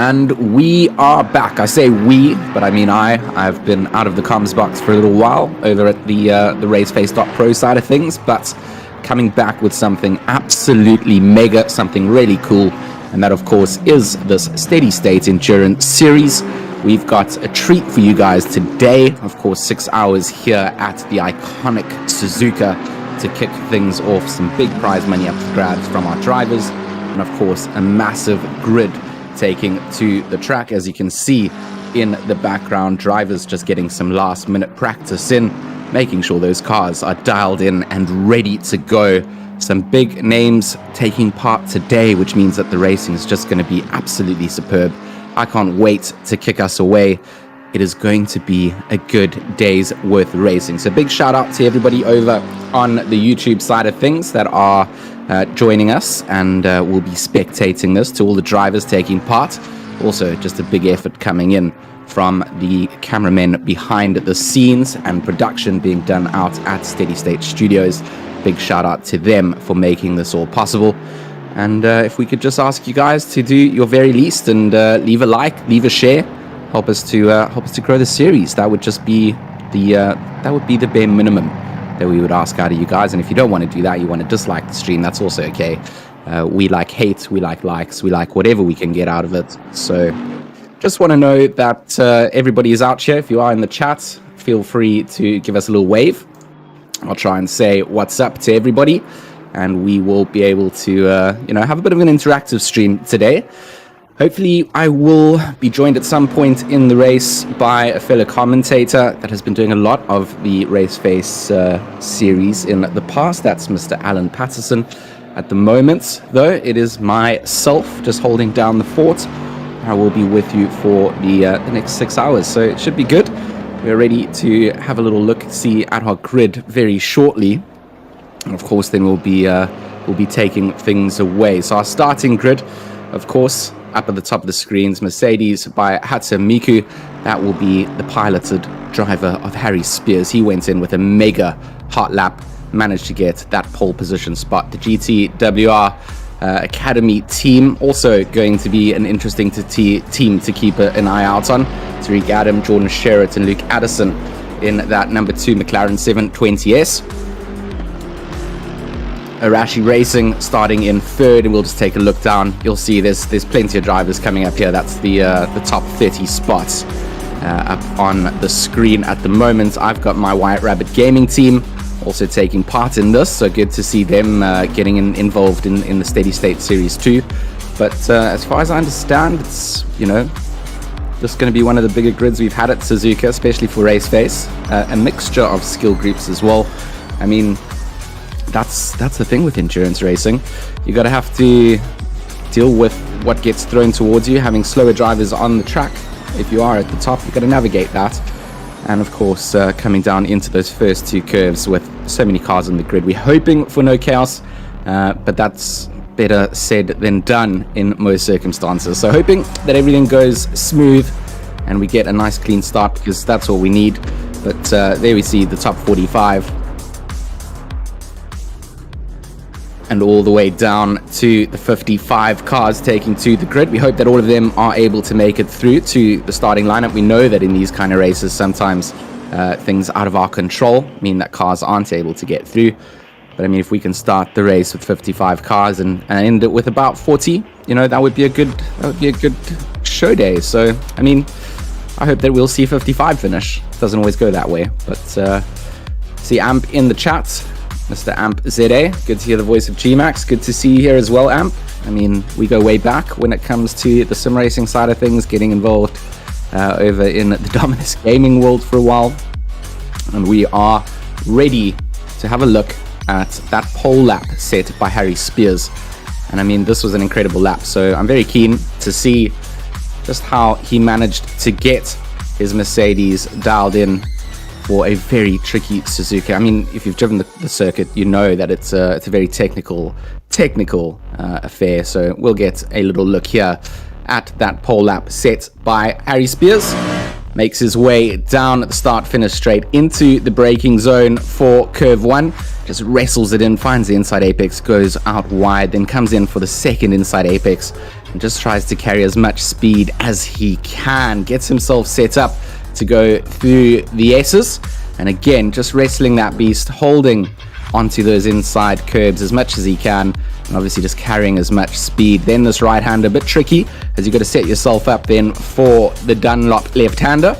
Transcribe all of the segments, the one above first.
And we are back. I say we, but I mean I've been out of the comms box for a little while over at the Raceface.Pro side of things, but coming back with something absolutely mega, something really cool, and that of course is this Steady State Endurance series. We've got a treat for you guys today. Of course, 6 hours here at the iconic Suzuka to kick things off. Some big prize money up for grabs from our drivers, and of course a massive grid taking to the track. As you can see in the background, drivers just getting some last minute practice in, making sure those cars are dialed in and ready to go. Some big names taking part today, which means that the racing is just going to be absolutely superb. I can't wait to kick us away. It is going to be a good day's worth of racing. So big shout out to everybody over on the YouTube side of things that are joining us and will be spectating this, to all the drivers taking part. Also just a big effort coming in from the cameramen behind the scenes and production being done out at Steady State Studios. Big shout out to them for making this all possible. And if we could just ask you guys to do your very least and leave a like, leave a share, help us to grow the series. That would just be the bare minimum that we would ask out of you guys. And if you don't want to do that, you want to dislike the stream, that's also okay. We like hate, we like likes, we like whatever we can get out of it. So just want to know that everybody is out here. If you are in the chat, feel free to give us a little wave. I'll try and say what's up to everybody, and we will be able to have a bit of an interactive stream today. Hopefully I will be joined at some point in the race by a fellow commentator that has been doing a lot of the Raceface series in the past. That's Mr. Alan Patterson. At the moment, though, it is myself just holding down the fort. I will be with you for the next 6 hours, so it should be good. We're ready to have a little look, see at our grid very shortly. And of course, then we'll be taking things away. So our starting grid, of course, up at the top of the screens, Mercedes by Hatsamiku. That will be the piloted driver of Harry Spears. He went in with a mega hot lap, managed to get that pole position spot. The GTWR Academy team also going to be an interesting team to keep an eye out on. Tariq Adam, Jordan Sherritt and Luke Addison in that number 2 McLaren 720S. Arashi Racing starting in 3rd, and we'll just take a look down. You'll see there's plenty of drivers coming up here. That's the top 30 spots up on the screen at the moment. I've got my White Rabbit Gaming team also taking part in this, so good to see them getting involved in the Steady State Series 2. But as far as I understand, it's just going to be one of the bigger grids we've had at Suzuka, especially for Raceface. A mixture of skill groups as well. I mean, that's the thing with endurance racing. You got to have to deal with what gets thrown towards you, having slower drivers on the track. If you are at the top, you've got to navigate that. And of course, coming down into those first 2 curves with so many cars on the grid, we're hoping for no chaos, but that's better said than done in most circumstances. So hoping that everything goes smooth and we get a nice clean start, because that's all we need. But there we see the top 45. And all the way down to the 55 cars taking to the grid. We hope that all of them are able to make it through to the starting lineup. We know that in these kind of races, sometimes things out of our control mean that cars aren't able to get through. But I mean, if we can start the race with 55 cars and end it with about 40, that would be a good show day. So I mean, I hope that we'll see 55 finish. It doesn't always go that way, but see Amp in the chat. Mr. Amp ZA, good to hear the voice of G-Max. Good to see you here as well, Amp. I mean, we go way back when it comes to the sim racing side of things, getting involved over in the Dominus gaming world for a while. And we are ready to have a look at that pole lap set by Harry Spears. And I mean, this was an incredible lap. So I'm very keen to see just how he managed to get his Mercedes dialed in for a very tricky Suzuka. I mean, if you've driven the circuit, you know that it's a very technical affair. So we'll get a little look here at that pole lap set by Harry Spears. Makes his way down the start-finish straight into the braking zone for curve 1. Just wrestles it in, finds the inside apex, goes out wide, then comes in for the second inside apex. and just tries to carry as much speed as he can. Gets himself set up to go through the S's, and again, just wrestling that beast, holding onto those inside curbs as much as he can, and obviously just carrying as much speed. Then this right hander, a bit tricky, as you've got to set yourself up then for the Dunlop left hander.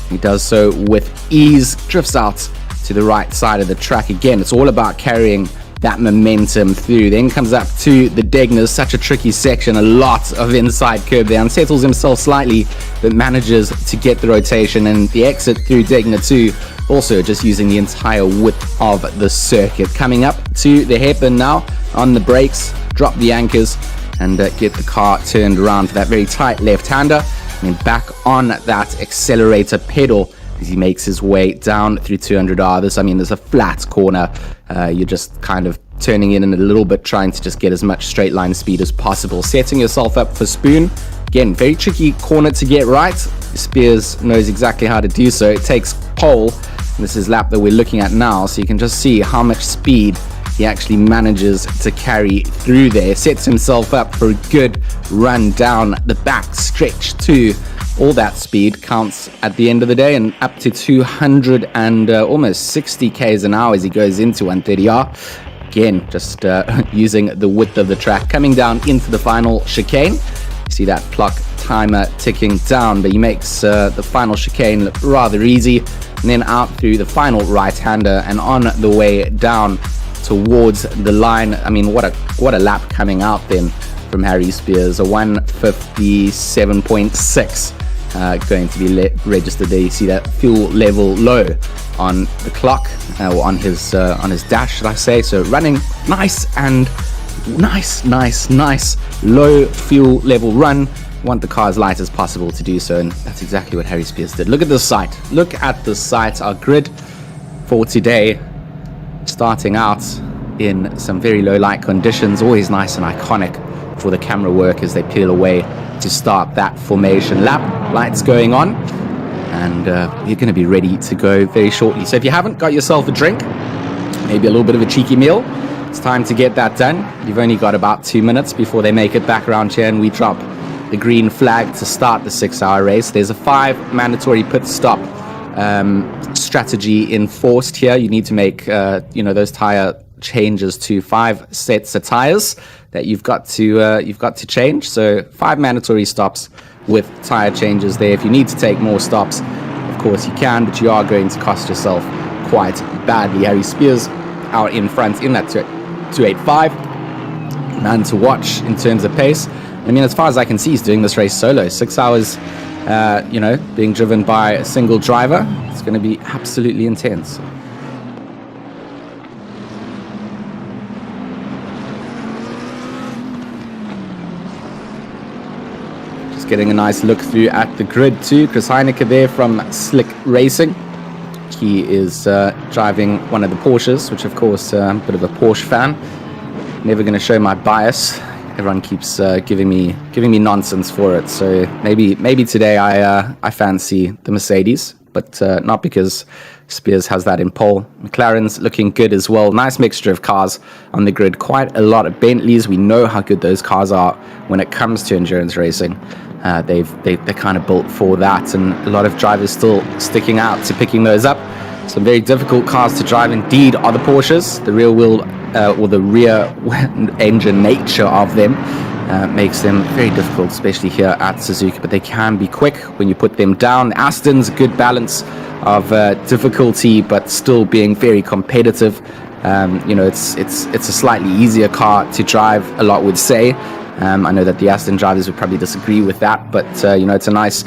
He does so with ease, drifts out to the right side of the track. Again, it's all about carrying that momentum through. Then comes up to the Degners, such a tricky section, a lot of inside curb there, unsettles himself slightly, but manages to get the rotation, and the exit through Degner 2, also just using the entire width of the circuit. Coming up to the hairpin now, on the brakes, drop the anchors, and get the car turned around for that very tight left-hander, and then back on that accelerator pedal as he makes his way down through 200R. There's a flat corner. You're just kind of turning in a little bit, trying to just get as much straight line speed as possible. Setting yourself up for spoon. Again, very tricky corner to get right. Spears knows exactly how to do so. It takes pole. This is lap that we're looking at now, so you can just see how much speed he actually manages to carry through there. Sets himself up for a good run down the back stretch too. All that speed counts at the end of the day, and up to 200 and almost 60 k's an hour as he goes into 130R. Again, just using the width of the track. Coming down into the final chicane. You see that clock timer ticking down, but he makes the final chicane look rather easy. And then out through the final right-hander and on the way down towards the line. I mean, what a lap coming out then from Harry Spears. A 157.6 going to be registered there. You see that fuel level low on the clock, or on his dash, should I say. So running nice low fuel level run. Want the car as light as possible to do so, and that's exactly what Harry Spears did. Look at the sight. Look at the sight. Our grid for today, starting out in some very low light conditions. Always nice and iconic for the camera work as they peel away to start that formation lap. Lights going on, and you're going to be ready to go very shortly. So if you haven't got yourself a drink, maybe a little bit of a cheeky meal, it's time to get that done. You've only got about 2 minutes before they make it back around here and we drop the green flag to start the 6-hour race. There's a 5 mandatory pit stop strategy enforced here. You need to make those tire changes to 5 sets of tires that you've got to change. So 5 mandatory stops with tire changes there. If you need to take more stops, of course you can, but you are going to cost yourself quite badly. Harry Spears out in front in that 285. Man to watch in terms of pace. I mean, as far as I can see, he's doing this race solo. 6 hours, being driven by a single driver. It's going to be absolutely intense. Just getting a nice look through at the grid too. Chris Heineke there from Slick Racing. He is driving one of the Porsches, which of course I'm a bit of a Porsche fan. Never going to show my bias. Everyone keeps giving me nonsense for it. So maybe today I fancy the Mercedes, but not because Spears has that in pole. McLaren's looking good as well. Nice mixture of cars on the grid. Quite a lot of Bentleys. We know how good those cars are when it comes to endurance racing. They're kind of built for that, and a lot of drivers still sticking out to picking those up. Some very difficult cars to drive indeed are the Porsches. The rear wheel or the rear engine nature of them makes them very difficult, especially here at Suzuka, but they can be quick when you put them down. Aston's a good balance of difficulty, but still being very competitive. It's a slightly easier car to drive, a lot would say. I know that the Aston drivers would probably disagree with that, but it's a nice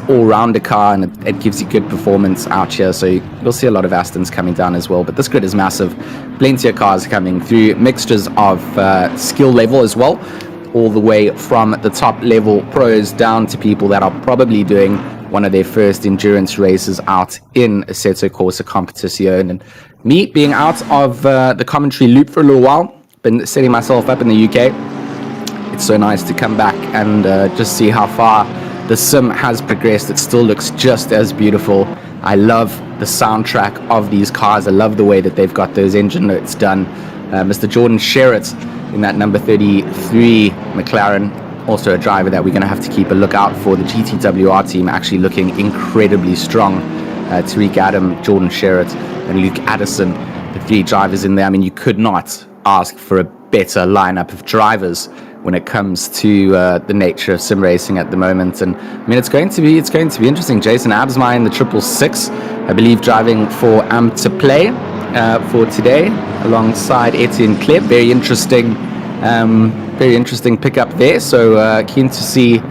all-rounder car, and it gives you good performance out here. So you'll see a lot of Astons coming down as well. But this grid is massive. Plenty of cars coming through, mixtures of skill level as well, all the way from the top level pros down to people that are probably doing one of their first endurance races out in Assetto Corsa Competizione. And me being out of the commentary loop for a little while, been setting myself up in the UK. It's so nice to come back and just see how far the sim has progressed. It still looks just as beautiful. I love the soundtrack of these cars. I love the way that they've got those engine notes done. Mr. Jordan Sherritt in that number 33 McLaren, also a driver that we're going to have to keep a lookout for. The GTWR team actually looking incredibly strong. Tariq Adam, Jordan Sherritt, and Luke Addison, the 3 drivers in there. I mean, you could not ask for a better lineup of drivers when it comes to the nature of sim racing at the moment. And I mean, it's going to be interesting. Jason Absmeyer in the 666, I believe, driving for to Play for today alongside Etienne Kleb. Very interesting pickup there. So keen to see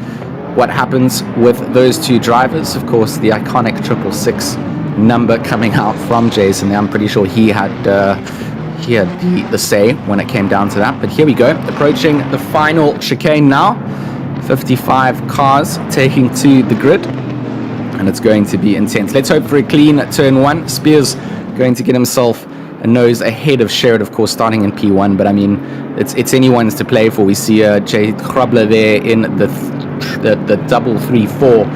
what happens with those 2 drivers. Of course, the iconic 666 number coming out from Jason. I'm pretty sure he had the say when it came down to that. But here we go, approaching the final chicane now. 55 cars taking to the grid, and it's going to be intense. Let's hope for a clean turn 1. Spears going to get himself a nose ahead of Sherritt, of course, starting in P1. But I mean, it's anyone's to play for. We see Jay Grubler there in the 334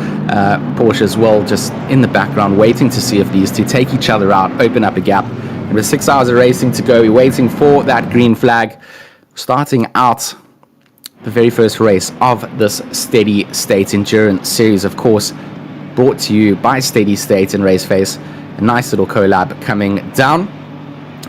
Porsche as well, just in the background, waiting to see if these 2 take each other out, open up a gap. And with 6 hours of racing to go, we're waiting for that green flag, starting out the very first race of this Steady State Endurance Series, of course, brought to you by Steady State and Raceface. A nice little collab coming down,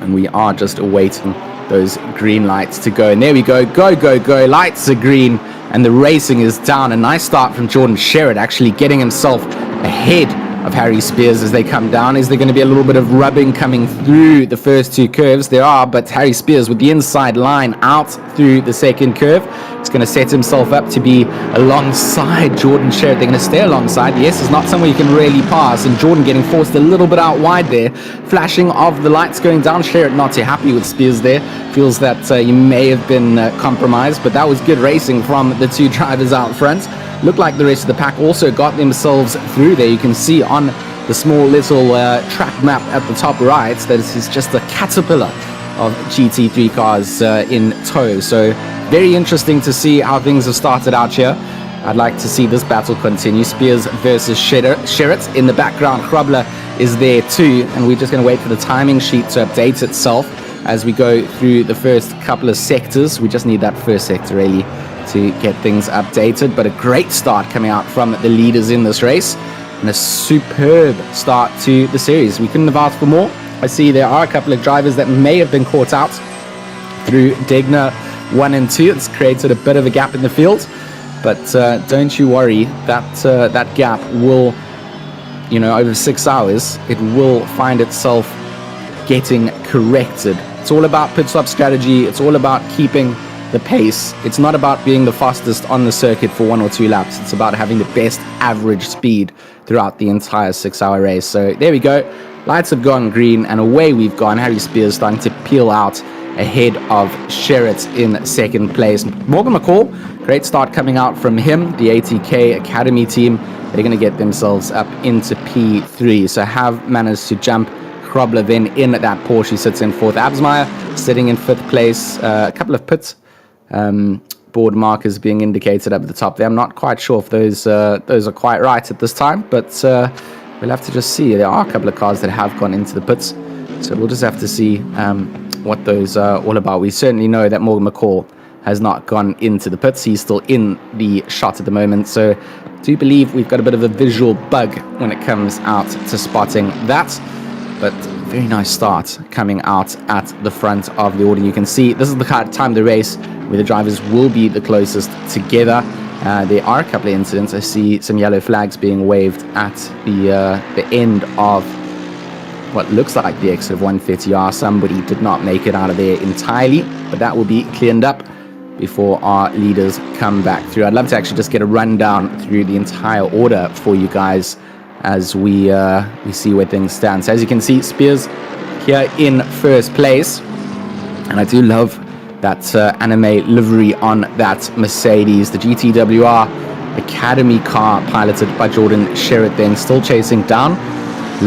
and we are just awaiting those green lights to go. And there we go, go, lights are green, and the racing is down. A nice start from Jordan Sherritt, actually getting himself ahead of Harry Spears as they come down. Is there going to be a little bit of rubbing coming through the first 2 curves? There are, but Harry Spears with the inside line out through the second curve. It's going to set himself up to be alongside Jordan Sherritt. They're going to stay alongside. Yes, it's not somewhere you can really pass, and Jordan getting forced a little bit out wide there. Flashing of the lights going down. Sherritt not too happy with Spears there. Feels that he may have been compromised, but that was good racing from the 2 drivers out front. Looked like the rest of the pack also got themselves through there. You can see on the small little track map at the top right that this is just a caterpillar of GT3 cars in tow. So very interesting to see how things have started out here. I'd like to see this battle continue. Spears versus Sherritt. In the background, Grubler is there too, and we're just going to wait for the timing sheet to update itself as we go through the first couple of sectors. We just need that first sector really to get things updated. But a great start coming out from the leaders in this race, and a superb start to the series. We couldn't have asked for more. I see there are a couple of drivers that may have been caught out through Degner 1 and 2. It's created a bit of a gap in the field, but don't you worry, that gap will, over 6 hours, it will find itself getting corrected. It's all about pit stop strategy. It's all about keeping the pace. It's not about being the fastest on the circuit for 1 or 2 laps. It's about having the best average speed throughout the entire 6-hour race. So there we go. Lights have gone green, and away we've gone. Harry Spears starting to peel out ahead of Sherritt in second place. Morgan McCall, great start coming out from him. The ATK Academy team, they're going to get themselves up into P3. So have managed to jump Grubler then in that Porsche. Sits in 4th. Absmeyer sitting in 5th place. A couple of pit board markers being indicated up at the top there. I'm not quite sure if those are quite right at this time, but we'll have to just see. There are a couple of cars that have gone into the pits, so we'll just have to see what those are all about. We certainly know that Morgan McCall has not gone into the pits. He's still in the shot at the moment, so I do believe we've got a bit of a visual bug when it comes out to spotting that. But very nice start coming out at the front of the order. You can see this is the time of the race where the drivers will be the closest together. There are a couple of incidents. I see some yellow flags being waved at the end of what looks like the exit of 130R. Somebody did not make it out of there entirely, but that will be cleaned up before our leaders come back through. I'd love to actually just get a rundown through the entire order for you guys as we see where things stand. So as you can see, Spears here in first place, and I do love that anime livery on that Mercedes, the GTWR Academy car piloted by Jordan Sherritt, then still chasing down.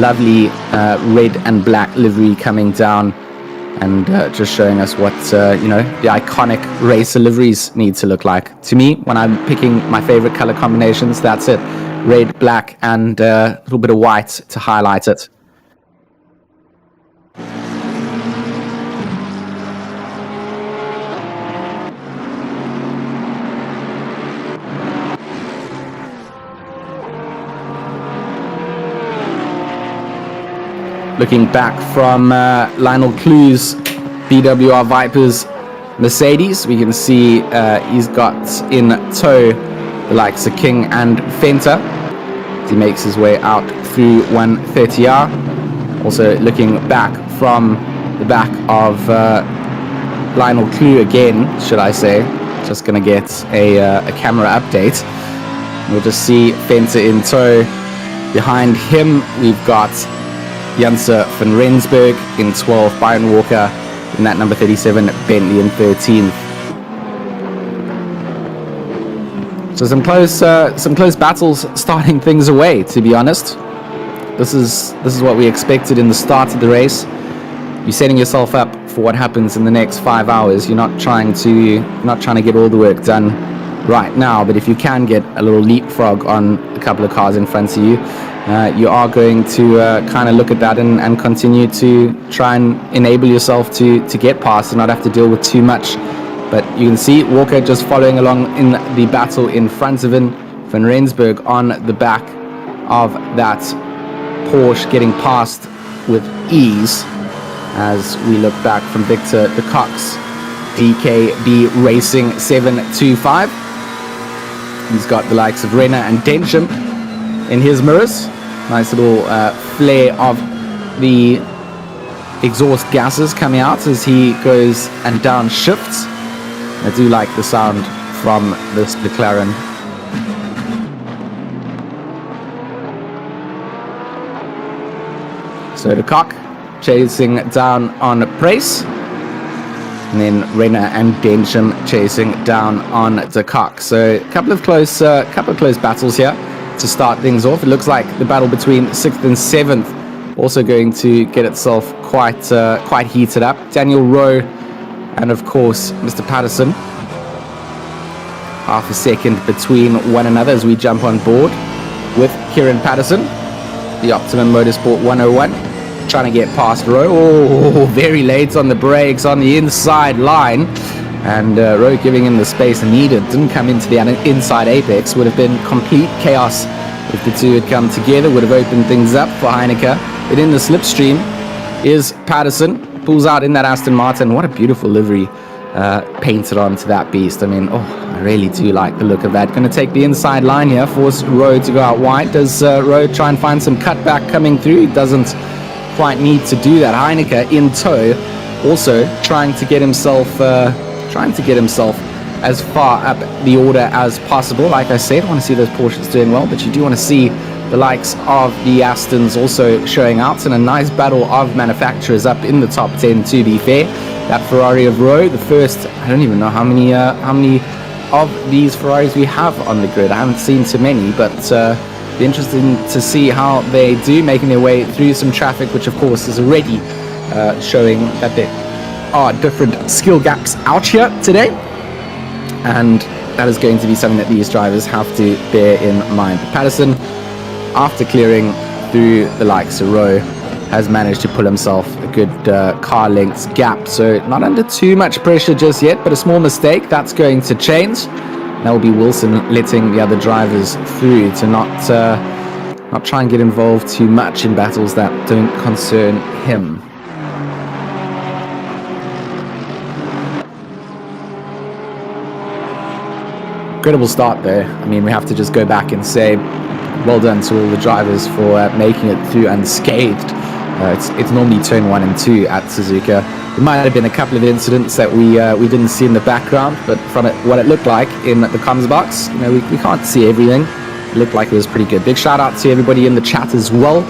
Lovely red and black livery coming down, and just showing us what the iconic racer liveries need to look like. To me, when I'm picking my favorite color combinations, that's it. Red, black, and a little bit of white to highlight it. looking back from Lionel Clue's BWR Vipers Mercedes. We can see he's got in tow the likes of King and Fenta as he makes his way out through 130R. Also looking back from the back of Lionel Clue again, should I say. Just going to get a camera update. We'll just see Fenta in tow. Behind him, we've got Janse van Rensburg in 12th, Byron Walker in that number 37, Bentley in 13th. So some close battles starting things away, to be honest. This is what we expected in the start of the race. You're setting yourself up for what happens in the next 5 hours. You're not trying to get all the work done right now, but if you can get a little leapfrog on a couple of cars in front of you, you are going to kind of look at that and continue to try and enable yourself to get past and not have to deal with too much. But you can see Walker just following along in the battle in front of him. Van Rensburg on the back of that Porsche getting past with ease as we look back from Victor de Cox, DKB Racing 725. He's got the likes of Renner and Densham in his mirrors. Nice little flare of the exhaust gases coming out as he goes and downshifts. I do like the sound from this McLaren. So de Cock chasing down on Price. And then Renner and Densham chasing down on de Cock. So a couple of close battles here to start things off. It looks like the battle between 6th and 7th also going to get itself quite heated up. Daniel Rowe and of course Mr. Patterson, half a second between one another as we jump on board with Kieran Patterson, the Optimum Motorsport 101, trying to get past Rowe. Oh, very late on the brakes on the inside line, and Rowe giving him the space needed. Didn't come into the inside apex. Would have been complete chaos if the two had come together. Would have opened things up for Heineke. But in the slipstream is Patterson. Pulls out in that Aston Martin. What a beautiful livery painted onto that beast. I mean, I really do like the look of that. Going to take the inside line here, force Rowe to go out wide. Does Rowe try and find some cutback coming through? He doesn't quite need to do that. Heineke in tow, also trying to get himself as far up the order as possible. Like I said, I want to see those Porsches doing well, but you do want to see the likes of the Astons also showing out, and a nice battle of manufacturers up in the top 10, to be fair. That Ferrari of Rowe, the first, I don't even know how many of these Ferraris we have on the grid. I haven't seen too many, but be interesting to see how they do, making their way through some traffic, which of course is already showing that there are different skill gaps out here today, and that is going to be something that these drivers have to bear in mind. Patterson, after clearing through the likes of Rowe, has managed to pull himself a good car lengths gap, so not under too much pressure just yet, but a small mistake that's going to change. That will be Wilson letting the other drivers through to not try and get involved too much in battles that don't concern him. Incredible start there. I mean, we have to just go back and say well done to all the drivers for making it through unscathed. It's normally turn 1 and 2 at Suzuka. There might have been a couple of incidents that we didn't see in the background, but from what it looked like in the comms box, we can't see everything. It looked like it was pretty good. Big shout out to everybody in the chat as well.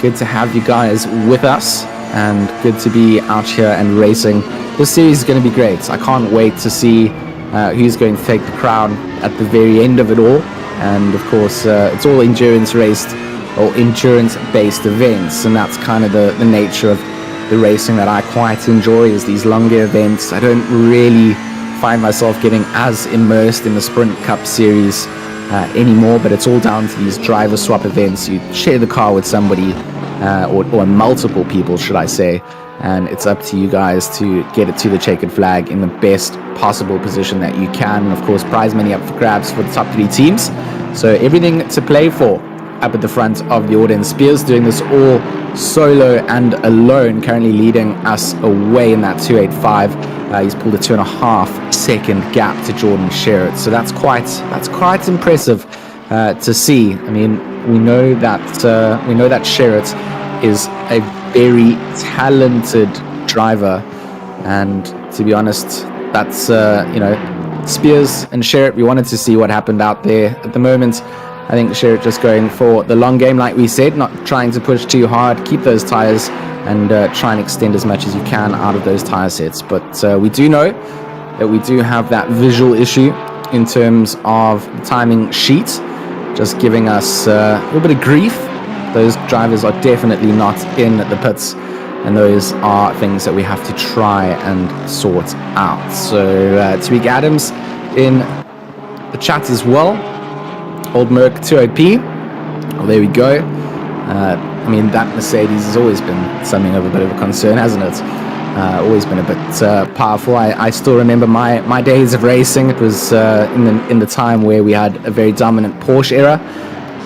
Good to have you guys with us, and good to be out here and racing. This series is going to be great. I can't wait to see who's going to take the crown at the very end of it all. And of course, it's all endurance based events, and that's kind of the nature of the racing that I quite enjoy, is these longer events. I don't really find myself getting as immersed in the Sprint Cup series anymore, but it's all down to these driver swap events. You share the car with somebody, or multiple people, should I say, and it's up to you guys to get it to the checkered flag in the best possible position that you can. And of course, prize money up for grabs for the top 3 teams, so everything to play for. up at the front of the order, and Spears doing this all solo and alone, currently leading us away in that 285. He's pulled a 2.5 second gap to Jordan Sherritt, so that's quite impressive to see. I mean, we know that Sherritt is a very talented driver, and to be honest, that's Spears and Sherritt, we wanted to see what happened out there. At the moment, I think Sherritt just going for the long game, like we said, not trying to push too hard, keep those tires, and try and extend as much as you can out of those tire sets. But we do know that we do have that visual issue in terms of the timing sheet, just giving us a little bit of grief. Those drivers are definitely not in the pits, and those are things that we have to try and sort out. So Tariq Adams in the chat as well. Old Merc 2OP. Well, there we go. I mean, that Mercedes has always been something of a bit of a concern, hasn't it? Always been a bit powerful. I still remember my days of racing. It was in the time where we had a very dominant Porsche era.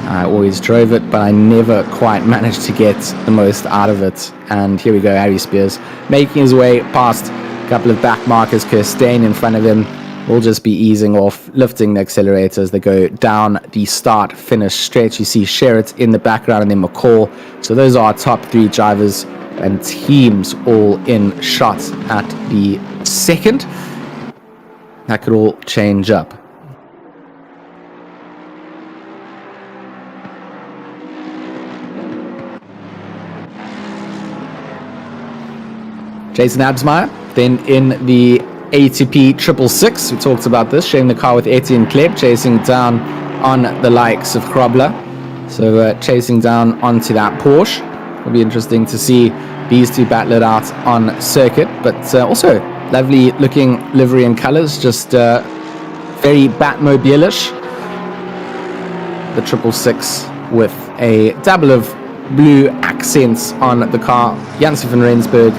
I always drove it, but I never quite managed to get the most out of it. And here we go, Harry Spears making his way past a couple of back markers. Kirstein in front of him will just be easing off, lifting the accelerator as they go down the start-finish stretch. You see Sherritt in the background and then McCall. So those are our top three drivers and teams all in shot at the second. That could all change up. Jason Absmeyer, then in the ATP 666. We talked about this, sharing the car with Etienne Kleb, chasing down on the likes of Krobler. So chasing down onto that Porsche. It'll be interesting to see these two battle it out on circuit, but also lovely looking livery and colors, just very Batmobile-ish. The 666 with a dabble of blue accents on the car. Janssen van Rensburg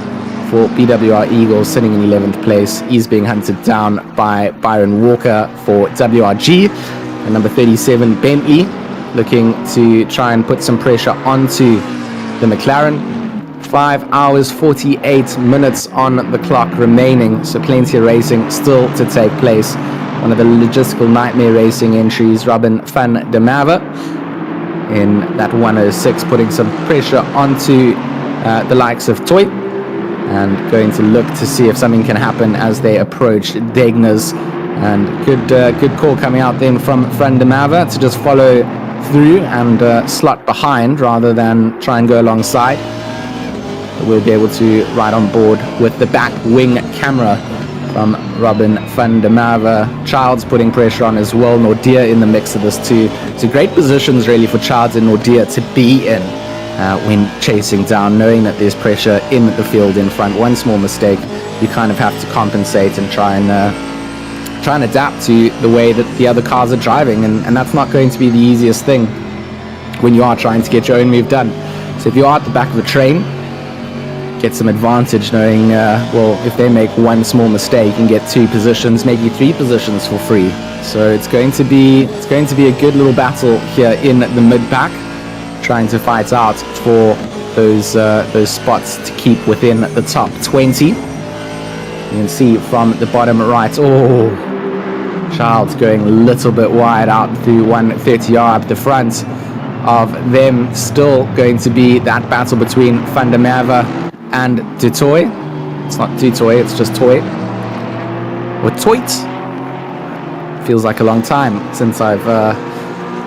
for BWR Eagles sitting in 11th place. He's being hunted down by Byron Walker for WRG. And number 37, Bentley, looking to try and put some pressure onto the McLaren. 5 hours, 48 minutes on the clock remaining, so plenty of racing still to take place. One of the logistical nightmare racing entries, Robin van der Merwe, in that 106, putting some pressure onto the likes of Toy, and going to look to see if something can happen as they approach Degner's. And good call coming out then from Van der Merwe to just follow through and slot behind rather than try and go alongside. But we'll be able to ride on board with the back wing camera from Robin van der Merwe. Childs putting pressure on as well. Nordia in the mix of this too. So great positions really for Childs and Nordia to be in when chasing down, knowing that there's pressure in the field in front. One small mistake, you kind of have to compensate and try and adapt to the way that the other cars are driving, and that's not going to be the easiest thing when you are trying to get your own move done. So if you are at the back of a train, get some advantage knowing, well, if they make one small mistake, you can get 2 positions, maybe 3 positions for free. So it's going to be a good little battle here in the mid-pack, trying to fight out for those spots to keep within the top 20. You can see from the bottom right, Childs going a little bit wide out through 130R up the front of them. Still going to be that battle between Van der Merwe and Du Toit. It's not Du Toit, it's just Toit. Or Toit. Feels like a long time since I've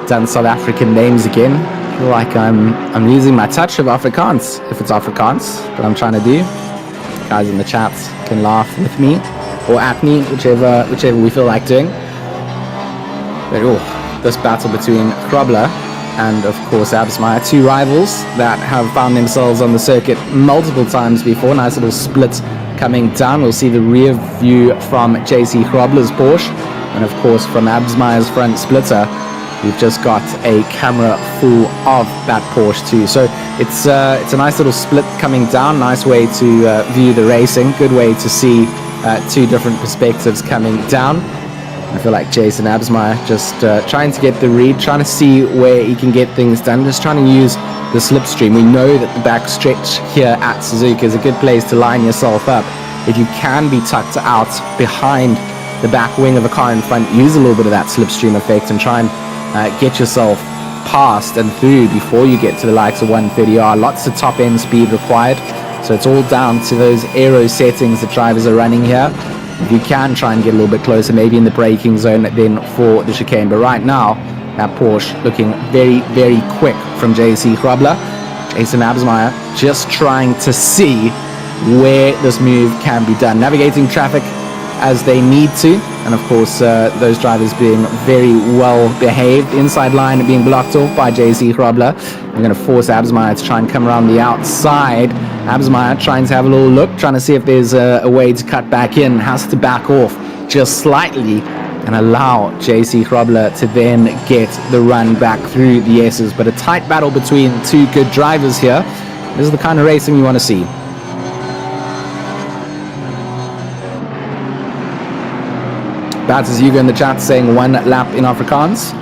done South African names again. I feel like I'm losing my touch of Afrikaans, if it's Afrikaans that I'm trying to do. Guys in the chat can laugh with me or at me, whichever we feel like doing. But this battle between Krobler and of course Absmeyer, 2 rivals that have found themselves on the circuit multiple times before. Nice little split coming down. We'll see the rear view from JC Krobler's Porsche, and of course from Absmeyer's front splitter we've just got a camera full of that Porsche too. So it's a nice little split coming down. Nice way to view the racing. Good way to see 2 different perspectives coming down. I feel like Jason Absmeyer just trying to get the read, trying to see where he can get things done, just trying to use the slipstream. We know that the back stretch here at Suzuka is a good place to line yourself up. If you can be tucked out behind the back wing of the car in front, use a little bit of that slipstream effect and try and get yourself past and through before you get to the likes of 130R. Lots of top end speed required, so it's all down to those aero settings that drivers are running here. If you can try and get a little bit closer, maybe in the braking zone then for the chicane. But right now, that Porsche looking very, very quick from JC Grobler. Jason Absmeyer just trying to see where this move can be done, navigating traffic as they need to, and of course those drivers being very well behaved. Inside line being blocked off by JC Grobler. They're going to force Absmeyer to try and come around the outside. Absmeyer trying to have a little look, trying to see if there's a way to cut back in, has to back off just slightly and allow JC Grobler to then get the run back through the S's. But a tight battle between two good drivers here. This is the kind of racing you want to see. That's Hugo in the chat saying 1 lap in Afrikaans.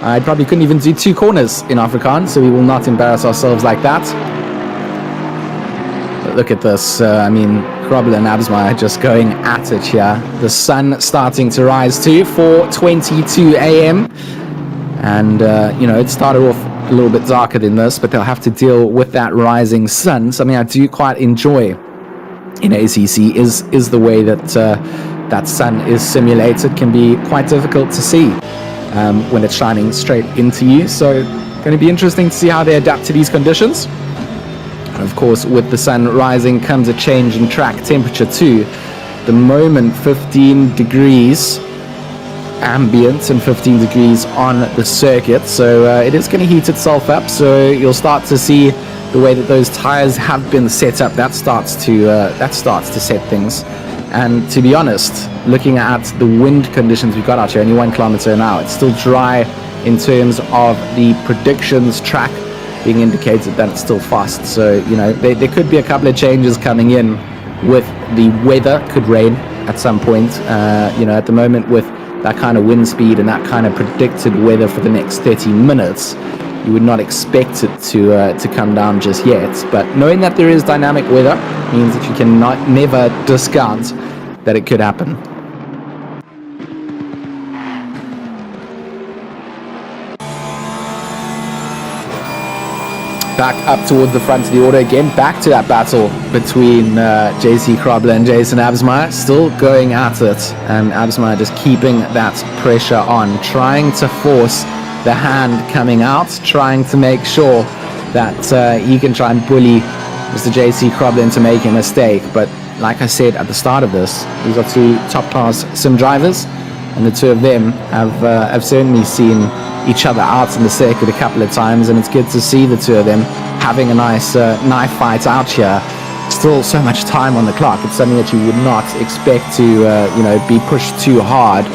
I probably couldn't even do 2 corners in Afrikaans, so we will not embarrass ourselves like that. But look at this. I mean, Grobler and Absmeyer just going at it here. The sun starting to rise too, 4:22 a.m. And, you know, it started off a little bit darker than this, but they'll have to deal with that rising sun. Something I do quite enjoy in ACC is the way that that sun is simulated. Can be quite difficult to see when it's shining straight into you. So going to be interesting to see how they adapt to these conditions. And of course, with the sun rising comes a change in track temperature too. The moment 15 degrees ambient and 15 degrees on the circuit, so it is going to heat itself up. So you'll start to see the way that those tires have been set up. That starts to set things. And to be honest, looking at the wind conditions we've got out here, only 1 kilometer an hour, it's still dry in terms of the predictions track being indicated that it's still fast. So, you know, there could be a couple of changes coming in with the weather. Could rain at some point. You know, at the moment with that kind of wind speed and that kind of predicted weather for the next 30 minutes, you would not expect it to come down just yet. But knowing that there is dynamic weather means that you can never discount that it could happen. Back up towards the front of the order again, back to that battle between JC Grobler and Jason Absmeyer, still going at it, and Absmeyer just keeping that pressure on, trying to force the hand coming out, trying to make sure that he can try and bully Mr. JC Grobler into making a mistake. But like I said at the start of this, these are 2 top-class sim drivers, and the 2 of them have certainly seen each other out in the circuit a couple of times, and it's good to see the 2 of them having a nice knife fight out here. Still so much time on the clock. It's something that you would not expect to you know, be pushed too hard.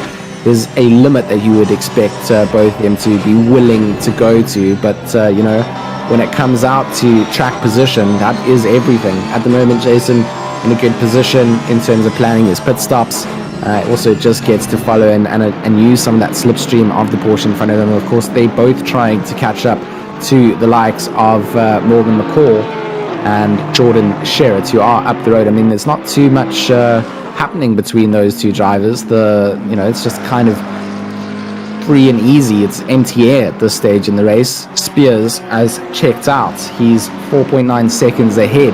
There's a limit that you would expect both of them to be willing to go to, but you know, when it comes out to track position, that is everything. At the moment, Jason in a good position in terms of planning his pit stops. Also just gets to follow and use some of that slipstream of the Porsche in front of them. Of course, they both trying to catch up to the likes of Morgan McCall and Jordan Sherritt, who are up the road. I mean, there's not too much happening between those 2 drivers. You know, it's just kind of free and easy. It's empty air at this stage in the race. Spears has checked out. He's 4.9 seconds ahead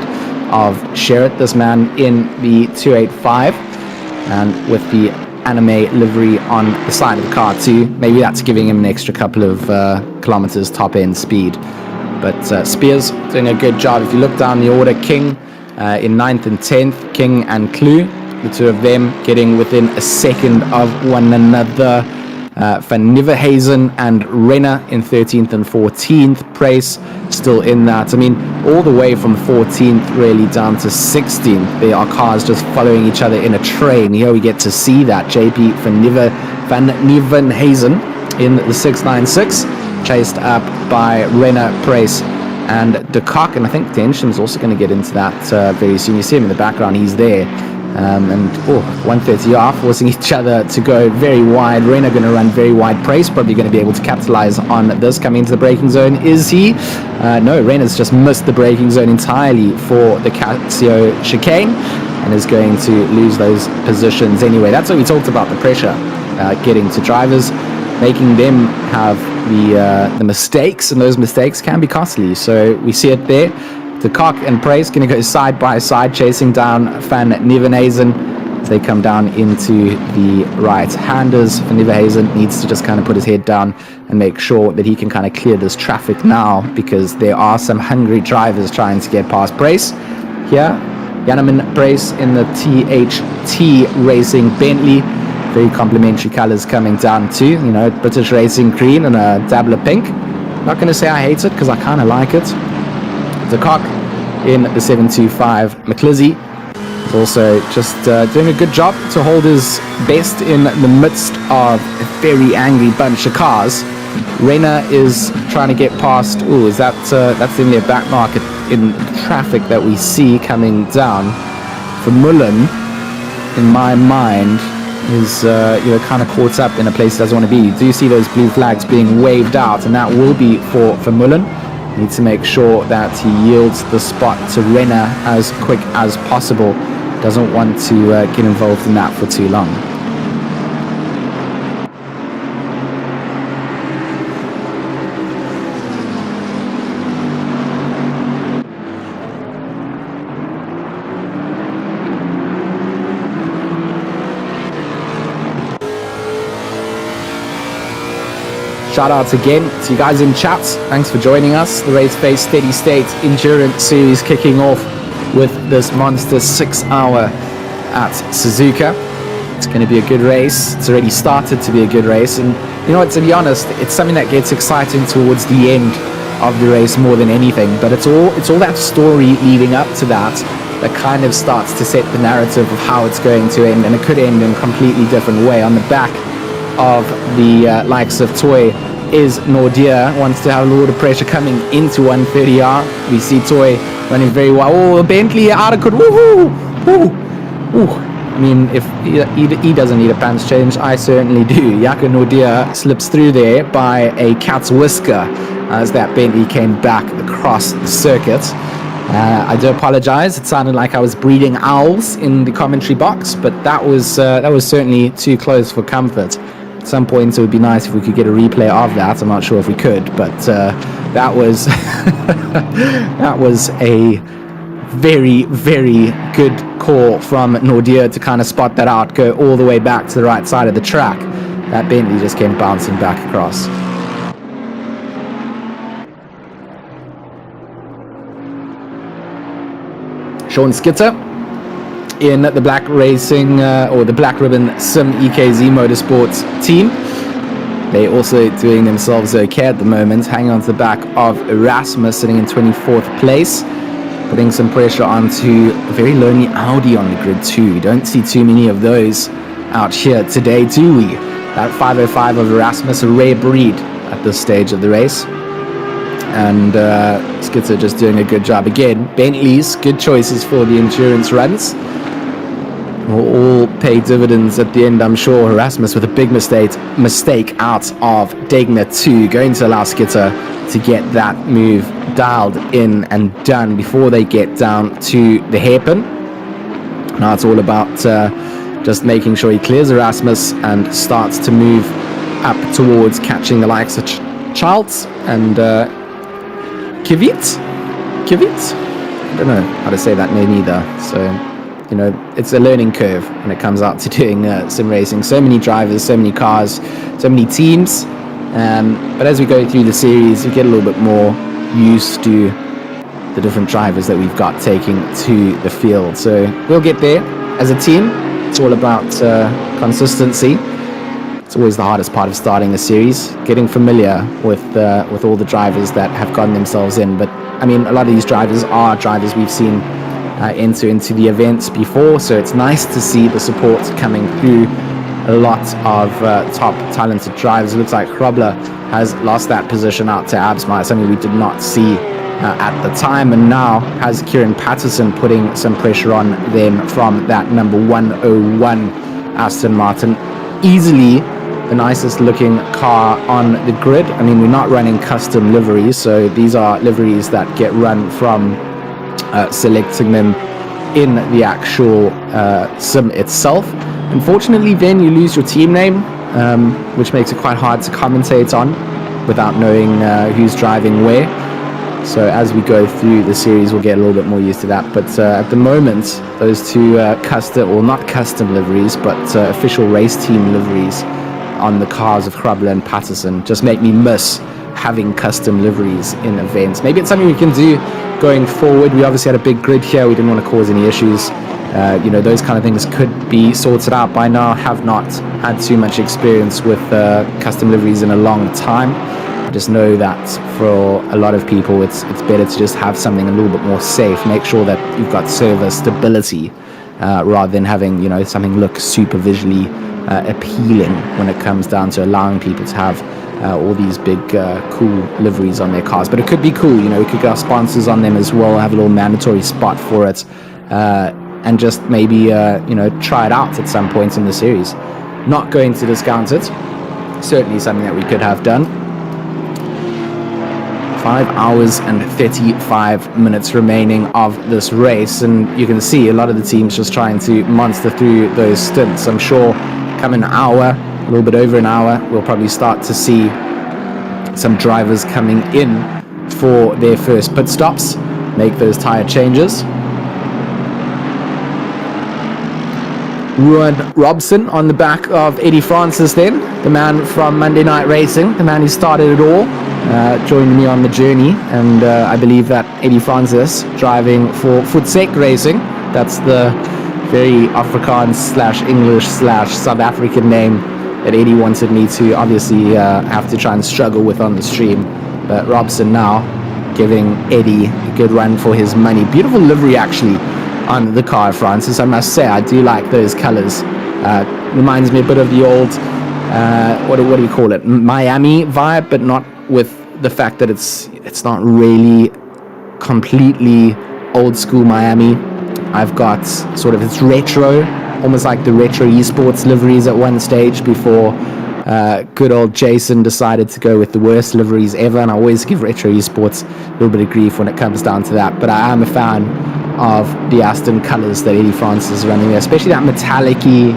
of Sherritt, this man in the 285, and with the anime livery on the side of the car too. Maybe that's giving him an extra couple of kilometers top end speed. But Spears doing a good job. If you look down the order, King in 9th and 10th, King and Clue, the 2 of them getting within a second of one another. Van Nieuwenhuizen and Renner in 13th and 14th. Price still in that. I mean, all the way from 14th really down to 16th, there are cars just following each other in a train. Here we get to see that. JP Van Nieuwenhuizen in the 696, chased up by Renner, Price and De Kock, and I think Densham is also going to get into that very soon. You see him in the background, he's there. And 130R forcing each other to go very wide. Reina going to run very wide Prace, probably going to be able to capitalize on this coming into the braking zone. Is he? No, Reina's just missed the braking zone entirely for the Casio chicane and is going to lose those positions anyway. That's what we talked about, the pressure getting to drivers, making them have the mistakes, and those mistakes can be costly. So we see it there. De Kock and Prace going to go side by side, chasing down Van Nieuwenhuizen as they come down into the right-handers. Van Nieuwenhuizen needs to just kind of put his head down and make sure that he can kind of clear this traffic now, because there are some hungry drivers trying to get past Prace here. Janneman Prace in the THT Racing Bentley. Very complimentary colors coming down too. You know, British Racing green and a dabble of pink. Not going to say I hate it, because I kind of like it. De Kock in the 725 McLizzy is also just doing a good job to hold his best in the midst of a very angry bunch of cars. Reina is trying to get past. Ooh, is that's in their back market in traffic that we see coming down. Vermeulen, in my mind, is kind of caught up in a place he doesn't want to be. You do see those blue flags being waved out, and that will be for Vermeulen. Needs to make sure that he yields the spot to Reina as quick as possible. Doesn't want to get involved in that for too long. Shout outs again to you guys in chat. Thanks for joining us. The Raceface Steady State Endurance Series kicking off with this monster 6 hour at Suzuka. It's going to be a good race. It's already started to be a good race. And you know what, to be honest, it's something that gets exciting towards the end of the race more than anything. But it's all that story leading up to that kind of starts to set the narrative of how it's going to end. And it could end in a completely different way. On the back of the likes of Toy is Nordia, wants to have a lot of pressure coming into 130R. We see Toy running very well. Oh, Bentley out of good. Woohoo! Woo! I mean, if he doesn't need a pants change, I certainly do. Jaco Nordia slips through there by a cat's whisker as that Bentley came back across the circuit. I do apologize. It sounded like I was breeding owls in the commentary box, but that was certainly too close for comfort. At some point it would be nice if we could get a replay of that. I'm not sure if we could, but that was that was a very, very good call from Nordia to kind of spot that out, go all the way back to the right side of the track. That Bentley just came bouncing back across. Sean Skitter in the Black Racing or the Black Ribbon Sim EKZ Motorsports team. They also doing themselves okay at the moment, hanging on to the back of Erasmus, sitting in 24th place, putting some pressure onto a very lonely Audi on the grid too. We don't see too many of those out here today, do we? That 505 of Erasmus, a rare breed at this stage of the race. And Skitzer just doing a good job again. Bentleys, good choices for the endurance runs. Will all pay dividends at the end, I'm sure. Erasmus with a big mistake out of Degner 2, going to allow Skitter to get that move dialed in and done before they get down to the hairpin. Now it's all about just making sure he clears Erasmus and starts to move up towards catching the likes of Charles and Kivit? I don't know how to say that name either. So, you know, it's a learning curve when it comes out to doing sim racing. So many drivers, so many cars, so many teams. But as we go through the series, we get a little bit more used to the different drivers that we've got taking to the field. So we'll get there as a team. It's all about consistency. It's always the hardest part of starting a series, getting familiar with all the drivers that have gotten themselves in. But I mean, a lot of these drivers are drivers we've seen enter into the events before, so it's nice to see the support coming through. A lot of top talented drivers. It looks like Krobler has lost that position out to Absmeyer, something we did not see at the time, and now has Kieran Patterson putting some pressure on them from that number 101 Aston Martin. Easily the nicest looking car on the grid. I mean, we're not running custom liveries, so these are liveries that get run from selecting them in the actual sim itself. Unfortunately, then you lose your team name, which makes it quite hard to commentate on without knowing who's driving where. So as we go through the series, we'll get a little bit more used to that. But at the moment, those two custom, or not custom liveries, but official race team liveries on the cars of Grubler and Patterson just make me miss having custom liveries in events. Maybe it's something we can do going forward. We obviously had a big grid here. We didn't want to cause any issues. You know, those kind of things could be sorted out by now. Have not had too much experience with custom liveries in a long time. I just know that for a lot of people, it's better to just have something a little bit more safe. Make sure that you've got server stability rather than having, you know, something look super visually appealing when it comes down to allowing people to have all these big cool liveries on their cars. But it could be cool, you know, we could get our sponsors on them as well, have a little mandatory spot for it, and just maybe you know, try it out at some point in the series. Not going to discount it, certainly something that we could have done. 5 hours and 35 minutes remaining of this race, and you can see a lot of the teams just trying to monster through those stints. I'm sure come an hour, a little bit over an hour, we'll probably start to see some drivers coming in for their first pit stops, make those tire changes. Ruan Robson on the back of Eddie Francis then, the man from Monday Night Racing, the man who started it all, joined me on the journey, and I believe that Eddie Francis driving for Futsek Racing, that's the very Afrikaans / English / South African name that Eddie wanted me to obviously have to try and struggle with on the stream. But Robson now giving Eddie a good run for his money. Beautiful livery actually on the car, Francis. I must say, I do like those colors. Reminds me a bit of the old, what do you call it, Miami vibe, but not with the fact that it's not really completely old school Miami. I've got sort of, it's retro, almost like the retro esports liveries at one stage before good old Jason decided to go with the worst liveries ever, and I always give retro esports a little bit of grief when it comes down to that. But I am a fan of the Aston colours that Eddie Francis is running there, especially that metallic-y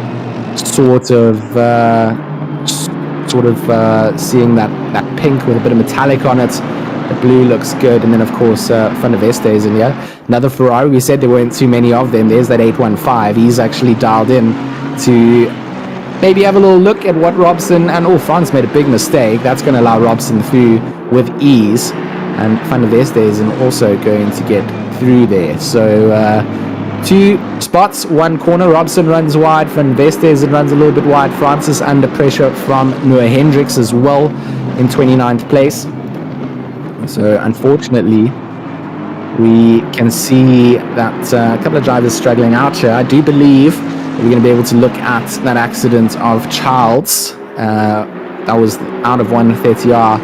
sort of seeing that pink with a bit of metallic on it. The blue looks good, and then of course Van der Veste is in here. Another Ferrari. We said there weren't too many of them. There's that 815. He's actually dialed in to maybe have a little look at what Robson and France made a big mistake. That's going to allow Robson through with ease, and Van der Veste is also going to get through there. So 2 spots, 1 corner. Robson runs wide, Van der Veste runs a little bit wide. Francis under pressure from Noah Hendricks as well in 29th place. So unfortunately, we can see that a couple of drivers struggling out here. I do believe we're going to be able to look at that accident of Childs. That was out of 130R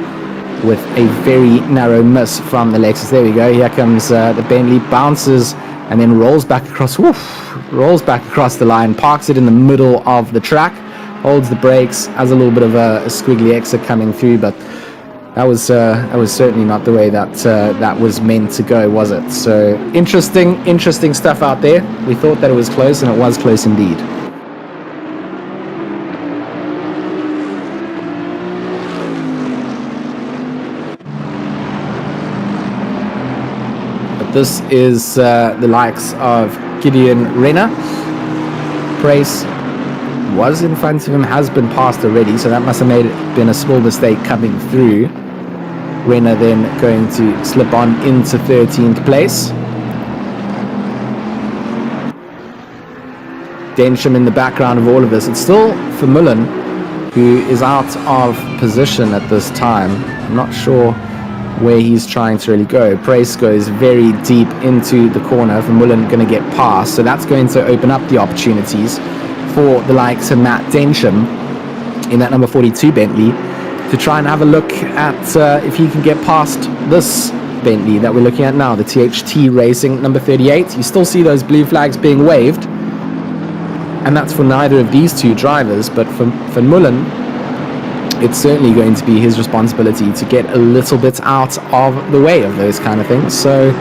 with a very narrow miss from the Lexus. There we go. Here comes the Bentley, bounces and then rolls back across the line, parks it in the middle of the track, holds the brakes, has a little bit of a squiggly exit coming through, but that was certainly not the way that that was meant to go, was it? So interesting stuff out there. We thought that it was close, and it was close indeed. But this is the likes of Gideon Renner. Price was in front of him, has been passed already, so that must have been a small mistake coming through. Renner then going to slip on into 13th place. Densham in the background of all of this. It's still Vermeulen who is out of position at this time. I'm not sure where he's trying to really go. Price goes very deep into the corner. Vermeulen going to get past, so that's going to open up the opportunities for the likes of Matt Densham in that number 42 Bentley to try and have a look at if he can get past this Bentley that we're looking at now, the THT Racing number 38. You still see those blue flags being waved, and that's for neither of these two drivers, but for Van Mullen, it's certainly going to be his responsibility to get a little bit out of the way of those kind of things. So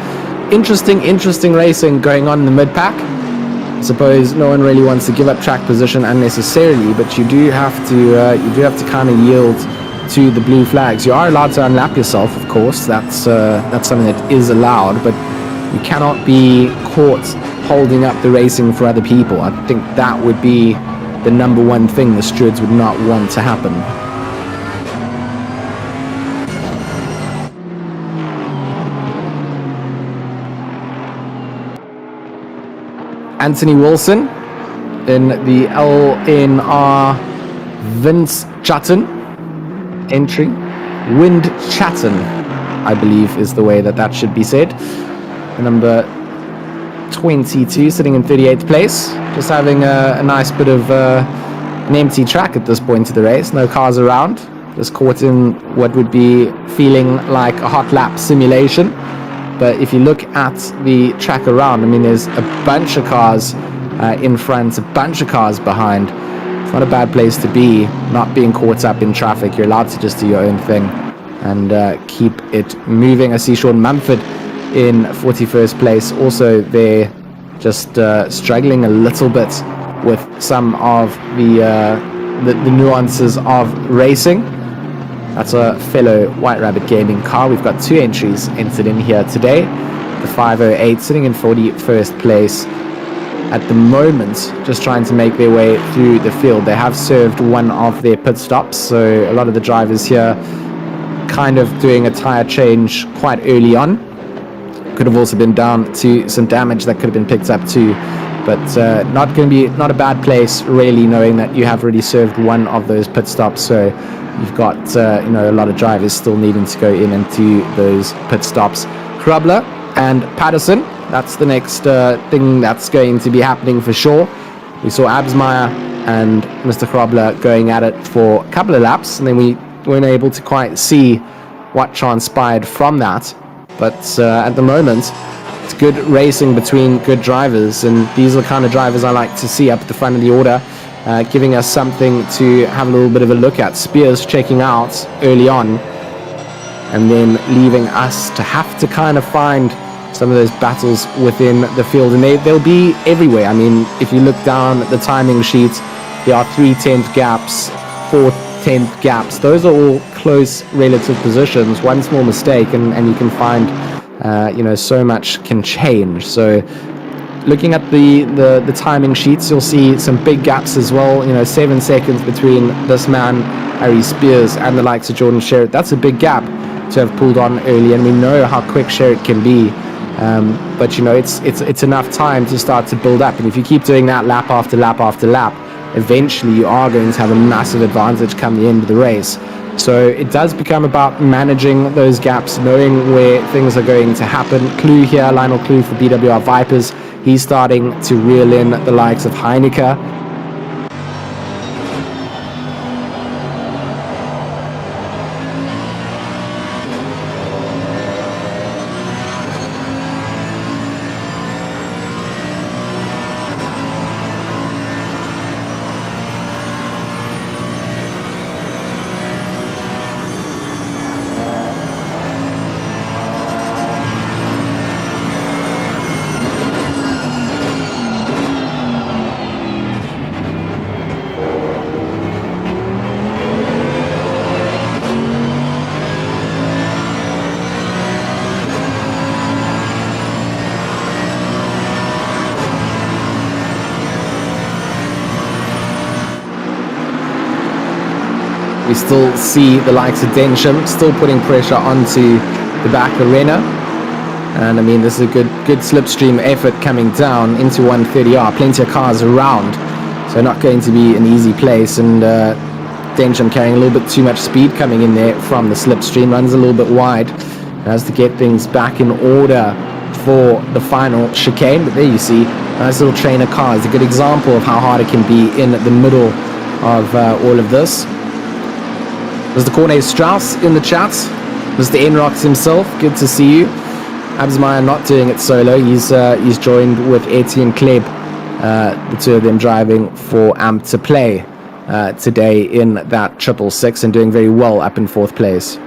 interesting racing going on in the mid-pack. I suppose no one really wants to give up track position unnecessarily, but you do have to kind of yield to the blue flags. You are allowed to unlap yourself, of course. That's something that is allowed, but you cannot be caught holding up the racing for other people. I think that would be the number one thing the stewards would not want to happen. Anthony Wilson in the LNR Vince Chatton entry. Wind Chatton, I believe, is the way that should be said. Number 22, sitting in 38th place. Just having a nice bit of an empty track at this point of the race. No cars around. Just caught in what would be feeling like a hot lap simulation. But if you look at the track around, I mean, there's a bunch of cars in front, a bunch of cars behind. It's not a bad place to be, not being caught up in traffic. You're allowed to just do your own thing and keep it moving. I see Sean Mumford in 41st place, also there, just struggling a little bit with some of the nuances of racing. That's a fellow White Rabbit Gaming car. We've got two entries entered in here today. The 508 sitting in 41st place at the moment, just trying to make their way through the field. They have served one of their pit stops, so a lot of the drivers here kind of doing a tire change quite early on. Could have also been down to some damage that could have been picked up too, but not a bad place really, knowing that you have already served one of those pit stops. So you've got a lot of drivers still needing to go in and do those pit stops. Krubler and Patterson, that's the next thing that's going to be happening for sure. We saw Absmeyer and Mr. Krubler going at it for a couple of laps, and then we weren't able to quite see what transpired from that. But at the moment, it's good racing between good drivers, and these are the kind of drivers I like to see up at the front of the order, giving us something to have a little bit of a look at. Spears checking out early on, and then leaving us to have to kind of find some of those battles within the field, and they'll be everywhere. I mean, if you look down at the timing sheet, there are 3 10th gaps, 4 10th gaps. Those are all close relative positions. One small mistake and you can find so much can change. So looking at the timing sheets, you'll see some big gaps as well. 7 seconds between this man Harry Spears and the likes of Jordan Sherritt. That's a big gap to have pulled on early, and we know how quick Sherritt can be. But it's enough time to start to build up, and if you keep doing that lap after lap after lap, eventually you are going to have a massive advantage come the end of the race. So it does become about managing those gaps, knowing where things are going to happen. Clue here, Lionel Clue for BWR Vipers. He's starting to reel in the likes of Heineke. We still see the likes of Densham still putting pressure onto the back of Renner. And I mean, this is a good slipstream effort coming down into 130R. Plenty of cars around, so not going to be an easy place. And Densham carrying a little bit too much speed coming in there from the slipstream. Runs a little bit wide. Has to get things back in order for the final chicane. But there you see, nice little train of cars. A good example of how hard it can be in the middle of all of this. There's the Cornet Strauss in the chat. Mr. Enrox himself, good to see you. Absmeyer not doing it solo. He's joined with Etienne Kleb, the two of them driving for Amp to Play today in that 666 and doing very well up in 4th place.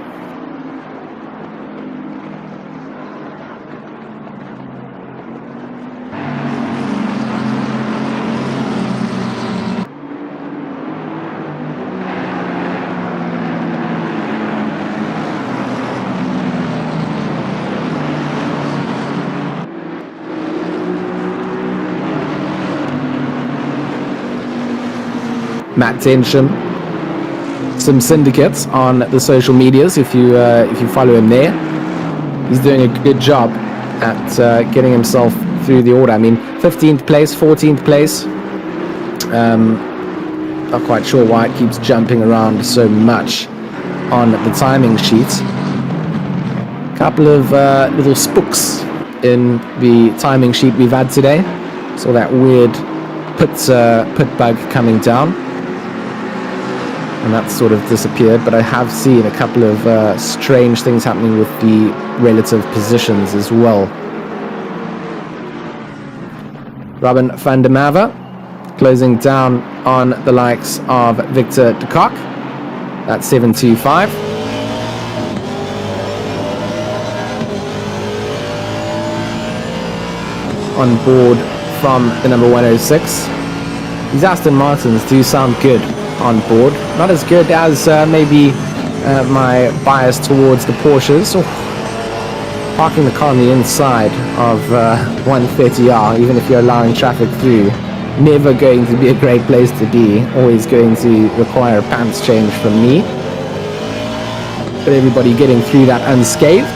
Matt Tensham, some syndicates on the social medias if you follow him there. He's doing a good job at getting himself through the order. I mean, 15th place, 14th place. Not quite sure why it keeps jumping around so much on the timing sheet. Couple of little spooks in the timing sheet we've had today. Saw that weird pit bug coming down. And that sort of disappeared, but I have seen a couple of strange things happening with the relative positions as well. Robin van der Merwe closing down on the likes of Victor de Kock. That's 725. On board from the number 106. These Aston Martins do sound good on board. Not as good as maybe my bias towards the Porsches. Parking the car on the inside of 130R, even if you're allowing traffic through, never going to be a great place to be. Always going to require a pants change from me. But everybody getting through that unscathed.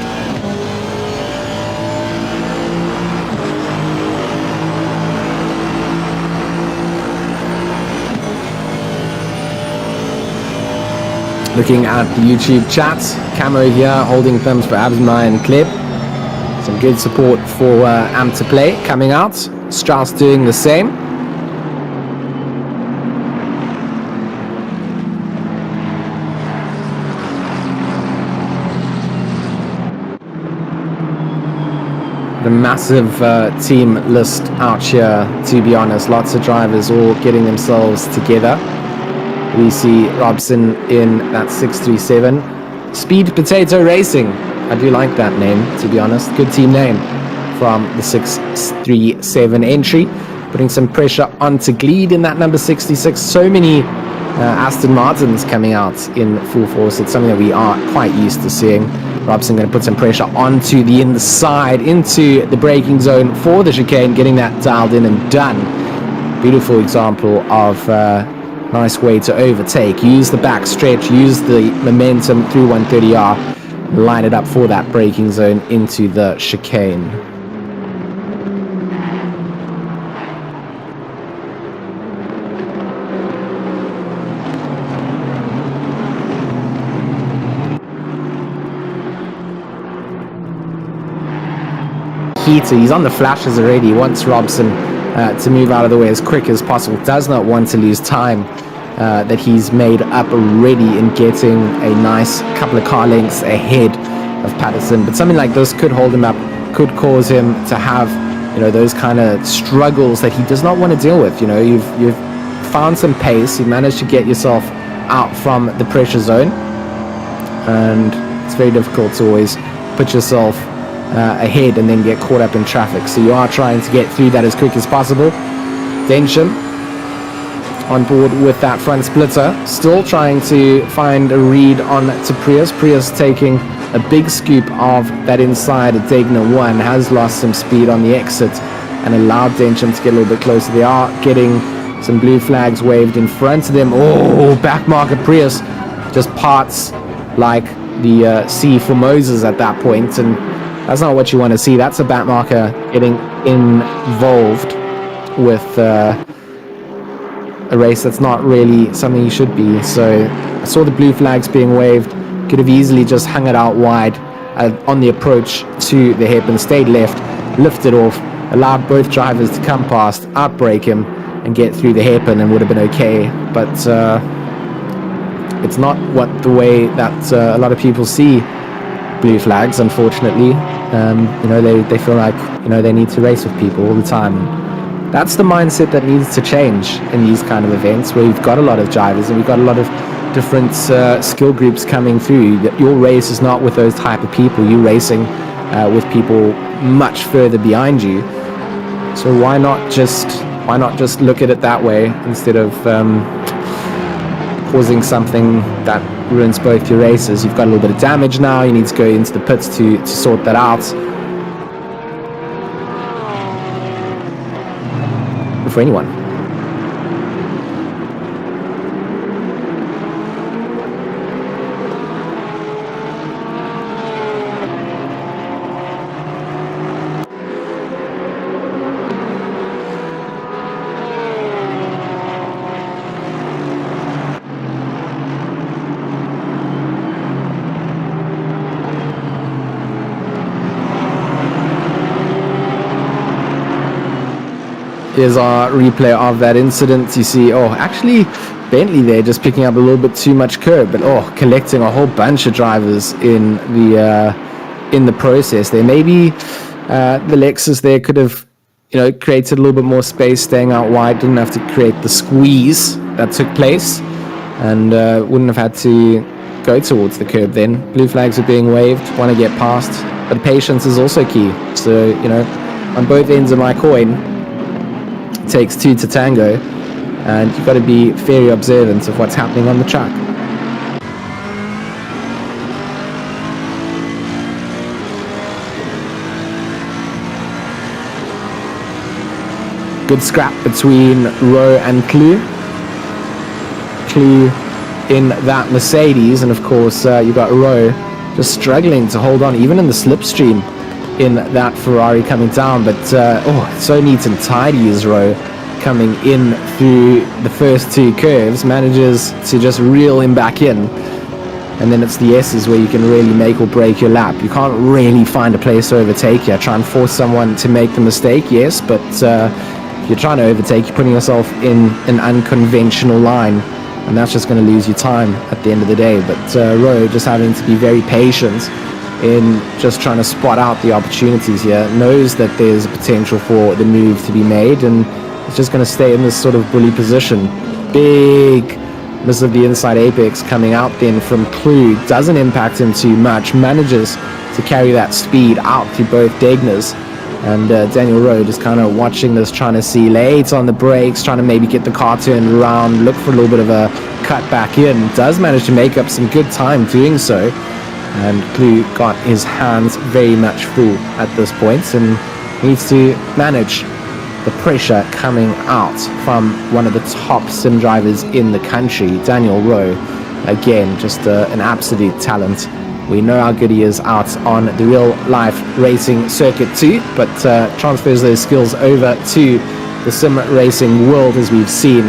Looking at the YouTube chat, Camo here holding thumbs for Absmeyer and Kleb. Some good support for Amp to Play coming out. Strauss doing the same. The massive team list out here, to be honest. Lots of drivers all getting themselves together. We see Robson in that 637. Speed Potato Racing. I do like that name, to be honest. Good team name from the 637 entry. Putting some pressure onto Gleed in that number 66. So many Aston Martins coming out in full force. It's something that we are quite used to seeing. Robson going to put some pressure onto the inside, into the braking zone for the chicane, getting that dialed in and done. Beautiful example of nice way to overtake. Use the back stretch, use the momentum through 130R, line it up for that braking zone into the chicane. Heater, he's on the flashes already. He wants Robson to move out of the way as quick as possible. Does not want to lose time that he's made up already in getting a nice couple of car lengths ahead of Patterson. But something like this could hold him up, could cause him to have, you know, those kind of struggles that he does not want to deal with. You know, you've found some pace, you managed to get yourself out from the pressure zone, and it's very difficult to always put yourself ahead and then get caught up in traffic. So you are trying to get through that as quick as possible. Densham on board with that front splitter, still trying to find a read on to Prius. Prius taking a big scoop of that inside at Degner 1, has lost some speed on the exit and allowed Densham to get a little bit closer. They are getting some blue flags waved in front of them. Oh, back marker Prius just parts like the sea for Moses at that point, and that's not what you want to see. That's a back marker getting involved with a race that's not really something you should be. So I saw the blue flags being waved. Could have easily just hung it out wide on the approach to the hairpin, stayed left, lifted off, allowed both drivers to come past, outbrake him, and get through the hairpin, and would have been okay. But it's not what the way that a lot of people see blue flags, unfortunately. They feel like, they need to race with people all the time. That's the mindset that needs to change in these kind of events, where we've got a lot of drivers and we've got a lot of different skill groups coming through. Your race is not with those type of people. You're racing with people much further behind you. So why not just look at it that way instead of causing something that ruins both your races? You've got a little bit of damage now. You need to go into the pits to sort that out. For anyone. Here's our replay of that incident. You see, actually Bentley there just picking up a little bit too much curb, but collecting a whole bunch of drivers in the process there. Maybe the Lexus there could have created a little bit more space, staying out wide, didn't have to create the squeeze that took place, and wouldn't have had to go towards the curb then. Blue flags are being waved, want to get past, but patience is also key. So on both ends of my coin, it takes two to tango, and you've got to be very observant of what's happening on the track. Good scrap between Rowe and Clue in that Mercedes, and of course you've got Rowe just struggling to hold on, even in the slipstream in that Ferrari coming down. But so neat and tidy is Rowe coming in through the first two curves, manages to just reel him back in, and then it's the S's where you can really make or break your lap. You can't really find a place to overtake here. Try and force someone to make the mistake, yes, but if you're trying to overtake, you're putting yourself in an unconventional line, and that's just going to lose you time at the end of the day. But Rowe just having to be very patient in just trying to spot out the opportunities here, knows that there's a potential for the move to be made, and it's just going to stay in this sort of bully position. Big miss of the inside apex coming out then from Clue, doesn't impact him too much, manages to carry that speed out through both Degners, and Daniel Rowe just kind of watching this, trying to see late on the brakes, trying to maybe get the car turned around, look for a little bit of a cut back in, does manage to make up some good time doing so. And Clue got his hands very much full at this point and needs to manage the pressure coming out from one of the top sim drivers in the country, Daniel Rowe. Again, just an absolute talent. We know how good he is out on the real life racing circuit too, but transfers those skills over to the sim racing world, as we've seen.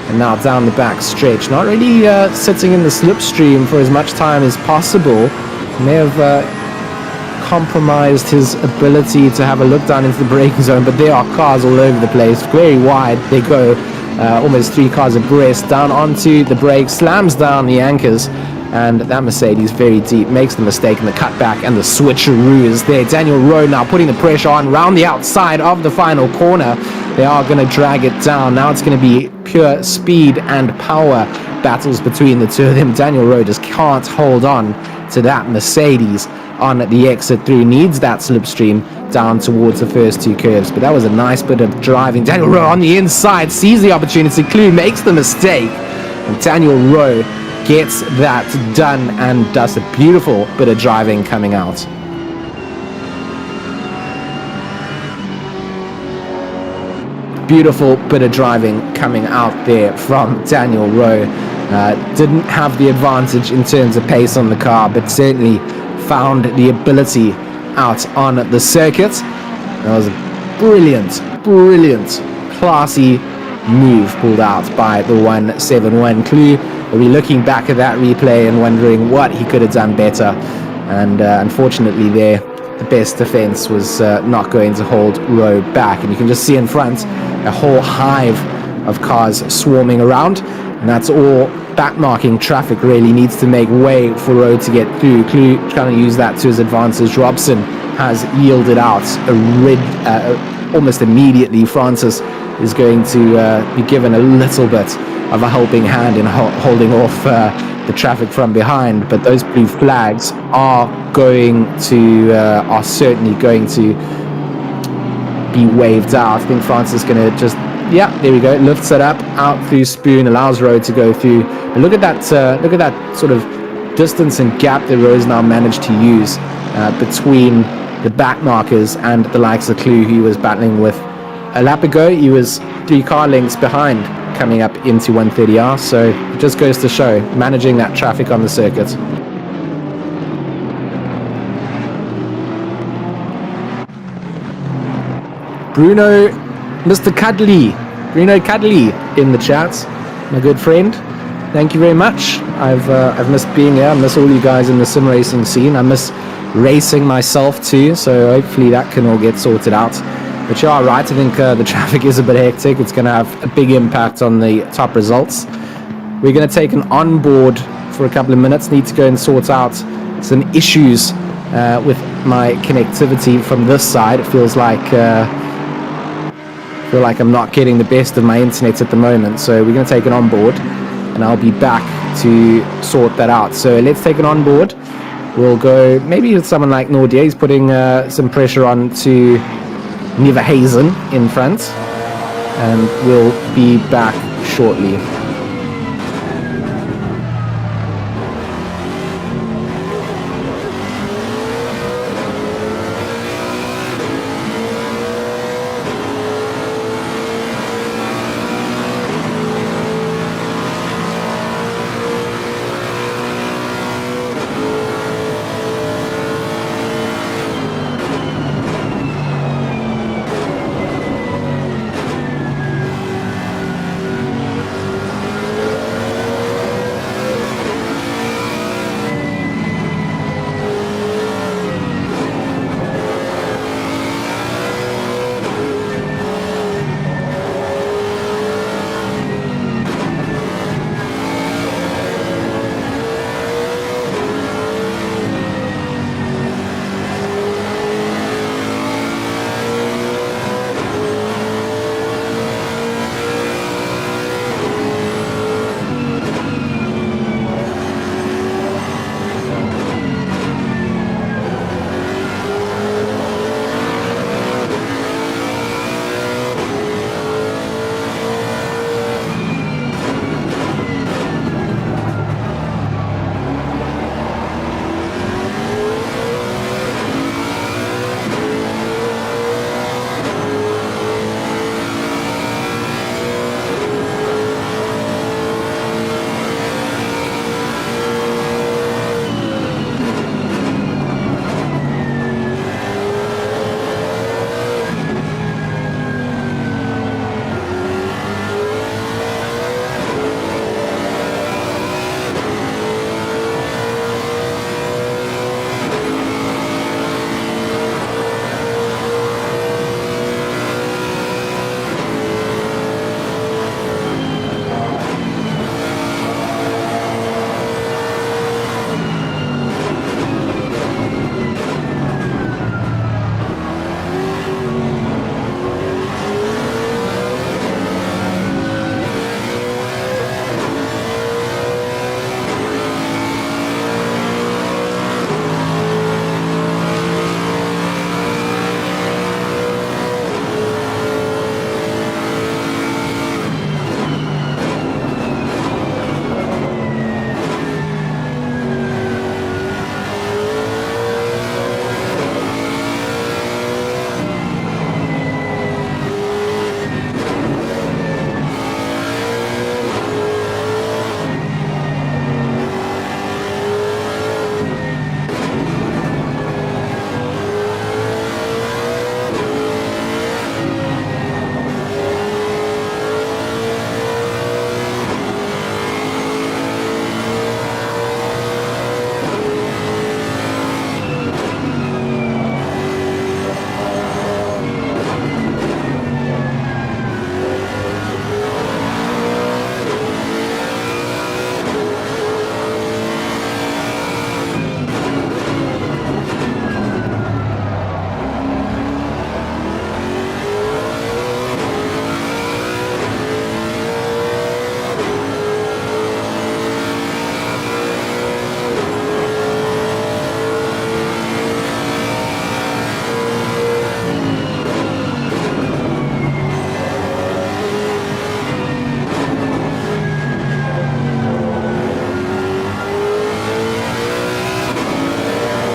And now down the back stretch, not really sitting in the slipstream for as much time as possible. May have compromised his ability to have a look down into the braking zone, but there are cars all over the place, very wide. They go almost 3 cars abreast, down onto the brakes, slams down the anchors, and that Mercedes very deep, makes the mistake in the cutback, and the switcheroo is there. Daniel Rowe now putting the pressure on round the outside of the final corner. They are going to drag it down. Now it's going to be pure speed and power battles between the two of them. Daniel Rowe just can't hold on to that Mercedes on the exit through, needs that slipstream down towards the first 2 curves. But that was a nice bit of driving. Daniel Rowe on the inside sees the opportunity. Clue makes the mistake, and Daniel Rowe gets that done and does a beautiful bit of driving coming out. Beautiful bit of driving coming out there from Daniel Rowe. Didn't have the advantage in terms of pace on the car, but certainly found the ability out on the circuit. That was a brilliant, classy move pulled out by the 171. Clue will be looking back at that replay and wondering what he could have done better. And unfortunately there, the best defense was not going to hold Rowe back. And you can just see in front a whole hive of cars swarming around, and that's all backmarking traffic really needs to make way for road to get through. Clue trying to use that to his advantage. Robson has yielded out almost immediately. Francis is going to be given a little bit of a helping hand in holding off the traffic from behind, but those blue flags are certainly going to be waved out. I think Francis is going to just, yeah, there we go, lifts it up out through Spoon, allows Road to go through. But look at that sort of distance and gap that Rose now managed to use between the back markers and the likes of Clue, who he was battling with a lap ago. He was 3 car lengths behind coming up into 130R, so it just goes to show managing that traffic on the circuit. Bruno, Mr. Cuddly, Bruno Cuddly in the chat, my good friend. Thank you very much. I've missed being here. I miss all you guys in the sim racing scene. I miss racing myself too, so hopefully that can all get sorted out. But you are right, I think the traffic is a bit hectic. It's going to have a big impact on the top results. We're going to take an onboard for a couple of minutes. Need to go and sort out some issues with my connectivity from this side. It feels like I'm not getting the best of my internet at the moment. So we're going to take an onboard, and I'll be back to sort that out. So let's take an onboard. We'll go maybe with someone like Nordia. He's putting some pressure on to Neverhazen in front, and we'll be back shortly.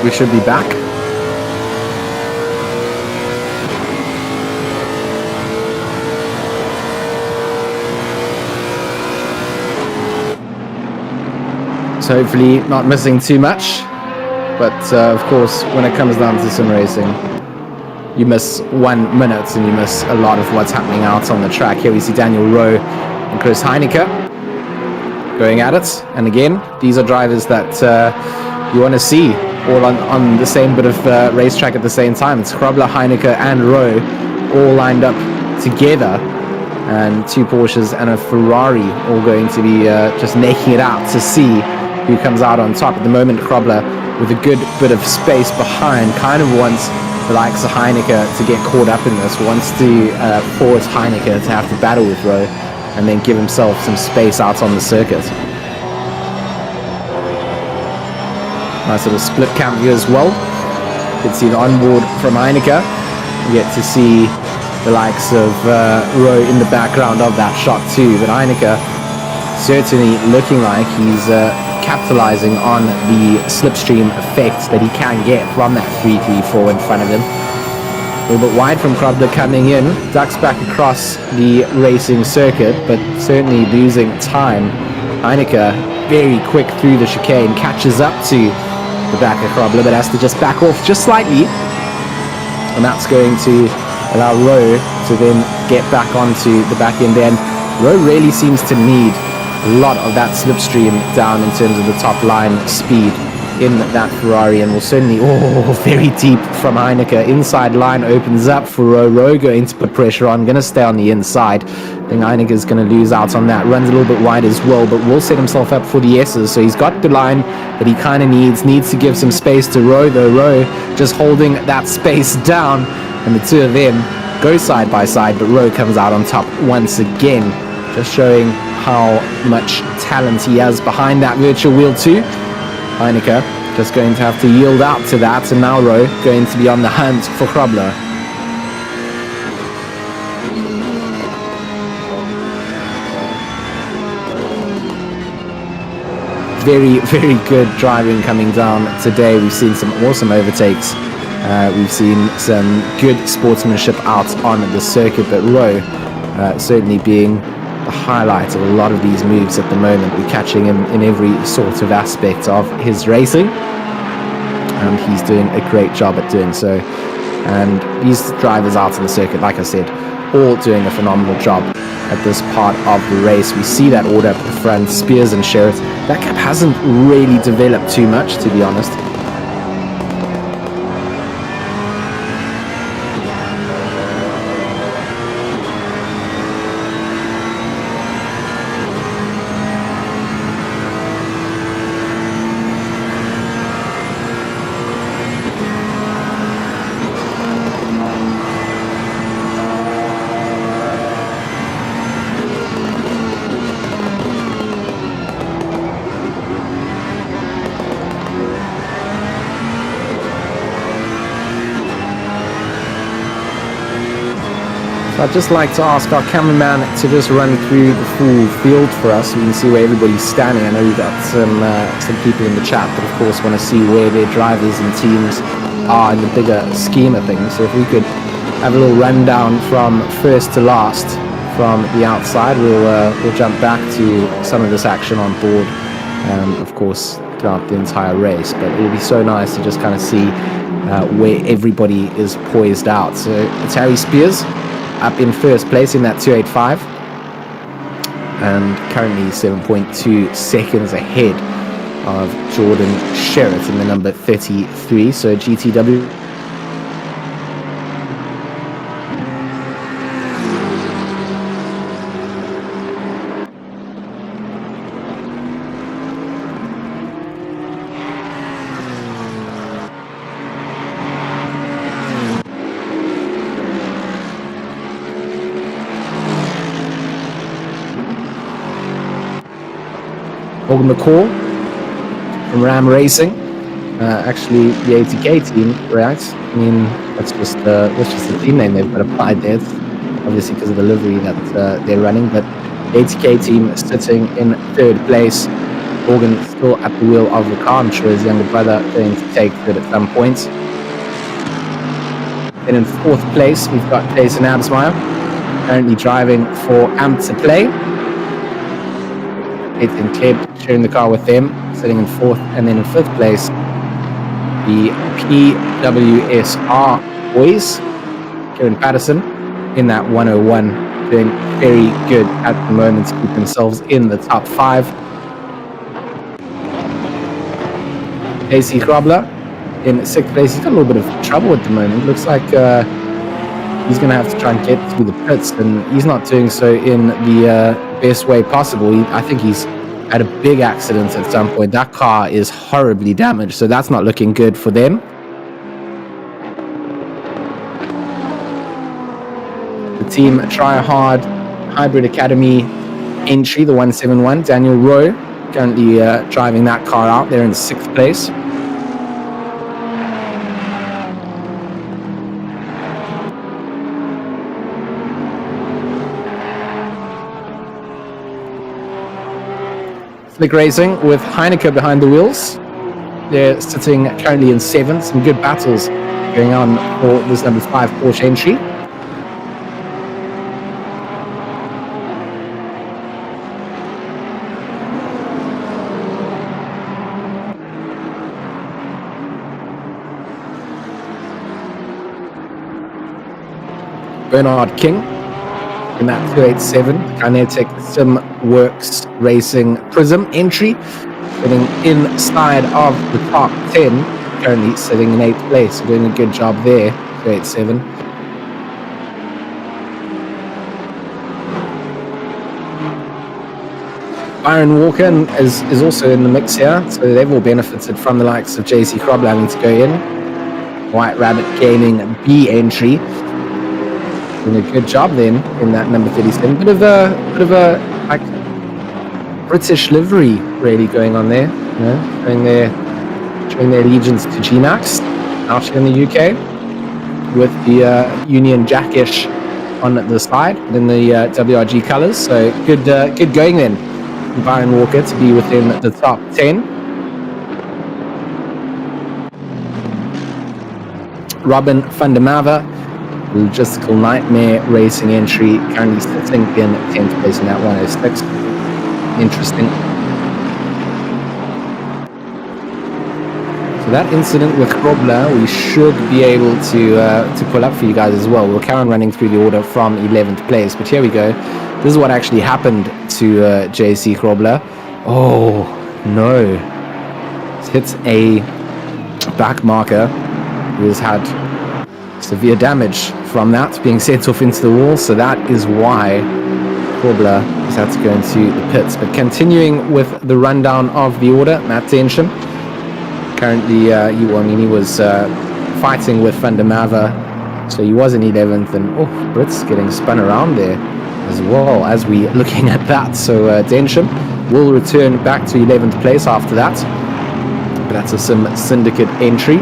we should be back. So hopefully not missing too much. But of course, when it comes down to sim racing, you miss 1 minute and you miss a lot of what's happening out on the track. Here we see Daniel Rowe and Chris Heineke going at it. And again, these are drivers that you want to see all on the same bit of racetrack at the same time. It's Grobler, Heineke and Rowe all lined up together. And 2 Porsches and a Ferrari all going to be just naking it out to see who comes out on top. At the moment, Grobler with a good bit of space behind, kind of wants the likes of Heineke to get caught up in this, wants to force Heineke to have to battle with Rowe and then give himself some space out on the circuit. Nice little split cam view as well. You can see the onboard from Heineke. You get to see the likes of Rowe in the background of that shot too, but Heineke certainly looking like he's capitalizing on the slipstream effect that he can get from that 334 in front of him. A little bit wide from Grobler coming in, ducks back across the racing circuit, but certainly losing time. Heineke very quick through the chicane, catches up to the back of Grobler, but has to just back off just slightly, and that's going to allow Rowe to then get back onto the back end. And Rowe really seems to need a lot of that slipstream down in terms of the top line speed in that Ferrari, and will certainly, very deep from Heineke. Inside line opens up for Rowe. Rowe going to put pressure on, going to stay on the inside. I think Heineke is going to lose out on that. Runs a little bit wide as well, but will set himself up for the S's. So he's got the line that he kind of needs to give some space to Rowe, though Rowe just holding that space down, and the two of them go side by side, but Rowe comes out on top once again, just showing how much talent he has behind that virtual wheel too. Heineke just going to have to yield out to that, and now Rowe going to be on the hunt for Grobler. Very, very good driving coming down today. We've seen some awesome overtakes. We've seen some good sportsmanship out on the circuit, but Rowe certainly being the highlight of a lot of these moves at the moment. We're catching him in every sort of aspect of his racing, and he's doing a great job at doing so. And these drivers out on the circuit, like I said, all doing a phenomenal job at this part of the race. We see that order up at the front, Spears and Sherritt. That gap hasn't really developed too much, to be honest. I'd just like to ask our cameraman to just run through the full field for us so we can see where everybody's standing. I know we've got some people in the chat that of course want to see where their drivers and teams are in the bigger scheme of things. So if we could have a little rundown from first to last from the outside, we'll jump back to some of this action on board, of course, throughout the entire race. But it would be so nice to just kind of see where everybody is poised out. So it's Harry Spears up in first place in that 285, and currently 7.2 seconds ahead of Jordan Sherritt in the number 33. So GTW Morgan McCall from Ram Racing, actually the ATK team, right? I mean, that's just the team name they've got applied there. It's obviously because of the livery that they're running, but the ATK team is sitting in third place Morgan still at the wheel of the car. I'm sure his younger brother going to take it at some point. Then in 4th place, we've got Jason Absmeyer, currently driving for Amp to Play. It's in Kleb sharing the car with them, sitting in 4th. And then in 5th place, the PWSR boys, Kieran Patterson, in that 101, doing very good at the moment to keep themselves in the top 5. AC Grobler in 6th place. He's got a little bit of trouble at the moment. Looks like he's going to have to try and get through the pits, and he's not doing so in the best way possible. I think he's had a big accident at some point. That car is horribly damaged, so that's not looking good for them. The team Try Hard Hybrid Academy entry, the 171, Daniel Rowe, currently driving that car out. They're in 6th place. Slick Racing with Heineke behind the wheels. They're sitting currently in 7th. Some good battles going on for this number 5 Porsche entry. Bernard King in that 287 Kinetic SimWorks Racing Prism entry, sitting inside of the top 10, currently sitting in 8th place, so doing a good job there. 287. Byron Walker is also in the mix here, so they've all benefited from the likes of JC Crobble having to go in. White Rabbit Gaming B entry, doing a good job then in that number 37. Bit of a like British livery really going on there, you know, showing their allegiance to G-Max out here in the UK, with the Union Jackish on the side, and then the WRG colours. So good going then, Byron Walker to be within the top 10. Robin van der Mava, Logistical Nightmare Racing entry, currently sitting in 10th place in that 106. Interesting. So that incident with Grobler, we should be able to pull up for you guys as well. We'll carry on running through the order from 11th place, but here we go. This is what actually happened to JC Grobler. Oh no! He's hit a back marker. He has had severe damage from that, being sent off into the wall, so that is why Grobler has had to go into the pits. But continuing with the rundown of the order, Matt Tension, currently, he was fighting with Van der Mava, so he was in 11th, and Brits getting spun around there as well as we looking at that. So Tension will return back to 11th place after that, but that's a Syndicate entry.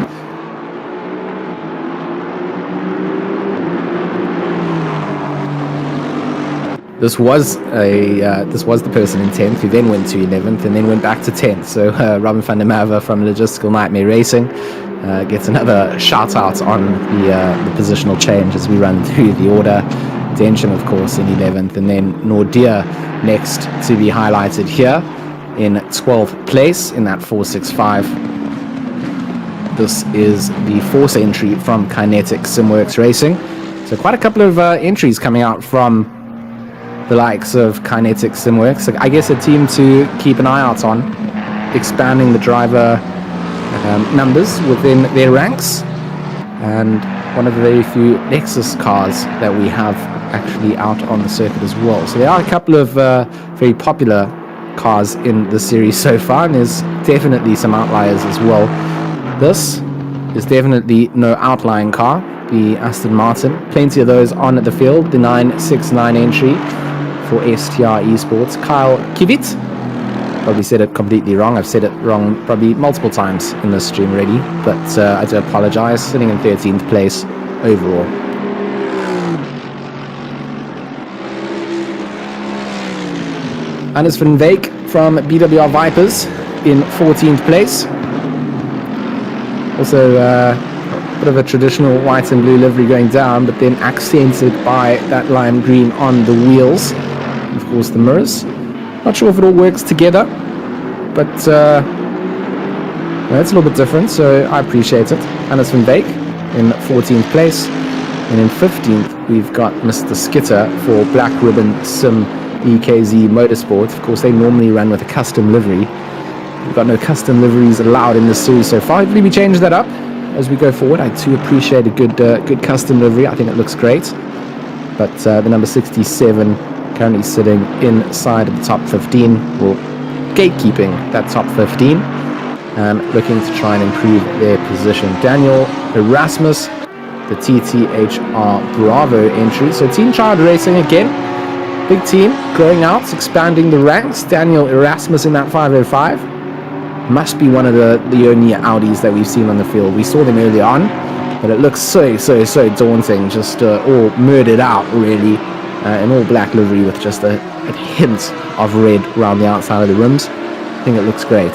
This was the person in 10th who then went to 11th and then went back to 10th. So Robin van der Mava from Logistical Nightmare Racing gets another shout out on the positional change as we run through the order. Tension, of course, in 11th, and then Nordia next to be highlighted here in 12th place in that 465. This is the Force entry from Kinetic SimWorks Racing. So quite a couple of entries coming out from the likes of Kinetic SimWorks. I guess a team to keep an eye out on, expanding the driver numbers within their ranks, and one of the very few Lexus cars that we have actually out on the circuit as well. So there are a couple of very popular cars in the series so far, and there's definitely some outliers as well. This is definitely no outlying car, the Aston Martin. Plenty of those on the field. The 969 entry for STR Esports, Kyle Kivit. Probably said it completely wrong. I've said it wrong probably multiple times in this stream already, but I do apologize. Sitting in 13th place overall. Anders van Veek from BWR Vipers in 14th place. Also, a bit of a traditional white and blue livery going down, but then accented by that lime green on the wheels. And of course, the mirrors. Not sure if it all works together, but it's a little bit different, so I appreciate it. Hannes van Beek in 14th place. And in 15th, we've got Mr. Skitter for Black Ribbon Sim EKZ Motorsport. Of course, they normally run with a custom livery. We've got no custom liveries allowed in this series so far. Hopefully we change that up as we go forward. I do appreciate a good custom livery. I think it looks great. But the number 67 currently sitting inside of the top 15, or gatekeeping that top 15, looking to try and improve their position. Daniel Erasmus, the TTHR Bravo entry. So Team Child Racing again. Big team, growing out, expanding the ranks. Daniel Erasmus in that 505. Must be one of the only Audis that we've seen on the field. We saw them early on, but it looks so daunting. Just all murdered out, really, in all black livery with just a hint of red around the outside of the rims. I think it looks great.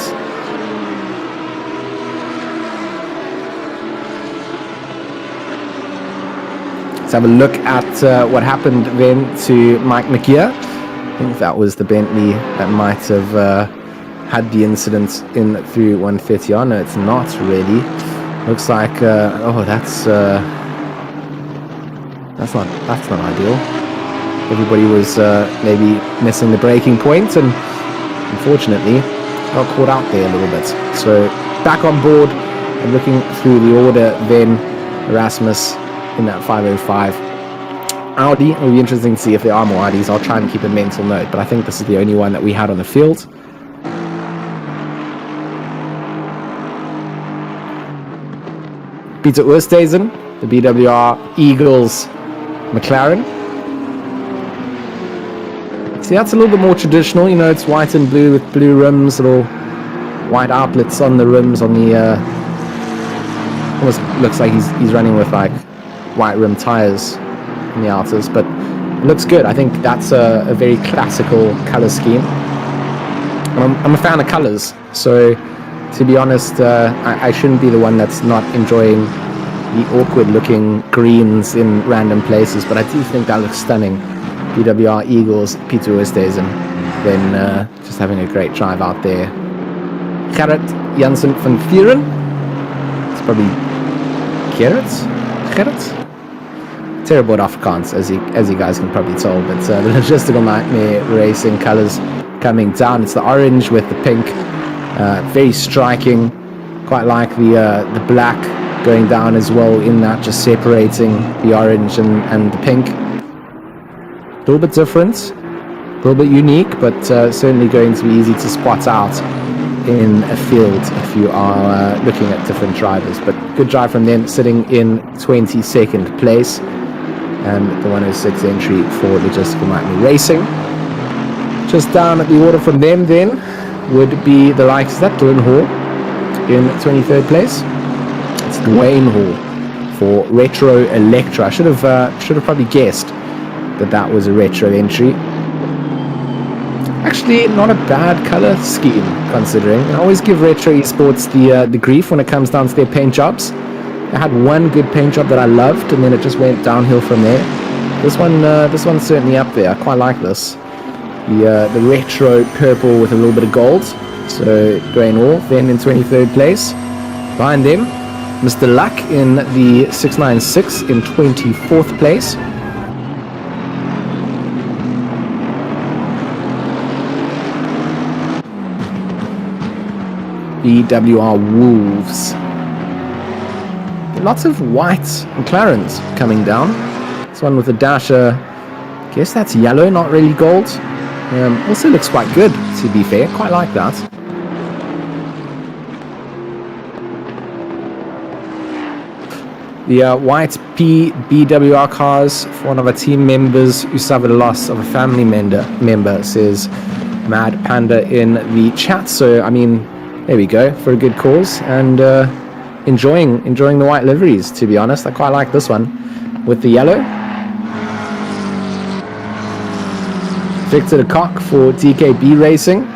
Let's have a look at what happened then to Mike McGear. I think that was the Bentley that might have had the incident in through 130 on. No, it's not really. Looks like that's not ideal. Everybody was maybe missing the braking point, and unfortunately got caught out there a little bit. So back on board and looking through the order then. Erasmus in that 505. Audi, it will be interesting to see if there are more Audis. I'll try and keep a mental note, but I think this is the only one that we had on the field. Peter Oosthuizen, the BWR Eagles McLaren. See, that's a little bit more traditional. You know, it's white and blue with blue rims, little white outlets on the rims on the... almost looks like he's running with like white rim tires in the outers, but it looks good. I think that's a very classical color scheme. I'm a fan of colors, so to be honest, I shouldn't be the one that's not enjoying the awkward looking greens in random places, but I do think that looks stunning. BWR Eagles, Peter Oosthuizen, then just having a great drive out there. Gerrit Jansen van Vieren, it's probably Gerrit? Terrible at Afrikaans, as you guys can probably tell, but the Logistical Nightmare Racing colours coming down. It's the orange with the pink, very striking. Quite like the black going down as well in that, just separating the orange and the pink. A little bit different, a little bit unique, but certainly going to be easy to spot out in a field if you are looking at different drivers. But good drive from them, sitting in 22nd place, and the 106 entry for Logistical Nightmare Racing. Just down at the order from them then would be the likes of that Dylan Hall in 23rd place. It's Dwayne Hall for Retro Electra. I should have probably guessed that was a retro entry. Actually, not a bad color scheme considering. I always give Retro Esports the grief when it comes down to their paint jobs. I had one good paint job that I loved, and then it just went downhill from there. This one's certainly up there. I quite like this. The retro purple with a little bit of gold. So Dwayne Hall then in 23rd place. Behind them, Mr. Luck in the 696 in 24th place. BWR Wolves. Lots of white McLarens coming down. This one with the dasher, I guess that's yellow, not really gold. Also looks quite good, to be fair. Quite like that. The white BWR cars for one of our team members who suffered a loss of a family member, says Mad Panda in the chat. So, I mean, there we go, for a good cause, and enjoying the white liveries, to be honest. I quite like this one with the yellow. Victor de Kock for DKB Racing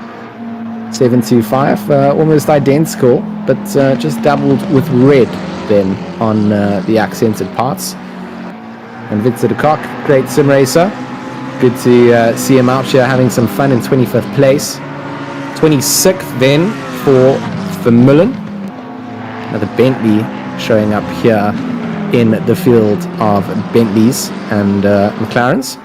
725, almost identical, but just dabbled with red then on the accented parts. And Victor de Kock, great sim racer. Good to see him out here having some fun in 25th place. 26th then for Vermeulen. Another Bentley showing up here in the field of Bentleys and McLarens.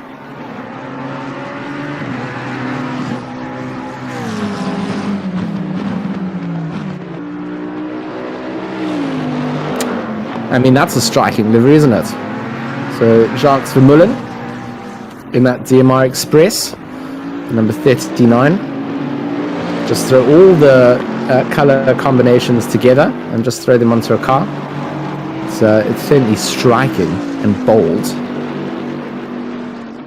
I mean, that's a striking livery, isn't it? So Jacques Vermeulen in that DMR Express, number 39. Just throw all the color combinations together and just throw them onto a car. So it's certainly striking and bold.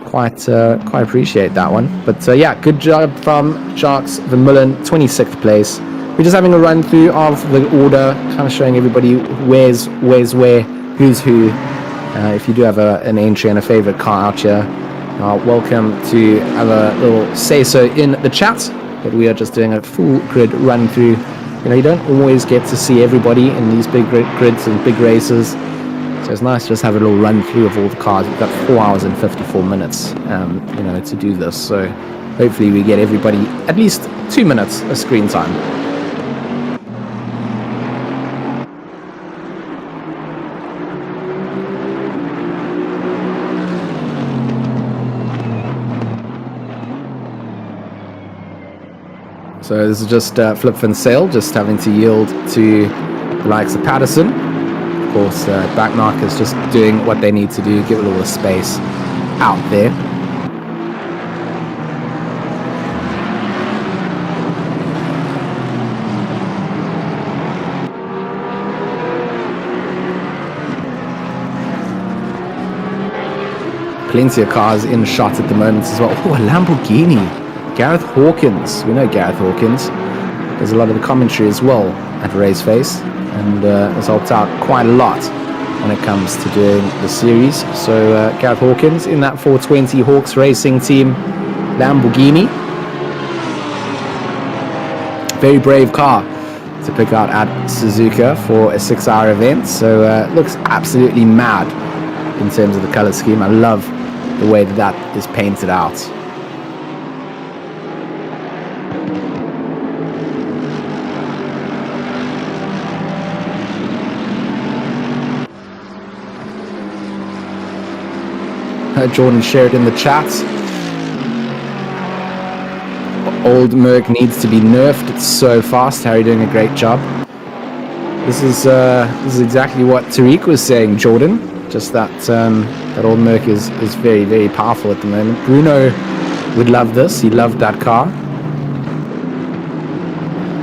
Quite appreciate that one. But yeah, good job from Jacques Vermeulen, 26th place. We're just having a run through of the order, kind of showing everybody where's where, who's who. If you do have an entry and a favorite car out here, welcome to have a little say-so in the chat. But we are just doing a full grid run through. You know, you don't always get to see everybody in these big grids and big races. So it's nice to just have a little run through of all the cars. We've got 4 hours and 54 minutes, you know, to do this. So hopefully we get everybody at least 2 minutes of screen time. So this is just Flip and Sail, just having to yield to the likes of Patterson. Of course, Backmark is just doing what they need to do, give it all the space out there. Plenty of cars in shot at the moment as well. Oh, a Lamborghini. Gareth Hawkins, we know Gareth Hawkins. There's a lot of the commentary as well at Raceface, and has helped out quite a lot when it comes to doing the series. So Gareth Hawkins in that 420 Hawks Racing Team Lamborghini. Very brave car to pick out at Suzuka for a 6-hour event. So looks absolutely mad in terms of the color scheme. I love the way that is painted out. Jordan shared in the chat. Old Merc needs to be nerfed. It's so fast. Harry doing a great job. This is exactly what Tariq was saying, Jordan. Just that that old Merc is very, very powerful at the moment. Bruno would love this. He loved that car.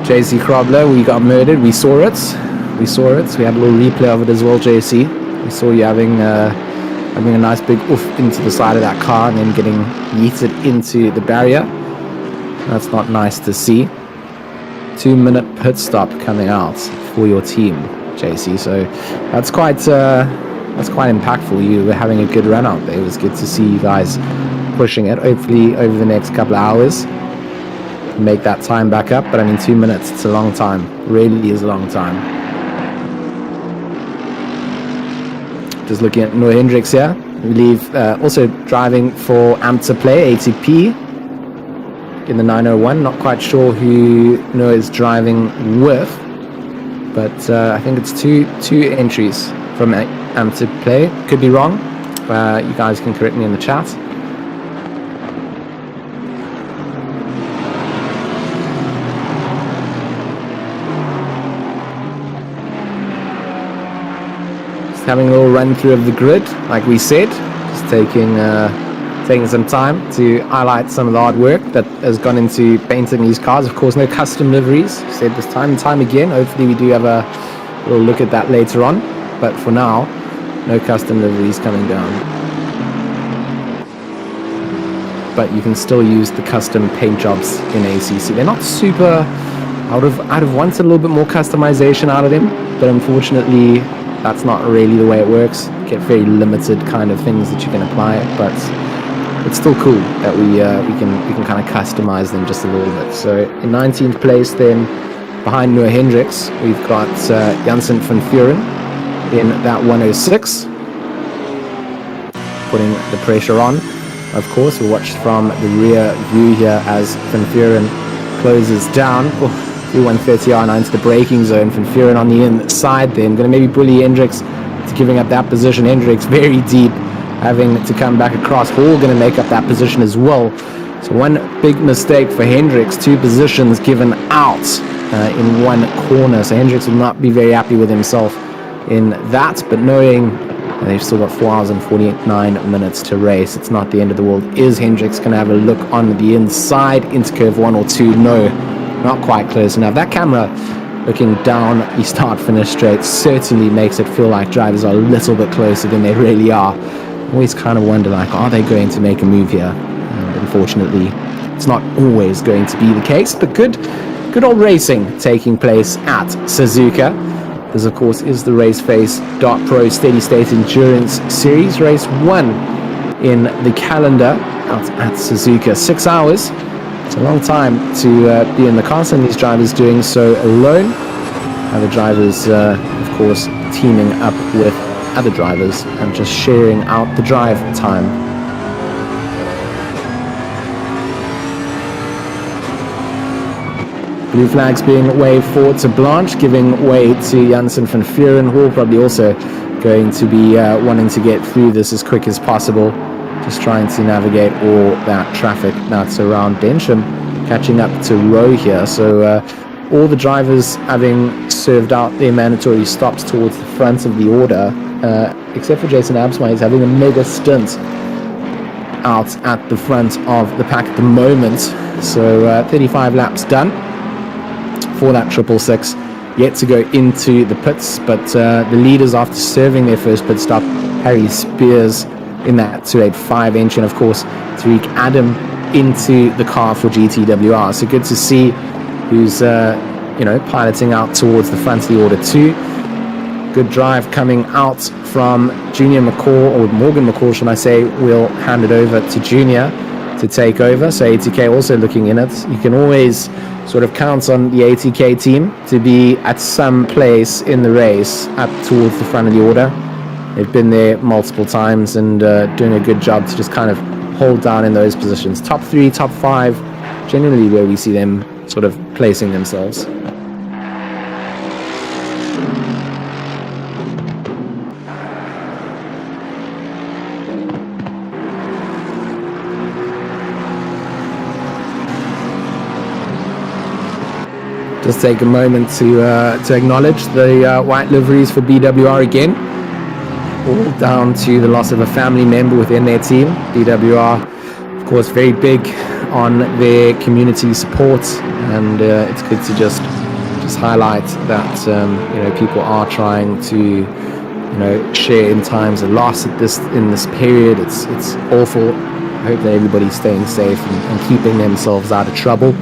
JC Krobler, we got murdered. We saw it. We had a little replay of it as well, JC. We saw you having a nice big oof into the side of that car and then getting yeeted into the barrier. That's not nice to see. 2-minute pit stop coming out for your team, JC. So that's quite impactful. You were having a good run out there. It was good to see you guys pushing it. Hopefully over the next couple of hours make that time back up. But I mean, 2 minutes, it's a long time. Really is a long time. Just looking at Noah Hendricks here, I believe also driving for Amter Play ATP in the 901. Not quite sure who Noah is driving with, but I think it's two entries from Amter Play. Could be wrong. You guys can correct me in the chat. Having a little run through of the grid, like we said, just taking some time to highlight some of the hard work that has gone into painting these cars. Of course, no custom liveries. Said this time and time again. Hopefully, we do have a little look at that later on. But for now, no custom liveries coming down. But you can still use the custom paint jobs in ACC. They're not super. I'd have wanted a little bit more customization out of them, but unfortunately, that's not really the way it works. You get very limited kind of things that you can apply, but it's still cool that we can kind of customize them just a little bit. So in 19th place then, behind Noah Hendricks, we've got Janssen van Vuren in that 106, putting the pressure on. Of course, we'll watch from the rear view here as Van Vuren closes down. Through 130R now into the braking zone. Van Vuren on the inside then, going to maybe bully Hendricks to giving up that position. Hendricks very deep, having to come back across. Hall going to make up that position as well. So one big mistake for Hendricks, 2 positions given out in one corner. So Hendricks will not be very happy with himself in that, but knowing they've still got 4 hours and 49 minutes to race, it's not the end of the world. Is Hendricks going to have a look on the inside into curve 1 or 2? No, not quite close enough. That camera looking down the start-finish straight certainly makes it feel like drivers are a little bit closer than they really are. Always kind of wonder, like, are they going to make a move here? Unfortunately, it's not always going to be the case, but good old racing taking place at Suzuka. This, of course, is the Raceface.Pro Steady State Endurance Series, race 1 in the calendar out at Suzuka. 6 hours. It's a long time to be in the car, and these drivers doing so alone. Other drivers, of course, teaming up with other drivers and just sharing out the drive time. Blue flags being waved forward to Blanche, giving way to Janssen van Vuren, who will probably also going to be wanting to get through this as quick as possible. Just trying to navigate all that traffic that's around Densham, catching up to Rowe here. So all the drivers having served out their mandatory stops towards the front of the order, except for Jason Absma. He's having a mega stint out at the front of the pack at the moment. So 35 laps done for that 666, yet to go into the pits, but the leaders after serving their first pit stop, Harry Spears in that 285 entry, and of course Tariq Adam into the car for GTWR. So good to see who's piloting out towards the front of the order too. Good drive coming out from Junior McCall, or Morgan McCall should I say. We'll hand it over to Junior to take over. So ATK also looking in it. You can always sort of count on the ATK team to be at some place in the race up towards the front of the order. They've been there multiple times and doing a good job to just kind of hold down in those positions. Top 3, top 5, generally where we see them sort of placing themselves. Just take a moment to acknowledge the white liveries for BWR again. All down to the loss of a family member within their team. BWR, of course, very big on their community support, and it's good to just highlight that people are trying to share in times of loss in this period. It's awful. I hope that everybody's staying safe and keeping themselves out of trouble.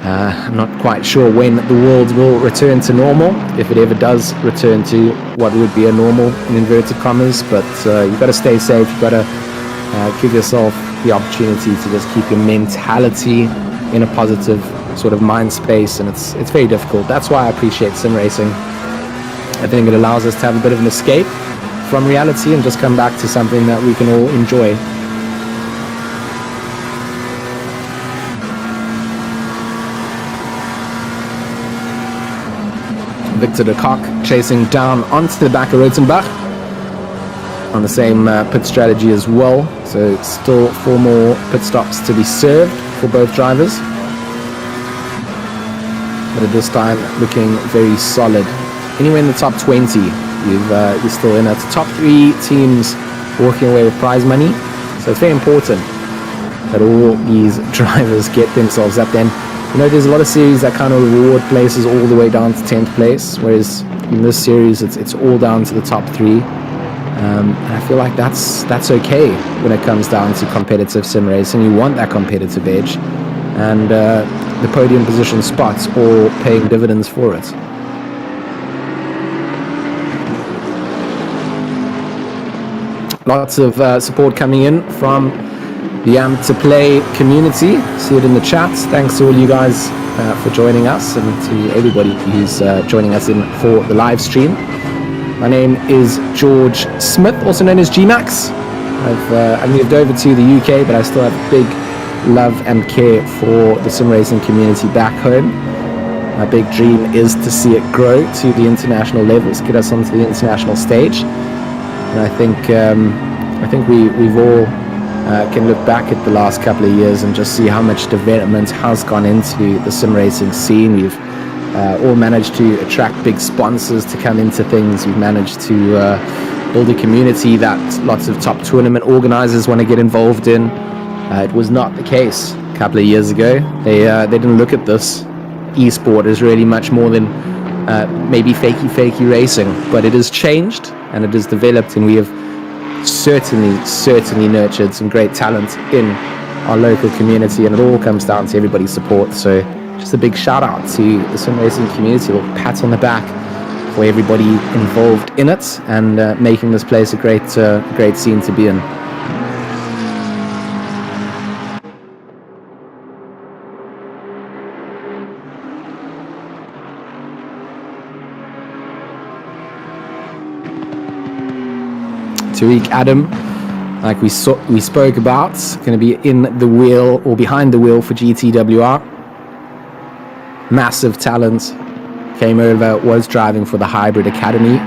I'm not quite sure when the world will return to normal, if it ever does return to what would be a normal, in inverted commas, but you've got to stay safe. You've got to give yourself the opportunity to just keep your mentality in a positive sort of mind space, and it's very difficult. That's why I appreciate sim racing. I think it allows us to have a bit of an escape from reality and just come back to something that we can all enjoy. Victor de Kock chasing down onto the back of Rotenbach on the same pit strategy as well. So still 4 more pit stops to be served for both drivers. But at this time, looking very solid. Anywhere in the top 20, you're still in it. Top 3 teams walking away with prize money. So it's very important that all these drivers get themselves up then. There's a lot of series that kind of reward places all the way down to 10th place, whereas in this series, it's all down to the top 3. And I feel like that's okay when it comes down to competitive sim racing. You want that competitive edge, and the podium position spots all paying dividends for it. Lots of support coming in from the Amp to Play community. See it in the chat. Thanks to all you guys for joining us, and to everybody who's joining us in for the live stream. My name is George Smith, also known as G-Max. I've moved over to the UK, but I still have big love and care for the sim racing community back home. My big dream is to see it grow to the international levels, get us onto the international stage. And I think we've all can look back at the last couple of years and just see how much development has gone into the sim racing scene. We've all managed to attract big sponsors to come into things. We've managed to build a community that lots of top tournament organizers want to get involved in. It was not the case a couple of years ago. They didn't look at this esport as really much more than maybe fakey racing, but it has changed and it has developed, and we have certainly nurtured some great talent in our local community, and it all comes down to everybody's support. So just a big shout out to the sim racing community, a little pat on the back for everybody involved in it, and making this place a great scene to be in. Tariq Adam, like we spoke about, going to be in the wheel or behind the wheel for GTWR. Massive talent, came over, was driving for the Hybrid Academy,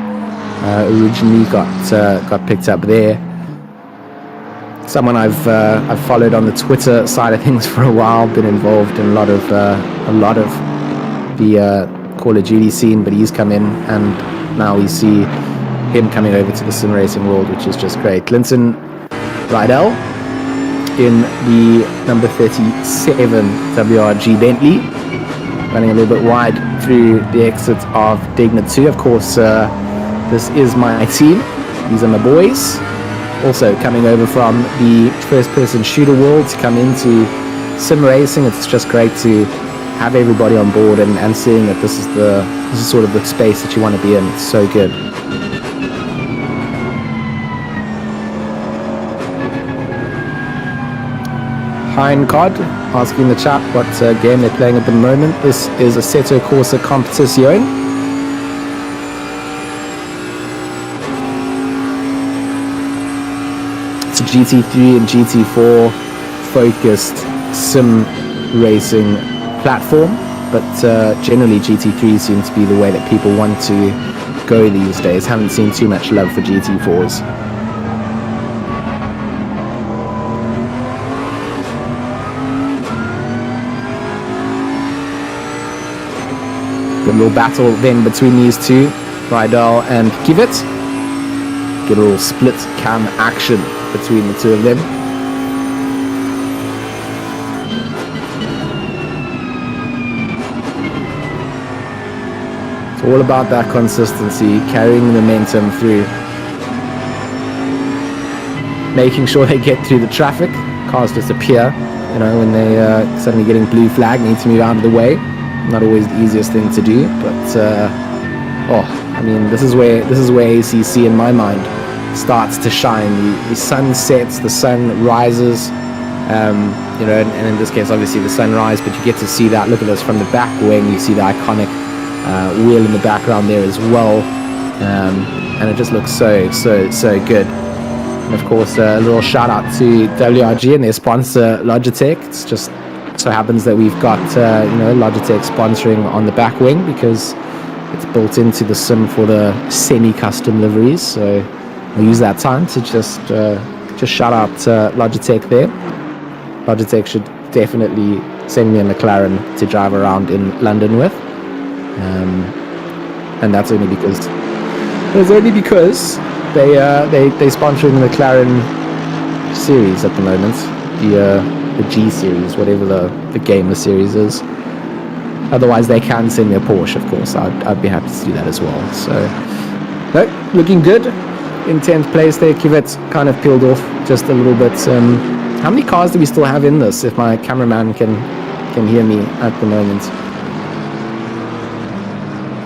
originally got picked up there. Someone I've followed on the Twitter side of things for a while, been involved in a lot of the Call of Duty scene, but he's come in, and now we see him coming over to the sim racing world, which is just great. Linton Rydell in the number 37 WRG Bentley, running a little bit wide through the exit of Digna 2. Of course, this is my team. These are my boys. Also coming over from the first-person shooter world to come into sim racing. It's just great to have everybody on board, and seeing that this is sort of the space that you want to be in. It's so good. Hein Cod asking in the chat what game they're playing at the moment. This is Assetto Corsa Competizione. It's a GT3 and GT4 focused sim racing platform, but generally GT3 seems to be the way that people want to go these days. Haven't seen too much love for GT4s. Good little battle then between these two, Rydell and Kivit. Get a little split cam action between the two of them. It's all about that consistency, carrying momentum through, making sure they get through the traffic. Cars disappear, when they suddenly getting blue flag, need to move out of the way. Not always the easiest thing to do, but this is where ACC in my mind starts to shine. The sun sets, the sun rises, and in this case obviously the sunrise, but you get to see that. Look at this from the back wing, you see the iconic wheel in the background there as well, and it just looks so good. And of course a little shout out to WRG and their sponsor Logitech. It's just so happens that we've got Logitech sponsoring on the back wing, because it's built into the sim for the semi-custom liveries. So I'll use that time to just shout out Logitech there. Logitech should definitely send me a McLaren to drive around in London with, and that's only because they sponsoring the McLaren series at the moment, the G series, whatever the game the series is. Otherwise they can send me a Porsche, of course. I'd be happy to do that as well. So no, looking good in 10th place there. Kivit's kind of peeled off just a little bit. How many cars do we still have in this, if my cameraman can hear me at the moment?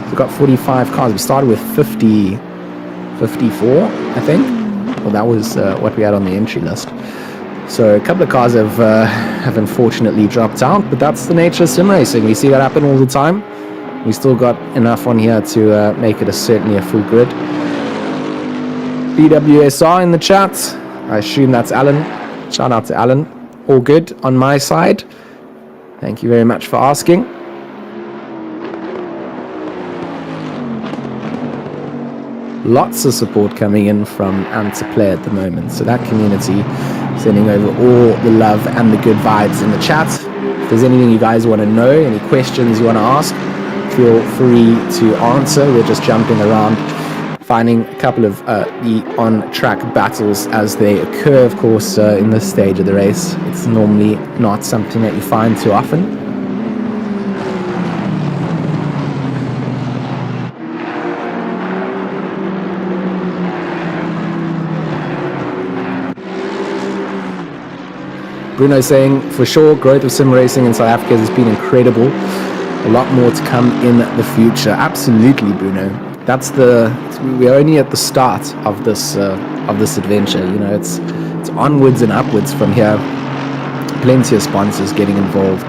We've got 45 cars. We started with 54, I think. Well, that was what we had on the entry list. So a couple of cars have unfortunately dropped out, but that's the nature of sim racing. We see that happen all the time. We still got enough on here to make it certainly a full grid. BWSR in the chat. I assume that's Alan. Shout out to Alan. All good on my side. Thank you very much for asking. Lots of support coming in from Antiplay at the moment. So that community sending over all the love and the good vibes in the chat. If there's anything you guys want to know, any questions you want to ask, feel free to answer. We're just jumping around, finding a couple of the on-track battles as they occur, of course, in this stage of the race. It's normally not something that you find too often. Bruno saying, for sure, growth of sim racing in South Africa has been incredible. A lot more to come in the future. Absolutely, Bruno. We're only at the start of this adventure. You know, it's onwards and upwards from here. Plenty of sponsors getting involved,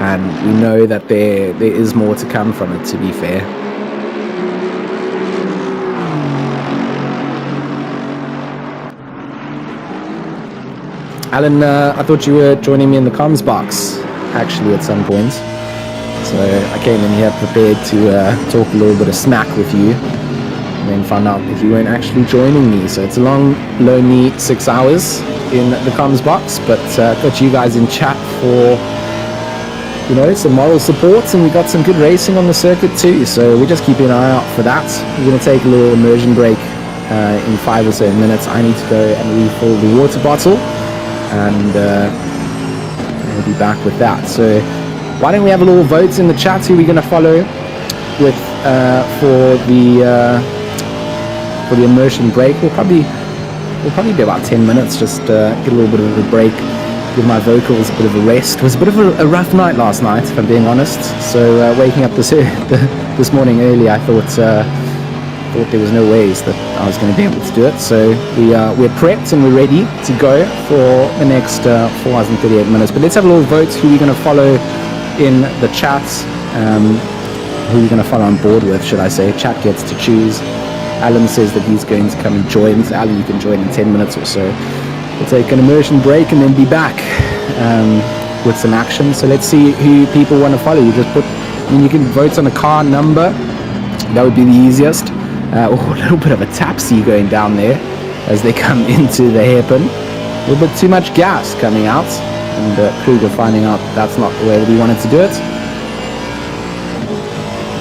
and we know that there is more to come from it, to be fair. Alan, I thought you were joining me in the comms box, actually, at some point. So I came in here prepared to talk a little bit of smack with you, and then found out that you weren't actually joining me. So it's a long, lonely 6 hours in the comms box, but got you guys in chat for, you know, some moral support, and we got some good racing on the circuit too. So we're just keeping an eye out for that. We're going to take a little immersion break in 5 or so minutes. I need to go and refill the water bottle, and we'll be back with that. So why don't we have a little vote in the chat who we're going to follow with for the immersion break. We'll probably be about 10 minutes, just get a little bit of a break, give my vocals a bit of a rest. It was a bit of a rough night last night, if I'm being honest. So waking up this morning early, I thought there was no ways that I was going to be able to do it. So we're prepped and we're ready to go for the next 4 hours and 38 minutes. But let's have a little vote who we're going to follow in the chat, who you're going to follow on board with, should I say. Chat gets to choose. Alan says that he's going to come and join. So Alan, you can join in 10 minutes or so. We'll take an immersion break and then be back with some action. So let's see who people want to follow. You can vote on a car number. That would be the easiest. A little bit of a tapsy going down there as they come into the hairpin. A little bit too much gas coming out, and Kruger finding out that's not the way that he wanted to do it.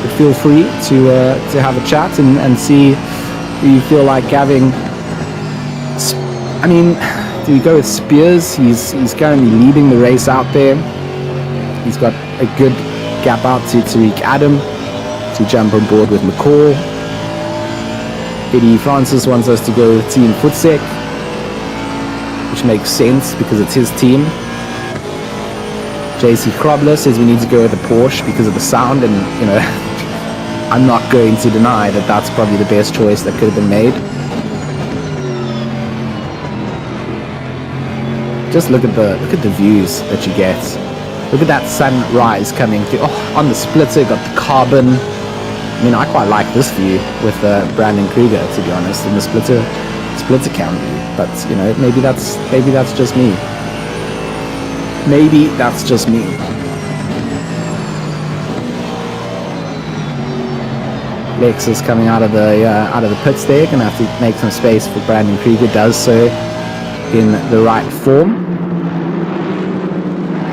But feel free to have a chat and see who you feel like having. I mean, do we go with Spears? He's currently leading the race out there. He's got a good gap out to Tariq Adam to jump on board with McCall. Eddie Francis wants us to go with Team Footsec, which makes sense because it's his team. JC Krobler says we need to go with a Porsche because of the sound, and you know, I'm not going to deny that that's probably the best choice that could have been made. Just look at the views that you get. Look at that sunrise coming through. Oh, on the splitter, got the carbon. I mean, I quite like this view with Brandon Kruger, to be honest, in the splitter cam view. But you know, maybe that's just me. Maybe that's just me. Lex is coming out of the pits there. Gonna have to make some space for Brandon Kruger. Does so in the right form.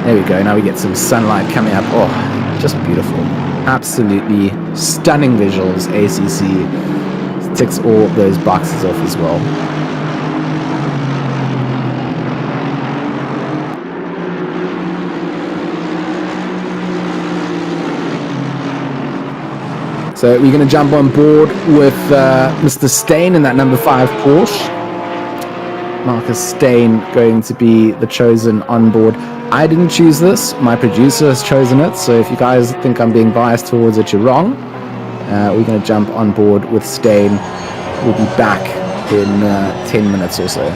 There we go. Now we get some sunlight coming up. Oh, just beautiful. Absolutely stunning visuals. ACC ticks all those boxes off as well. So we're going to jump on board with Mr. Stain in that number 5 Porsche. Marcus Stain going to be the chosen on board. I didn't choose this. My producer has chosen it. So if you guys think I'm being biased towards it, you're wrong. We're going to jump on board with Stain. We'll be back in 10 minutes or so.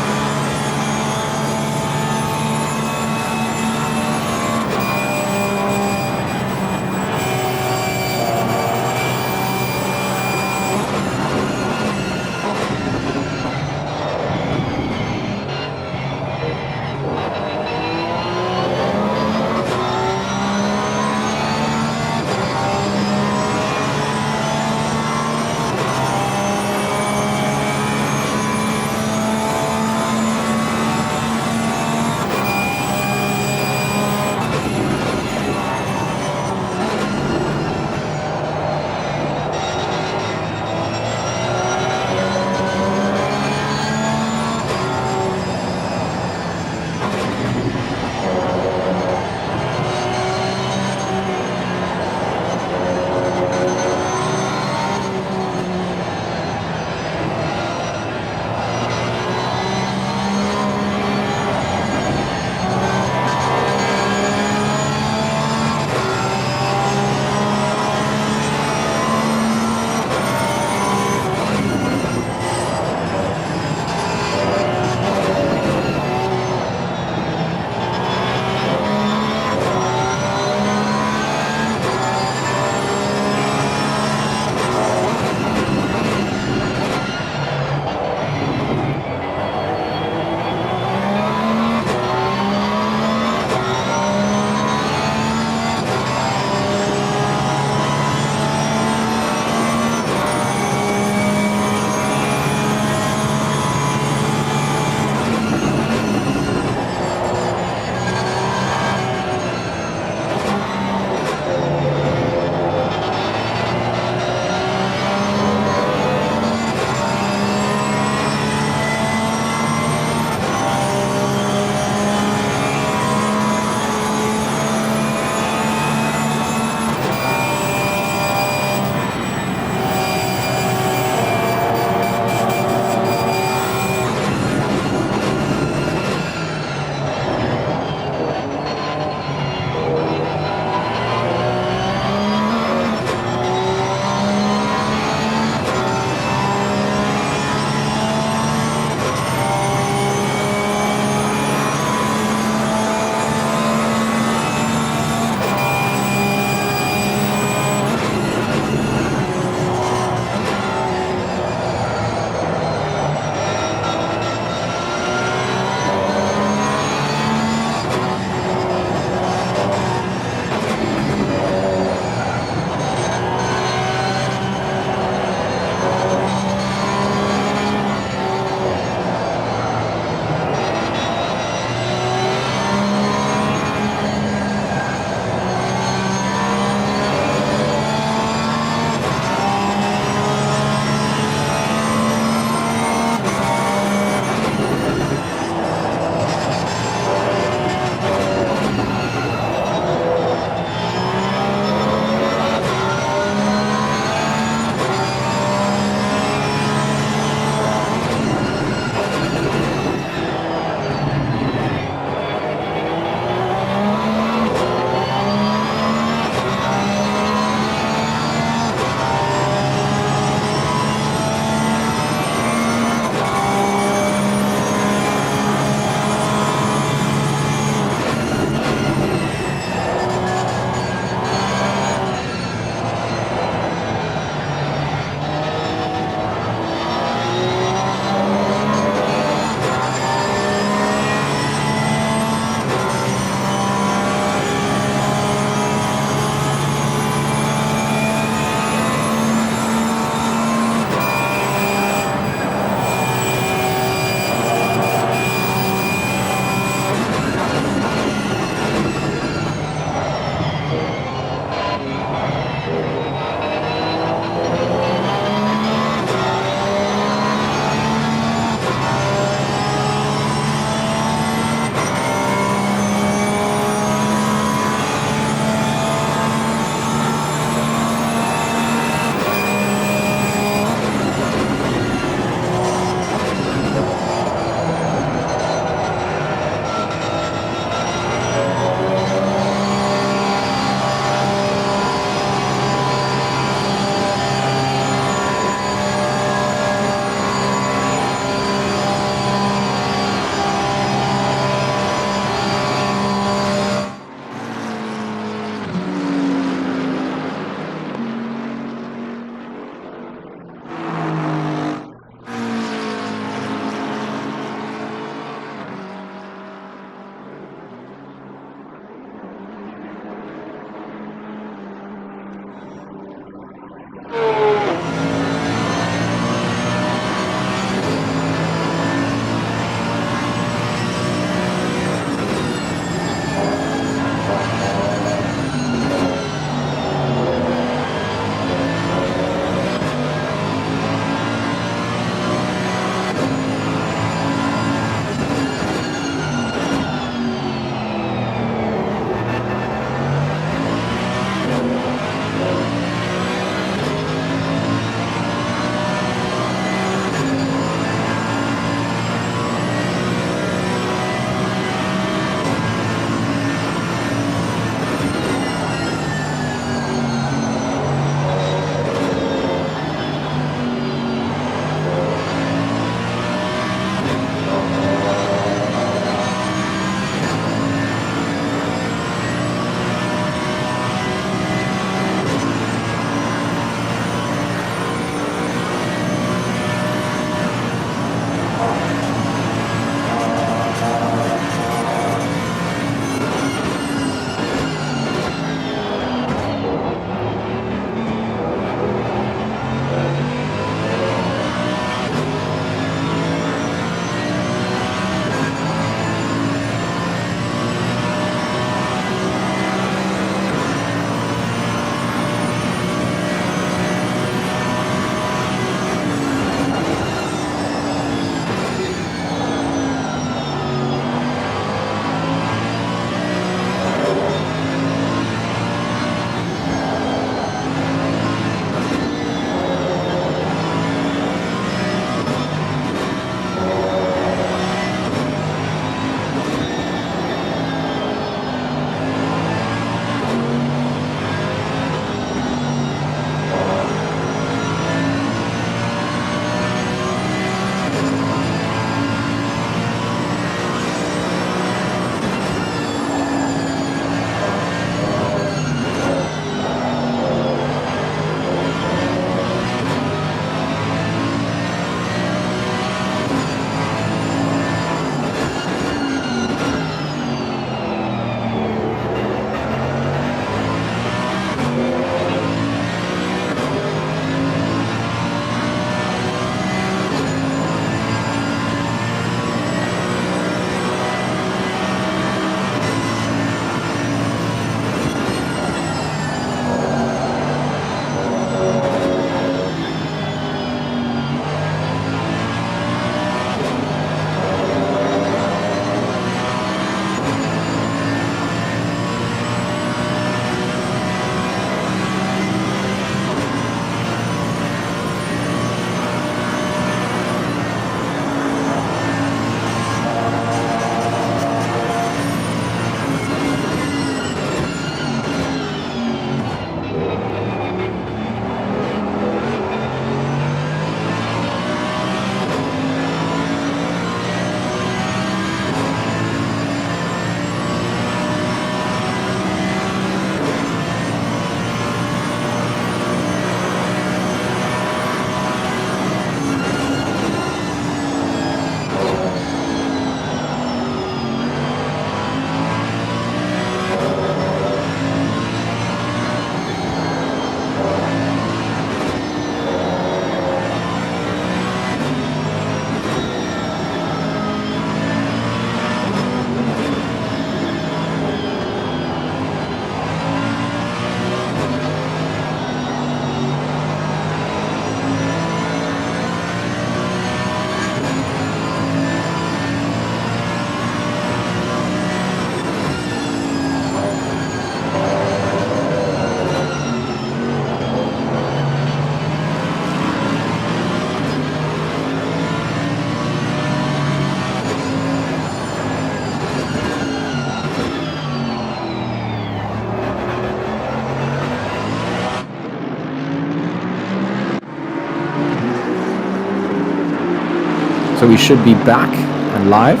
So we should be back and live.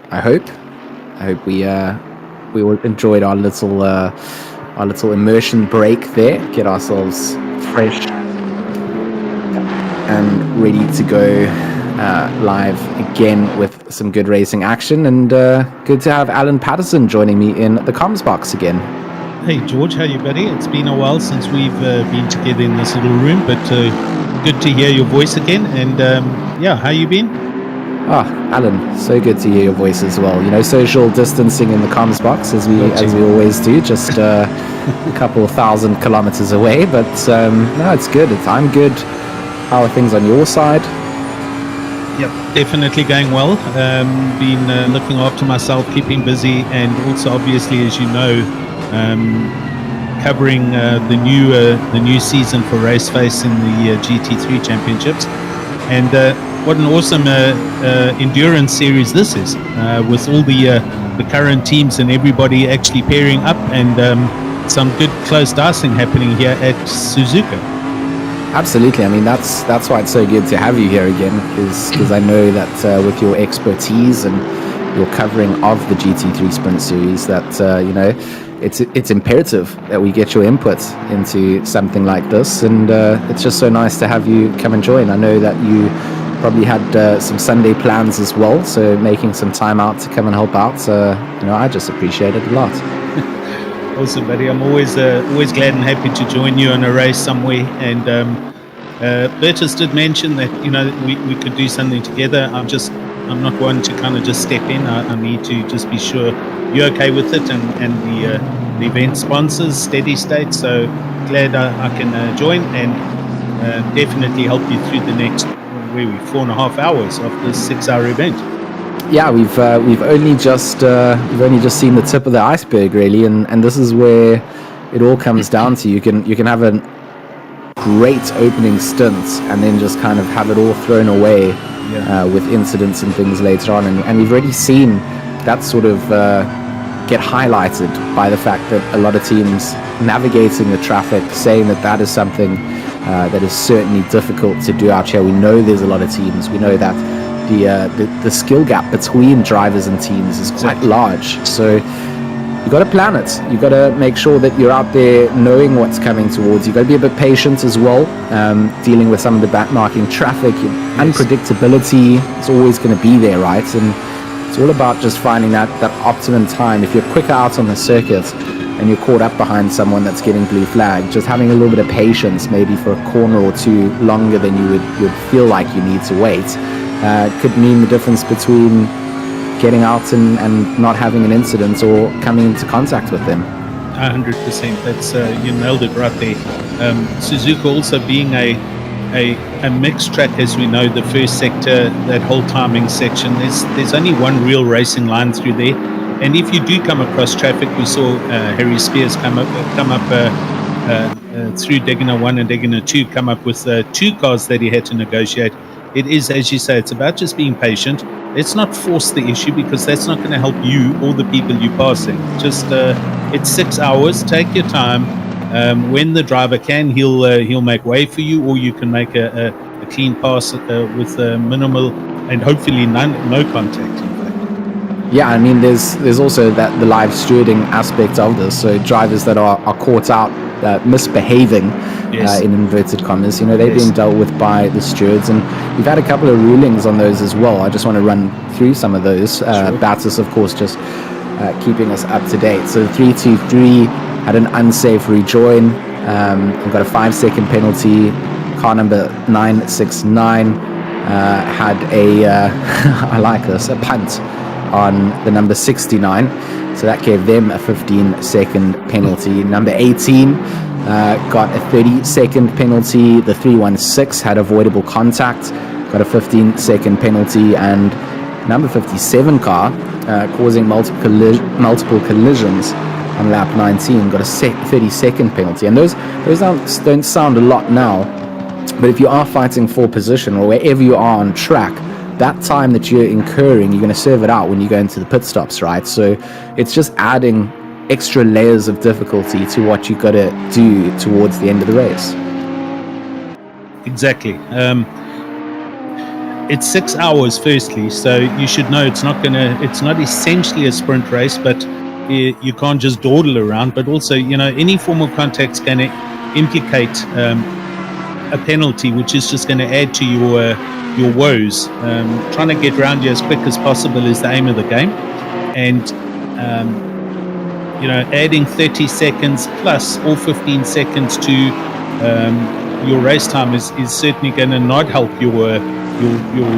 I hope we all enjoyed our little immersion break there. Get ourselves fresh and ready to go live again with some good racing action. And good to have Alan Patterson joining me in the comms box again. Hey George, how you buddy? It's been a while since we've been together in this little room, but good to hear your voice again. And how you been? Alan, so good to hear your voice as well. You know, social distancing in the comms box as we always do, just a couple of 1,000 kilometers away. But no, it's good. I'm good. How are things on your side? Yep, definitely going well. Been looking after myself, keeping busy, and also obviously, as you know, covering the new season for Raceface in the GT3 Championships. And what an awesome endurance series this is, with all the current teams and everybody actually pairing up, and some good close dicing happening here at Suzuka. Absolutely. I mean, that's why it's so good to have you here again, because I know that with your expertise and your covering of the GT3 Sprint Series, that it's imperative that we get your input into something like this, and it's just so nice to have you come and join. I know that you probably had some Sunday plans as well, so making some time out to come and help out, I just appreciate it a lot. Awesome, buddy. I'm always glad and happy to join you on a race somewhere. And Bertus did mention that we could do something together. I'm not one to kind of just step in. I need to just be sure you're okay with it, and the event sponsors Steady State. So glad I can join and definitely help you through the next 4.5 hours of this 6-hour event. Yeah, we've only just seen the tip of the iceberg, really, and this is where it all comes down to. You can have a great opening stint and then just kind of have it all thrown away with incidents and things later on, and we've already seen that sort of get highlighted by the fact that a lot of teams navigating the traffic, saying that is something that is certainly difficult to do out here. We know there's a lot of teams. We know that the skill gap between drivers and teams is quite large. So you got to plan it. You got to make sure that you're out there knowing what's coming towards you. Got to be a bit patient as well, dealing with some of the backmarking traffic. Unpredictability is always going to be there, right? And it's all about just finding that optimum time. If you're quicker out on the circuit and you're caught up behind someone that's getting blue flag, just having a little bit of patience, maybe for a corner or two longer than you would feel like you need to wait, could mean the difference between getting out and not having an incident or coming into contact with them. 100%. That's you nailed it right there. Suzuka also being a mixed track, as we know, the first sector, that whole timing section, there's only one real racing line through there. And if you do come across traffic, we saw Harry Spears come up through Degana 1 and Degana 2, come up with 2 cars that he had to negotiate. It is, as you say, it's about just being patient. Let's not force the issue, because that's not going to help you or the people you're passing. Just it's 6 hours. Take your time. When the driver can, he'll make way for you, or you can make a clean pass with minimal and hopefully no contact. Yeah, I mean, there's also the live stewarding aspect of this. So drivers that are caught out misbehaving, in inverted commas, they're being dealt with by the stewards, and we've had a couple of rulings on those as well. I just want to run through some of those. Batis, of course, just keeping us up to date. So 323 had an unsafe rejoin, and got a 5-second penalty. Car number 969 had I like this, a punt on the number 69, so that gave them a 15-second penalty. Number 18 got a 30-second penalty. The 316 had avoidable contact, got a 15-second penalty, and number 57 car causing multiple collisions on lap 19 got a 30-second penalty. And those don't sound a lot now, but if you are fighting for position or wherever you are on track, that time that you're incurring, you're going to serve it out when you go into the pit stops, right? So it's just adding extra layers of difficulty to what you got to do towards the end of the race. Exactly. it's 6 hours firstly, so you should know it's not essentially a sprint race, but you can't just dawdle around. But also, any form of contact's going to implicate a penalty, which is just going to add to your woes. Trying to get around you as quick as possible is the aim of the game, and adding 30 seconds plus or 15 seconds to your race time is certainly going to not help your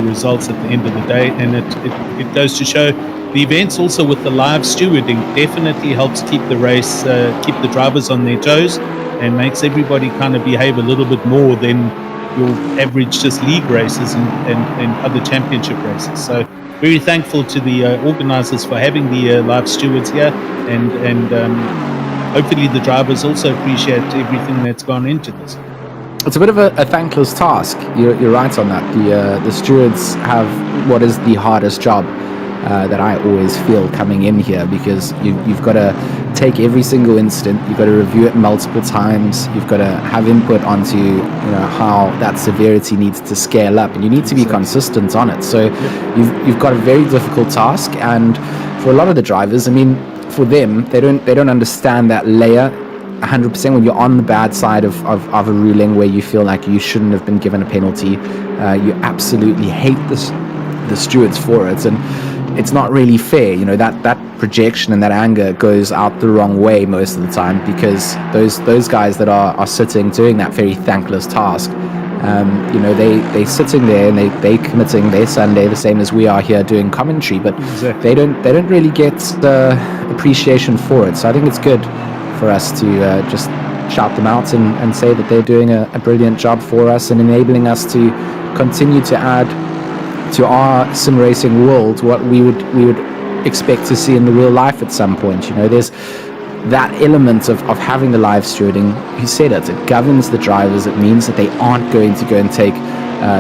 results at the end of the day. And it goes to show the events also with the live stewarding definitely helps keep the race, keep the drivers on their toes, and makes everybody kind of behave a little bit more than your average just league races and other championship races. So very thankful to the organizers for having the live stewards here, and hopefully the drivers also appreciate everything that's gone into this. It's a bit of a thankless task. You're right on that. The stewards have what is the hardest job that I always feel coming in here, because you've got to take every single incident, you've got to review it multiple times, you've got to have input onto how that severity needs to scale up, and you need to be consistent on it. So you've got a very difficult task, and for a lot of the drivers, I mean, for them, they don't understand that layer 100% when you're on the bad side of a ruling where you feel like you shouldn't have been given a penalty. You absolutely hate the stewards for it, and it's not really fair. That projection and that anger goes out the wrong way most of the time, because those guys that are sitting doing that very thankless task, they're sitting there and they committing their Sunday the same as we are here doing commentary, but exactly. they don't really get the appreciation for it. So I think it's good for us to just shout them out and say that they're doing a brilliant job for us and enabling us to continue to add to our sim racing world what we would expect to see in the real life at some point. There's that element of having the live stewarding. You said it governs the drivers. It means that they aren't going to go and take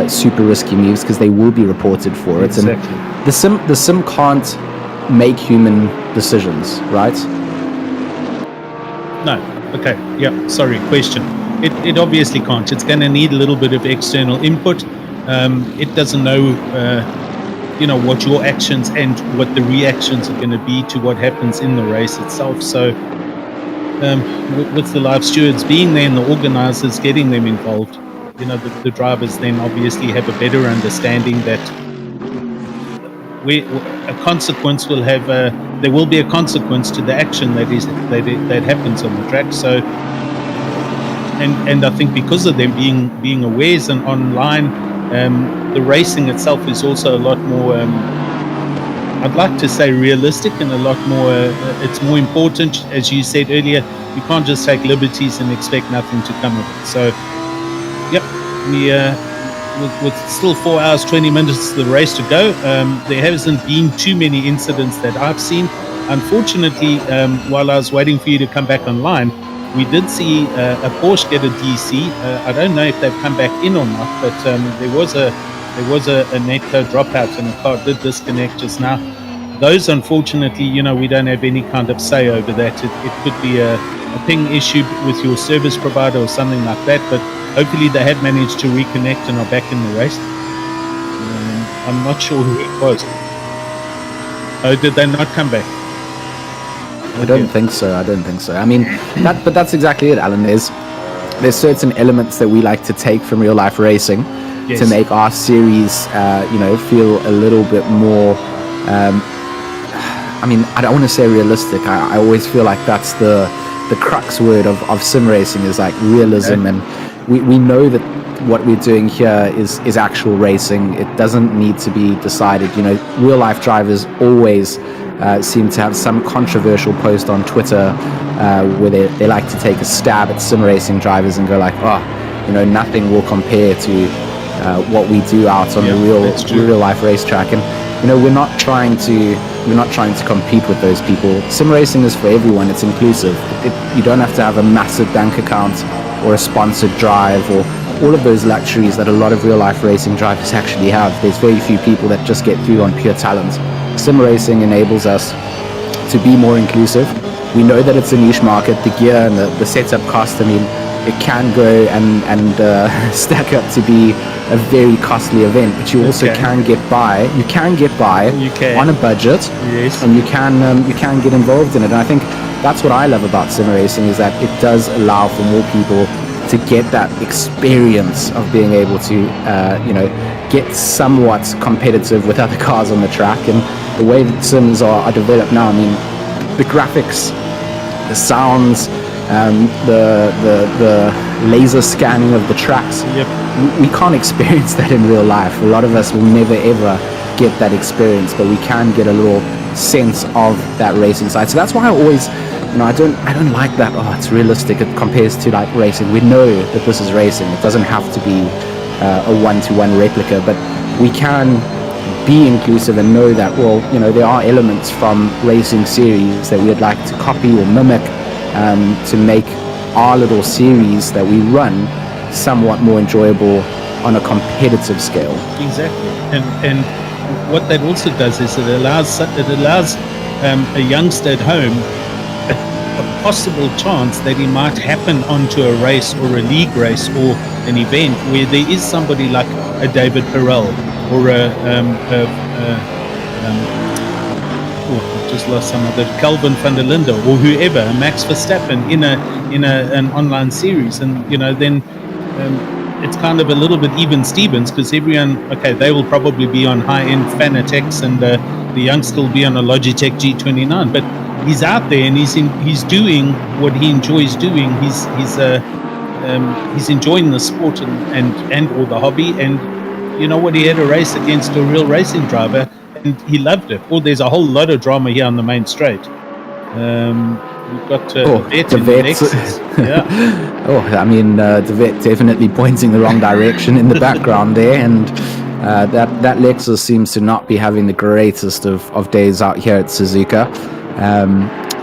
super risky moves, because they will be reported for it. Exactly. And the sim can't make human decisions, right? No. Okay. Yeah. Sorry. Question. It obviously can't. It's going to need a little bit of external input. It doesn't know, what your actions and what the reactions are going to be to what happens in the race itself. So, with the live stewards being there and the organizers getting them involved, the drivers then obviously have a better understanding that a consequence will have there will be a consequence to the action that happens on the track. So, and I think because of them being aware and online, the racing itself is also a lot more, I'd like to say, realistic, and a lot more. It's more important, as you said earlier. You can't just take liberties and expect nothing to come of it. So, yep, we. With still 4 hours 20 minutes of the race to go, there hasn't been too many incidents that I've seen. Unfortunately, while I was waiting for you to come back online, we did see a Porsche get a DC. I don't know if they've come back in or not, but there was a netco dropout and a car did disconnect just now. Those, unfortunately, we don't have any kind of say over that. It could be a ping issue with your service provider or something like that, but hopefully they have managed to reconnect and are back in the race. I'm not sure who it was. Oh, did they not come back? I don't think so. I mean, but that's exactly it, Alan. There's certain elements that we like to take from real life racing, yes, to make our series, feel a little bit more. I mean, I don't want to say realistic. I always feel like that's the crux word of sim racing, is like realism, and we know that what we're doing here is actual racing. It doesn't need to be decided. Real life drivers always seem to have some controversial post on Twitter where they like to take a stab at sim racing drivers and go like, nothing will compare to what we do out on the real life racetrack. And we're not trying to compete with those people. Sim racing is for everyone. It's inclusive. You don't have to have a massive bank account or a sponsored drive or all of those luxuries that a lot of real life racing drivers actually have. There's very few people that just get through on pure talent. Sim racing enables us to be more inclusive. We know that it's a niche market. The gear and the setup cost, I mean, it can go and stack up to be a very costly event, but you also can get by. You can get by on a budget, Yes. and you can get involved in it. And I think that's what I love about sim racing, is that it does allow for more people to get that experience of being able to, get somewhat competitive with other cars on the track. And the way that sims are developed now, I mean, the graphics, the sounds, the laser scanning of the tracks. Yep. We can't experience that in real life. A lot of us will never ever get that experience, but we can get a little sense of that racing side. So that's why I always, I don't like that. Oh, it's realistic. It compares to like racing. We know that this is racing. It doesn't have to be a one-to-one replica, but we can be inclusive and know that, well, there are elements from racing series that we'd like to copy or mimic, to make our little series that we run somewhat more enjoyable on a competitive scale. Exactly. And what that also does is it allows a youngster at home a possible chance that he might happen onto a race or a league race or an event where there is somebody like a David Perel or I've just lost some of the Calvin van der Linde or whoever, Max Verstappen in an online series, and then it's kind of a little bit even Stevens, because everyone, they will probably be on high-end Fanatec's, and the youngster will be on a Logitech G29, but he's out there and he's doing what he enjoys doing. He's enjoying the sport and or the hobby, and you know what, he had a race against a real racing driver and he loved it. Or there's a whole lot of drama here on the main straight. We've got Vet in the Lexus. Yeah. I mean, the Vet definitely pointing the wrong direction in the background there, and that Lexus seems to not be having the greatest of days out here at Suzuka.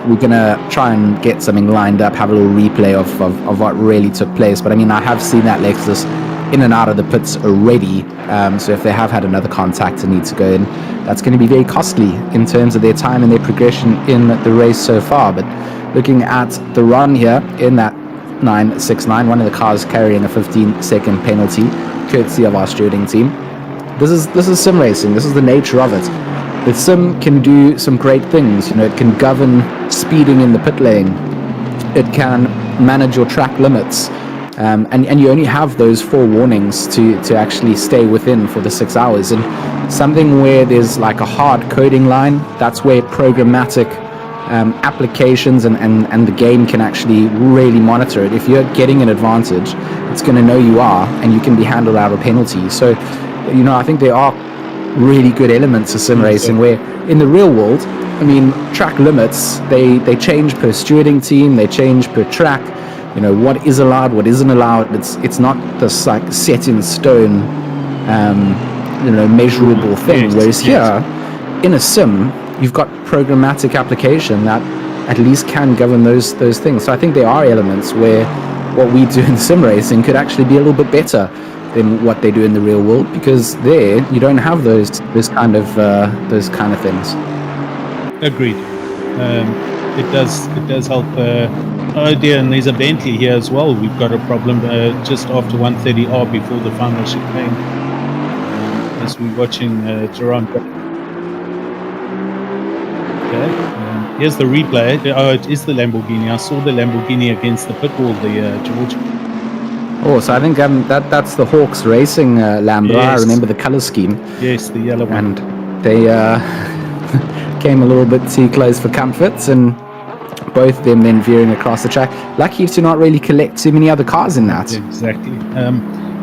We're gonna try and get something lined up, have a little replay of what really took place. But I mean, I have seen that Lexus in and out of the pits already, so if they have had another contact and need to go in, that's going to be very costly in terms of their time and their progression in the race so far. But looking at the run here in that 969, one of the cars carrying a 15-second penalty courtesy of our stewarding team. This is sim racing. This is the nature of it. The sim can do some great things. It can govern speeding in the pit lane. It can manage your track limits. And you only have those 4 warnings to actually stay within for the 6 hours. And something where there's like a hard coding line, that's where programmatic applications and the game can actually really monitor it. If you're getting an advantage, it's going to know you are, and you can be handled out of penalty. So, I think there are really good elements of sim racing where in the real world, I mean, track limits, they change per stewarding team, they change per track. What is allowed, what isn't allowed. It's not this like set in stone, measurable thing. Whereas here, in a sim, you've got programmatic application that at least can govern those things. So I think there are elements where what we do in sim racing could actually be a little bit better than what they do in the real world, because there you don't have those kind of things. Agreed. It does help. Oh dear, and there's a Bentley here as well. We've got a problem just after 130R before the final chicane. As we're watching Toronto. Okay, here's the replay. Oh, it is the Lamborghini. I saw the Lamborghini against the pit wall there, George. Oh, so I think that's the Hawks Racing Lambo. Yes. I remember the color scheme. Yes, the yellow one. And they came a little bit too close for comfort, and both of them then veering across the track. Lucky to not really collect too many other cars in that. Exactly.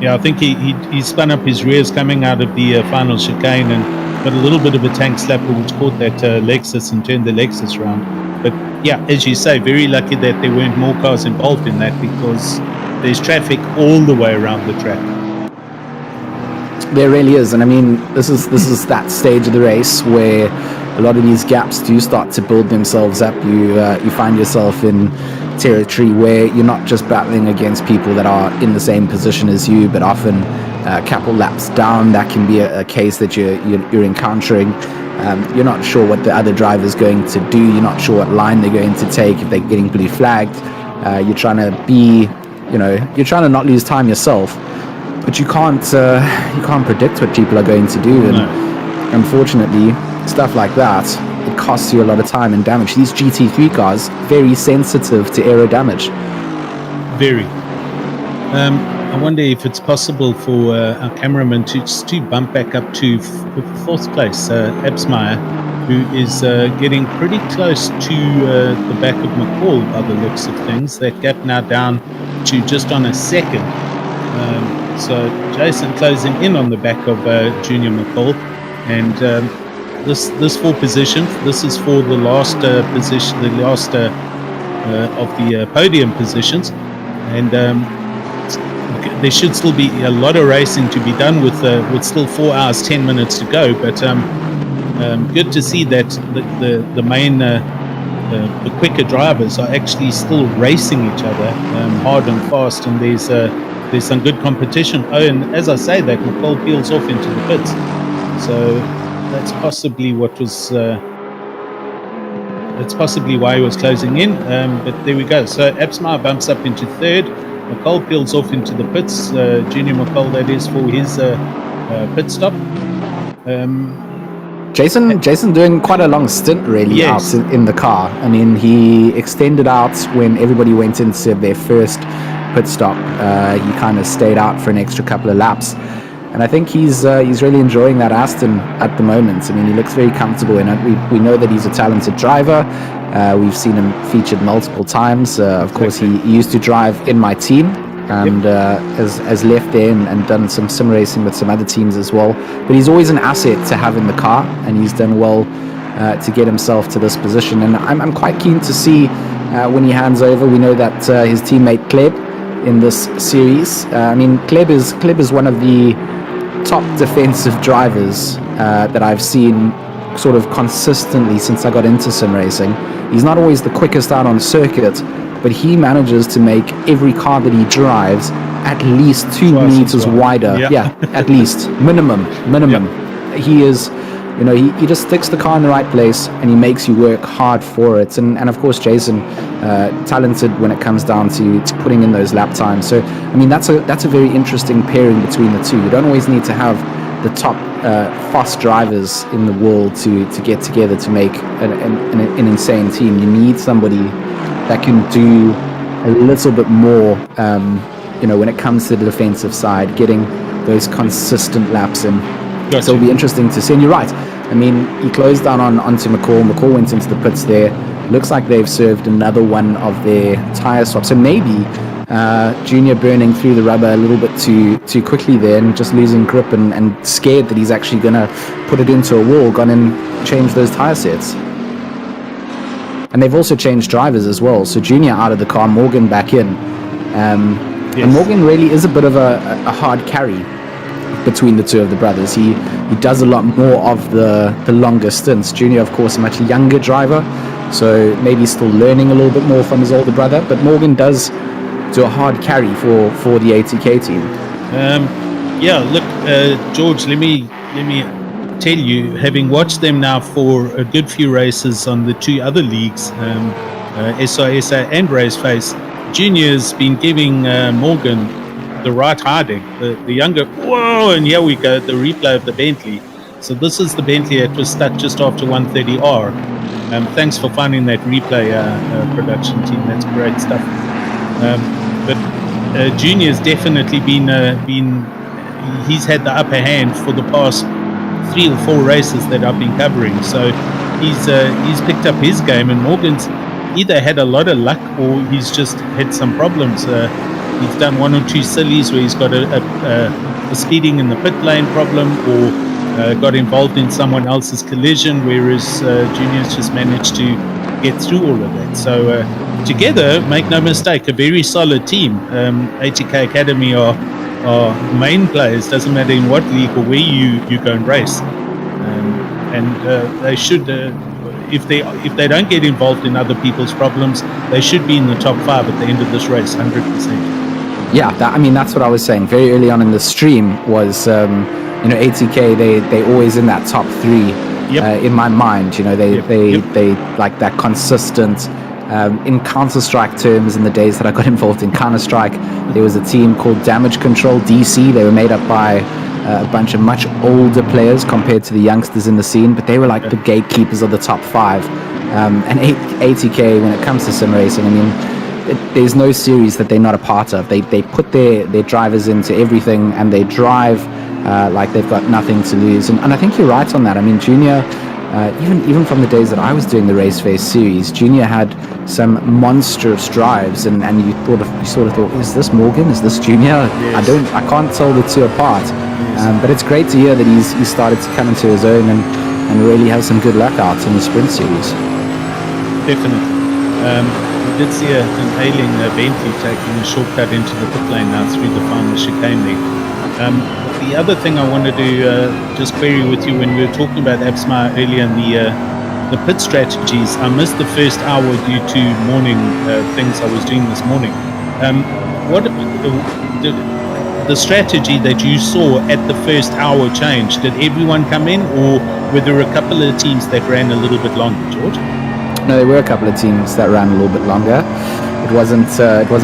I think he spun up his rears coming out of the final chicane and got a little bit of a tank slapper which caught that Lexus and turned the Lexus around. But yeah, as you say, very lucky that there weren't more cars involved in that, because there's traffic all the way around the track. There really is, and I mean, this is that stage of the race where a lot of these gaps do start to build themselves up. You find yourself in territory where you're not just battling against people that are in the same position as you, but often a couple laps down. That can be a case that you're encountering. You're not sure what the other driver's going to do. You're not sure what line they're going to take, if they're getting blue flagged. You're trying to not lose time yourself. But you can't predict what people are going to do, and unfortunately, stuff like that, it costs you a lot of time and damage. These GT3 cars, very sensitive to aero damage. Very. I wonder if it's possible for our cameraman to bump back up to fourth place, Absmeyer, who is getting pretty close to the back of McCall by the looks of things. That gap now down to just on a second. So Jason closing in on the back of Junior McCall, and this four position. This is for the last position, the last of the podium positions, and there should still be a lot of racing to be done with still 4 hours 10 minutes to go. But good to see that the main the quicker drivers are actually still racing each other hard and fast, and there's some good competition. Oh, and as I say that, McCall peels off into the pits, so that's possibly what was that's possibly why he was closing in. But there we go. So Absmeyer bumps up into third. McCall peels off into the pits. Junior McCall, that is, for his pit stop. Jason doing quite a long stint really. Yes. Out in the car. I mean, he extended out when everybody went into their first pit stop. He kind of stayed out for an extra couple of laps, and I think he's really enjoying that Aston at the moment. I mean, he looks very comfortable in it. We know that he's a talented driver. We've seen him featured multiple times. Of course, he used to drive in my team, and has left there and done some sim racing with some other teams as well. But he's always an asset to have in the car, and he's done well to get himself to this position. And I'm quite keen to see when he hands over. We know that his teammate Kleb in this series. I mean, Kleb is one of the top defensive drivers that I've seen sort of consistently since I got into sim racing. He's not always the quickest out on circuit, but he manages to make every car that he drives at least 2 meters wider. Yeah, at least minimum. He is, he just sticks the car in the right place, and he makes you work hard for it. And of course, Jason, talented when it comes down to putting in those lap times. So I mean, that's a very interesting pairing between the two. You don't always need to have the top fast drivers in the world to get together to make an insane team. You need somebody that can do a little bit more, when it comes to the defensive side, getting those consistent laps in. Gotcha. So it'll be interesting to see. And you're right. I mean, he closed down onto McCall. McCall went into the pits there. Looks like they've served another one of their tire swaps. So maybe Junior burning through the rubber a little bit too quickly there, and just losing grip and scared that he's actually going to put it into a wall, gone and changed those tire sets. And they've also changed drivers as well. So Junior out of the car, Morgan back in. And Morgan really is a bit of a hard carry between the two of the brothers. He does a lot more of the longer stints. Junior, of course, a much younger driver, so maybe still learning a little bit more from his older brother. But Morgan does do a hard carry for the ATK team. Look, George, let me tell you, having watched them now for a good few races on the two other leagues, SISA and Raceface, Junior's been giving Morgan the right hiding, the younger, whoa, and here we go, the replay of the Bentley. So this is the Bentley that was stuck just after 130R. Thanks for finding that replay, production team. That's great stuff. But Junior's definitely been he's had the upper hand for the past 3 or 4 races that I've been covering. So he's picked up his game, and Morgan's either had a lot of luck or he's just had some problems. He's done 1 or 2 sillies where he's got a speeding in the pit lane problem, or got involved in someone else's collision, whereas Junior's just managed to get through all of that. So together, make no mistake, a very solid team. ATK Academy are main players, doesn't matter in what league or where you go and race. And they should, if they don't get involved in other people's problems, they should be in the top 5 at the end of this race, 100%. Yeah, that's what I was saying very early on in the stream was, ATK, they always in that top 3 in my mind. They like that consistent In Counter-Strike terms, in the days that I got involved in Counter-Strike, there was a team called Damage Control DC. They were made up by a bunch of much older players compared to the youngsters in the scene, but they were like the gatekeepers of the top 5. And 80K, when it comes to sim racing, I mean, there's no series that they're not a part of. They put their drivers into everything, and they drive like they've got nothing to lose. And I think you're right on that. I mean, Junior, even from the days that I was doing the Raceface series, Junior had some monstrous drives, and you sort of thought, is this Morgan? Is this Junior? Yes. I can't tell the two apart. But it's great to hear that he's started to come into his own and really has some good luck out in the sprint series. Definitely. We did see an ailing Bentley taking a shortcut into the pit lane now through the final chicane there. The other thing I wanted to just query with you, when we were talking about AppSmire earlier in the pit strategies, I missed the first hour due to morning things I was doing this morning. What the strategy that you saw at the first hour change? Did everyone come in, or were there a couple of teams that ran a little bit longer, George? No, there were a couple of teams that ran a little bit longer. It wasn't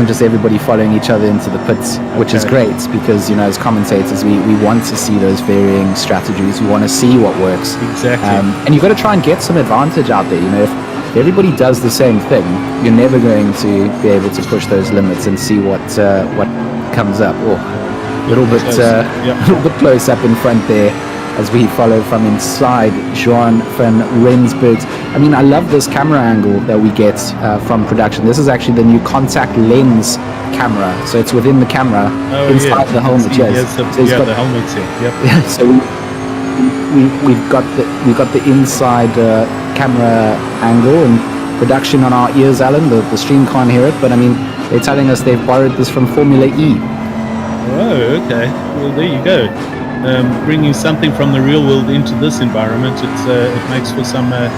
just everybody following each other into the pits, which is great, because, you know, as commentators, we want to see those varying strategies. We want to see what works. Exactly. And you've got to try and get some advantage out there. You know, if everybody does the same thing, you're never going to be able to push those limits and see what comes up. A little bit close up in front there, as we follow from inside Johan van Rensburg. I mean, I love this camera angle that we get from production. This is actually the new contact lens camera, so it's within the camera inside the helmet. Yes, the helmet here. Yep. Yeah, so we've got the inside camera angle, and production on our ears, Alan. The stream can't hear it, but I mean, they're telling us they've borrowed this from Formula E. Oh, okay. Well, there you go. Bringing something from the real world into this environment, it makes for some an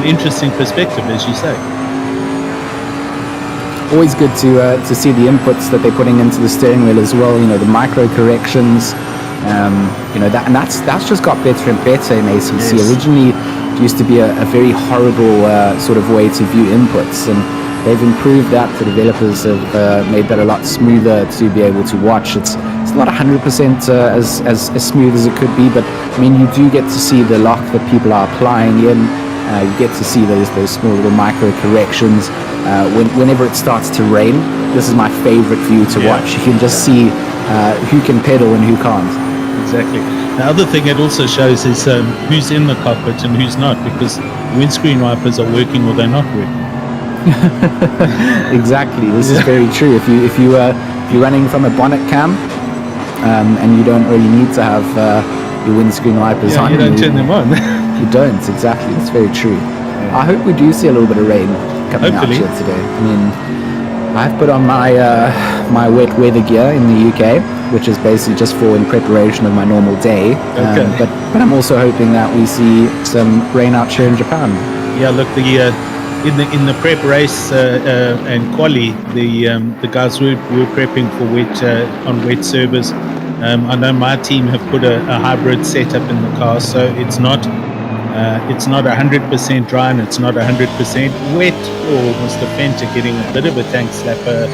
interesting perspective, as you say. Always good to see the inputs that they're putting into the steering wheel as well. You know, the micro corrections. You know, that's just got better and better in ACC. Yes. Originally, it used to be a very horrible sort of way to view inputs, and they've improved that. The developers have made that a lot smoother to be able to watch. It's not 100% as smooth as it could be, but I mean, you do get to see the lock that people are applying in. You get to see those small little micro corrections. Whenever it starts to rain, this is my favorite view to watch. You can just see who can pedal and who can't. Exactly. The other thing it also shows is who's in the cockpit and who's not, because windscreen wipers are working or they're not working. Exactly. This is very true. If you're running from a bonnet cam, and you don't really need to have your windscreen wipers on. You don't turn them on. You don't, exactly. That's very true. Yeah. I hope we do see a little bit of rain coming out here today. I mean, I've put on my my wet weather gear in the UK, which is basically just in preparation of my normal day. But I'm also hoping that we see some rain out here in Japan. Yeah, look, in the prep race and quali, the guys were prepping for wet service. I know my team have put a hybrid setup in the car, so it's not 100% dry and it's not 100% wet. Or Mr. Fenter getting a bit of a tank slapper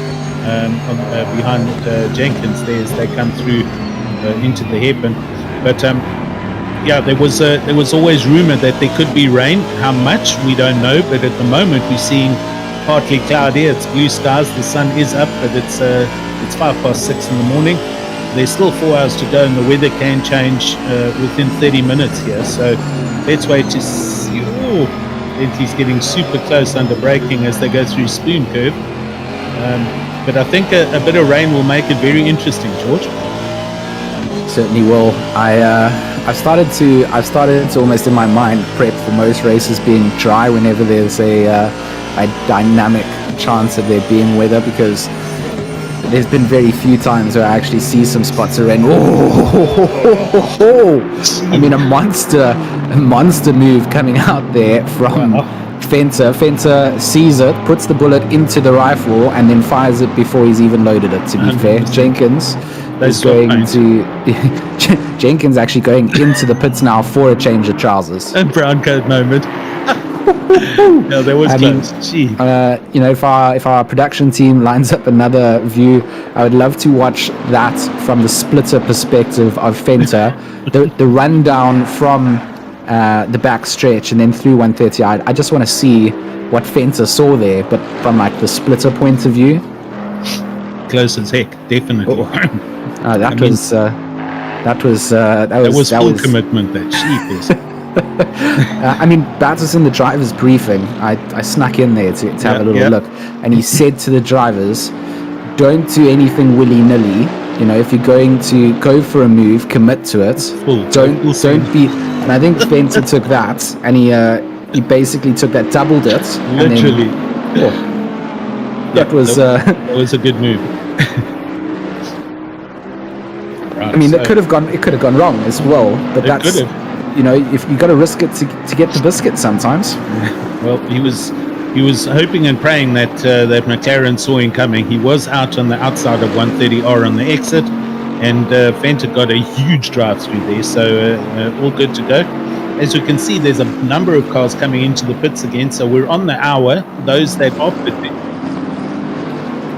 behind Jenkins there as they come through into the hairpin. But there was always rumor that there could be rain. How much, we don't know, but at the moment we're seeing partly cloudy. It's blue skies, the sun is up, but it's 6:05 in the morning. There's still 4 hours to go, and the weather can change within 30 minutes here. So let's wait to see. Bentley's getting super close under braking as they go through Spoon Curve. But I think a bit of rain will make it very interesting, George. Certainly will. I've started to almost in my mind prep for most races being dry whenever there's a dynamic chance of there being weather, because there's been very few times where I actually see some spots of rain. I mean, a monster move coming out there from Fenter. Fenter sees it, puts the bullet into the rifle, and then fires it before he's even loaded it, to be fair. Jenkins Jenkins actually going into the pits now for a change of trousers. A brown coat moment. No, that was close. Gee. You know, if our production team lines up another view, I would love to watch that from the splitter perspective of Fenter, the rundown from the back stretch and then through 130. I just want to see what Fenter saw there, but from like the splitter point of view. Close as heck, definitely. That was full commitment. That sheep is. I mean, Baz was in the driver's briefing. I snuck in there to have a little look, and he said to the drivers, "Don't do anything willy-nilly. You know, if you're going to go for a move, commit to it. Don't be." And I think Fenter took that, and he basically took that, doubled it, literally. And then, that was a good move. Right, I mean, it could have gone wrong as well, but that's, you know, if you got to risk it to get the biscuit sometimes. Well, he was hoping and praying that that McLaren saw him coming. He was out on the outside of 130R on the exit, and Fenter got a huge drive through there, so all good to go. As you can see, there's a number of cars coming into the pits again, so we're on the hour, those that are pitting.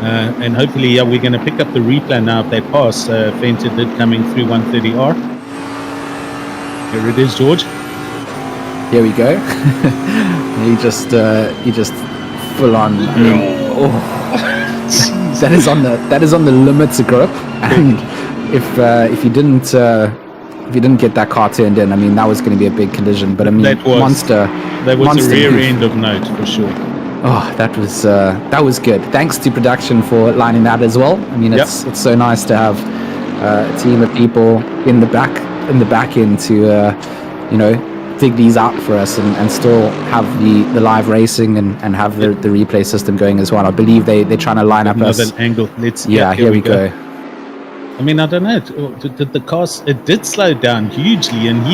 And hopefully, we're going to pick up the replay now of that pass Fenter did coming through 130R. Here it is, George. Here we go. he just full on. I mean, that is on the limits of grip. And if you didn't get that car turned in, I mean, that was going to be a big collision. But I mean, that was a rear end of note for sure. Oh, that was good. Thanks to production for lining that as well. I mean, it's so nice to have a team of people in the back end to you know, dig these out for us and still have the live racing and have the replay system going as well. I believe they're trying to line up another angle. Here we go. I mean, I don't know. Did the car? It did slow down hugely, and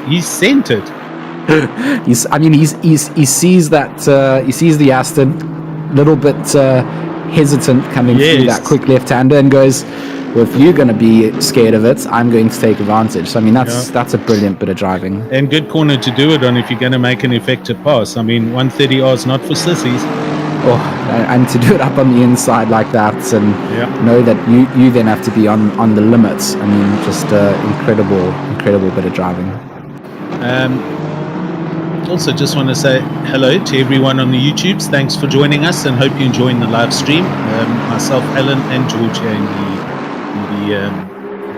he sent it. He sees that he sees the Aston, little bit hesitant coming through that quick left-hander, and goes, "Well, if you're going to be scared of it, I'm going to take advantage." So I mean, that's a brilliant bit of driving and good corner to do it on if you're going to make an effective pass. I mean, 130R is not for sissies. Oh, and to do it up on the inside like that, and know that you then have to be on the limits. I mean, just incredible bit of driving. Also, just want to say hello to everyone on the YouTubes. Thanks for joining us, and hope you're enjoying the live stream. Myself, Alan, and George here in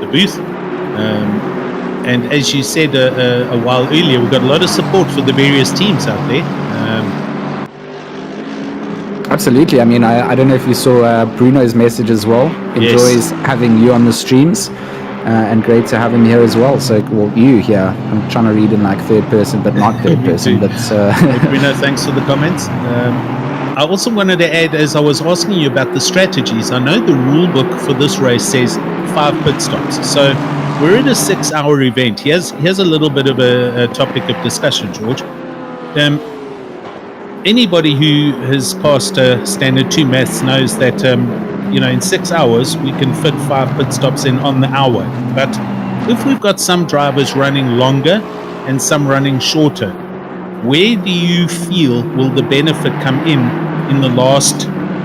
the booth. And as you said a while earlier, we've got a lot of support for the various teams out there. Absolutely. I mean, I don't know if you saw Bruno's message as well. Enjoys having you on the streams. And great to have him here as well. So, well, you here. I'm trying to read in like third person, but not third person. But Bruno, thanks for the comments. I also wanted to add, as I was asking you about the strategies, I know the rule book for this race says 5 pit stops. So we're at a 6-hour event. Here's a little bit of a topic of discussion, George. Anybody who has passed standard 2 maths knows that you know, in 6 hours, we can fit 5 pit stops in on the hour. But if we've got some drivers running longer and some running shorter, where do you feel will the benefit come in the last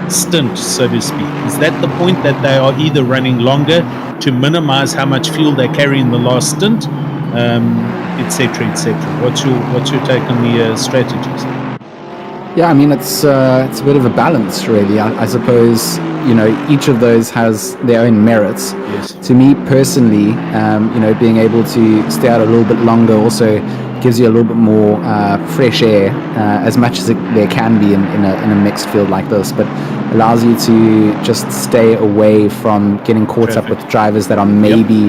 stint, so to speak? Is that the point that they are either running longer to minimize how much fuel they carry in the last stint, etc., etc.? What's your take on the strategies? Yeah, I mean, it's a bit of a balance, really. I suppose, you know, each of those has their own merits. Yes. To me personally, you know, being able to stay out a little bit longer also gives you a little bit more fresh air, as much as there can be in a mixed field like this, but allows you to just stay away from getting caught up with drivers that are maybe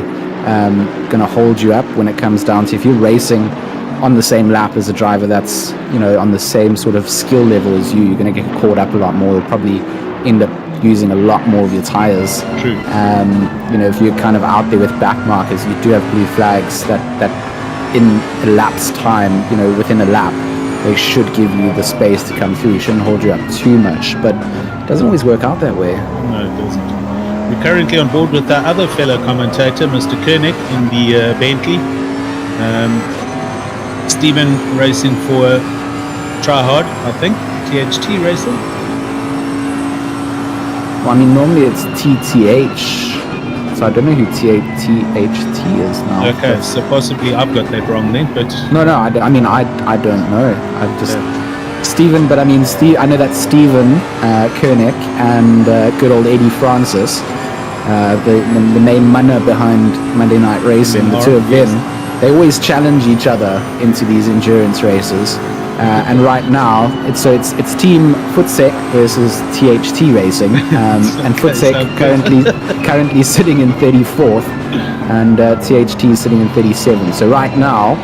going to hold you up when it comes down to, if you're racing on the same lap as a driver that's, you know, on the same sort of skill level as you're going to get caught up a lot more. You'll probably end up using a lot more of your tires. True. You know, if you're kind of out there with back markers, you do have blue flags that in a lap's time, you know, within a lap, they should give you the space to come through. You shouldn't hold you up too much, but it doesn't always work out that way. No, it doesn't. We're currently on board with our other fellow commentator, Mr. Koenig, in the Bentley. Stephen racing for try hard, I think. THT Racing. Well, I mean, normally it's TTH, so I don't know who THT is now. Okay, so possibly I've got that wrong then, but No, I don't know. I just Stephen, but I mean, I know that Stephen Koenig and good old Eddie Francis, the main manner behind Monday Night Racing, the two of them, they always challenge each other into these endurance races. And right now, it's Team Futsek versus THT Racing, and Futsek currently sitting in 34th, and THT sitting in 37th. So right now,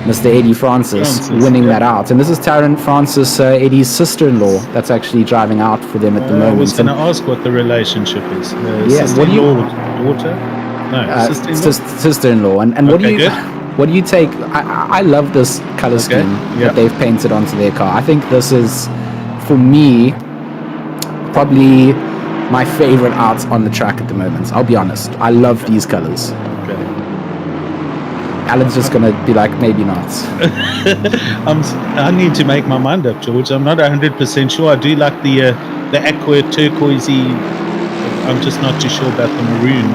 Mr. Eddie Francis winning that out, and this is Taryn Francis, Eddie's sister-in-law, that's actually driving out for them at the moment. I was going to ask what the relationship is. Sister-in-law, daughter? No, sister-in-law. And what do you take? I love this color scheme that they've painted onto their car. I think this is, for me, probably my favorite art on the track at the moment. I'll be honest. I love these colors. Okay. Alan's just going to be like, maybe not. I need to make my mind up, George. I'm not 100% sure. I do like the aqua turquoisey. I'm just not too sure about the maroon.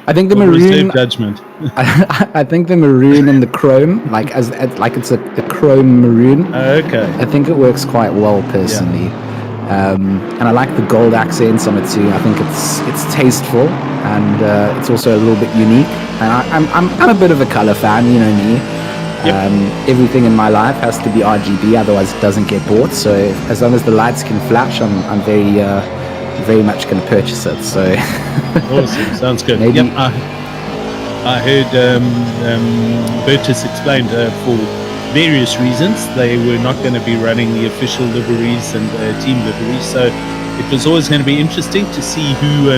I think the maroon. Judgment. I think the maroon and the chrome, like it's a chrome maroon. Okay. I think it works quite well personally, and I like the gold accents on it too. I think it's tasteful, and it's also a little bit unique. And I'm a bit of a color fan, you know me. Yep. Everything in my life has to be RGB, otherwise it doesn't get bought. So as long as the lights can flash, I'm very much going to purchase it. So awesome, sounds good. Maybe. Yep, I heard Bertus explained for various reasons they were not going to be running the official liveries and team liveries. So it was always going to be interesting to see who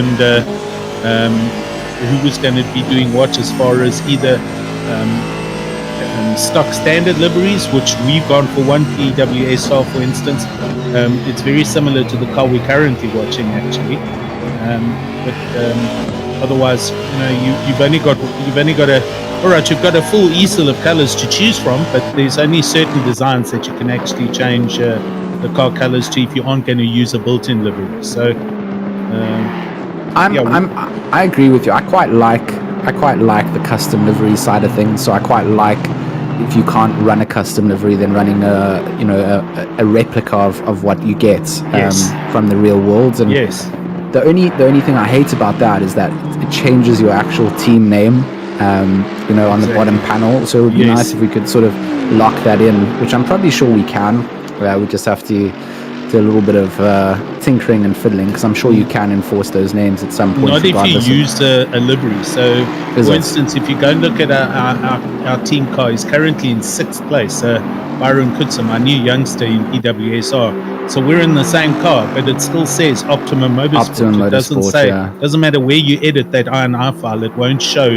was going to be doing what as far as either stock standard liveries, which we've gone for one PWSR, for instance. It's very similar to the car we're currently watching, actually. Otherwise, you've only got you've got a full easel of colors to choose from, but there's only certain designs that you can actually change the car colors to if you aren't going to use a built-in livery. So, I agree with you. I quite like the custom livery side of things. So I quite like, if you can't run a custom livery, then running a replica of what you get from the real world. And the only thing I hate about that is that it changes your actual team name, on the bottom panel. So it would be nice if we could sort of lock that in, which I'm probably sure we can. We just have to do a little bit of tinkering and fiddling, because I'm sure you can enforce those names at some point. Not if you use a livery. So, for instance, if you go and look at our team car, he's currently in 6th place. Byron Kutsum, our new youngster in PWSR. So we're in the same car, but it still says Optimum Motorsport. It doesn't say. Doesn't matter where you edit that I&I file, it won't show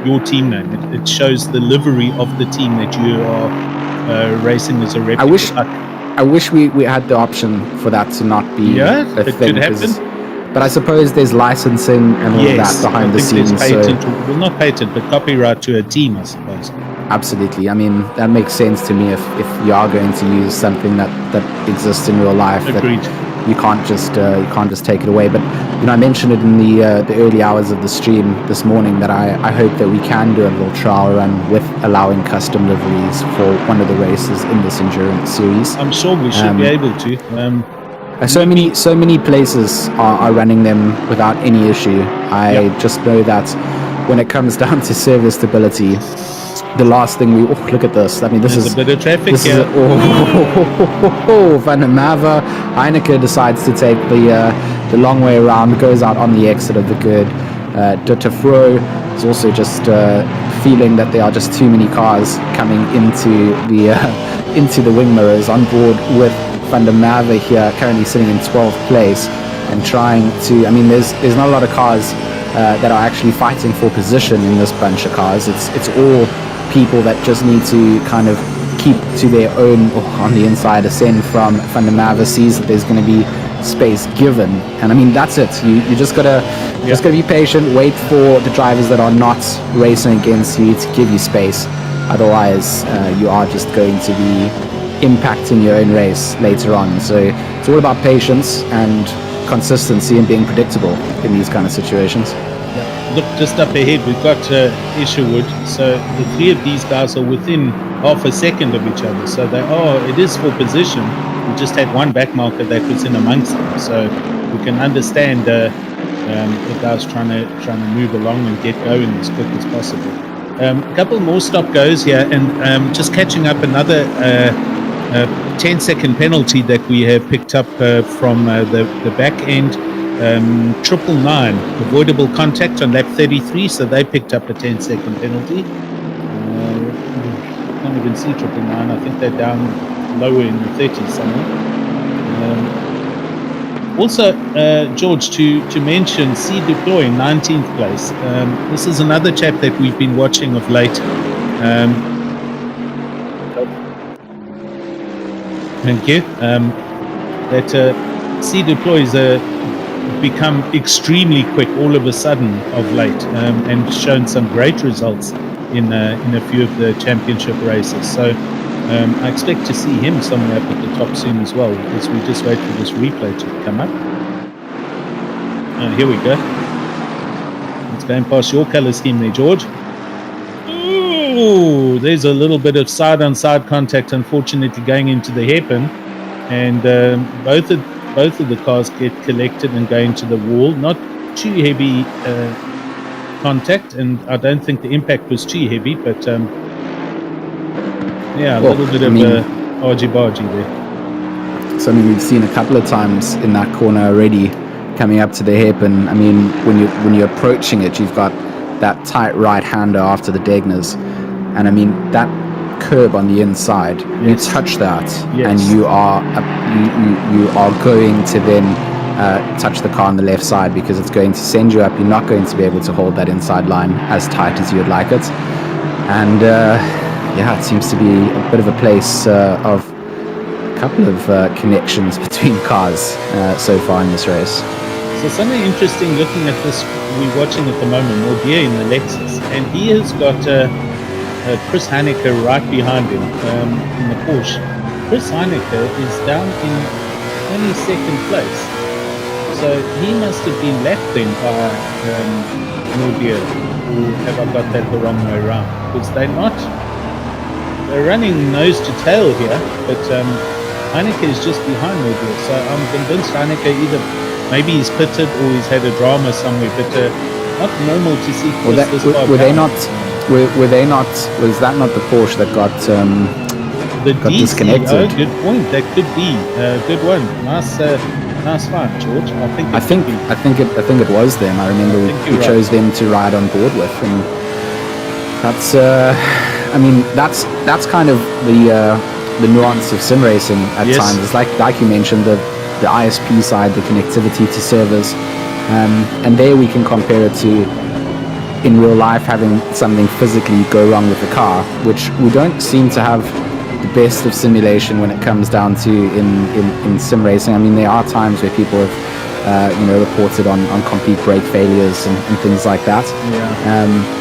your team name. It shows the livery of the team that you are racing as a replica. I wish we had the option for that to not be a it thing. Could happen. But I suppose there's licensing and all that behind the scenes. Not patent, but copyright to a team, I suppose. Absolutely. I mean, that makes sense to me if you are going to use something that exists in real life. Agreed. That you can't just take it away. But I mentioned it in the early hours of the stream this morning that I hope that we can do a little trial run with allowing custom liveries for one of the races in this endurance series. I'm sure we should be able to. So many places are running them without any issue. I just know that when it comes down to service stability, the last thing look at this. I mean, this is a bit of traffic here. Van der Merwe. Heineke decides to take the long way around, goes out on the exit of the grid. De Fro is also just feeling that there are just too many cars coming into the wing mirrors, on board with Van der Merwe here, currently sitting in 12th place and trying to. I mean, there's not a lot of cars that are actually fighting for position in this bunch of cars. It's all people that just need to kind of keep to their own on the inside. Ascend from Van der Merwe, sees that there's going to be space given, and I mean that's it. You just gotta be patient, wait for the drivers that are not racing against you to give you space, Otherwise, you are just going to be impacting your own race later on. So it's all about patience and consistency and being predictable in these kind of situations. Look, just up ahead, we've got Isherwood. So the three of these guys are within half a second of each other. So it is for position. We just had one back marker that was in amongst them. So we can understand the guys trying to move along and get going as quick as possible. A couple more stop goes here, and just catching up another 10-second penalty that we have picked up from the back end. 999 avoidable contact on lap 33, so they picked up a 10-second penalty. Can't even see 999. I think they're down lower in the 30s somewhere. Also, George, to mention C Deploy in 19th place. This is another chap that we've been watching of late. Thank you. That C Deploy is become extremely quick all of a sudden of late, and shown some great results in a few of the championship races. So I expect to see him somewhere up at the top soon as well, as we just wait for this replay to come up. Here we go. It's going past your colour scheme there, George. Ooh, there's a little bit of side-on-side contact, unfortunately, going into the hairpin, and both of the cars get collected and go into the wall. Not too heavy contact, and I don't think the impact was too heavy, but a little bit of argy-bargy there. Something we've seen a couple of times in that corner already, coming up to the hairpin. I mean, when you're approaching it, you've got that tight right-hander after the Degners, and I mean that curb on the inside, you touch that, and you are going to then touch the car on the left side, because it's going to send you up. You're not going to be able to hold that inside line as tight as you would like it, and it seems to be a bit of a place of a couple of connections between cars so far in this race. So something interesting looking at this, we're watching at the moment, Mordier in the Lexus, and he has got Chris Haneke right behind him in the Porsche. Chris Haneke is down in 22nd place, so he must have been left then by Mordier, or have I got that the wrong way around? Because they're running nose to tail here, but Haneke is just behind Mordier, so I'm convinced Haneke maybe he's pitted or he's had a drama somewhere, but not normal to see Chris this far down. Was that not the Porsche that got disconnected? Oh, good point. That could be good one. Nice find, George. I think it was them. I remember we chose them to ride on board with, and that's that's kind of the nuance of sim racing at times. It's like you mentioned, the ISP side, the connectivity to servers, and there we can compare it to in real life having something physically go wrong with the car, which we don't seem to have the best of simulation when it comes down to in sim racing. I mean, there are times where people have reported on complete brake failures and things like that,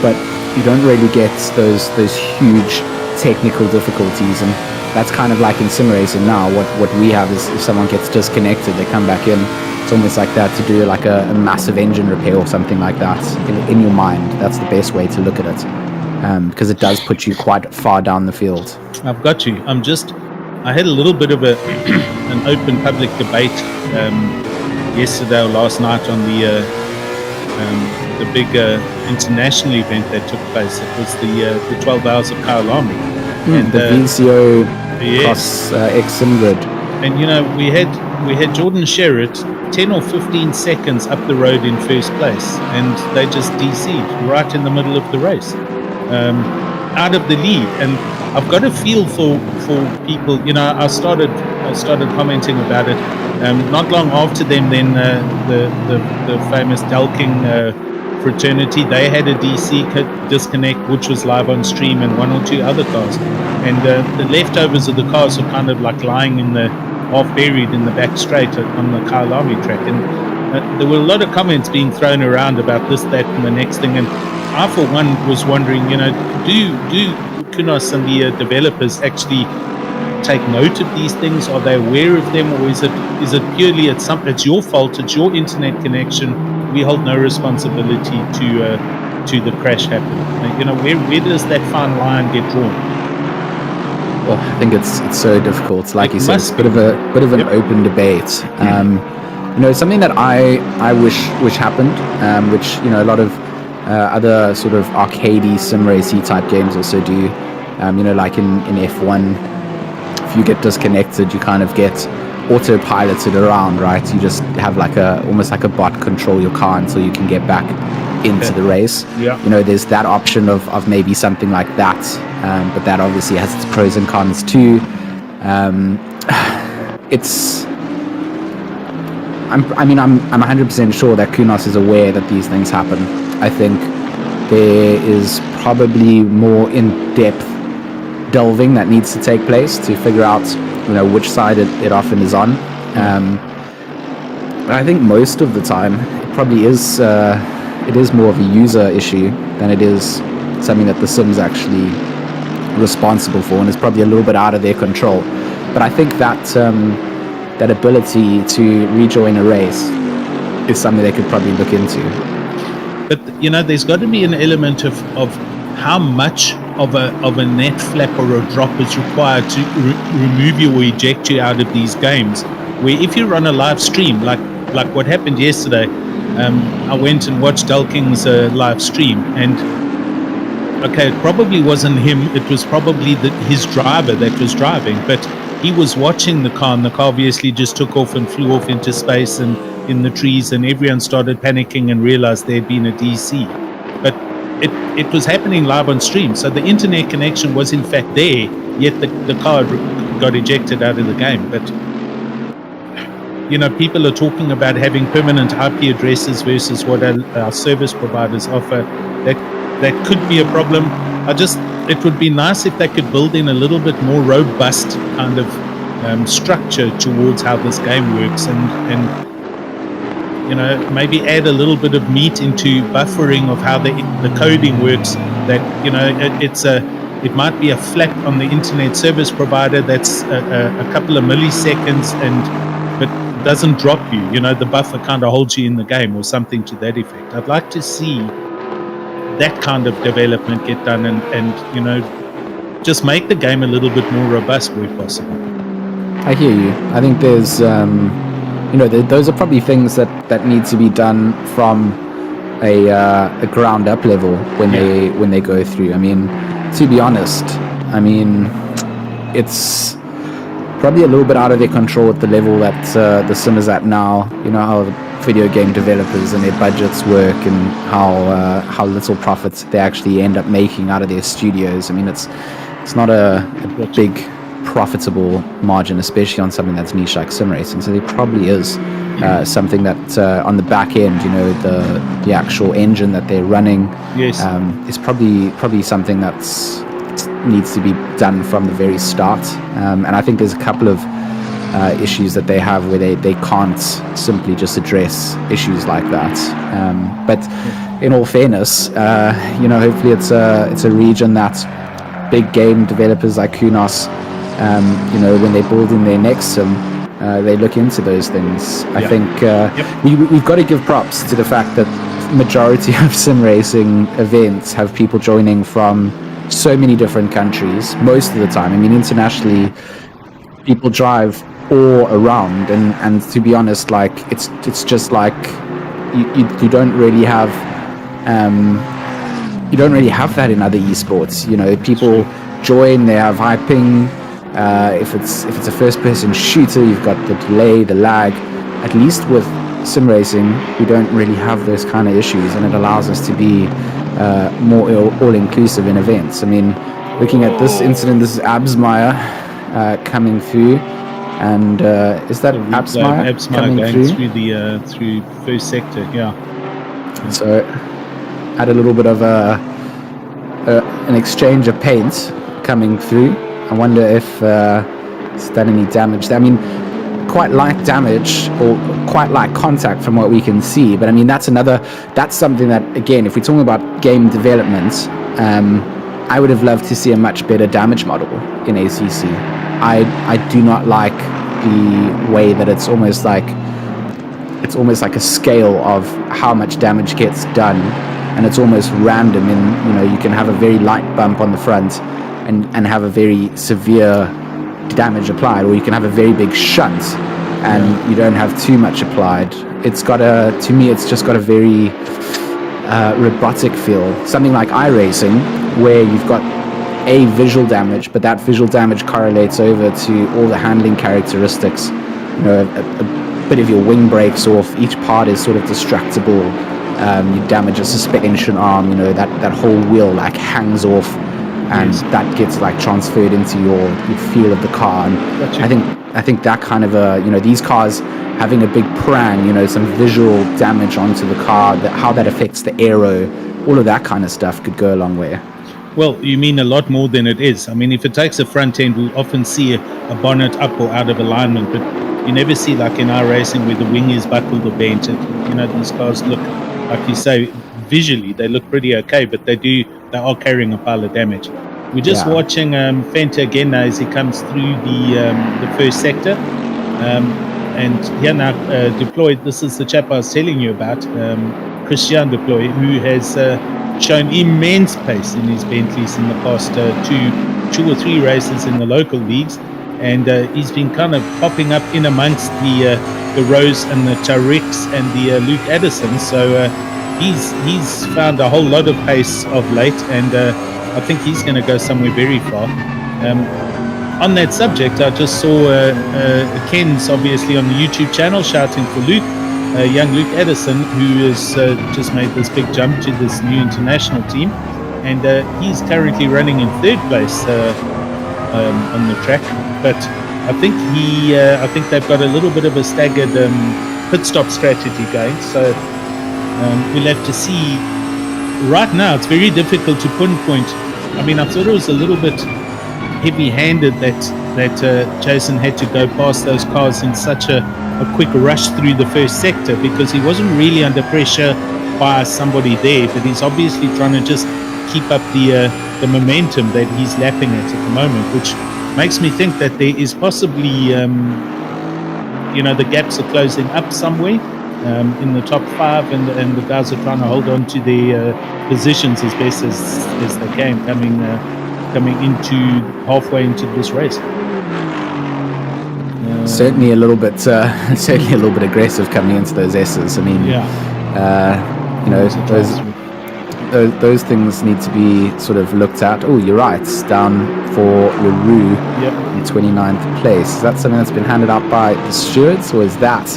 but you don't really get those huge technical difficulties, and that's kind of like in sim racing now. What we have is, if someone gets disconnected, they come back in. It's almost like that, to do like a massive engine repair or something like that. In your mind, that's the best way to look at it, because it does put you quite far down the field. I've got you. I had a little bit of an open public debate yesterday or last night on the big international event that took place. It was the 12 Hours of Kyalami. And the VCO Cross X Simgrid. And we had Jordan Sherritt 10 or 15 seconds up the road in first place, and they just DC'd right in the middle of the race, out of the lead. And I've got a feel for people. I started commenting about it not long after them. Then the famous Dalking fraternity, they had a DC disconnect, which was live on stream, and one or two other cars, and the leftovers of the cars were kind of like lying in the half buried in the back straight on the Kyalami track, and there were a lot of comments being thrown around about this, that, and the next thing. And I, for one, was wondering, Kunos and the developers actually take note of these things? Are they aware of them, or is it purely it's your fault, it's your internet connection, we hold no responsibility to the crash happening? Where does that fine line get drawn? Well, I think it's so difficult. Like you said, it's a bit of an open debate. Something that I wish happened, which a lot of other sort of arcadey sim racey type games also do. Like in F1, if you get disconnected, you kind of get autopiloted around, right? You just have almost like a bot control your car until you can get back into the race. Yeah. There's that option of maybe something like that, but that obviously has its pros and cons too. I'm 100% sure that Kunos is aware that these things happen. I think there is probably more in-depth delving that needs to take place to figure out which side it often is on. But I think most of the time it probably is it is more of a user issue than it is something that the sim's actually responsible for, and it's probably a little bit out of their control. But I think that that ability to rejoin a race is something they could probably look into. But there's got to be an element of how much of a net flap or a drop is required to remove you or eject you out of these games. Where if you run a live stream, like what happened yesterday, I went and watched Dalking's live stream, and okay, it probably wasn't him. It was probably his driver that was driving, but he was watching the car, and the car obviously just took off and flew off into space and in the trees, and everyone started panicking and realized there had been a DC. But it was happening live on stream, so the internet connection was in fact there, yet the car got ejected out of the game. But people are talking about having permanent IP addresses versus what our service providers offer. That could be a problem. It would be nice if they could build in a little bit more robust kind of structure towards how this game works, and maybe add a little bit of meat into buffering of how the coding works. That it might be a flap on the internet service provider that's a couple of milliseconds, but doesn't drop you. The buffer kind of holds you in the game or something to that effect. I'd like to see that kind of development get done, and just make the game a little bit more robust where possible. I hear you. I think there's those are probably things that need to be done from a ground up level when they go through. I mean, to be honest, it's probably a little bit out of their control at the level that the sim is at now. How video game developers and their budgets work, and how little profits they actually end up making out of their studios. It's not a big profitable margin, especially on something that's niche like sim racing. So there probably is something that on the back end, the actual engine that they're running, is probably something that's needs to be done from the very start. And I think there's a couple of issues that they have where they can't simply just address issues like that. But in all fairness, hopefully it's a region that big game developers like Kunos, when they build in their next sim, they look into those things. I think we've got to give props to the fact that majority of sim racing events have people joining from so many different countries most of the time. Internationally, people drive all around, and to be honest, it's just like you don't really have that in other esports. People join, they have high ping. If it's a first-person shooter, you've got the delay, the lag. At least with sim racing, we don't really have those kind of issues, and it allows us to be more all-inclusive in events. Looking at this incident, this is Absmeyer coming through, and is that Absmeyer coming going through first sector? Yeah. So had a little bit of an exchange of paint coming through. I wonder if it's done any damage. Quite light damage, or quite light contact from what we can see. But that's something that, again, if we're talking about game development, I would have loved to see a much better damage model in ACC. I do not like the way that it's almost like a scale of how much damage gets done, and it's almost random. In you can have a very light bump on the front and have a very severe damage applied, or you can have a very big shunt and you don't have too much applied. To me it's just got a very robotic feel, something like iRacing, where you've got a visual damage, but that visual damage correlates over to all the handling characteristics. A bit of your wing breaks off, each part is sort of destructible. You damage a suspension arm, that whole wheel like hangs off, and that gets like transferred into your feel of the car. And gotcha. I think that kind of these cars having a big prang, some visual damage onto the car, how that affects the aero, all of that kind of stuff could go a long way. Well, you mean a lot more than it is. I mean, if it takes a front end, we often see a bonnet up or out of alignment, but you never see, like in our racing, where the wing is buckled or bent. These cars look, like you say, visually they look pretty okay, but they are carrying a pile of damage. We're just watching Fenta again now as he comes through the first sector, and here now Deployed. This is the chap I was telling you about, Christian Deployed, who has shown immense pace in his Bentleys in the past two or three races in the local leagues. And he's been kind of popping up in amongst the Rose and the Tariqs and the Luke Addison. So he's found a whole lot of pace of late, and I think he's going to go somewhere very far. On that subject, I just saw Ken's obviously on the YouTube channel shouting for Luke, young Luke Addison, who has just made this big jump to this new international team, and he's currently running in third place on the track. But I think they've got a little bit of a staggered pit stop strategy going. So we'll have to see. Right now, it's very difficult to pinpoint. I mean, I thought it was a little bit heavy-handed that Jason had to go past those cars in such a quick rush through the first sector, because he wasn't really under pressure by somebody there, but he's obviously trying to just keep up the momentum that he's lapping at the moment, which makes me think that there is possibly, the gaps are closing up somewhere in the top five, and the guys are trying to hold on to their positions as best as they can, coming into halfway into this race. Certainly a little bit aggressive coming into those S's. I mean, those things need to be sort of looked at. Oh, you're right. It's down for LaRue in 29th place. Is that something that's been handed out by the stewards, or is that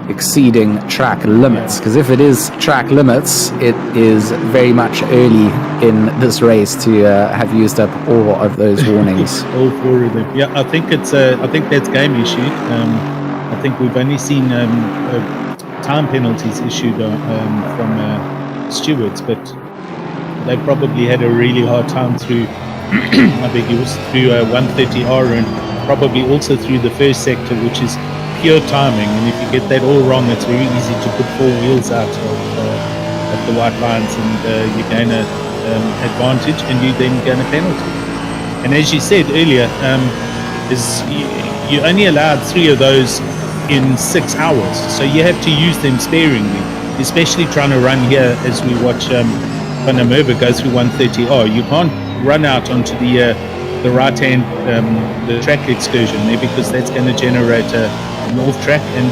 exceeding track limits? Because if it is track limits, it is very much early in this race to have used up all of those warnings. All four of them. Yeah, I think that's game issued. I think we've only seen time penalties issued from stewards, but they probably had a really hard time through through 130R, and probably also through the first sector, which is pure timing. And if you get that all wrong, it's very easy to put four wheels out of the white lines, and you gain an advantage, and you then gain a penalty. And as you said earlier, you only allowed 3 of those in 6 hours, so you have to use them sparingly, especially trying to run here as we watch Van der Merwe go through 130R. You can't run out onto the right hand, the track excursion there, because that's going to generate an off track, and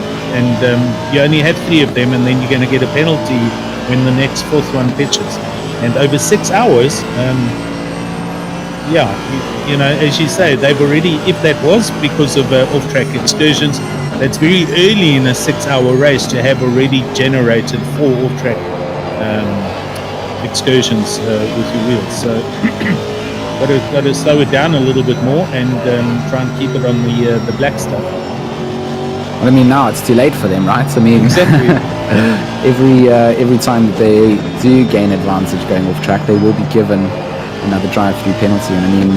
you only have 3 of them, and then you're going to get a penalty when the next 4th one pitches. And over 6 hours, as you say, they've already, if that was because of off track excursions, that's very early in a 6-hour race to have already generated 4 off track excursions with your wheels. So got to slow it down a little bit more, and try and keep it on the black stuff. Well, I mean, now it's too late for them, right? I mean, exactly. every time that they do gain advantage going off track, they will be given another drive-through penalty. And I mean,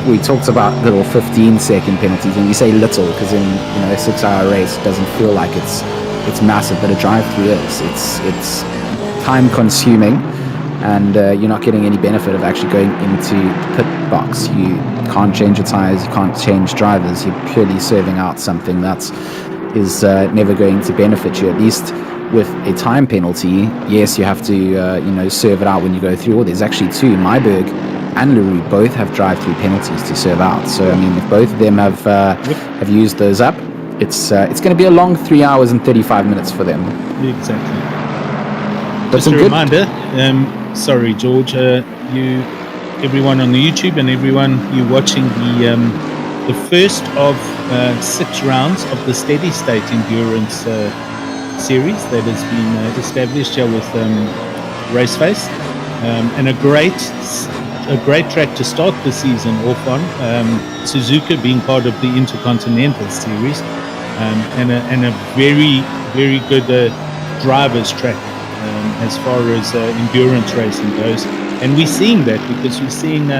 we talked about little 15-second penalties, and we say little because in a 6-hour race it doesn't feel like it's massive, but a drive-through is. It's time-consuming. and you're not getting any benefit of actually going into the pit box. You can't change your tires, you can't change drivers. You're purely serving out something that is never going to benefit you. At least with a time penalty, yes, you have to serve it out when you go through. Or there's actually two. Myberg and Leroux both have drive-through penalties to serve out. So I mean, if both of them have used those up, it's going to be a long 3 hours and 35 minutes for them. Exactly. But Just a reminder, sorry, George, everyone on the YouTube and everyone you watching the first of 6 rounds of the steady state endurance series that has been established here with Raceface, and a great track to start the season off on. Suzuka being part of the Intercontinental Series, and a very, very good driver's track as far as endurance racing goes. And we're seeing that because we're seeing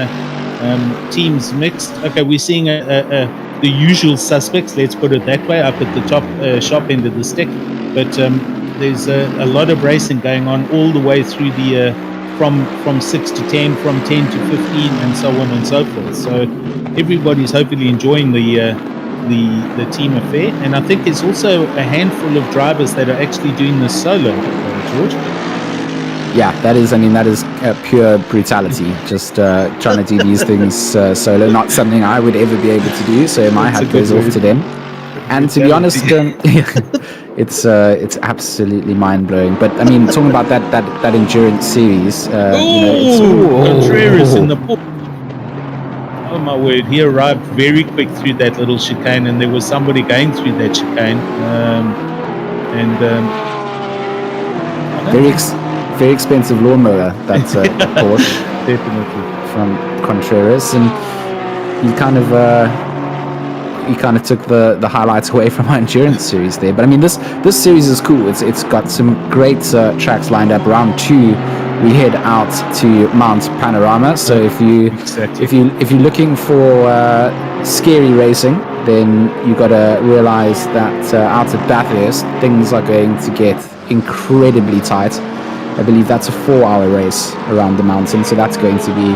teams mixed. Okay, we're seeing the usual suspects, let's put it that way, up at the top sharp end of the stick. But there's a lot of racing going on all the way through the from 6 to 10, from 10 to 15, and so on and so forth. So everybody's hopefully enjoying the team affair. And I think there's also a handful of drivers that are actually doing this solo, George. Yeah, that is pure brutality. Just trying to do these things solo. Not something I would ever be able to do. So my hat goes off to them. And to be honest, it's absolutely mind blowing. But I mean, talking about that endurance series, Contreras in the pool. Oh my word! He arrived very quick through that little chicane, and there was somebody going through that chicane. Very expensive lawnmower. That's a Porsche, definitely, from Contreras, and he kind of took the highlights away from our endurance series there. But I mean, this series is cool. It's got some great tracks lined up. Round 2, we head out to Mount Panorama. So if you're looking for scary racing, then you got to realize that out at Bathurst, things are going to get incredibly tight. I believe that's a 4-hour race around the mountain, so that's going to be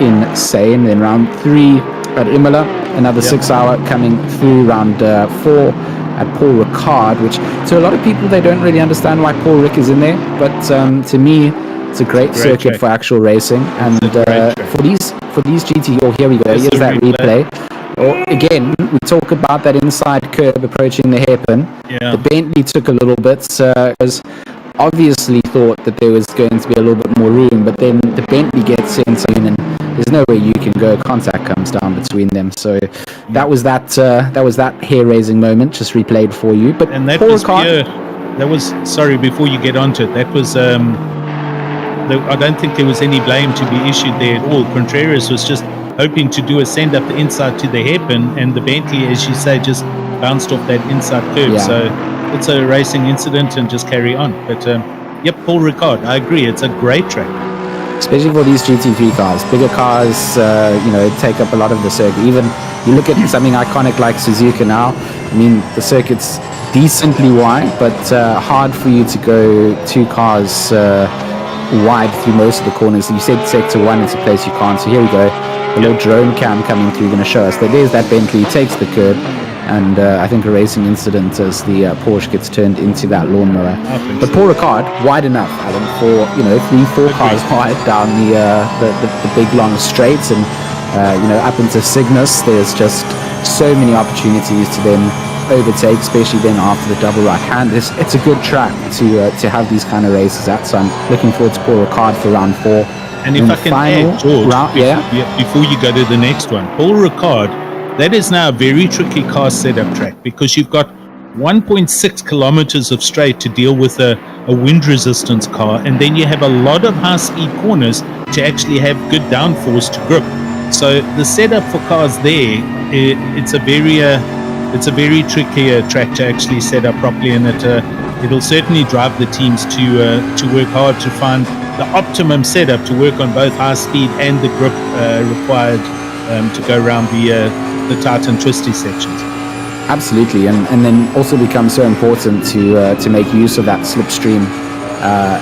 insane. Then round 3 at Imola, another 6-hour coming through. Round 4 at Paul Ricard, which to a lot of people, they don't really understand why Paul Rick is in there, but to me, it's a great circuit track for actual racing. And for these GT, here we go. Here's that replay. Again, we talk about that inside curve approaching the hairpin. Yeah. The Bentley took a little bit because obviously thought that there was going to be a little bit more room, but then the Bentley gets in and there's no way you can go. Contact comes down between them. So that was that hair-raising moment, just replayed for you. But and that was pure. That was, sorry, before you get onto it, that was I don't think there was any blame to be issued there at all. Contreras was just hoping to do a send up the inside to the hairpin, and the Bentley, as you say, just bounced off that inside curve. Yeah. So it's a racing incident and just carry on. But Paul Ricard, I agree, it's a great track. Especially for these GT3 cars. Bigger cars, take up a lot of the circuit. Even you look at something iconic like Suzuka now, I mean, the circuit's decently wide, but hard for you to go 2 cars wide through most of the corners. You said sector 1, it's a place you can't. So here we go. The little drone cam coming through, going to show us that there's that Bentley, takes the curb, and I think a racing incident as the Porsche gets turned into that lawnmower. But Paul Ricard, wide enough, Alan, for 3-4 cars wide down the big long straights, and up into Cygnus. There's just so many opportunities to then overtake, especially then after the double right hand. It's a good track to have these kind of races at. So I'm looking forward to Paul Ricard for round 4. And if I can add, George, before you go to the next one, Paul Ricard, that is now a very tricky car setup track because you've got 1.6 kilometers of straight to deal with a wind resistance car, and then you have a lot of high speed corners to actually have good downforce to grip. So the setup for cars there, it's a very tricky track to actually set up properly, and it'll certainly drive the teams to work hard to find the optimum setup to work on both high speed and the grip required to go around the tight and twisty sections. Absolutely, and then also becomes so important to make use of that slipstream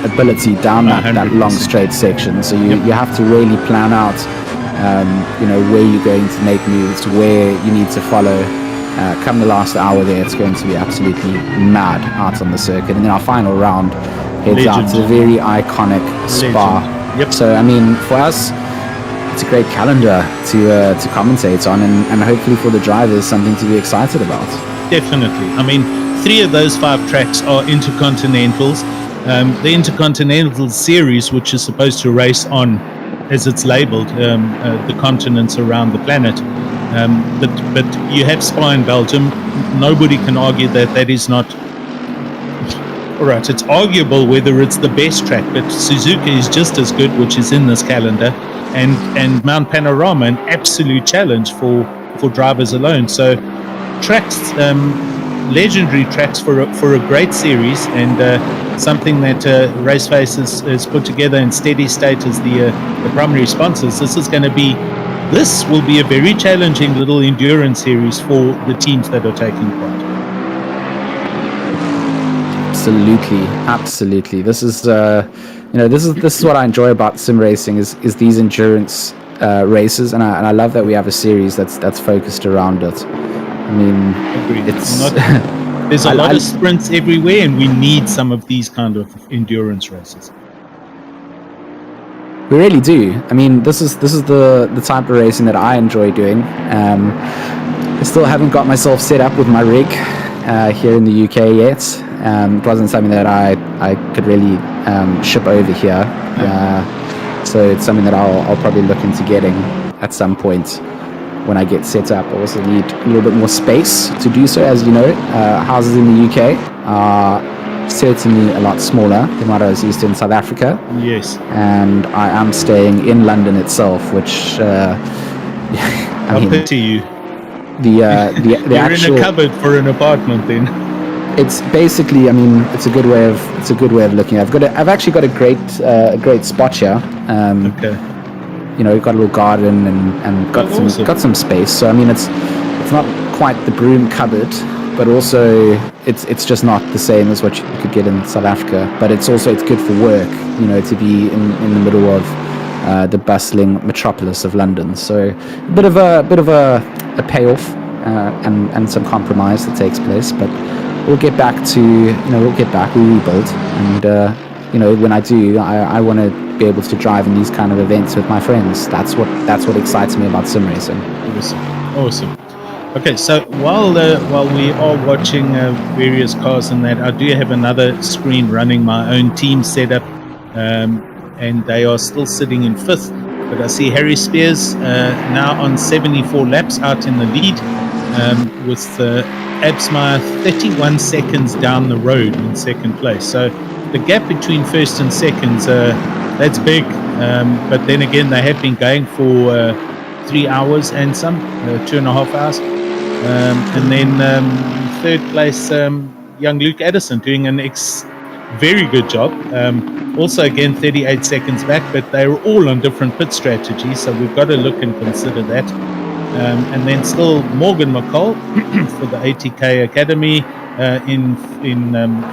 ability down that 100%. long straight section. So you have to really plan out, where you're going to make moves, where you need to follow. Come the last hour there, it's going to be absolutely mad out on the circuit. And then our final round heads out to the very iconic Spa. Yep. So, I mean, for us, it's a great calendar to commentate on, and hopefully for the drivers, something to be excited about. Definitely. I mean, 3 of those 5 tracks are intercontinentals. The Intercontinental Series, which is supposed to race on, as it's labeled, the continents around the planet. But you have Spa in Belgium. Nobody can argue that is not. All right, it's arguable whether it's the best track, but Suzuka is just as good, which is in this calendar, and Mount Panorama, an absolute challenge for drivers alone. So tracks, legendary tracks for a great series, and something that Raceface has put together in Steady State as the primary sponsors. This will be a very challenging little endurance series for the teams that are taking part. Absolutely. This is this is what I enjoy about sim racing is these endurance races, and I love that we have a series that's focused around it. I mean, Agreed. it's there's a lot of sprints everywhere, and we need some of these kind of endurance races. We really do. I mean, this is the type of racing that I enjoy doing. I still haven't got myself set up with my rig here in the UK yet. It wasn't something that I could really ship over here. So it's something that I'll probably look into getting at some point when I get set up. I also need a little bit more space to do so. As you know, houses in the UK are certainly a lot smaller than what I was used to in South Africa. Yes. And I am staying in London itself, which I pity you. The You're actual, in a cupboard for an apartment then. It's basically, I mean, it's a good way of looking at it. I've actually got a great spot here. Okay. We've got a little garden and got some space. So I mean, it's not quite the broom cupboard, but also it's just not the same as what you could get in South Africa. But it's good for work, to be in the middle of the bustling metropolis of London. So a bit of a payoff and some compromise that takes place. But we'll get back we'll rebuild, and when I do, I want to be able to drive in these kind of events with my friends. That's what excites me about sim racing. Awesome. Okay, so while we are watching various cars and that, I do have another screen running my own team setup, and they are still sitting in 5th. But I see Harry Spears now on 74 laps out in the lead, with Absmeyer 31 seconds down the road in 2nd place. So the gap between 1st and 2nd, that's big. But then again, they have been going for 3 hours and some, 2.5 hours. And then 3rd place, young Luke Addison doing an very good job. Also, again, 38 seconds back, but they were all on different pit strategies, so we've got to look and consider that. And then still Morgan McCall for the ATK Academy in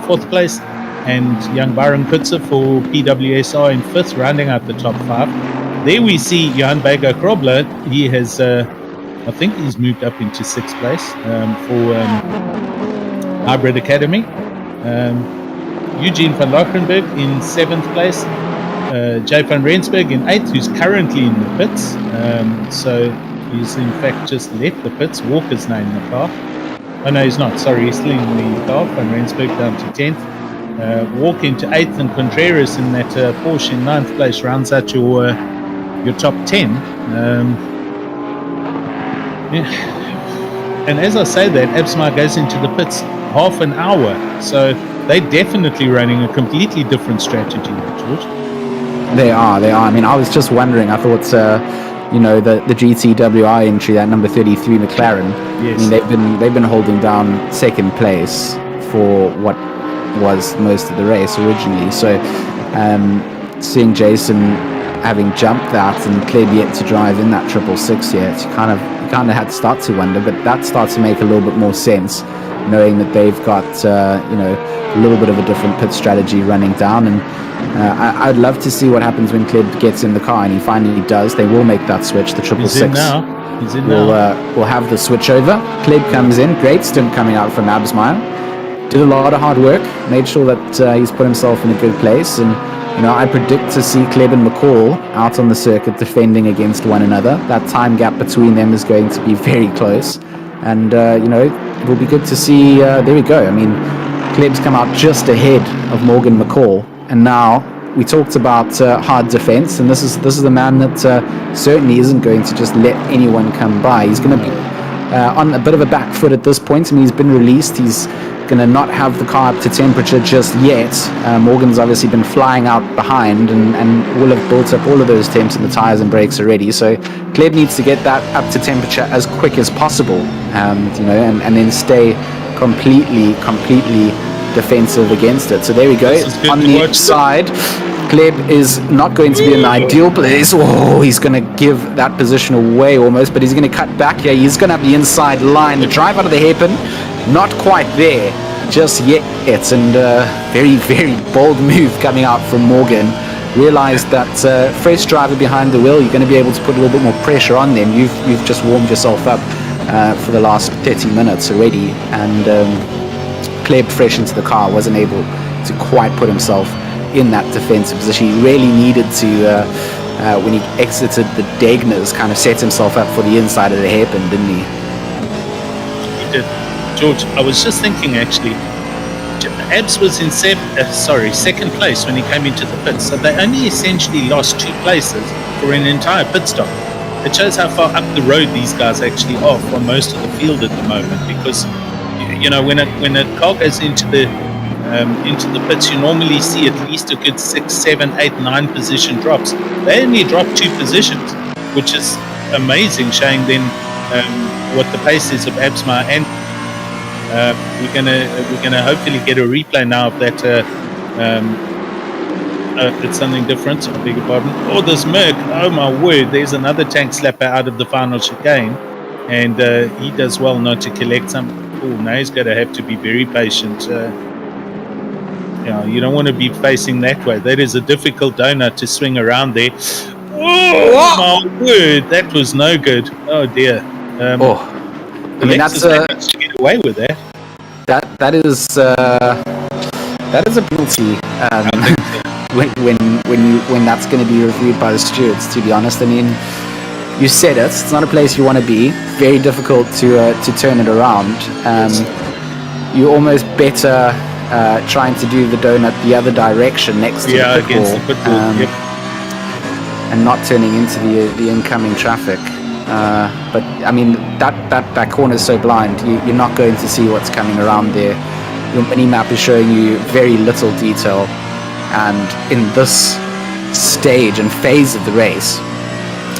4th place, and young Byron Kutzer for PWSR in 5th, rounding out the top 5. There we see Johan Baker Krobler. He has, I think he's moved up into 6th place for Hybrid Academy. Eugene van Lockenberg in 7th place. Jay van Rensburg in 8th, who's currently in the pits. So he's in fact just left the pits. Walker's now in the car. Oh no, he's not. Sorry, he's still in the car. Van Rensburg down to 10th. Walk into 8th, and Contreras in that Porsche in 9th place rounds out your top 10. And as I say that, Absmeyer goes into the pits half an hour. So they're definitely running a completely different strategy, George. They are. I mean, I was just wondering. I thought, the GTWI entry, that number 33 McLaren. Yes. I mean, they've been holding down 2nd place for what was most of the race originally. So, seeing Jason having jumped that and cleared yet to drive in that 666 here, it's kind of had to start to wonder, but that starts to make a little bit more sense knowing that they've got a little bit of a different pit strategy running down. And I'd love to see what happens when Kleb gets in the car, and he finally does. They will make that switch. The 666 He's in now. We'll have the switch over. Kleb comes in. Great stint coming out from Absmeyer. Did a lot of hard work. Made sure that he's put himself in a good place. And I predict to see Kleb and McCall out on the circuit defending against one another. That time gap between them is going to be very close. And it will be good to see. There we go. I mean, Kleb's come out just ahead of Morgan McCall. And now we talked about hard defense, and this is a man that certainly isn't going to just let anyone come by. He's going to be on a bit of a back foot at this point. I mean, he's been released. He's going to not have the car up to temperature just yet. Morgan's obviously been flying out behind and will have built up all of those temps in the tires and brakes already. So Kleb needs to get that up to temperature as quick as possible, and then stay completely defensive against it. So there we go. On the side, Kleb is not going to be in the ideal place. Oh, he's going to give that position away almost, but he's going to cut back here. He's going to have the inside line. The drive out of the hairpin, not quite there just yet. And very, very bold move coming out from Morgan. Realized that fresh driver behind the wheel, you're going to be able to put a little bit more pressure on them. You've just warmed yourself up for the last 30 minutes already, and Kleb fresh into the car wasn't able to quite put himself in that defensive position. He really needed to, when he exited the Degners, kind of set himself up for the inside of the hairpin, didn't he? He did. George, I was just thinking actually, Abs was in second place when he came into the pits, so they only essentially lost 2 places for an entire pit stop. It shows how far up the road these guys actually are from most of the field at the moment, because when a car goes into the pits, you normally see at least a good 6, 7, 8, 9 position drops. They only dropped 2 positions, which is amazing, showing then what the pace is of Absmeyer. And we're gonna hopefully get a replay now of that. It's something different. I beg your pardon. Oh, this Merc! Oh my word! There's another tank slapper out of the final chicane, and he does well not to collect some. Oh, now he's going to have to be very patient. You don't want to be facing that way. That is a difficult donut to swing around there. Oh my word! That was no good. Oh dear. I mean, that's to get away with that. That is a penalty. When that's going to be reviewed by the stewards, to be honest. I mean, you said it. It's not a place you want to be. Very difficult to turn it around. You're almost better trying to do the donut the other direction next to the pit ball, and not turning into the incoming traffic. But I mean, that corner is so blind. You're not going to see what's coming around there. Your mini map is showing you very little detail. And in this stage and phase of the race,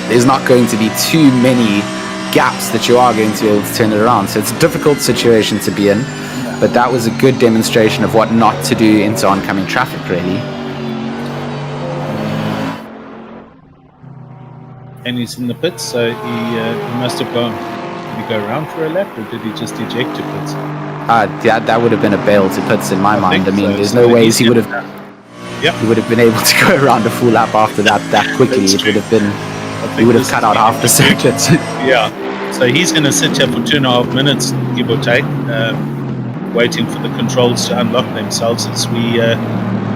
there's not going to be too many gaps that you are going to be able to turn it around. So it's a difficult situation to be in, but that was a good demonstration of what not to do into oncoming traffic, really. And he's in the pits, so he must have gone. Did he go around for a lap, or did he just eject to pits? That would have been a bail to pits in my mind. I mean, there's no ways he would have. Yep. He would have been able to go around a full lap after that quickly. It would have been. He would have cut out half the circuit. Yeah. So he's going to sit here for 2.5 minutes, give or take, waiting for the controls to unlock themselves as we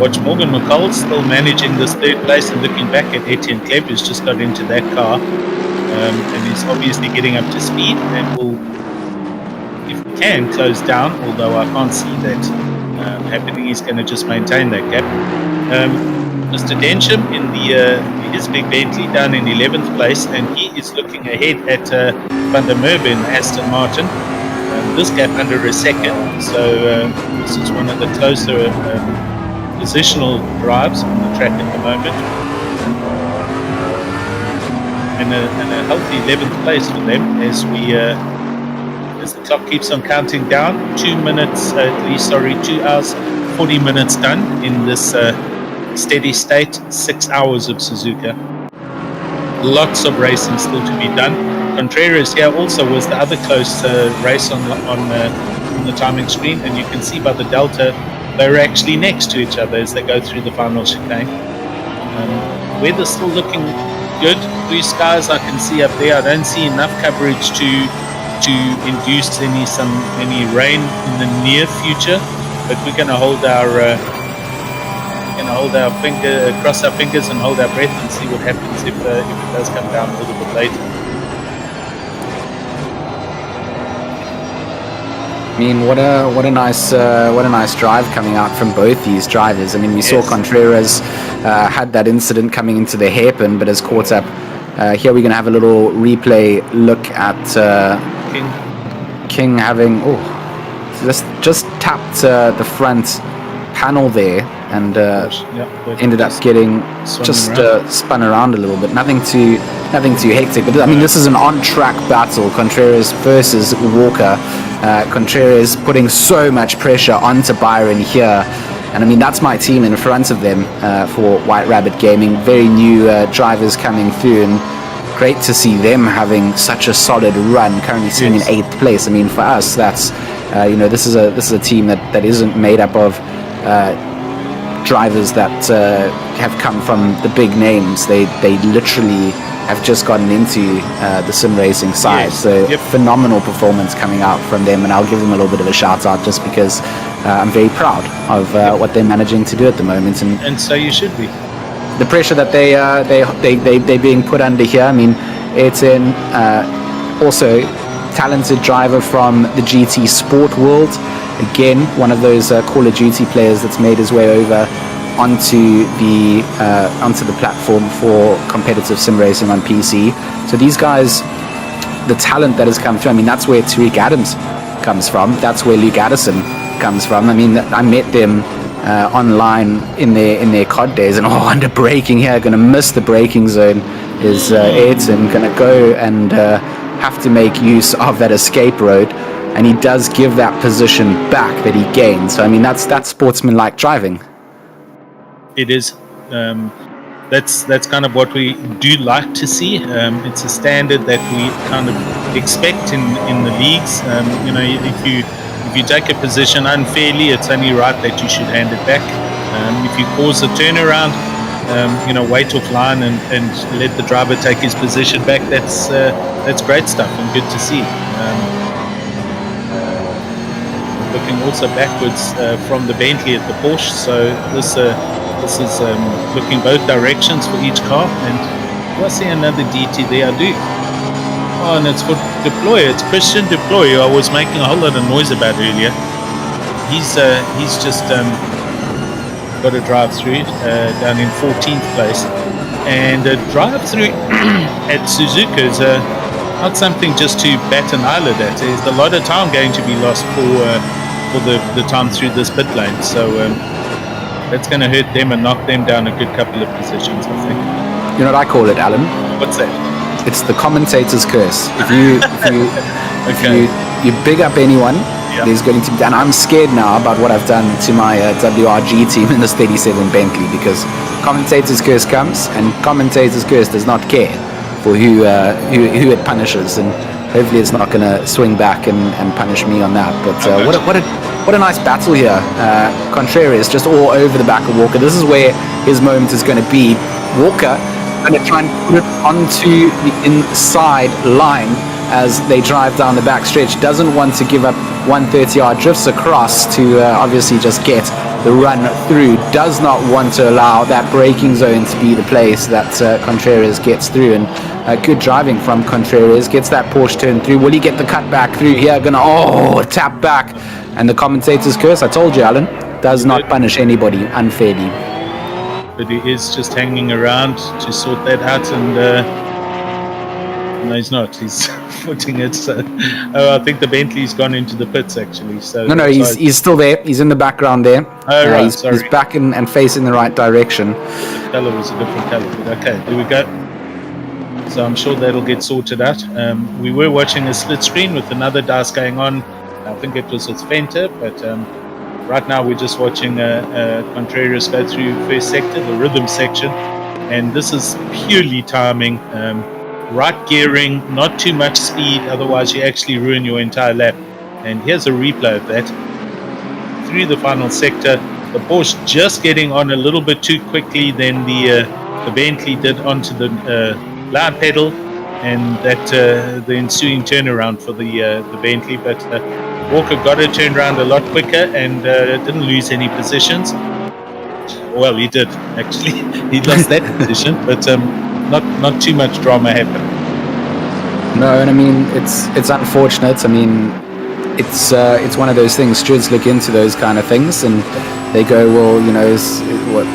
watch Morgan McCall still managing this third place and looking back at Etienne Kleb, who's just got into that car, and he's obviously getting up to speed and will, if he can, close down, although I can't see that happening. He's going to just maintain that gap. Mr. Densham in his big Bentley down in 11th place, and he is looking ahead at Van der Merwe in Aston Martin. This gap under a second, so this is one of the closer positional drives on the track at the moment, and a healthy 11th place for them as the clock keeps on counting down. 2 hours 40 minutes done in this steady state, 6 hours of Suzuka. Lots of racing still to be done. Contreras here also was the other close race on on the timing screen, and you can see by the delta they're actually next to each other as they go through the final chicane. Weather's still looking good. Blue skies I can see up there. I don't see enough coverage to induce any rain in the near future, but we're going to cross our fingers and hold our breath and see what happens if it does come down a little bit later. I mean, what a nice drive coming out from both these drivers. I mean, we saw Contreras had that incident coming into the hairpin, but has caught up. Here we're going to have a little replay look at King having just tapped the front panel there and ended up getting spun around a little bit. Nothing too hectic, but I mean, this is an on-track battle. Contreras versus Walker. Contreras putting so much pressure onto Byron here, and I mean, that's my team in front of them for White Rabbit Gaming. Very new drivers coming through, and great to see them having such a solid run, currently sitting in 8th place. I mean, for us, that's this is a team that isn't made up of drivers that have come from the big names. They literally have just gotten into the sim racing side. Phenomenal performance coming out from them, and I'll give them a little bit of a shout out just because I'm very proud of what they're managing to do at the moment. And so you should be. The pressure that they're being put under here. I mean, it's in also talented driver from the GT Sport world. Again, one of those Call of Duty players that's made his way over onto the platform for competitive sim racing on PC. So these guys, the talent that has come through, I mean, that's where Tariq Adams comes from. That's where Luke Addison comes from. I mean, I met them online in their COD days, and under braking here, going to miss the braking zone is Ayrton going to go and have to make use of that escape road, and he does give that position back that he gained. So I mean, that's sportsmanlike driving. It is. That's kind of what we do like to see. It's a standard that we kind of expect in the leagues. If you take a position unfairly, it's only right that you should hand it back. If you cause a turnaround, wait offline and let the driver take his position back. That's great stuff and good to see. Looking also backwards from the Bentley at the Porsche, so this is looking both directions for each car. And I see another DT there. I do. Oh, and it's for Deployer. It's Christian Deployer, who I was making a whole lot of noise about earlier. He's just got a drive-through down in 14th place. And a drive-through at Suzuka is not something just to bat an eyelid at. There's a lot of time going to be lost for the time through this pit lane. So that's going to hurt them and knock them down a good couple of positions, I think. You know what I call it, Alan? What's that? It's the commentator's curse. If you big up anyone, there's going to be, and I'm scared now about what I've done to my WRG team in this 37 Bentley, because commentator's curse comes, and commentator's curse does not care for who it punishes, and hopefully it's not going to swing back and punish me on that. But what a nice battle here. Contreras just all over the back of Walker. This is where his moment is going to be. Walker going to try and put it onto the inside line as they drive down the back stretch. Doesn't want to give up 130-yard drifts across to obviously just get the run through. Does not want to allow that braking zone to be the place that Contreras gets through. And good driving from Contreras. Gets that Porsche turned through. Will he get the cut back through here? Gonna tap back. And the commentator's curse, I told you, Alan, does not punish anybody unfairly. But he is just hanging around to sort that out, and no, he's not. He's footing it. So, I think the Bentley's gone into the pits actually. So no, he's still there. He's in the background there. Oh, right, he's back and facing the right direction. The color was a different color, but okay, there we go. So I'm sure that'll get sorted out. We were watching a split screen with another dice going on. I think it was with Fenter, but right now we're just watching Contreras go through first sector, the rhythm section, and this is purely timing, right gearing, not too much speed, otherwise you actually ruin your entire lap. And here's a replay of that. Through the final sector, the Porsche just getting on a little bit too quickly than the Bentley did onto the loud pedal, and that the ensuing turnaround for the Bentley. But Walker got it turned around a lot quicker and didn't lose any positions. Well, he did actually. He lost that position, but not too much drama happened. No, and I mean it's unfortunate. I mean, it's one of those things. Stewards look into those kind of things, and they go, well, you know,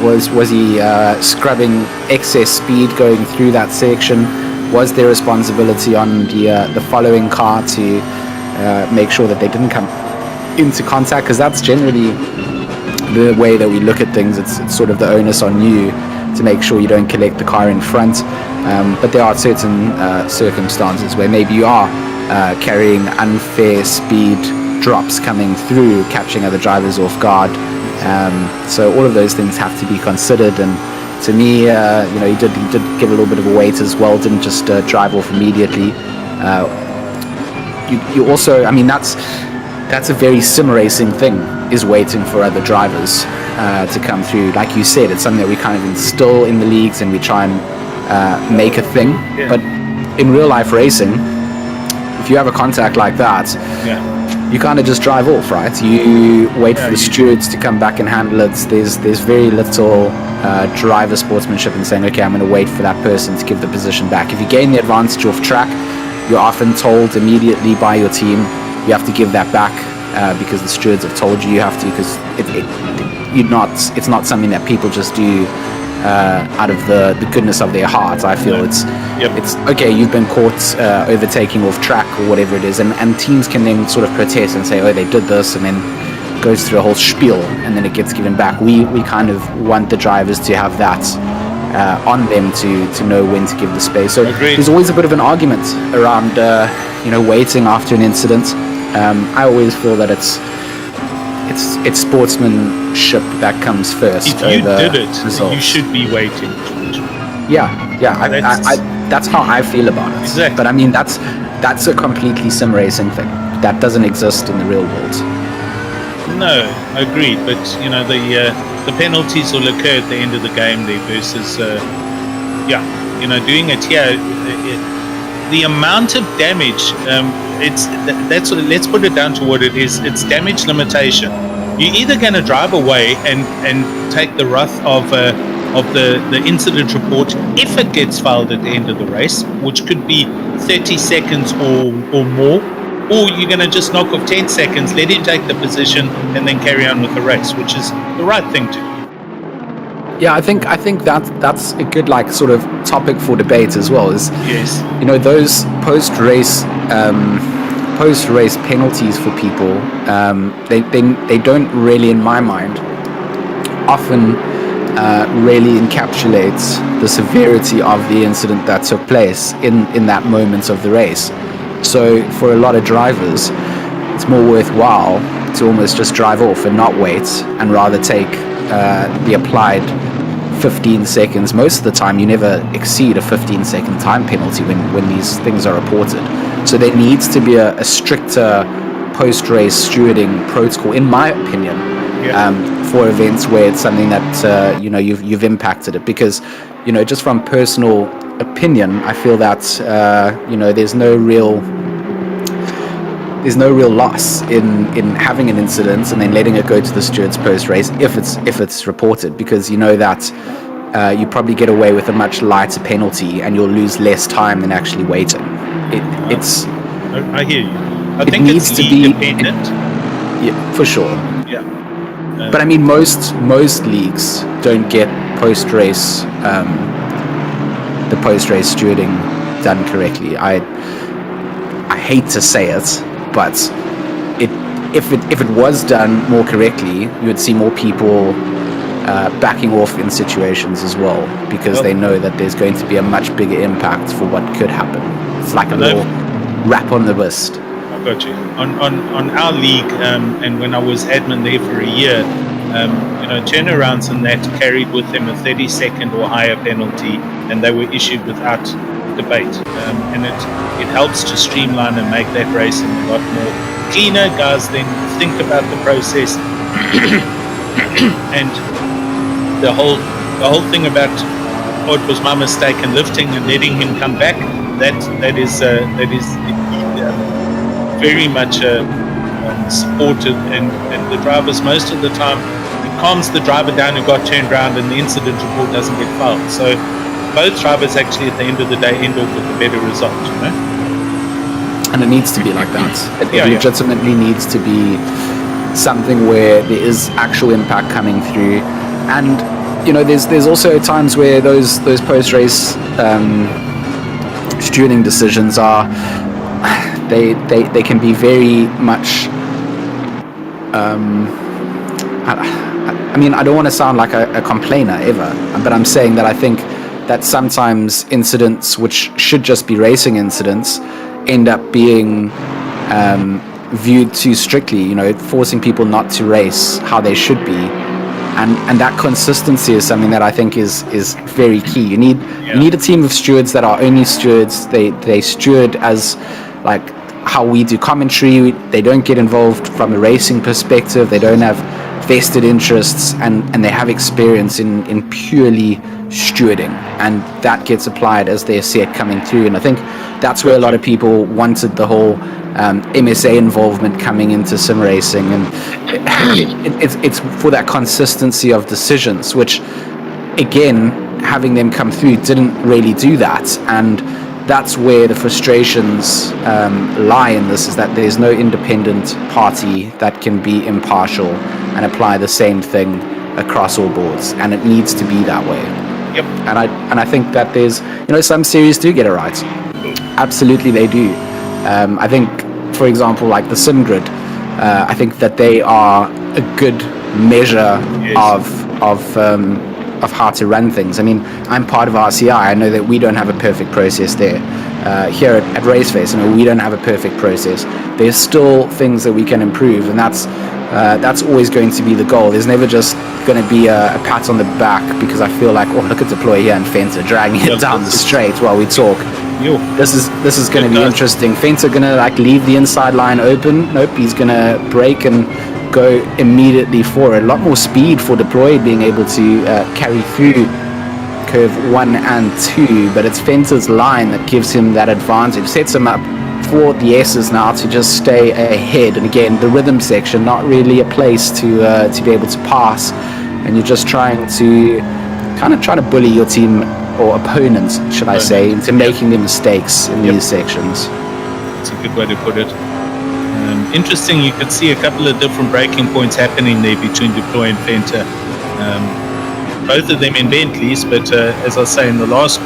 was he scrubbing excess speed going through that section? Was there responsibility on the following car to make sure that they didn't come into contact? Because that's generally the way that we look at things. It's sort of the onus on you to make sure you don't collect the car in front. But there are certain circumstances where maybe you are carrying unfair speed drops coming through, catching other drivers off guard. So all of those things have to be considered. And to me, you know, he did give a little bit of a wait as well. Didn't just drive off immediately. You also, I mean, that's a very sim racing thing, is waiting for other drivers to come through. Like you said, it's something that we kind of instill in the leagues and we try and make a thing. Yeah. But in real life racing, if you have a contact like that, you kind of just drive off, right? You wait for the stewards to come back and handle it. There's very little driver sportsmanship in saying, okay, I'm going to wait for that person to give the position back. If you gain the advantage off track, you're often told immediately by your team, you have to give that back because the stewards have told you have to, because it's not something that people just do out of the goodness of their hearts. I feel it's okay, you've been caught overtaking off track or whatever it is, and teams can then sort of protest and say, oh, they did this, and then goes through a whole spiel, and then it gets given back. We kind of want the drivers to have that on them to know when to give the space. So there's always a bit of an argument around waiting after an incident. I always feel that it's sportsmanship that comes first. If you did it, results. You should be waiting. Yeah. That's how I feel about it. Exactly. But I mean, that's a completely sim racing thing that doesn't exist in the real world. No, agreed. But you know, the penalties will occur at the end of the game there versus doing it here. The amount of damage, let's put it down to what it is. It's damage limitation. You're either going to drive away and take the wrath of the incident report if it gets filed at the end of the race, which could be 30 seconds or more, or you're going to just knock off 10 seconds, let him take the position, and then carry on with the race, which is the right thing to do. Yeah, I think that's a good sort of topic for debate as well. Is those post-race penalties for people, they don't really, in my mind, often really encapsulate the severity of the incident that took place in that moment of the race. So for a lot of drivers, it's more worthwhile to almost just drive off and not wait, and rather take the applied 15 seconds. Most of the time you never exceed a 15-second time penalty when these things are reported. So there needs to be a stricter post-race stewarding protocol, in my opinion, for events where it's something that you've impacted it. Because just from personal opinion, I feel that there's no real loss in having an incident and then letting it go to the stewards post-race if it's reported, because you know that you probably get away with a much lighter penalty and you'll lose less time than actually waiting. I hear you. I think needs it's to be dependent. Yeah, for sure. Yeah. But I mean, most leagues don't get post-race the post-race stewarding done correctly. I hate to say it, but if it was done more correctly, you would see more people backing off in situations as well, because they know that there's going to be a much bigger impact for what could happen. It's like a little rap on the wrist. I've got you. On our league, and when I was admin there for a year, turnarounds and that carried with them a 30-second or higher penalty, and they were issued without debate. And it helps to streamline and make that racing a lot more cleaner. Guys then think about the process, and the whole thing about it was my mistake and lifting and letting him come back. That is very much supported, and the drivers most of the time, it calms the driver down who got turned around, and the incident report doesn't get filed. So both drivers actually at the end of the day end up with a better result, you know? And it needs to be like that. It legitimately needs to be something where there is actual impact coming through. And there's also times where those post-race stewarding decisions are they can be very much I don't want to sound like a complainer ever, but I'm saying that I think that sometimes incidents which should just be racing incidents end up being viewed too strictly, forcing people not to race how they should be. And that consistency is something that I think is very key. You need a team of stewards that are only stewards. They steward as like how we do commentary. They don't get involved from a racing perspective. They don't have vested interests, and they have experience in purely stewarding, and that gets applied as they see it coming through. And I think that's where a lot of people wanted the whole MSA involvement coming into sim racing, and it's for that consistency of decisions, which again, having them come through didn't really do that. And that's where the frustrations lie in this, is that there's no independent party that can be impartial and apply the same thing across all boards, and it needs to be that way. Yep. And I think that there's some series do get it right. Absolutely they do. I think, for example, like the Sim Grid, I think that they are a good measure of how to run things. I mean, I'm part of RCI. I know that we don't have a perfect process there. Here at Raceface, we don't have a perfect process. There's still things that we can improve, and that's always going to be the goal. There's never just going to be a pat on the back because I feel like, look at Deploy here and Fenter dragging it down the straight while we talk. This is going to be interesting. Fenter going to leave the inside line open. Nope, he's going to brake and go immediately for it. A lot more speed for Deploy, being able to carry through curve 1 and 2, but it's Fenter's line that gives him that advantage, sets him up for the S's now to just stay ahead. And again, the rhythm section, not really a place to be able to pass, and you're just trying to bully your team or opponents, should I say, into making the mistakes in these sections. That's a good way to put it. Interesting, you could see a couple of different breaking points happening there between Deploy and Fenter. Both of them in Bentleys, but as I say, in the last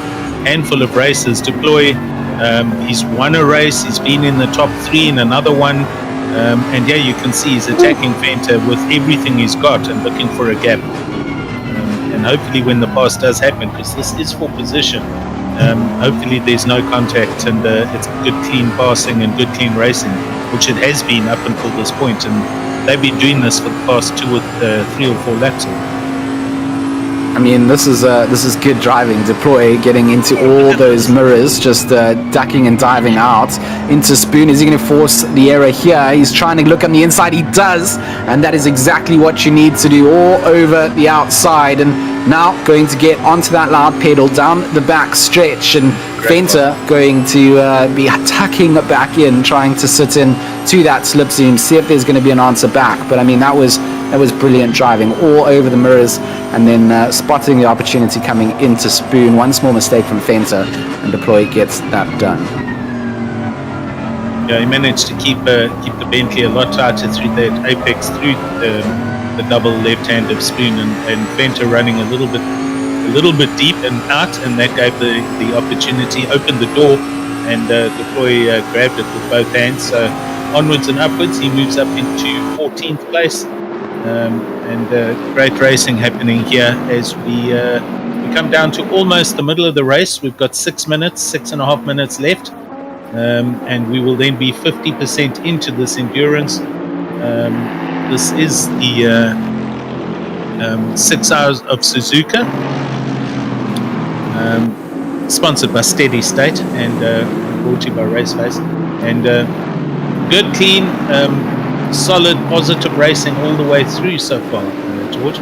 handful of races, Deploy, he's won a race, he's been in the top 3 in another one, and you can see he's attacking Fenter with everything he's got and looking for a gap. And hopefully when the pass does happen, because this is for position, hopefully there's no contact, and it's good clean passing and good clean racing, which it has been up until this point, and they've been doing this for the past 2 or 3 or 4 laps. I mean, this is good driving. Deploy getting into all those mirrors, just ducking and diving out into Spoon. Is he going to force the error here? He's trying to look on the inside. He does, and that is exactly what you need to do, all over the outside. And now going to get onto that loud pedal down the back stretch, and Fenter going to be tucking back in, trying to sit in to that slip zone, see if there's going to be an answer back. But I mean, that was brilliant driving all over the mirrors, and then spotting the opportunity coming into Spoon. One small mistake from Fenter, and Deploy gets that done. Yeah, he managed to keep the Bentley a lot tighter through that apex, through the double left hand of Spoon, and Fenter running a little bit deep and out, and that gave the opportunity, opened the door, and Deploy grabbed it with both hands. So onwards and upwards, he moves up into 14th place. And great racing happening here as we come down to almost the middle of the race. We've got 6.5 minutes left, and we will then be 50% into this endurance. This is the 6 hours of Suzuka, sponsored by Steady State and brought to you by Raceface. And good, clean, solid, positive racing all the way through so far, George.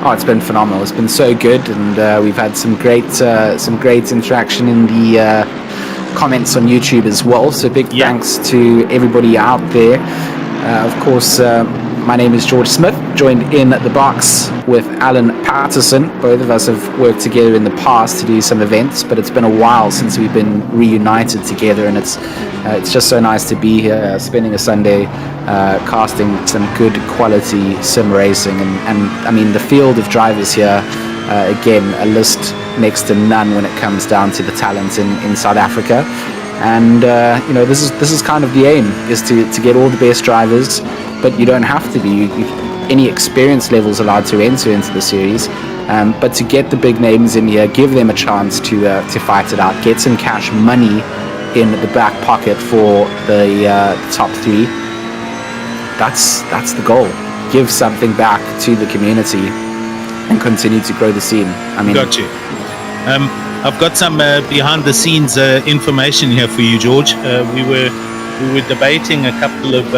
Oh, it's been phenomenal. It's been so good, and we've had some great interaction in the comments on YouTube as well. So big thanks to everybody out there. Of course, my name is George Smith, joined in the box with Alan Patterson. Both of us have worked together in the past to do some events, but it's been a while since we've been reunited together, and it's just so nice to be here, spending a Sunday casting some good quality sim racing. And I mean, the field of drivers here, again, a list next to none when it comes down to the talent in South Africa. And this is kind of the aim, is to get all the best drivers, but you don't have to be. Any experience level is allowed to enter into the series, but to get the big names in here, give them a chance to fight it out, get some cash money in the back pocket for the top three. That's the goal. Give something back to the community and continue to grow the scene. I mean, got you. I've got some behind the scenes information here for you, George. We were debating a couple of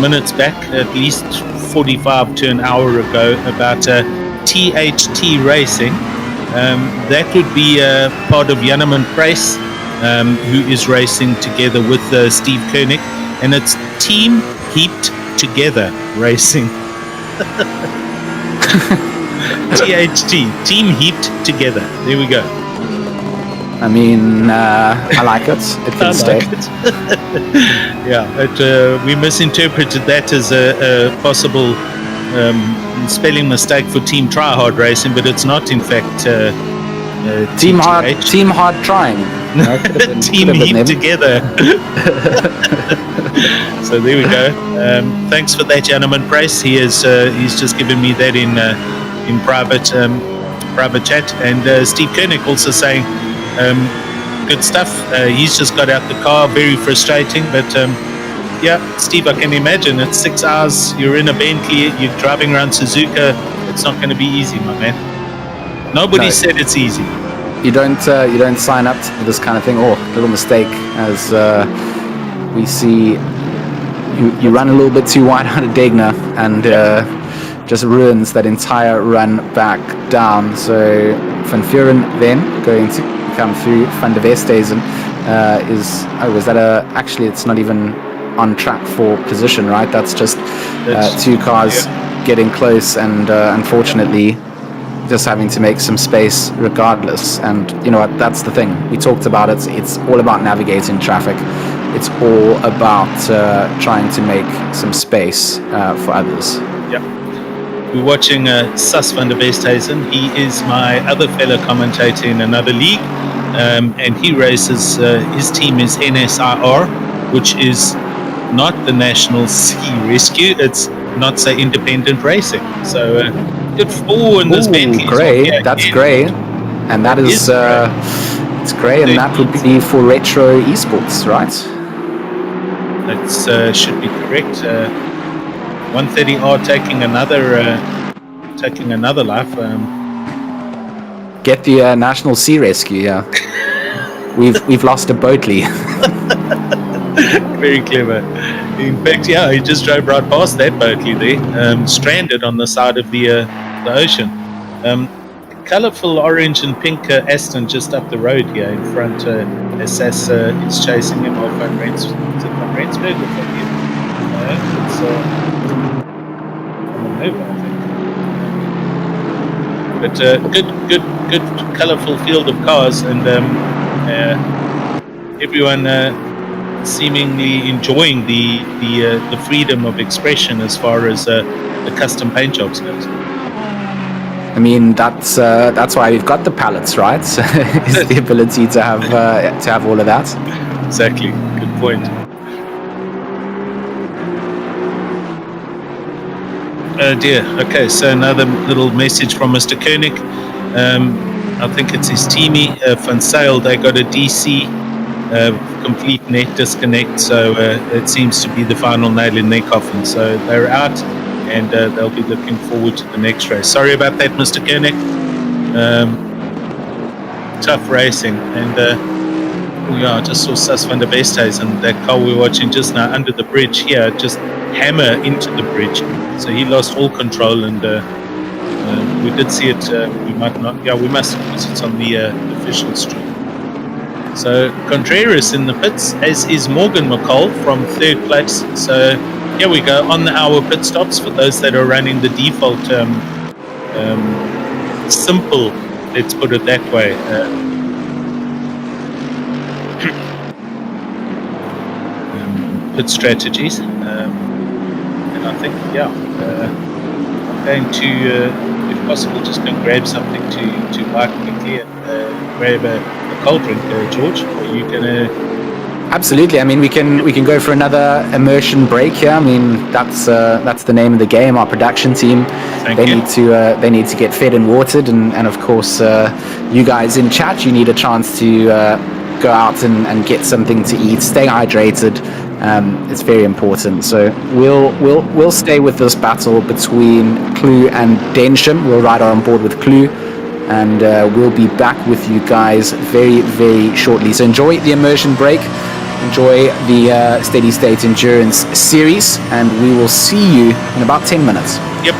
minutes back, at least 45 to an hour ago, about THT racing. That would be part of Janneman Price, who is racing together with Steve Koenig, and it's Team Heaped Together Racing. THT, Team Heaped Together. There we go. I mean, I like it. It can stay. Yeah, we misinterpreted that as a possible spelling mistake for Team Try Hard Racing, but it's not, in fact, Team Hard Trying. No, Team Heaped Together. So there we go. Thanks for that, Janneman Price. He's just given me that in private chat. And Steve Koenig also saying, good stuff. He's just got out the car, very frustrating, but yeah, Steve, I can imagine it's 6 hours, you're in a Bentley, you're driving around Suzuka. It's not going to be easy, my man. Nobody said it's easy. You don't sign up to this kind of thing. Oh, little mistake, as we see you run a little bit too wide out of Degner, and just ruins that entire run back down. So Van Vuren then going to come through. Van der Westhuizen actually it's not even on track for position, right? That's just two cars getting close, and unfortunately just having to make some space regardless. And you know what, that's the thing, we talked about it, it's all about navigating traffic, it's all about trying to make some space for others. We're watching Sus van der Westhuizen. He is my other fellow commentator in another league, and he races, his team is NSIR, which is not the National Sea Rescue, it's not say independent racing. So good for in this Bentley. Great, that's great. And that is it's great, and that would be for Retro Esports, right? That should be correct. 130R taking another life. Get the National Sea Rescue. Yeah, we've lost a Boatley. Very clever. In fact, yeah, he just drove right past that Boatley there, stranded on the side of the ocean. Colourful orange and pink Aston just up the road here in front. SS is chasing him off on Rensburg or from here. It's over, I think. But good colourful field of cars, and everyone seemingly enjoying the freedom of expression as far as the custom paint jobs goes. I mean, that's why we've got the pallets, right? Is the ability to have all of that. Exactly. Good point. Oh dear. Okay, so another little message from Mr. Koenig. I think it's his teamie, Van Sale. They got a DC complete net disconnect, so it seems to be the final nail in their coffin. So they're out, and they'll be looking forward to the next race. Sorry about that, Mr. Koenig. Tough racing, and Oh yeah, I just saw Sas van der Besthuis and that car we're watching just now under the bridge here, just hammer into the bridge. So he lost all control, and we did see it. We might not. Yeah, we must, because it's on the official stream. So Contreras in the pits, as is Morgan McCall from third place. So here we go on our pit stops for those that are running the default simple, let's put it that way. Pit strategies, and I think I'm going to, if possible, just go and grab something to buy quickly and grab a cold drink. George, are you gonna? Absolutely. I mean, we can go for another immersion break here. I mean, that's the name of the game. Our production team, they need to get fed and watered, and of course, you guys in chat, you need a chance to go out and get something to eat. Stay hydrated. It's very important. So we'll stay with this battle between Clue and Densham. We'll ride on board with Clue, and we'll be back with you guys very, very shortly. So enjoy the immersion break. Enjoy the Steady State Endurance series, and we will see you in about 10 minutes. Yep.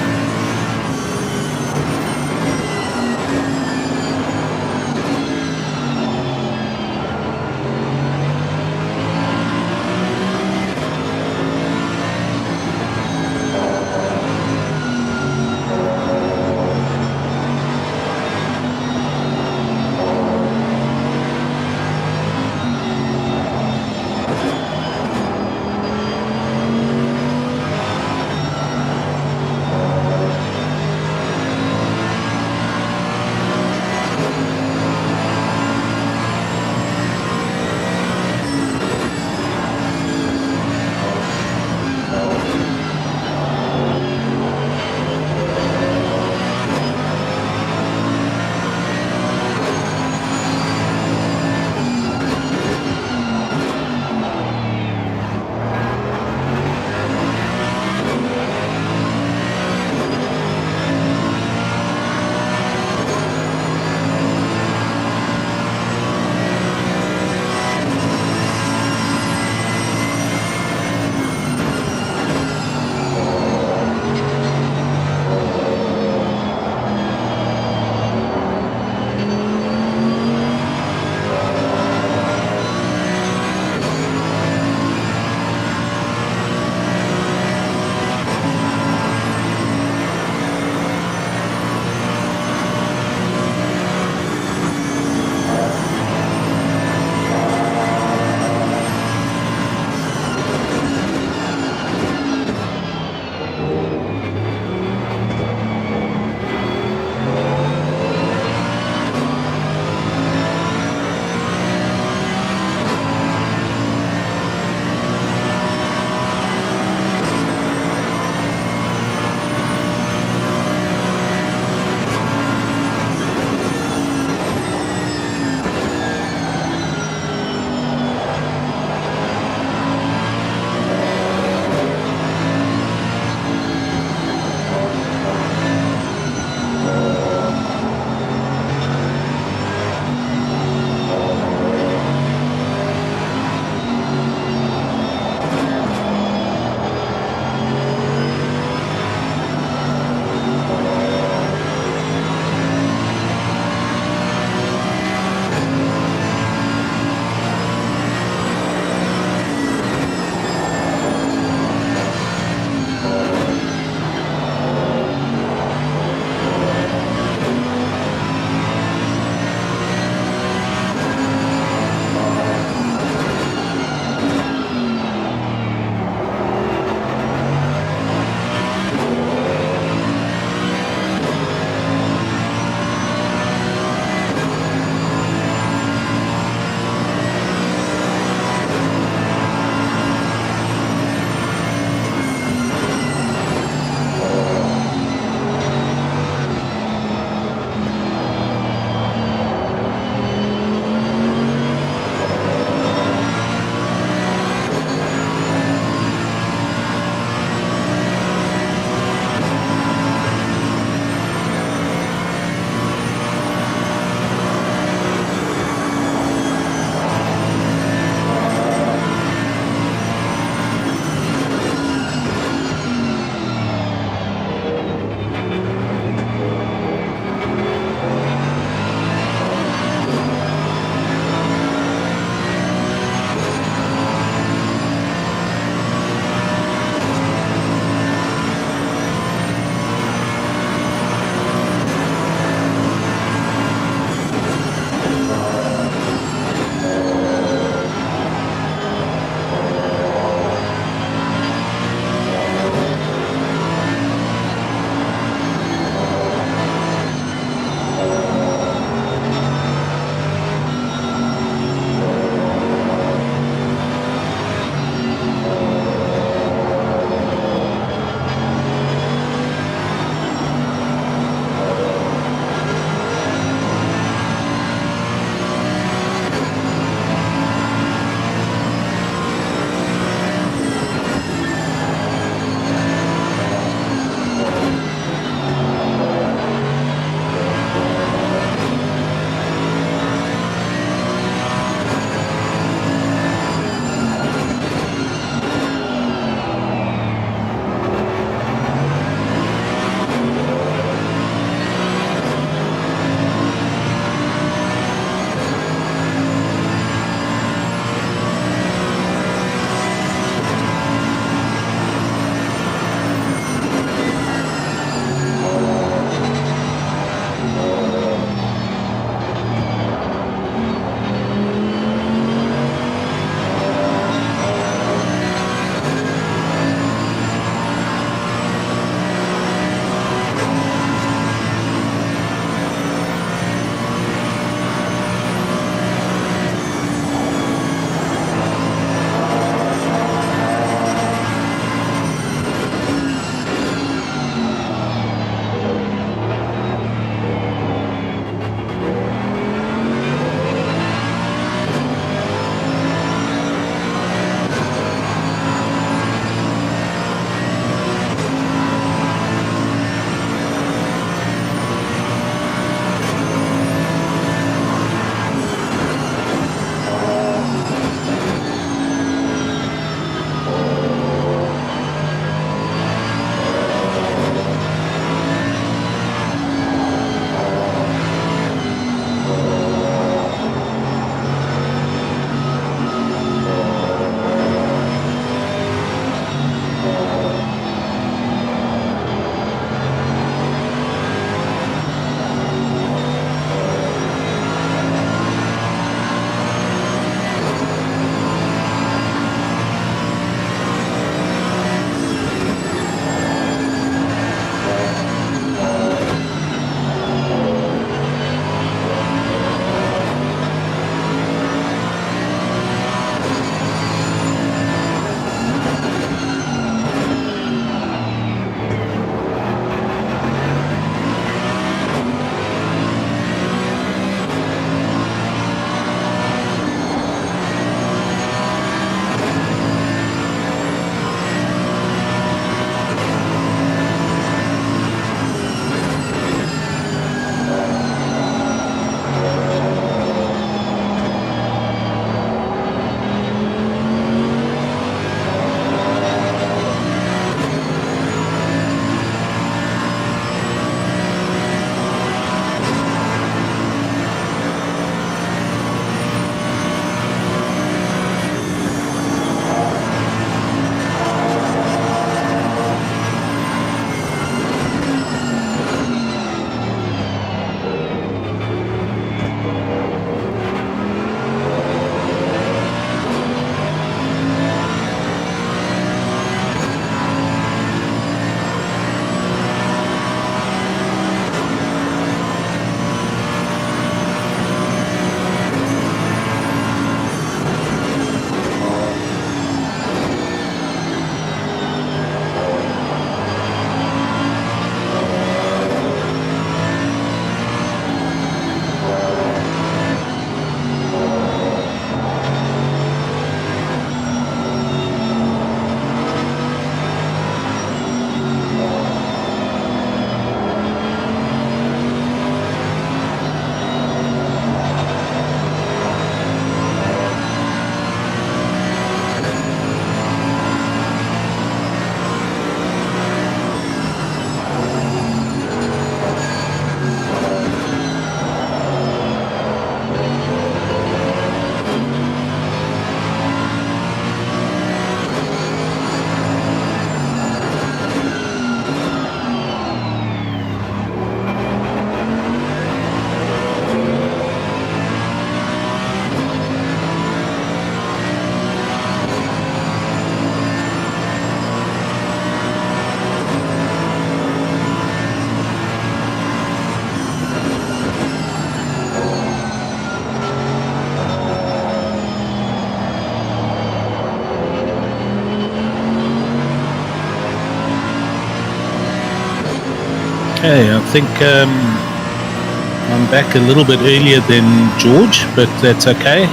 Okay, I think I'm back a little bit earlier than George, but that's okay.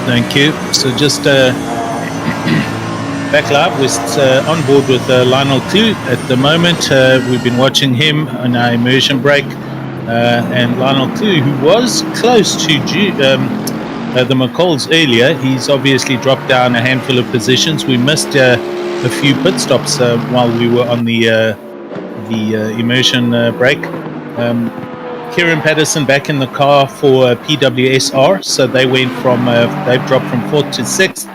Thank you. So just back live. We're on board with Lionel Clue at the moment. We've been watching him on our immersion break. And Lionel Clue, who was close to the McCalls earlier, he's obviously dropped down a handful of positions. We missed a few pit stops while we were on the immersion break. Kieran Patterson back in the car for PWSR, so they went from they've dropped from 4th to 6th.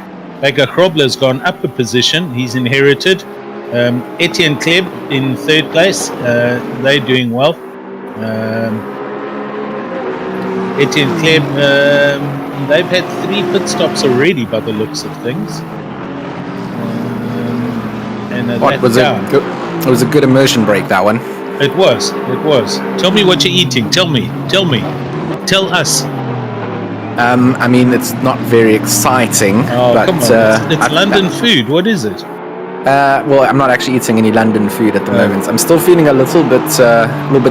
Bagger Krobler's gone up a position. He's inherited. Etienne Kleb in 3rd place. They're doing well. Etienne Kleb, they've had 3 pit stops already by the looks of things. And What was it? It was a good immersion break, that one. It was. Tell me what you're eating. Tell me. Tell us. I mean, it's not very exciting, but come on. It's London food. What is it? Well, I'm not actually eating any London food at the moment. I'm still feeling a little bit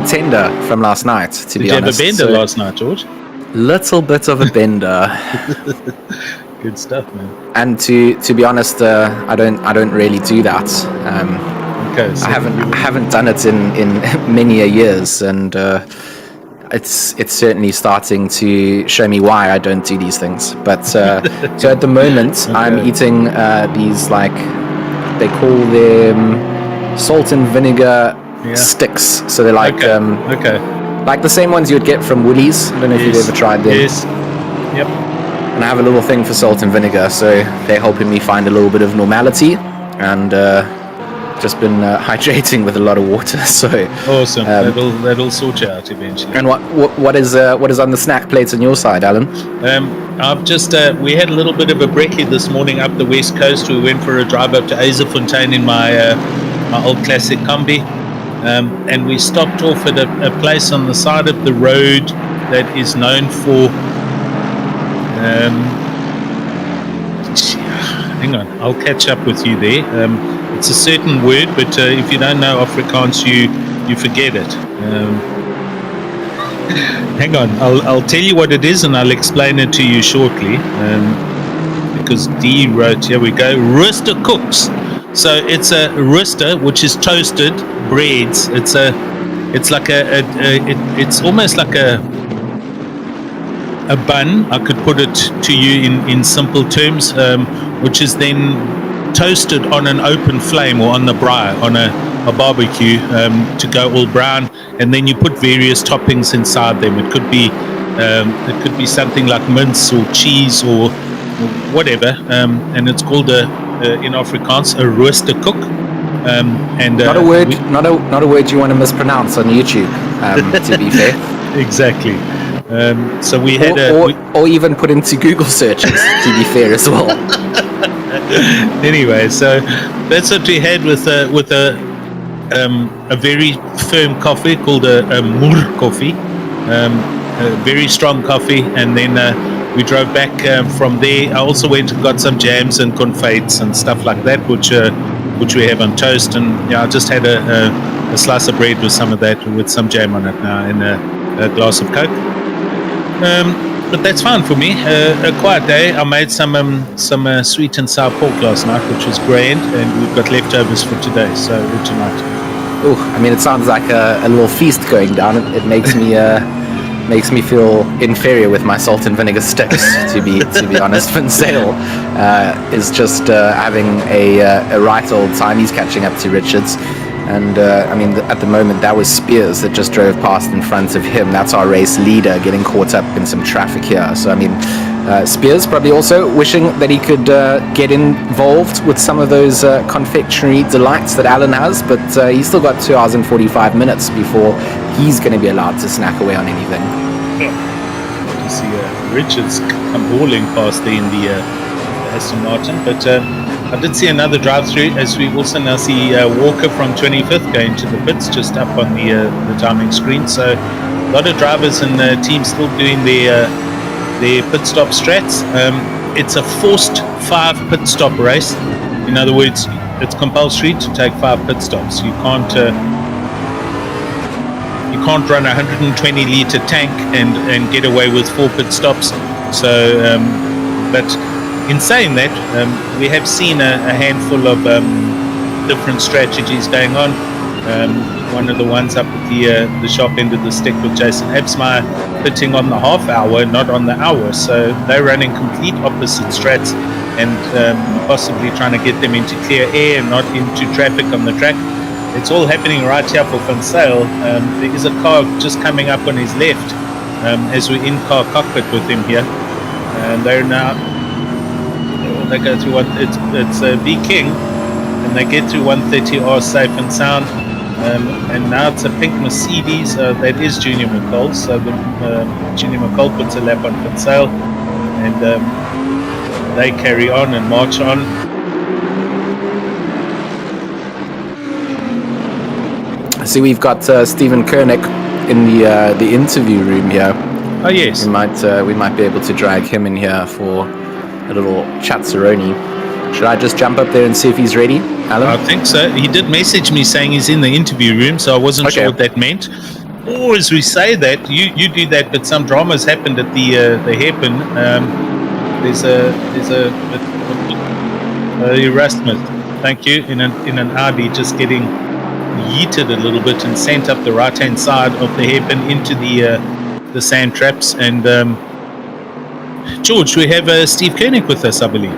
tender from last night, to be honest. Did you have a bender last night, George? Little bit of a bender. Good stuff, man. And to be honest, I don't really do that. Okay, so I haven't done it in many a years, and it's certainly starting to show me why I don't do these things. But so at the moment, I'm eating these, like, they call them salt and vinegar sticks. So they're like like the same ones you would get from Woolies. I don't know if you've ever tried them. Yes. Yep. And I have a little thing for salt and vinegar, so they're helping me find a little bit of normality, and just been hydrating with a lot of water. So awesome. That'll sort you out eventually. And what is on the snack plates on your side, Alan? I've just we had a little bit of a brekkie this morning up the west coast. We went for a drive up to Azefontein in my my old classic Kombi, and we stopped off at a place on the side of the road that is known for. Hang on, I'll catch up with you there. It's a certain word, but if you don't know Afrikaans, you forget it. Hang on, I'll tell you what it is, and I'll explain it to you shortly. Because D wrote, here we go, rooster cooks. So it's a rooster, which is toasted breads. It's like it's almost like a bun. I could put it to you in simple terms, which is then toasted on an open flame or on the braai, on a barbecue, to go all brown, and then you put various toppings inside them. It could be something like mince or cheese or whatever, and it's called in Afrikaans a roosterkoek. And not a word you want to mispronounce on YouTube. To be fair, exactly. So we had or even put into Google searches, to be fair as well. Anyway, so that's what we had with a very firm coffee called a Moer coffee, a very strong coffee, and then we drove back from there. I also went and got some jams and confeits and stuff like that, which we have on toast, and I just had a slice of bread with some of that, with some jam on it now, and a glass of Coke. But that's fine for me. A quiet day. I made some sweet and sour pork last night, which was grand, and we've got leftovers for today, so tonight. Oh, I mean, it sounds like a little feast going down. It makes me feel inferior with my salt and vinegar sticks. To be honest, Van Sale is just having a right old time. He's catching up to Richards. And I mean, at the moment, that was Spears that just drove past in front of him. That's our race leader getting caught up in some traffic here. So, I mean, Spears probably also wishing that he could get involved with some of those confectionery delights that Alan has. But he's still got 2 hours and 45 minutes before he's going to be allowed to snack away on anything. You see Richards come hauling past there in the Aston Martin. But I did see another drive-through, as we also now see Walker from 25th going to the pits, just up on the timing screen. So a lot of drivers and teams still doing their pit stop strats. It's a forced 5 pit stop race. In other words, it's compulsory to take 5 pit stops. You can't run a 120 litre tank and get away with 4 pit stops. So, but in saying that, we have seen a handful of different strategies going on. One of the ones up at the sharp end of the stick with Jason Absmeyer pitting on the half hour, not on the hour. So they're running complete opposite strats and possibly trying to get them into clear air and not into traffic on the track. It's all happening right here for Van Zyl. There is a car just coming up on his left as we're in car cockpit with him here. And they're now, they go through it's B King, and they get through 130R safe and sound. And now it's a pink Mercedes. That is Junior McCall. So the Junior McCall puts a lap on Van Zyl, and they carry on and march on. I see we've got Stephen Koenig in the interview room here. Oh yes. We might be able to drag him in here for a little chat-ceroni. Should I just jump up there and see if he's ready, Alan? I think so. He did message me saying he's in the interview room, so I wasn't sure what that meant. Or as we say that, you do that, but some drama's happened at the hairpin. There's a Erasmus, thank you, in an Audi just getting yeeted a little bit and sent up the right-hand side of the hairpin into the sand traps. And George, we have Steve Koenig with us, I believe.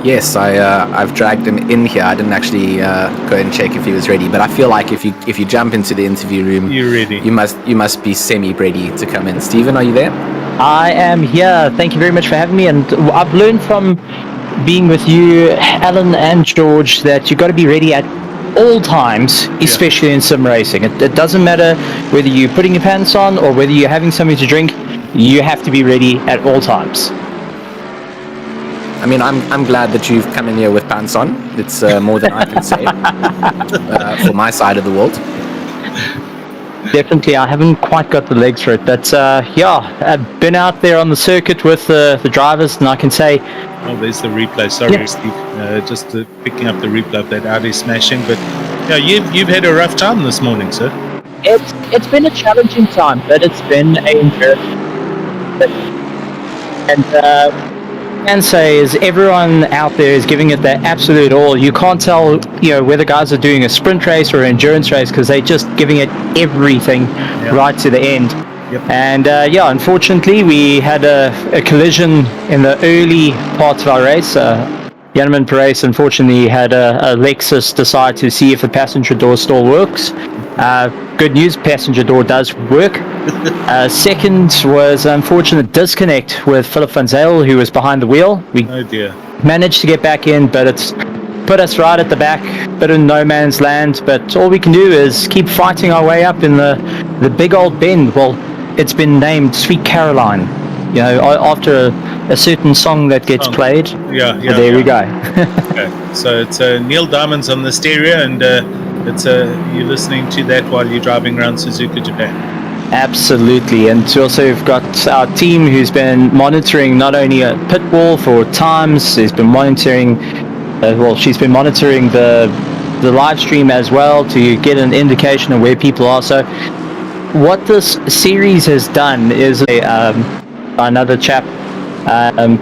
Yes, I've dragged him in here. I didn't actually go and check if he was ready, but I feel like if you jump into the interview room, you're ready. You must be semi-ready to come in. Stephen, are you there? I am here. Thank you very much for having me. And I've learned from being with you, Alan and George, that you've got to be ready at all times, especially in sim racing. It doesn't matter whether you're putting your pants on or whether you're having something to drink. You have to be ready at all times. I mean, I'm glad that you've come in here with pants on. It's more than I can say for my side of the world. Definitely, I haven't quite got the legs for it, but I've been out there on the circuit with the drivers, and I can say... Oh, there's the replay. Sorry, Steve. Just picking up the replay of that Audi smashing. But yeah, you've had a rough time this morning, sir. It's been a challenging time, but it's been a endurance. And I can say is everyone out there is giving it their absolute all. You can't tell, whether guys are doing a sprint race or an endurance race because they're just giving it everything right to the end. Yep. And unfortunately, we had a collision in the early parts of our race. Yanniman Perez unfortunately had a Lexus decide to see if the passenger door still works. Good news, passenger door does work. Second was unfortunate disconnect with Philip Van Zyl, who was behind the wheel. We managed to get back in, but it's put us right at the back, bit of no man's land. But all we can do is keep fighting our way up in the big old bend. Well, it's been named Sweet Caroline, after a certain song that gets played. There we go. Okay. So it's Neil Diamond's on the stereo, and it's you're listening to that while you're driving around Suzuka, Japan. Absolutely, and also we've got our team who's been monitoring not only a pit wall for times, she's been monitoring the live stream as well to get an indication of where people are. So what this series has done is another chap.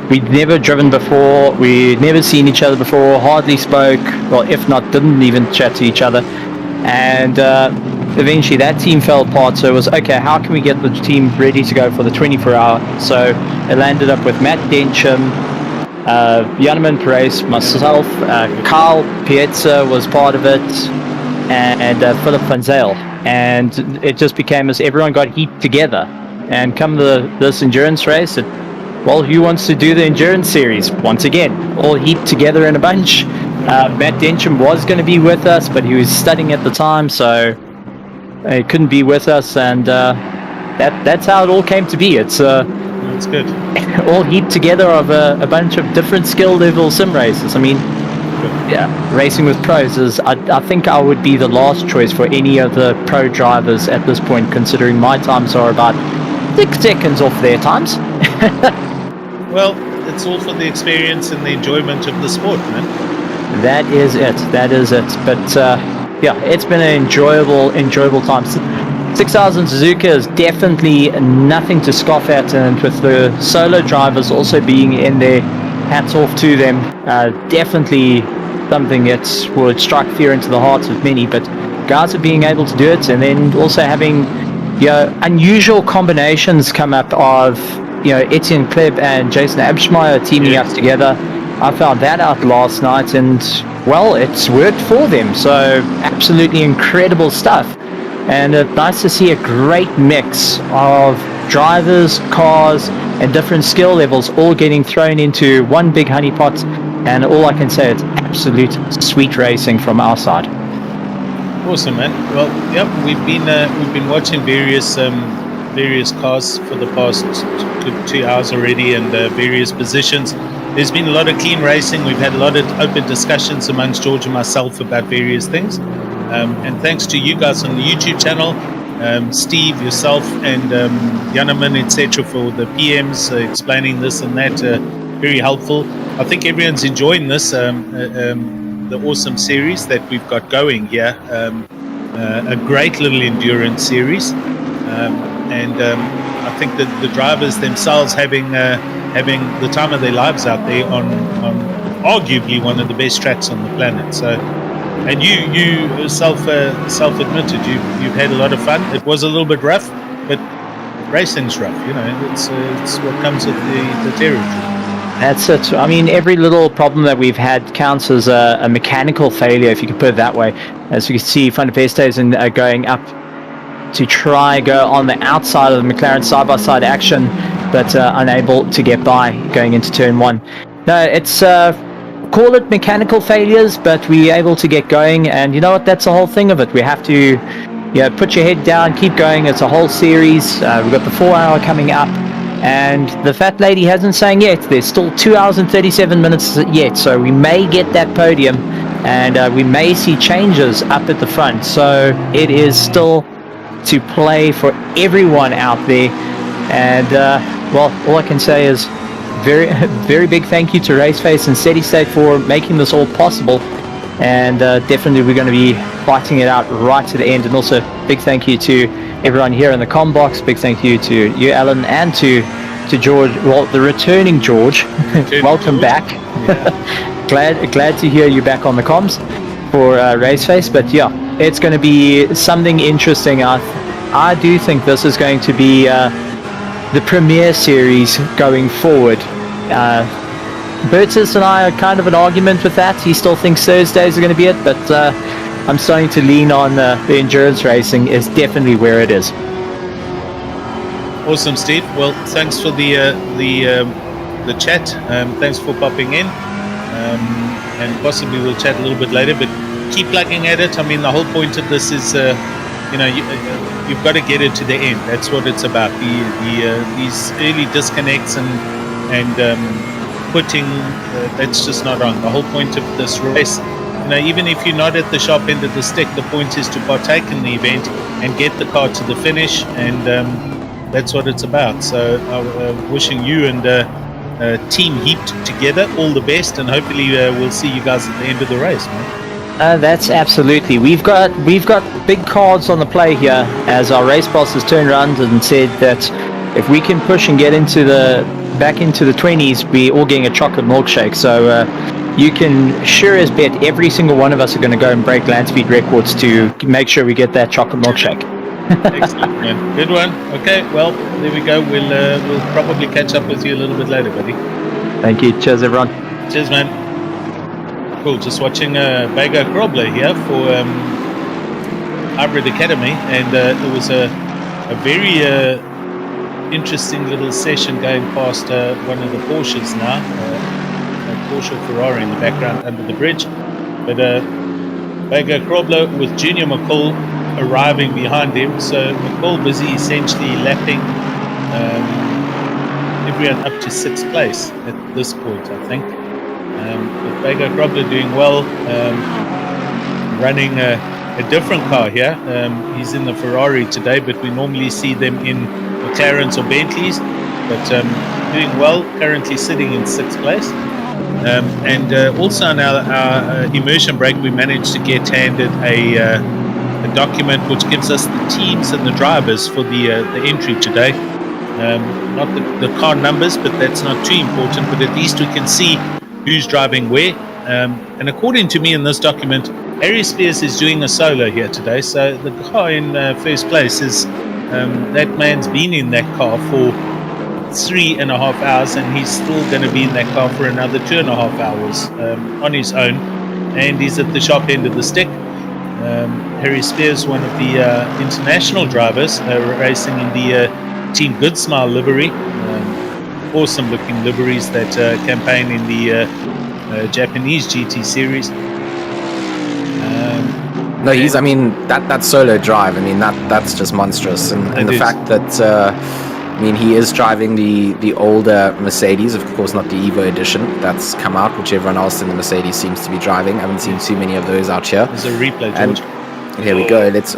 We'd never driven before, we'd never seen each other before, hardly spoke, well, if not, didn't even chat to each other. And eventually that team fell apart, so it was, okay, how can we get the team ready to go for the 24-hour? So it landed up with Matt Dencham, Yanniman Perez, myself, Carl Piazza was part of it, and Philip Van Zyl. And it just became as everyone got heaped together. And come this endurance race, who wants to do the endurance series? Once again, all heaped together in a bunch. Matt Dencham was going to be with us, but he was studying at the time, so he couldn't be with us. And that's how it all came to be. It's that's good. All heaped together of a bunch of different skill level sim races. I mean, racing with pros is, I think I would be the last choice for any of the pro drivers at this point, considering my times are about 6 seconds off their times. Well, it's all for the experience and the enjoyment of the sport, man. That is it. But yeah, it's been an enjoyable time. 6000 Suzuka is definitely nothing to scoff at, and with the solo drivers also being in there, hats off to them. Definitely something that would strike fear into the hearts of many, but guys are being able to do it, and then also having unusual combinations come up of Etienne Kleb and Jason Abschmeyer teaming up together. I found that out last night, and well, it's worked for them. So absolutely incredible stuff, and nice to see a great mix of drivers, cars, and different skill levels all getting thrown into one big honeypot. And all I can say, it's absolute sweet racing from our side. Awesome, man. Well, yep, we've been watching various cars for the past 2 hours already, and various positions. There's been a lot of clean racing. We've had a lot of open discussions amongst George and myself about various things. And thanks to you guys on the YouTube channel, Steve, yourself, and Yanaman, etc., for the PMs explaining this and that. Very helpful. I think everyone's enjoying this, the awesome series that we've got going here. A great little endurance series. And I think that the drivers themselves having the time of their lives out there on arguably one of the best tracks on the planet. So, and you self-admitted you've had a lot of fun. It was a little bit rough, but racing's rough. It's what comes with the territory. That's it. I mean, every little problem that we've had counts as a mechanical failure, if you can put it that way. As you can see, Van der Vesthuizen going up to try go on the outside of the McLaren side-by-side action, but unable to get by going into turn one. No, it's call it mechanical failures, but we're able to get going, and you know what? That's the whole thing of it. We have to, put your head down, keep going. It's a whole series. We've got the 4 hour coming up, and the fat lady hasn't sang yet. There's still 2 hours and 37 minutes yet, so we may get that podium, and we may see changes up at the front. So it is still to play for everyone out there, and well, all I can say is very, very big thank you to Raceface and Steady State for making this all possible, and definitely we're going to be fighting it out right to the end. And also big thank you to everyone here in the comm box. Big thank you to you, Alan, and to George, well, the returning George. Welcome back. Yeah. glad to hear you back on the comms for Raceface. But yeah, it's going to be something interesting. I do think this is going to be the premier series going forward. Bertus and I are kind of an argument with that. He still thinks Thursdays are going to be it, but I'm starting to lean on the endurance racing is definitely where it is. Awesome, Steve. Well, thanks for the chat. Thanks for popping in, and possibly we'll chat a little bit later. But keep plugging at it. I mean, the whole point of this is, you've got to get it to the end. That's what it's about. These early disconnects and putting that's just not on. The whole point of this race, even if you're not at the sharp end of the stick, the point is to partake in the event and get the car to the finish, and that's what it's about. So wishing you and Team Heaped together all the best, and hopefully we'll see you guys at the end of the race, man. That's absolutely. We've got big cards on the play here, as our race boss has turned around and said that if we can push and get back into the 20s, we're all getting a chocolate milkshake. So you can sure as bet every single one of us are going to go and break land speed records to make sure we get that chocolate milkshake. Excellent, man. Good one. Okay, well, there we go. We'll probably catch up with you a little bit later, buddy. Thank you. Cheers, everyone. Cheers, man. Cool. Just watching Vega Krobler here for Hybrid Academy, and it was a very interesting little session going past one of the Porsches now, a Porsche Ferrari in the background under the bridge. But Vega Krobler with Junior McCall arriving behind him, so McCall busy essentially lapping everyone up to 6th place at this point, I think. But Vega Krobler doing well, running a different car here. He's in the Ferrari today, but we normally see them in McLarens or Bentleys, but doing well, currently sitting in 6th place. And also on our immersion break, we managed to get handed a document which gives us the teams and the drivers for the entry today. Not the car numbers, but that's not too important. But at least we can see who's driving where. And according to me in this document, Harry Spears is doing a solo here today. So the car in first place is that man's been in that car for 3.5 hours, and he's still going to be in that car for another 2.5 hours on his own. And he's at the sharp end of the stick. Harry Spears, one of the international drivers, racing in the Team Good Smile livery. Awesome looking liveries that campaign in the Japanese GT series. No, I mean, that solo drive, I mean, that's just monstrous. And the fact that, I mean, he is driving the older Mercedes, of course, not the Evo edition that's come out, which everyone else in the Mercedes seems to be driving. I haven't seen too many of those out here. There's a replay, And George. here we go. Let's,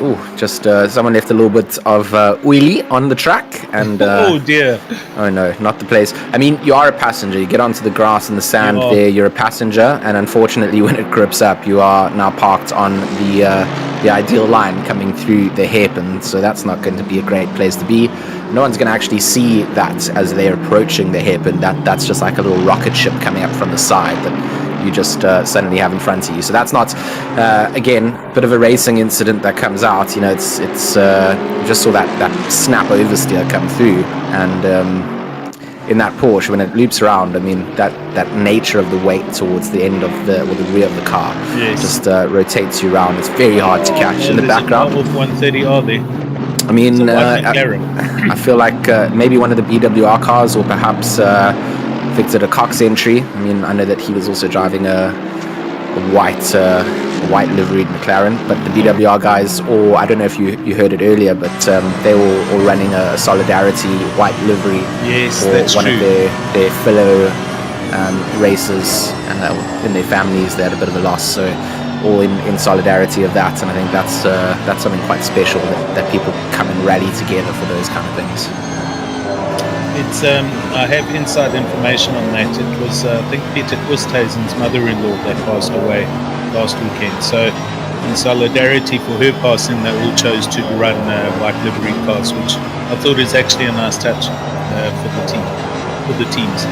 someone left a little bit of oily on the track. And Oh dear. oh no, not the place. I mean, you are a passenger. You get onto the grass and the sand You are. there, you're a passenger. And unfortunately, when it grips up, you are now parked on the ideal line coming through the hairpin. So that's not going to be a great place to be. No one's going to actually see that as they're approaching the hairpin. That's just like a little rocket ship coming up from the side that you just suddenly have in front of you. So that's not, again, a bit of a racing incident that comes out. You know, it's you just saw that snap oversteer come through, and in that Porsche, when it loops around, I mean, that nature of the weight towards the end of the rear of the car just rotates you around. It's very hard to catch in the background. Off 130R there. I mean, McLaren. I feel like maybe one of the BWR cars, or perhaps Victor de Cox entry. I mean, I know that he was also driving a white liveried McLaren, but the BWR guys, or I don't know if you heard it earlier, but they were all running a Solidarity white livery Yes, for that's one true. of their fellow racers in their families. They had a bit of a loss, so all in solidarity of that. And I think that's something quite special that people come and rally together for those kind of things. It's I have inside information on that. It was I think Peter Oosthuizen's mother-in-law that passed away last weekend. So in solidarity for her passing, they all chose to run white livery cars, which I thought is actually a nice touch for the teams.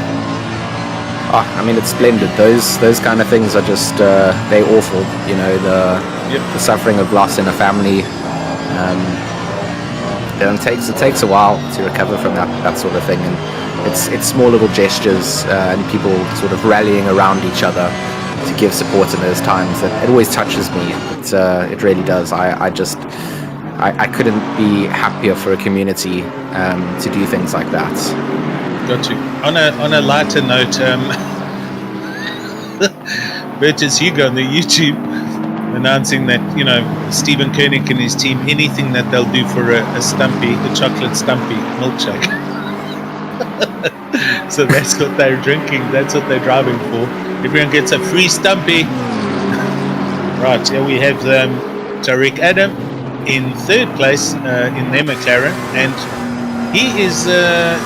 I mean, it's splendid. Those kind of things are just they're awful. You know, the suffering of loss in a family. It takes a while to recover from that sort of thing, and it's small little gestures and people sort of rallying around each other to give support in those times that it always touches me. It really does. I couldn't be happier for a community to do things like that. Got you. On a lighter note, Bertus Hugo on the YouTube announcing that, you know, Stephen Koenig and his team, anything that they'll do for a Stumpy, a chocolate Stumpy milkshake. So that's what they're drinking. That's what they're driving for. Everyone gets a free Stumpy. Right, here we have Tariq Adam in third place in their McLaren, and he is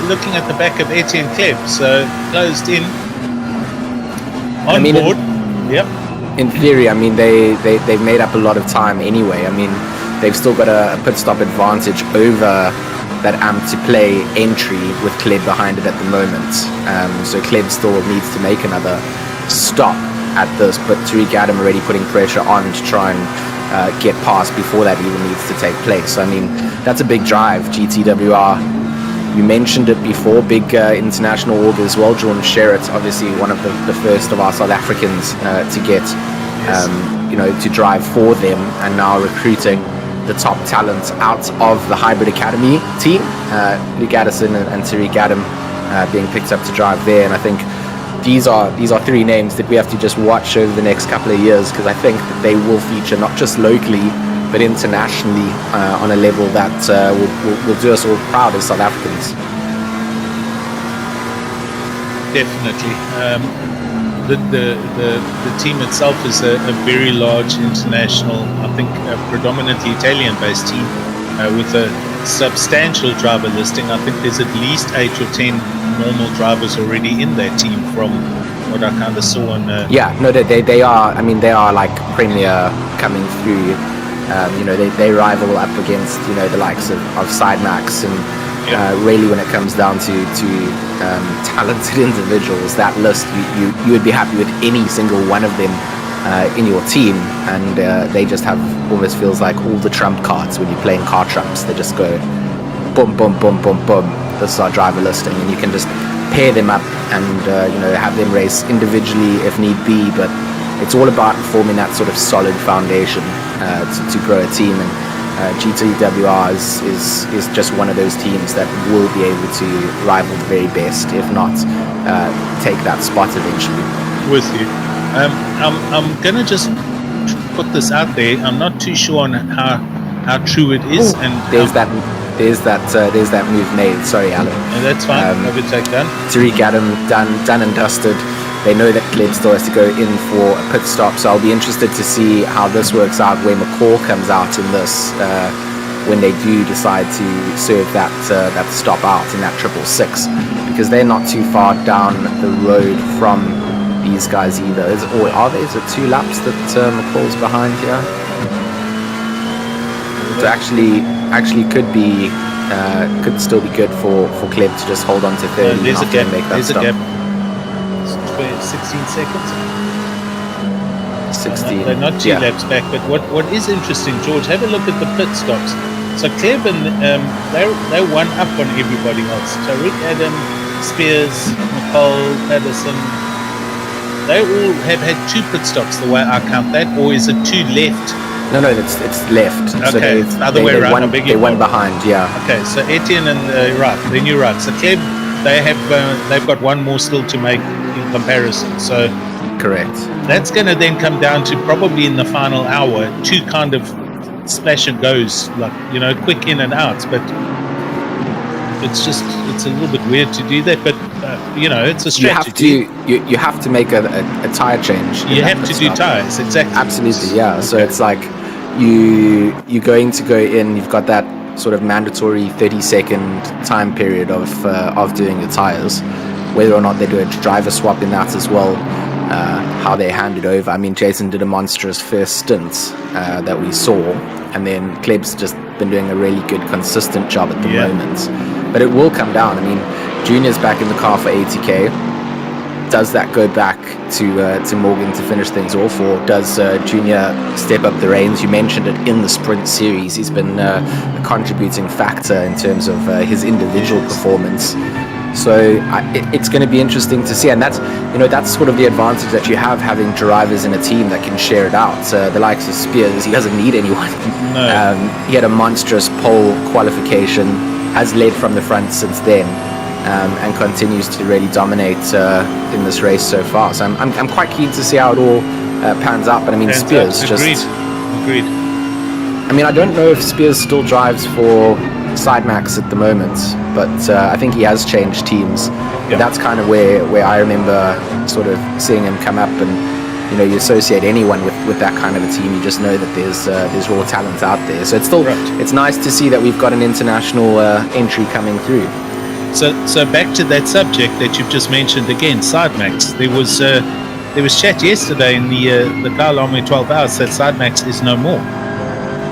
looking at the back of Etienne Kleb, so closed in on board. Yep. In theory, I mean, they've made up a lot of time anyway. I mean, they've still got a pit stop advantage over that to play entry with Kleb behind it at the moment. So Kleb still needs to make another stop at this, but Tariq Adam already putting pressure on to try and get past before that even needs to take place. So, I mean, that's a big drive, GTWR. You mentioned it before, big international org as well. Jordan Sherritt, obviously one of the first of our South Africans to get, to drive for them, and now recruiting the top talent out of the Hybrid Academy team. Luke Addison and Tariq Adam being picked up to drive there, and I think these are three names that we have to just watch over the next couple of years, because I think that they will feature not just locally but internationally on a level that will do us all proud as South Africans. Definitely. The team itself is a very large international, I think predominantly Italian-based team with a substantial driver listing. I think there's at least 8 or 10 normal drivers already in that team from what I kind of saw on. Yeah, no, they are. I mean, they are like premier coming through. They rival up against the likes of Sidemax, and really when it comes down to talented individuals, that list you would be happy with any single one of them in your team, and they just have almost feels like all the trump cards when you're playing car trumps. They just go boom, boom, boom, boom, boom. This is our driver listing, and you can just pair them up and have them race individually if need be, but it's all about forming that sort of solid foundation to grow a team, and GTWR is just one of those teams that will be able to rival the very best, if not take that spot eventually. With you. I'm gonna just put this out there. I'm not too sure on how true it is. Ooh, and there's that move made. Sorry, Alan. And that's fine. Overtake done. Tariq Adam done and dusted. They know that Gleb still has to go in for a pit stop, so I'll be interested to see how this works out where McCall comes out in this when they do decide to serve that stop out in that 666, because they're not too far down the road from these guys either. Is it 2 laps that McCall's behind here? So actually could still be good for Gleb to just hold on to 30 there's a gap. and make that There's stop. a gap. 16 seconds. 16. They're not 2 laps back, but what is interesting, George, have a look at the pit stops. So Kleb and they're one up on everybody else. Tariq Adam, Spears, McCall, Patterson, they all have had 2 pit stops the way I count that, or is it 2 left? No, it's left. Okay, so it's the other way around. They won behind, yeah. Okay, so Etienne and right, then you're right. So Kleb, they've got one more still to make in comparison. So correct. That's going to then come down to probably in the final hour 2 kind of splash and goes, like quick in and out. But it's a little bit weird to do that. But it's a strategy. You have to make a tire change. You have to do tires, exactly. Absolutely, yeah. So it's like you're going to go in. You've got that sort of mandatory 30-second time period of doing your tires. Whether or not they do a driver swap in that as well, how they hand it over. I mean, Jason did a monstrous first stint that we saw, and then Kleb's just been doing a really good, consistent job at the moment. But it will come down. I mean, Junior's back in the car for 80k. Does that go back to Morgan to finish things off, or does Junior step up the reins? You mentioned it in the sprint series. He's been a contributing factor in terms of his individual performance. So it's going to be interesting to see, and that's sort of the advantage that you have having drivers in a team that can share it out. The likes of Spears, he doesn't need anyone. No. He had a monstrous pole qualification, has led from the front since then, and continues to really dominate in this race so far. So I'm quite keen to see how it all pans out. But I mean, Spears Agreed. I mean, I don't know if Spears still drives for Sidemax at the moment, but I think he has changed teams. But that's kind of where I remember sort of seeing him come up, and you associate anyone with that kind of a team, you just know that there's raw talent out there. So it's still it's nice to see that we've got an international entry coming through. So back to that subject that you've just mentioned again, Sidemax. There was chat yesterday in the Kyle Army 12 hours that Sidemax is no more.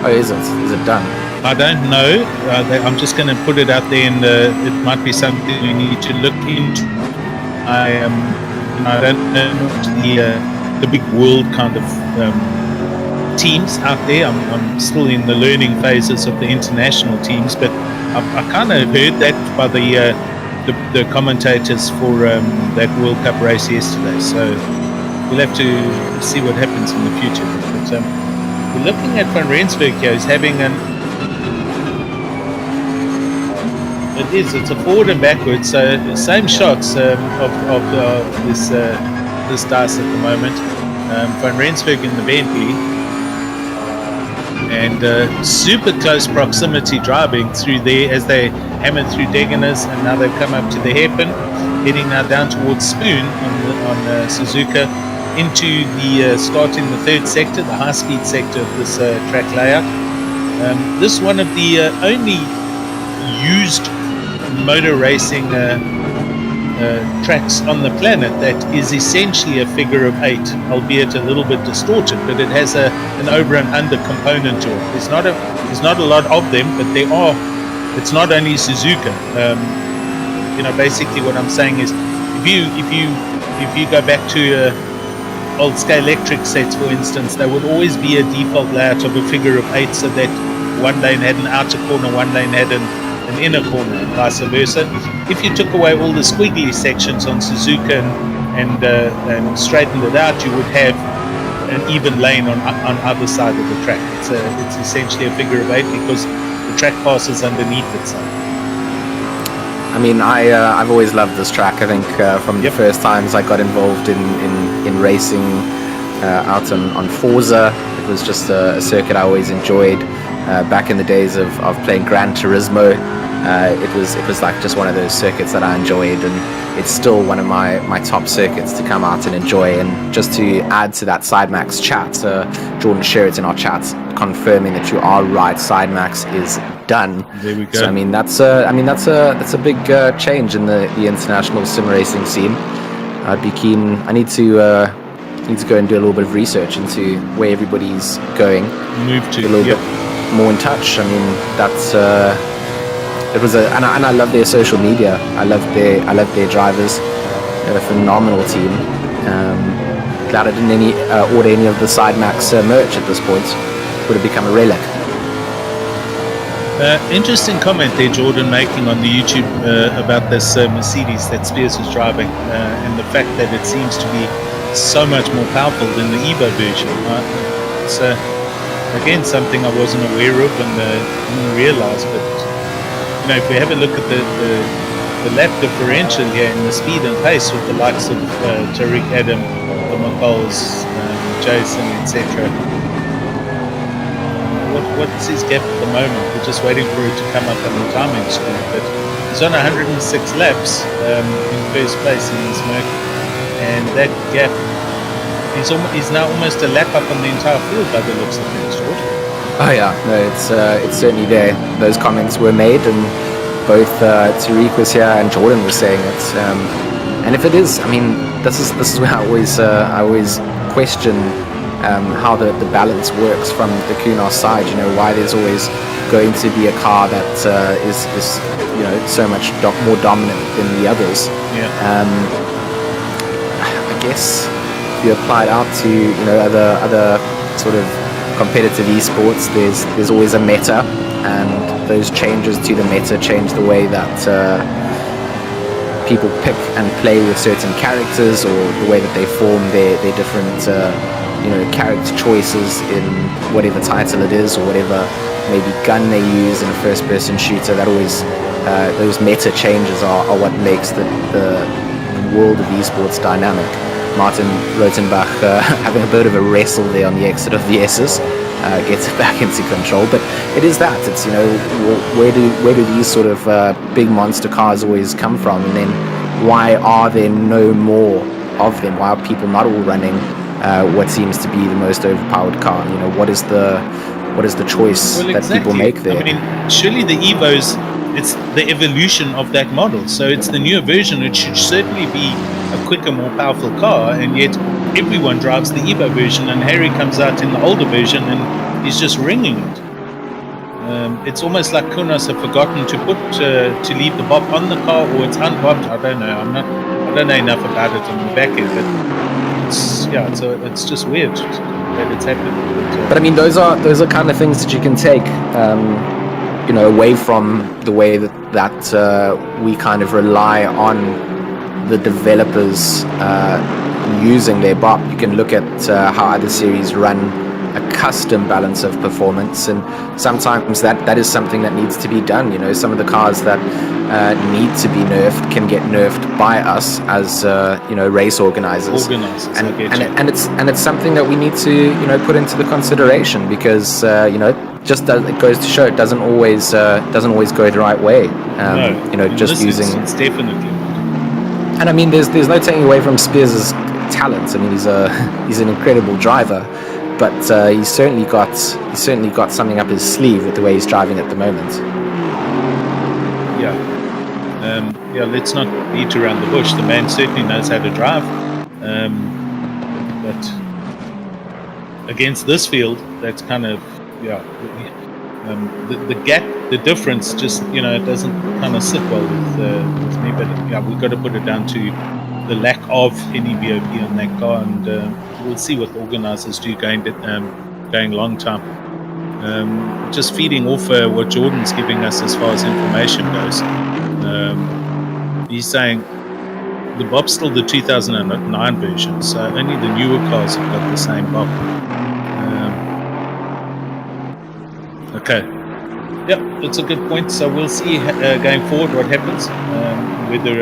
Oh, is it? Is it done? I don't know. I'm just going to put it out there, and it might be something we need to look into. I don't know the big world kind of teams out there. I'm still in the learning phases of the international teams, but I kind of heard that by the commentators for that World Cup race yesterday. So we'll have to see what happens in the future. But we're looking at Van Rensburg here. He's having it's a forward and backwards, so same shots of this dice at the moment. Van Rensburg in the Bentley, and super close proximity driving through there as they hammered through Degeners, and now they've come up to the hairpin, heading now down towards Spoon on Suzuka, into the start in the 3rd sector, the high-speed sector of this track layout. This one of the only used motor racing tracks on the planet that is essentially a figure of 8, albeit a little bit distorted, but it has an over and under component to it. There's not a lot of them, but there are. It's not only Suzuka. Basically what I'm saying is, if you go back to old scale electric sets, for instance, there would always be a default layout of a figure of 8, so that one lane had an outer corner, one lane had an inner corner, and vice versa. If you took away all the squiggly sections on Suzuka and straightened it out, you would have an even lane on either side of the track. It's essentially a figure of 8 because the track passes underneath it. So. I mean, I've always loved this track. I think from the first times I got involved in racing out on Forza, it was just a circuit I always enjoyed. Back in the days of playing Gran Turismo, it was like just one of those circuits that I enjoyed, and it's still one of my top circuits to come out and enjoy. And just to add to that Sidemax chat, Jordan shared in our chat confirming that you are right, Sidemax is done. There we go. So that's a big change in the international sim racing scene. I'd be keen. I need to go and do a little bit of research into where everybody's going. Move to a little bit more in touch. I mean, that's it was and I love their social media. I love their drivers. They're a phenomenal team. Glad I didn't order any of the Sidemax merch at this point. Would have become a relic. Interesting comment there, Jordan, making on the YouTube about this Mercedes that Spears is driving, and the fact that it seems to be so much more powerful than the Evo version. It's again something I wasn't aware of and didn't realise. But if we have a look at the lap differential here in the speed and pace with the likes of Tariq Adam, the McColls, Jason, etc. What's his gap at the moment? We're just waiting for it to come up on the timing screen. But he's on 106 laps in first place in this Merc, and that gap he's now almost a lap up on the entire field by the looks of things, George. Oh yeah, no, it's certainly there. Those comments were made, and both Tariq was here and Jordan was saying it. And if it is, I mean, this is where I always question how the balance works from the Kunos side. Why there's always going to be a car that is so much more dominant than the others. Yeah. I guess if you apply it out to other sort of competitive esports, there's always a meta, and those changes to the meta change the way that people pick and play with certain characters, or the way that they form their different character choices in whatever title it is, or whatever maybe gun they use in a first-person shooter. That always those meta changes are what makes the world of esports dynamic. Martin Rotenbach having a bit of a wrestle there on the exit of the S's, gets it back into control. But it is that, it's where do these sort of big monster cars always come from, and then why are there no more of them? Why are people not all running what seems to be the most overpowered car? What is the choice that people make there? I mean, surely the Evos, it's the evolution of that model. So it's the newer version. It should certainly be a quicker, more powerful car, and yet everyone drives the Evo version, and Harry comes out in the older version and he's just ringing it. It's almost like Kunos have forgotten to put to leave the bop on the car, or it's unbopped. I don't know. I don't know enough about it on the back end, but it's just weird that it's happening. But I mean, those are kind of things that you can take, away from the way that we kind of rely on the developers using their bop. You can look at how other series run a custom balance of performance, and sometimes that is something that needs to be done. Some of the cars that need to be nerfed can get nerfed by us as race organizers, and it's something that we need to put into the consideration, because it goes to show it doesn't always go the right way. Just using it's definitely. And I mean, there's no taking away from Spears' talent. I mean, he's an incredible driver, but he's certainly got something up his sleeve with the way he's driving at the moment. Yeah. let's not beat around the bush. The man certainly knows how to drive, but against this field, that's kind of the gap, the difference, just it doesn't kind of sit well with me. But we've got to put it down to the lack of any VOP on that car, and we'll see what the organisers do going long time. Just feeding off what Jordan's giving us as far as information goes. He's saying the bob's still the 2009 version, so only the newer cars have got the same bob. Okay. Yep, that's a good point. So we'll see going forward what happens, whether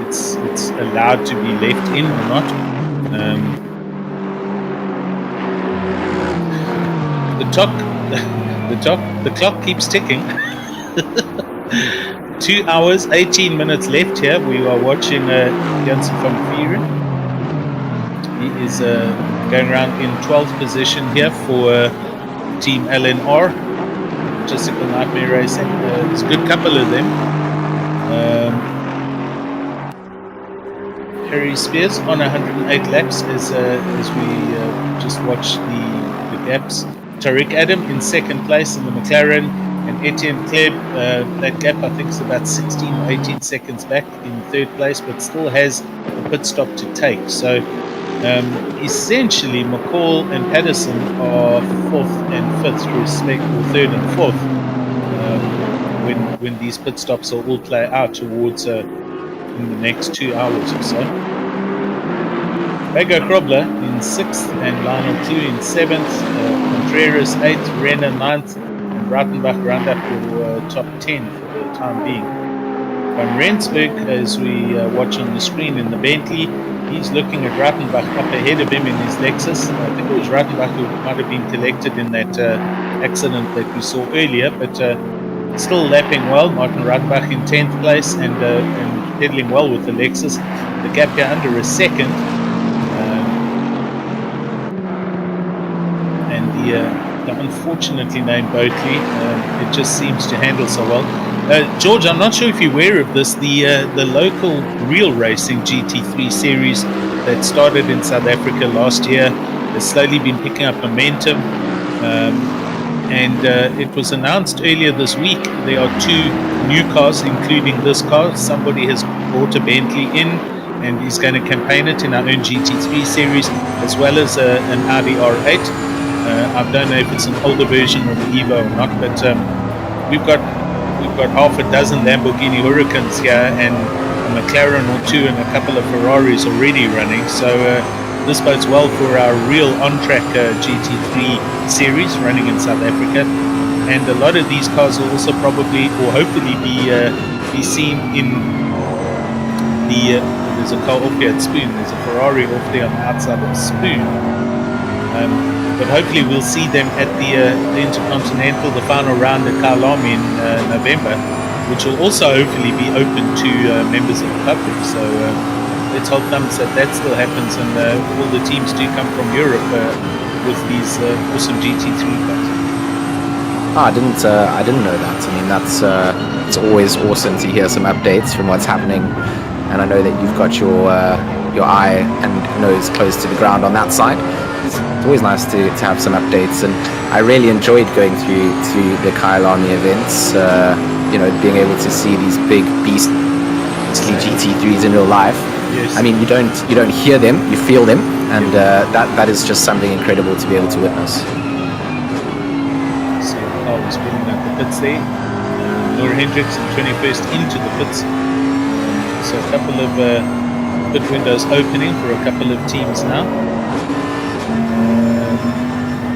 it's allowed to be left in or not. The clock keeps ticking. 2 hours, 18 minutes left here. We are watching Janssen van Vieren. He is going around in 12th position here for Team LNR. Logistical Nightmare Racing. There's a good couple of them. Harry Spears on 108 laps as we just watch the gaps. Tariq Adam in second place in the McLaren, and Etienne Kleb, that gap I think is about 16 or 18 seconds back in third place, but still has a pit stop to take. So essentially McCall and Patterson are fourth and fifth respectively, or third and fourth, when these pit stops will all play out towards in the next 2 hours or so. Bago Krobler in 6th and Lionel 2 in 7th, Contreras 8th, Renner 9th, and Breitenbach round up your top 10 for the time being. Van Rensburg, as we watch on the screen in the Bentley, he's looking at Breitenbach up ahead of him in his Lexus. I think it was Breitenbach who might have been collected in that accident that we saw earlier, but still lapping well. Martin Breitenbach in 10th place and pedaling well with the Lexus. The gap here under a second. The unfortunately named Boatley, it just seems to handle so well. George, I'm not sure if you're aware of this. The local real racing GT3 series that started in South Africa last year has slowly been picking up momentum, and it was announced earlier this week there are 2 new cars, including this car. Somebody has brought a Bentley in and is going to campaign it in our own GT3 series, as well as an Audi R8. I don't know if it's an older version of the Evo or not, but we've got half a dozen Lamborghini Huracans here and a McLaren or 2 and a couple of Ferraris already running. So this bodes well for our real on-track GT3 series running in South Africa. And a lot of these cars will also probably or hopefully be seen in the there's a car off here at Spoon. There's a Ferrari off there on the outside of Spoon. But hopefully we'll see them at the Intercontinental, the final round at Kyalami in November, which will also hopefully be open to members of the public. So let's hope that still happens, and all the teams do come from Europe with these awesome GT3 cars. I didn't know that. I mean, it's always awesome to hear some updates from what's happening, and I know that you've got your eye and nose close to the ground on that side. It's always nice to have some updates, and I really enjoyed going through the Kyalami events. Being able to see these big beastly GT3s in real life. Yes. I mean, you don't hear them, you feel them, and that is just something incredible to be able to witness. So I was filling out the pits there. Laura Hendricks in 21st into the pits. So a couple of pit windows opening for a couple of teams now.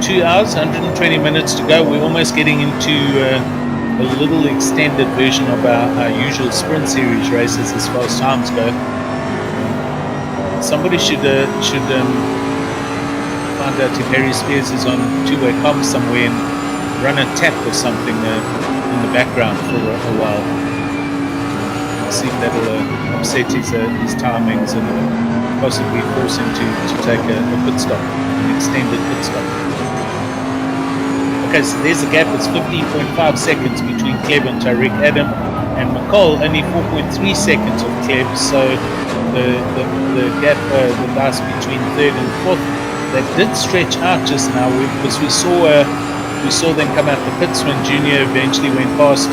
2 hours, 120 minutes to go. We're almost getting into a little extended version of our usual sprint series races as far as times go. Somebody should find out if Harry Spears is on two-way comms somewhere and run a tap or something in the background for a while. See if that'll upset his timings and possibly force him to take a pit stop, an extended pit stop. Okay, so there's the gap. It's 15.5 seconds between Kleb and Tariq Adam, and McCall only 4.3 seconds of Kleb. So the gap, the bus between third and fourth, that did stretch out just now, because we saw them come out the pits when Junior eventually went past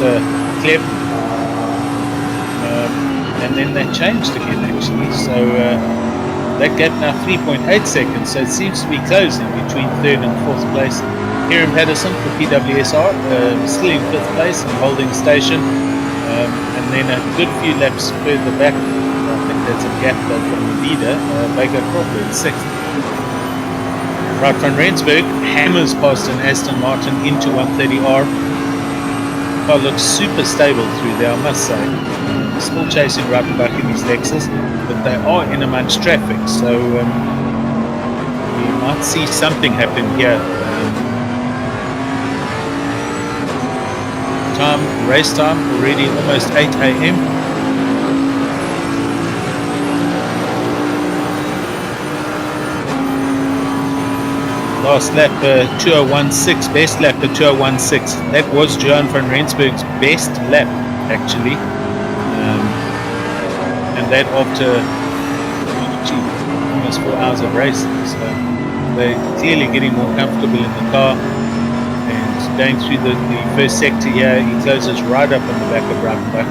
Kleb, and then that changed again actually. So that gap now 3.8 seconds. So it seems to be closing between third and fourth place. Kieran Patterson for PWSR still in fifth place and holding station, and then a good few laps further back, I think that's a gap though from the leader, Baker Crawford, sixth. Right van Rensburg hammers past an Aston Martin into 130R. Car looks super stable through there, I must say. Still chasing Reichenbach in his Lexus, but they are in amongst traffic, so we might see something happen here. Race time already almost 8 a.m. Last lap 2016, best lap at 2016. That was Johan van Rensburg's best lap actually, and that after almost 4 hours of racing. So they're clearly getting more comfortable in the car. Going through the first sector here, he closes right up on the back of Reichenbach.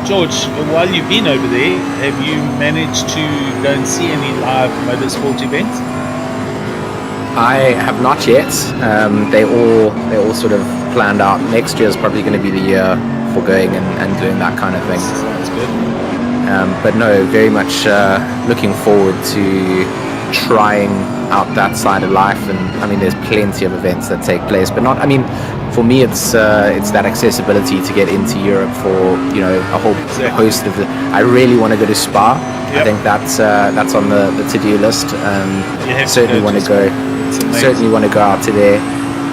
George, while you've been over there, have you managed to go and see any live motorsport events? I have not yet. They all sort of planned out. Next year is probably going to be the year for going and doing that kind of thing. That's good. But no, very much looking forward to trying out that side of life. And I mean, there's plenty of events that take place, but not. I mean, for me, it's that accessibility to get into Europe for a whole host of. I really want to go to Spa. Yep. I think that's on the to-do list. Certainly want to go. Certainly want to go out to there.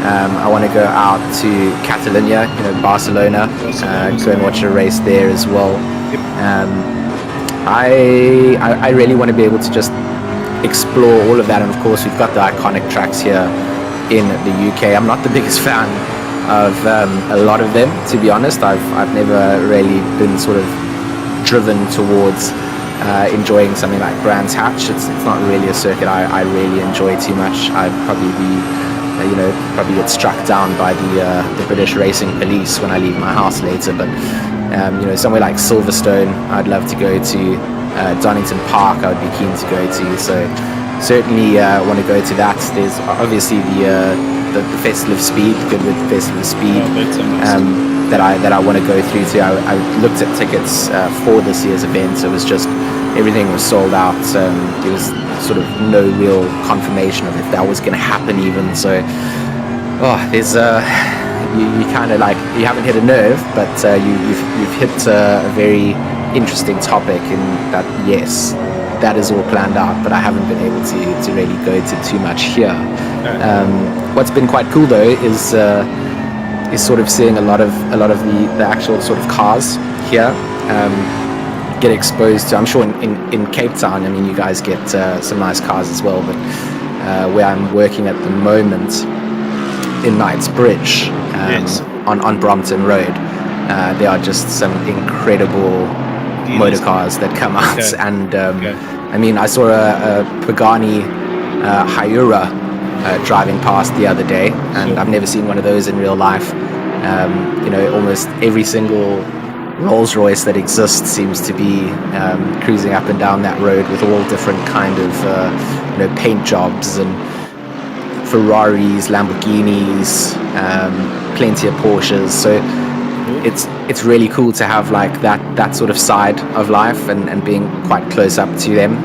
I want to go out to Catalonia, Barcelona, go and watch a race there as well. Yep. I really want to be able to just explore all of that, and of course we've got the iconic tracks here in the UK. I'm not the biggest fan of a lot of them, to be honest. I've never really been sort of driven towards enjoying something like Brands Hatch. It's not really a circuit I really enjoy too much. I'd probably be probably get struck down by the British Racing Police when I leave my house later, but somewhere like Silverstone I'd love to go to. Donington Park I would be keen to go to, so certainly want to go to that. There's obviously the Festival of Speed, Goodwood Festival of Speed, that I want to go through to. I looked at tickets for this year's event. It was just everything was sold out. There was sort of no real confirmation of if that was going to happen even. So there's you kind of like, you haven't hit a nerve, but you've hit a very interesting topic in that, yes, that is all planned out, but I haven't been able to really go to too much here. What's been quite cool though is sort of seeing a lot of the actual sort of cars here get exposed to. I'm sure in Cape Town, I mean, you guys get some nice cars as well, but where I'm working at the moment in Knightsbridge, yes, on Brompton Road, there are just some incredible motor cars that come out. Okay. And I mean, I saw a Pagani Hyura driving past the other day, and sure, I've never seen one of those in real life. Almost every single Rolls Royce that exists seems to be cruising up and down that road with all different kind of paint jobs, and Ferraris, Lamborghinis, plenty of Porsches. So it's really cool to have like that sort of side of life and being quite close up to them.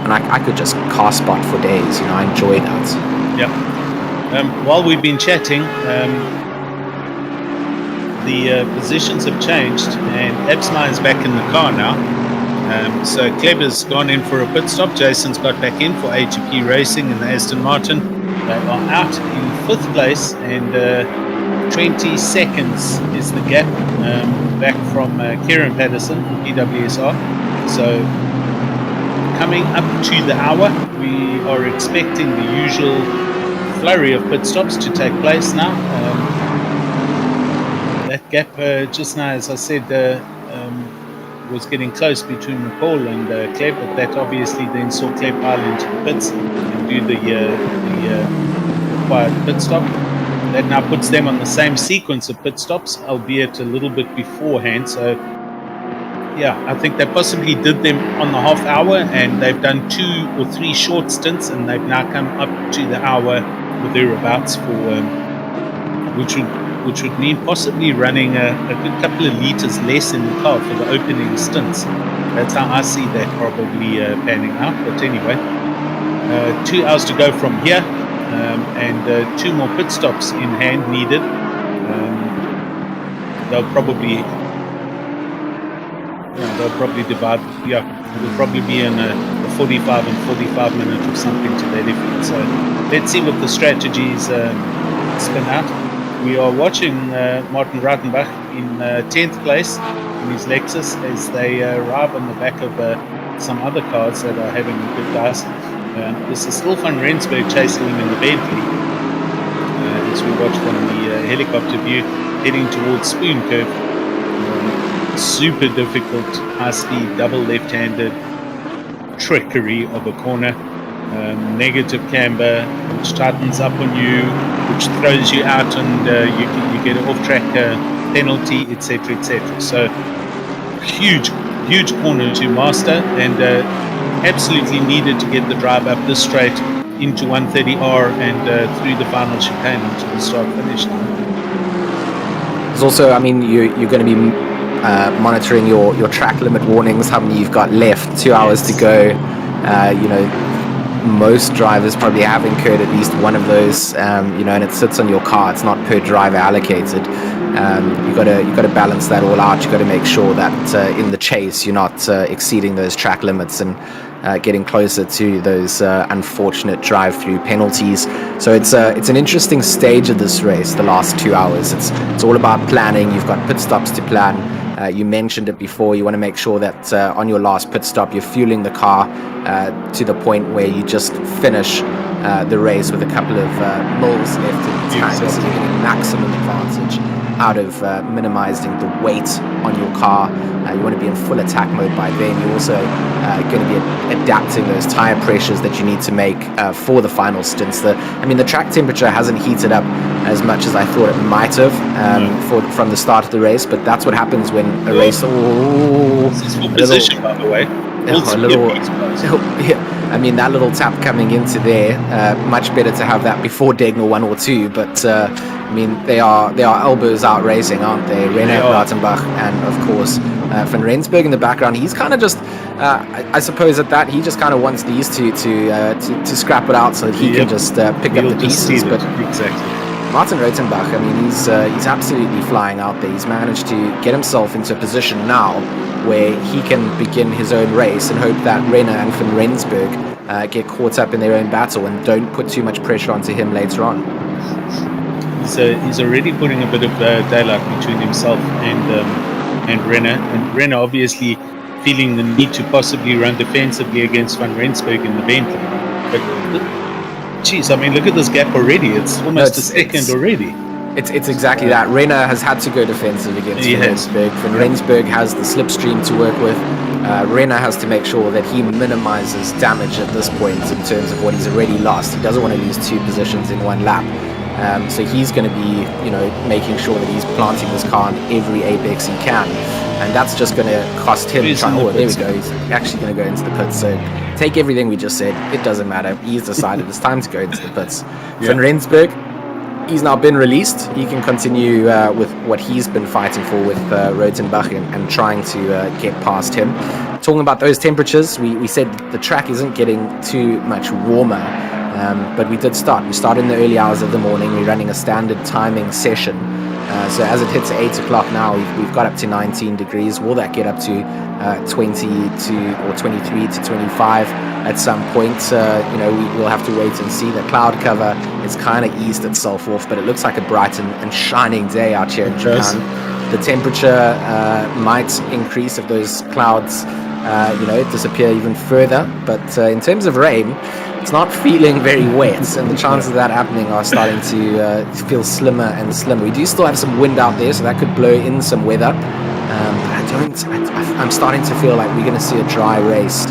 And I could just car spot for days. I enjoy that. Yeah. While we've been chatting, the positions have changed, and Absmeyer's back in the car now. So Kleber's gone in for a pit stop. Jason's got back in for AGP Racing in the Aston Martin. They are out in fifth place, and 20 seconds is the gap back from Kieran Patterson from PWSR. So coming up to the hour. We are expecting the usual flurry of pit stops to take place now. That gap just now, as I said, was getting close between Paul and Kleb, but that obviously then saw Kleb pile into the pits and do the required pit stop. That now puts them on the same sequence of pit stops, albeit a little bit beforehand. So, yeah, I think they possibly did them on the half hour, and they've done 2 or 3 short stints, and they've now come up to the hour or thereabouts for which would mean possibly running a good couple of litres less in the car for the opening stints. That's how I see that probably panning out. But anyway, 2 hours to go from here, and 2 more pit stops in hand needed. They'll probably divide. Yeah, it'll probably be in a 45 and 45 minute or something to that effect. So let's see what the strategies spin out. We are watching Martin Rautenbach in 10th place in his Lexus as they arrive on the back of some other cars that are having a good dice. This is still van Rensburg chasing him in the Bentley as we watch from the helicopter view heading towards Spoon Curve. Super difficult, high-speed, double left-handed trickery of a corner. Negative camber, which tightens up on you, which throws you out, and you get an off-track penalty, etc., etc. So huge corner to master, and absolutely needed to get the drive up this straight into 130R and through the final chicane into the start-finish line. There's also, I mean, you're going to be monitoring your track limit warnings, how many you've got left, 2 hours to go. Most drivers probably have incurred at least one of those, and it sits on your car. It's not per driver allocated. You got to balance that all out. You got to make sure that in the chase you're not exceeding those track limits and getting closer to those unfortunate drive-through penalties. So it's an interesting stage of this race. The last 2 hours, it's all about planning. You've got pit stops to plan. You mentioned it before. You want to make sure that on your last pit stop, you're fueling the car to the point where you just finish the race with a couple of mils left in the tank, so you're getting maximum advantage out of minimizing the weight on your car. You want to be in full attack mode by then. You're also going to be adapting those tire pressures that you need to make for the final stints. The track temperature hasn't heated up as much as I thought it might have from the start of the race, but that's what happens when a race... This is for position, by the way. That little tap coming into there, much better to have that before Degnal 1 or 2, but they are elbows out racing, aren't they? René Rautenbach and of course van Rensburg in the background. He's kind of just I suppose at that he just kind of wants these two to scrap it out so that he can just pick up the pieces. But exactly. Martin Rautenbach, he's absolutely flying out there. He's managed to get himself into a position now where he can begin his own race and hope that Renner and van Rensburg get caught up in their own battle and don't put too much pressure onto him later on. He's already putting a bit of daylight between himself and Renner. And Renner obviously feeling the need to possibly run defensively against van Rensburg in the Bentley. But look at this gap already. It's almost a second already. It's exactly that. Renner has had to go defensive against van Rensburg. Van Rensburg has the slipstream to work with. Renner has to make sure that he minimizes damage at this point in terms of what he's already lost. He doesn't want to lose 2 positions in 1 lap. So he's going to be, making sure that he's planting this car on every apex he can. And that's just going to cost him. There we go. He's actually going to go into the pits. So take everything we just said. It doesn't matter. He's decided it's time to go into the pits. Van Rensburg, he's now been released. He can continue with what he's been fighting for with Rautenbach and trying to get past him. Talking about those temperatures, we said the track isn't getting too much warmer, but we did start. We started in the early hours of the morning. We're running a standard timing session. So as it hits 8 o'clock now, we've got up to 19 degrees. Will that get up to 20 or 23 to 25 at some point? We'll have to wait and see. The cloud cover is kind of eased itself off, but it looks like a bright and shining day out here in Japan. The temperature might increase if those clouds disappear even further. But in terms of rain, it's not feeling very wet, and the chances of that happening are starting to feel slimmer and slimmer. We do still have some wind out there, so that could blow in some weather. But I'm starting to feel like we're going to see a dry race.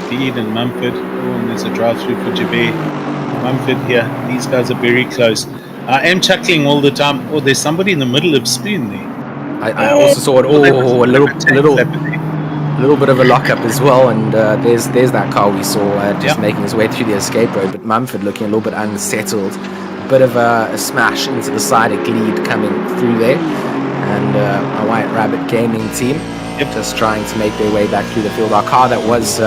Speed and Mumford. Oh, and there's a drive-through for Jabir. Mumford here. These guys are very close. I am chuckling all the time. Oh, there's somebody in the middle of Spoon there. I also saw it. Oh, a little bit of a lockup as well. And there's that car we saw just making his way through the escape road. But Mumford looking a little bit unsettled. A bit of a smash into the side of Gleed coming through there. And a White Rabbit Gaming team just trying to make their way back through the field. Our car that was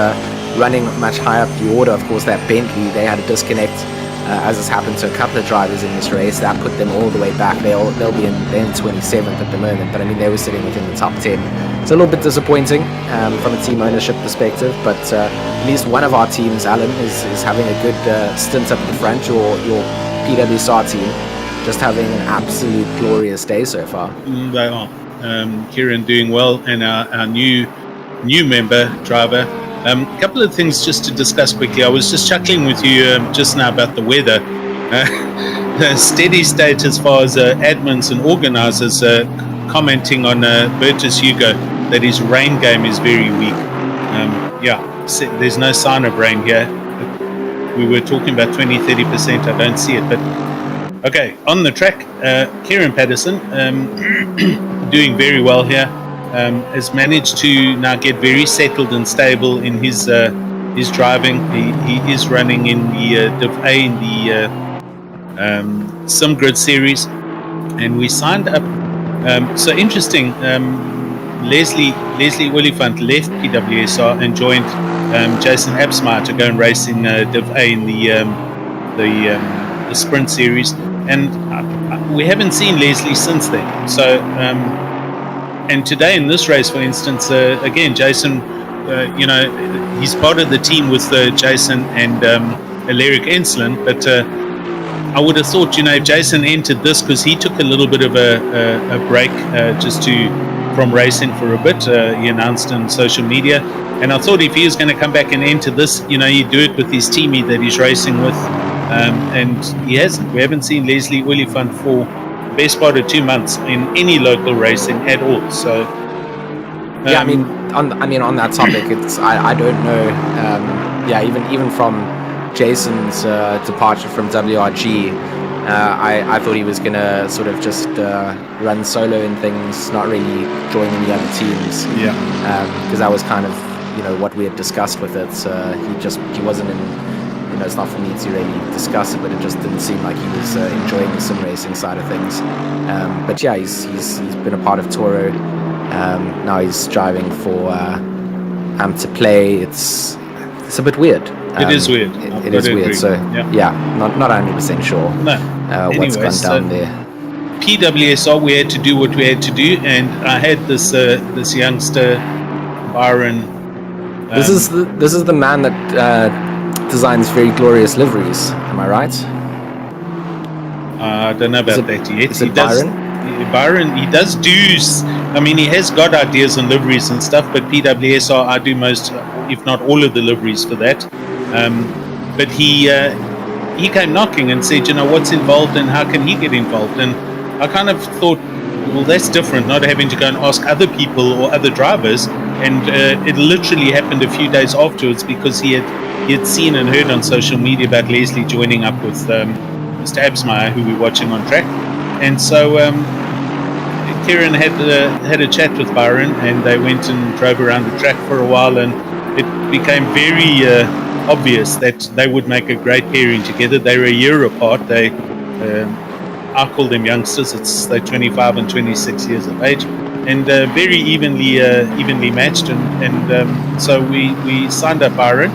running much higher up the order, of course, that Bentley, they had a disconnect, as has happened to a couple of drivers in this race. That put them all the way back. They'll be in 27th at the moment, but I mean, they were sitting within the top 10. It's a little bit disappointing from a team ownership perspective, but at least one of our teams, Alan, is having a good stint up at the front. Your PWSR team just having an absolute glorious day so far. They are. Kieran doing well, and our new member driver. A couple of things just to discuss quickly. I was just chuckling with you just now about the weather. The steady state as far as admins and organisers commenting on Bertus Hugo that his rain game is very weak. There's no sign of rain here. We were talking about 20-30%. I don't see it. But okay, on the track, Kieran Patterson doing very well here. Has managed to now get very settled and stable in his driving. He is running in the Div A in the Sim Grid series, and we signed up. So interesting. Leslie Willifant left PWSR and joined Jason Absmeyer to go and race in Div A in the Sprint series, and we haven't seen Leslie since then. So. And today in this race, for instance, again, Jason, he's part of the team with Jason and Alaric Enslin, but I would have thought, if Jason entered this, because he took a little bit of a break from racing for a bit, he announced on social media, and I thought if he was going to come back and enter this, he'd do it with his teammate that he's racing with, and he hasn't. We haven't seen Leslie Willifant for best part of 2 months in any local racing at all. So on that topic, it's I don't know. Even from Jason's departure from WRG, I thought he was gonna sort of just run solo in things, not really join any other teams. Because that was kind of what we had discussed with it. He wasn't in. It's not for me to really discuss it, but it just didn't seem like he was enjoying the sim racing side of things. But yeah, he's been a part of Toro. Now he's driving for to play. It's a bit weird. It is weird. It is weird. Agree. So not 100% sure. What's gone down there. PWSR, we had to do what we had to do, and I had this youngster, Byron. This is the man that. Designs very glorious liveries. Am I right? I don't know about that yet. Is it Byron? Byron, he does do. I mean, he has got ideas on liveries and stuff, but PWSR, I do most, if not all of the liveries for that. But he came knocking and said, what's involved and how can he get involved? And I kind of thought, well, that's different, not having to go and ask other people or other drivers. And it literally happened a few days afterwards because he had seen and heard on social media about Leslie joining up with Mr. Absmeyer, who we're watching on track. And so Kieran had a chat with Byron, and they went and drove around the track for a while, and it became very obvious that they would make a great pairing together. They were a year apart. I call them youngsters. They're 25 and 26 years of age, and very evenly matched. And so we signed up Byron.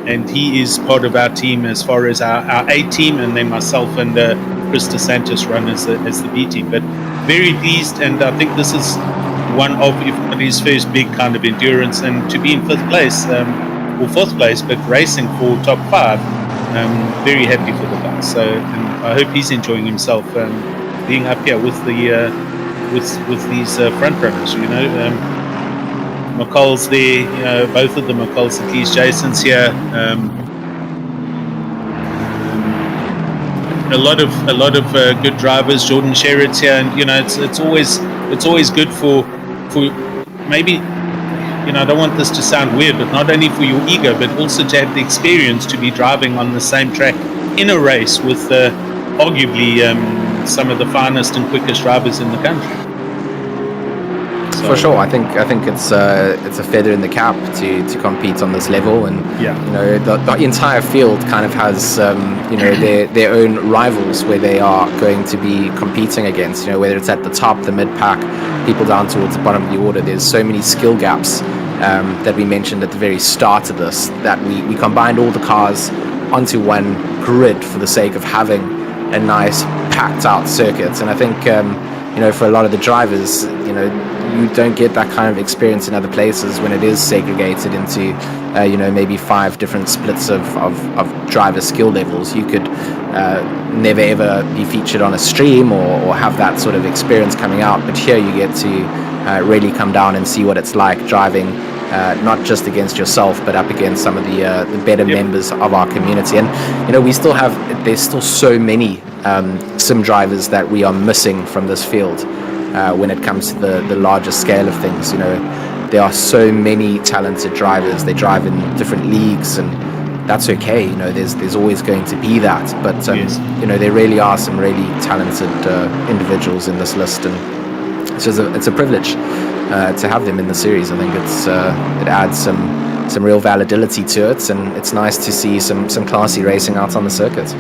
And he is part of our team as far as our A team, and then myself and Chris DeSantis run as the B team. But very pleased, and I think this is one of, if not his first big kind of endurance, and to be in fifth place or fourth place, but racing for top 5. Very happy for the guy. So, and I hope he's enjoying himself being up here with the with these front runners. McCall's there, both of them. McCall's at least. Jason's here. A lot of good drivers. Jordan Sherritt's here, and it's always good for maybe. I don't want this to sound weird, but not only for your ego, but also to have the experience to be driving on the same track in a race with arguably some of the finest and quickest drivers in the country. So, for sure, I think it's a feather in the cap to compete on this level, and the entire field kind of has their own rivals where they are going to be competing against. Whether it's at the top, the mid pack, people down towards the bottom of the order. There's so many skill gaps that we mentioned at the very start of this, that we combined all the cars onto one grid for the sake of having a nice packed out circuit. And I think for a lot of the drivers, you don't get that kind of experience in other places when it is segregated into maybe 5 different splits of driver skill levels. You could never ever be featured on a stream or have that sort of experience coming out, but here you get to really come down and see what it's like driving not just against yourself, but up against some of the better members of our community. And there's still so many sim drivers that we are missing from this field when it comes to the larger scale of things. There are so many talented drivers. They drive in different leagues, and that's okay. There's always going to be that, but there really are some really talented individuals in this list, and it's a privilege to have them in the series. I think it adds some real validity to it, and it's nice to see some classy racing out on the circuit.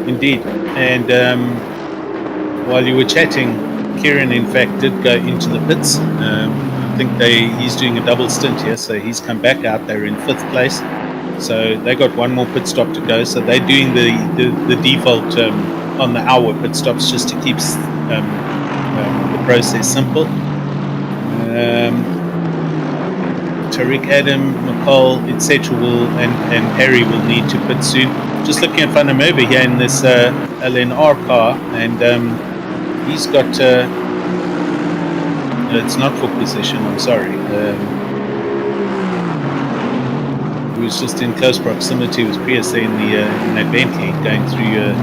Indeed. And while you were chatting, Kieran in fact did go into the pits. I think he's doing a double stint here, so he's come back out. They're in 5th place, so they got one more pit stop to go. So they're doing the default on the hour pit stops just to keep the process simple. Tariq, Adam, McCall, etc. and Harry will need to pit soon. Just looking at Van der Merwe here in this LNR car, and he's got it's not for position, I'm sorry. He was just in close proximity with PSA in that Bentley going through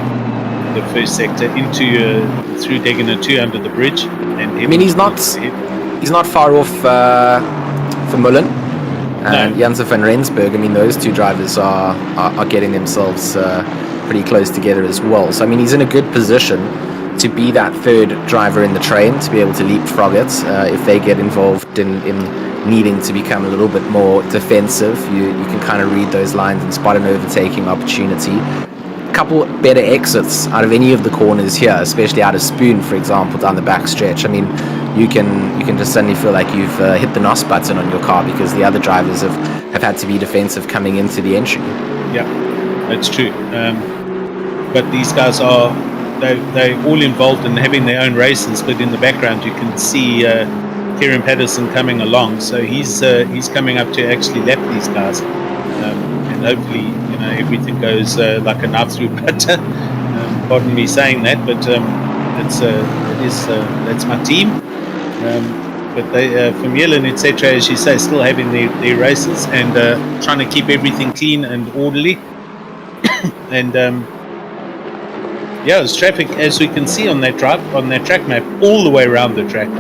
the first sector through Degener 2 under the bridge. And he's not far off Vermeulen and Janssen van Rensburg. Those two drivers are getting themselves pretty close together as well. So he's in a good position to be that third driver in the train, to be able to leapfrog it if they get involved in needing to become a little bit more defensive. You can kind of read those lines and spot an overtaking opportunity. A couple better exits out of any of the corners here, especially out of Spoon, for example, down the back stretch. You can just suddenly feel like you've hit the NOS button on your car, because the other drivers have had to be defensive coming into the entry. Yeah, that's true. But these guys they're all involved in having their own races, but in the background you can see Kieran Patterson coming along, so he's coming up to actually lap these guys, and hopefully everything goes like a knife through butter. Pardon me saying that, but that's my team. But they Vermeulen, etc., as you say, still having their races and trying to keep everything clean and orderly. And there's traffic, as we can see on that track map, all the way around the track.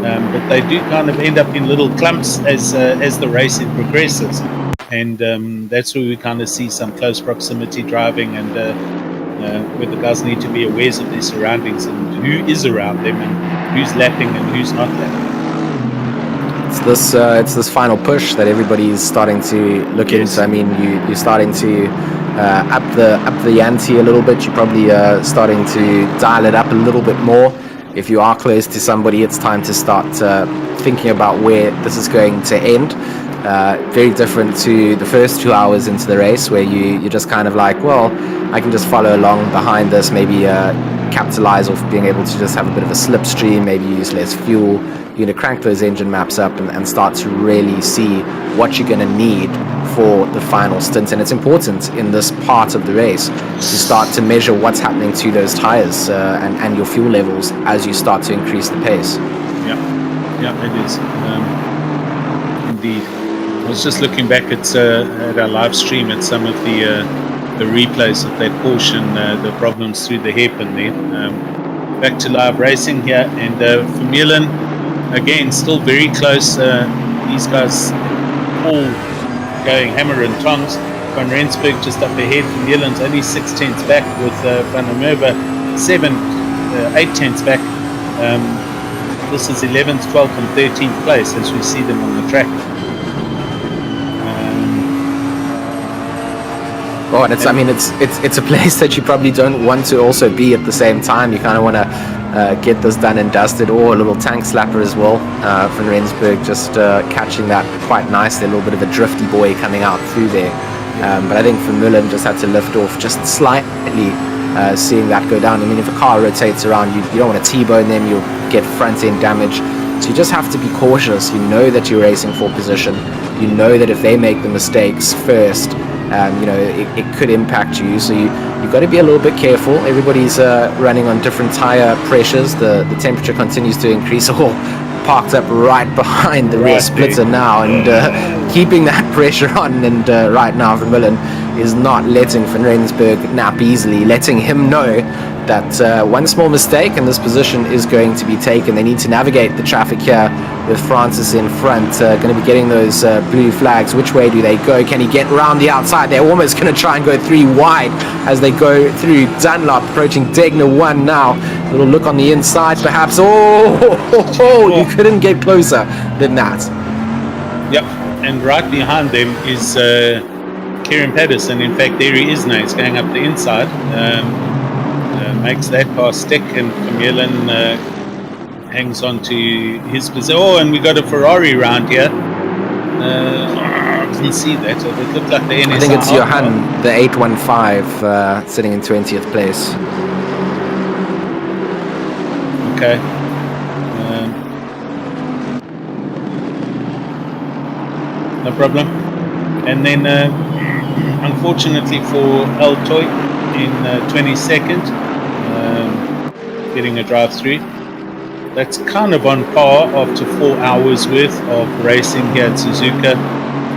But they do kind of end up in little clumps as the racing progresses, and that's where we kind of see some close proximity driving, and where the guys need to be aware of their surroundings and who is around them and who's lapping and who's not lapping. It's this final push that everybody's starting to look into. You're starting to up the ante a little bit. You're probably starting to dial it up a little bit more. If you are close to somebody, it's time to start thinking about where this is going to end. Very different to the first 2 hours into the race, where you're just kind of like, well, I can just follow along behind this, maybe capitalize off being able to just have a bit of a slipstream, maybe use less fuel. You're going to crank those engine maps up and start to really see what you're going to need for the final stint, and it's important in this part of the race to start to measure what's happening to those tires and your fuel levels as you start to increase the pace. Yeah, it is. Indeed. I was just looking back at our live stream at some of the replays of that portion, the problems through the hairpin there. Back to live racing here, and Vermeulen, again, still very close. These guys all going hammer and tongs. Van Rensburg just up ahead. Vermeulen's only 6 tenths back, with Van der Merwe 8 tenths back. This is 11th, 12th and 13th place as we see them on the track. And it's a place that you probably don't want to also be at the same time. You kind of want to get this done and dusted, or a little tank slapper as well. Van Rensburg just catching that quite nicely, a little bit of a drifty boy coming out through there. But I think Vermeulen just had to lift off just slightly, seeing that go down. I mean, if a car rotates around, you don't want to T-bone them, you'll get front-end damage. So you just have to be cautious. You know that you're racing for position. You know that if they make the mistakes first, it could impact you. So you've got to be a little bit careful. Everybody's running on different tire pressures. The temperature continues to increase. All parked up right behind the rear splitter now, and keeping that pressure on. And right now, Vermeulen is not letting Van Rensburg nap easily, letting him know that one small mistake and this position is going to be taken. They need to navigate the traffic here with Francis in front, going to be getting those blue flags. Which way do they go? Can he get around the outside? They're almost going to try and go 3 wide as they go through Dunlop, approaching Degner 1 now. A little look on the inside perhaps. You couldn't get closer than that. Yep, and right behind them is Kieran Patterson. In fact, there he is now. He's going up the inside. Makes that pass stick, and Vermeulen hangs on to his position. Oh, and we got a Ferrari round here. I didn't see that. It looked like the NSR. I think it's Johan, the 815, sitting in 20th place. Okay. No problem. And then, unfortunately for El Toy in 22nd, getting a drive-through. That's kind of on par after 4 hours worth of racing here at Suzuka.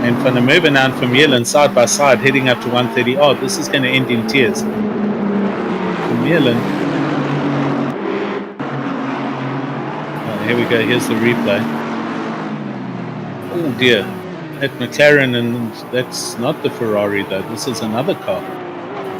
And Van der Merwe and Vermeulen side by side, heading up to 130. Oh, this is going to end in tears. Vermeulen. Oh, here we go. Here's the replay. Oh dear. At McLaren, and that's not the Ferrari though. This is another car.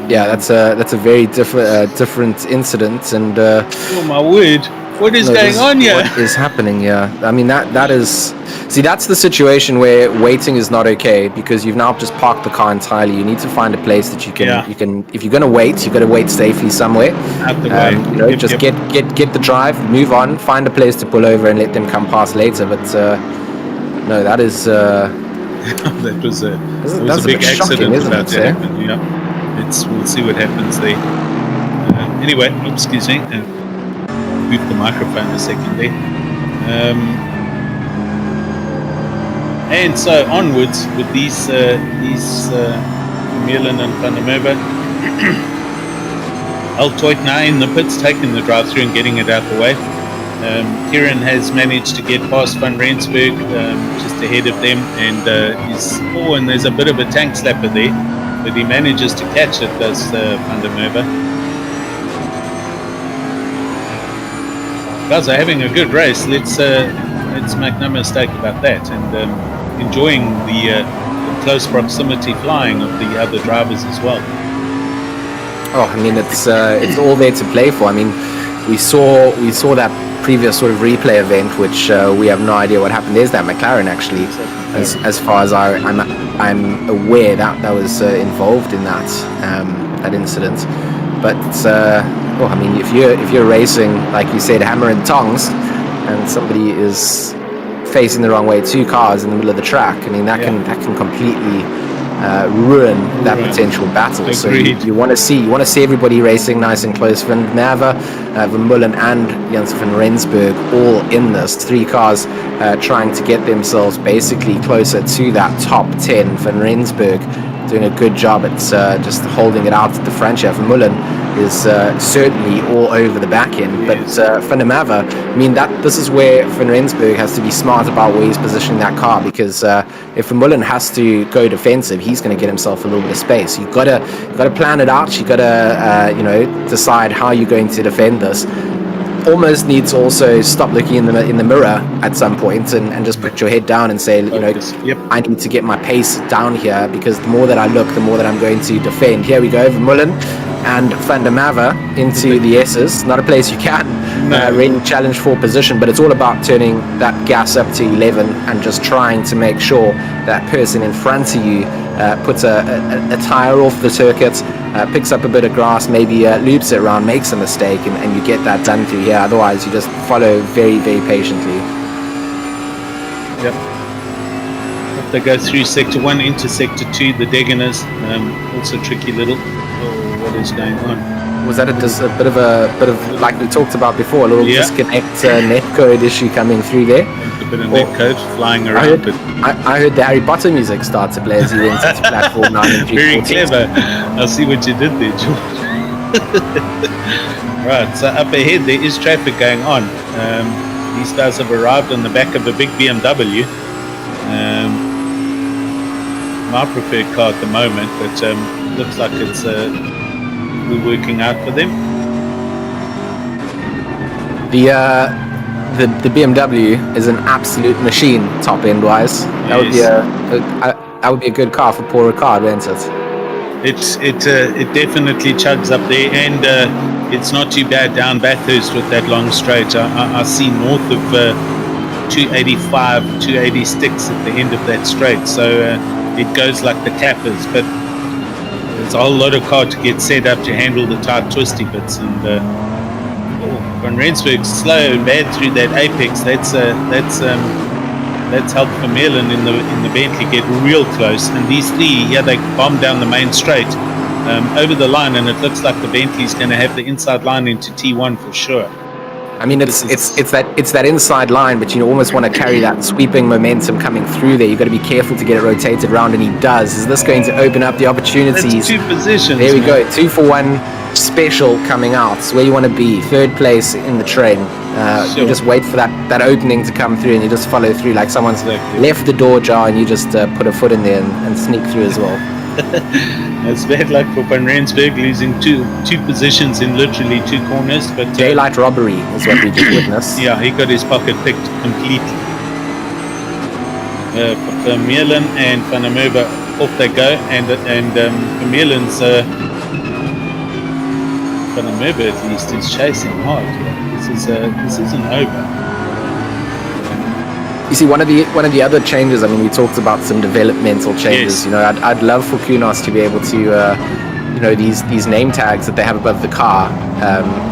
Yeah, that's a very different incident, and oh my word, what is going on here? What is happening here? I mean, that's the situation where waiting is not okay, because you've now just parked the car entirely. You need to find a place that you can if you're going to wait, you've got to wait safely somewhere. Out the way. Get the drive, move on, find a place to pull over and let them come past later. But no, that is that was a big accident about to happen. Yeah. We'll see what happens there. Anyway, excuse me. Move the microphone a second there. And so onwards with these Vermeulen and Van der Merwe. El Toit now in the pits, taking the drive-through and getting it out the way. Kieran has managed to get past Van Rensburg, just ahead of them, and and there's a bit of a tank slapper there. But he manages to catch it, does Van der Merwe. Guys are having a good race. Let's make no mistake about that, and enjoying the close proximity flying of the other drivers as well. Oh, I mean, it's all there to play for. I mean, we saw that previous sort of replay event, which we have no idea what happened. There's that McLaren actually. As far as I'm aware, that was involved in that incident. But I mean, if you're racing, like you said, hammer and tongs, and somebody is facing the wrong way, 2 cars in the middle of the track, I mean that can completely ruin that potential battle. So Agreed. you want to see everybody racing nice and close. Van Merwe, Vermeulen, and Jens van Rensburg all in this. 3 cars trying to get themselves basically closer to that top 10. Van Rensburg doing a good job at just holding it out at the front here. Vermeulen is certainly all over the back end, but Van der Merwe, I mean, this is where Van Rensburg has to be smart about where he's positioning that car, because if Vermeulen has to go defensive, he's going to get himself a little bit of space. You've got to plan it out. You've got to decide how you're going to defend this. Almost need to also stop looking in the mirror at some point and just put your head down and say, I need to get my pace down here, because the more that I look, the more that I'm going to defend. Here we go, Vermeulen and Van der Merwe into the S's. Not a place you can really challenge for position, but it's all about turning that gas up to 11 and just trying to make sure that person in front of you puts a tire off the circuit, picks up a bit of grass, maybe loops it around, makes a mistake, and you get that done through here. Otherwise, you just follow very, very patiently. Yep. They go through sector 1 into sector 2, the Degeners, also tricky little. Oh, what is going on? Was that a bit of like we talked about before, a little disconnect net code issue coming through there? A bit of net code flying around. I heard the Harry Potter music start to play as he went into platform 9 and 3. Very clever. I see what you did there, George. Right, so up ahead there is traffic going on. These guys have arrived on the back of a big BMW. My preferred car at the moment, but looks like it's we're working out for them. The BMW is an absolute machine, top end wise. That would be a good car for Paul Ricard, wouldn't it? It definitely chugs up there, and it's not too bad down Bathurst with that long straight. I see north of 285, 286 at the end of that straight, so it goes like the clappers, but there's a whole lot of car to get set up to handle the tight twisty bits. And Van Rensburg's slow and bad through that apex. That's helped Vermeulen in the Bentley get real close, and these 3 they bomb down the main straight over the line, and it looks like the Bentley's going to have the inside line into T1 for sure. I mean, it's that inside line, but you almost want to carry that sweeping momentum coming through there. You've got to be careful to get it rotated around, and he does. Is this going to open up the opportunities? That's 2 positions. There we go, 2 for 1 special coming out. It's where you want to be, 3rd place in the train. You just wait for that opening to come through, and you just follow through like someone's left the door jar, and you just put a foot in there and sneak through as well. It's bad luck for Van Rensburg, losing two positions in literally 2 corners. But daylight robbery is what we just witnessed. Yeah, he got his pocket picked completely. Vermeulen and Van der Merwe, off they go, and Vermeulen's Van der Merwe at least is chasing hard. This isn't over. You see, one of the other changes, I mean, we talked about some developmental changes. Yes. I'd love for Kunos to be able to, these name tags that they have above the car,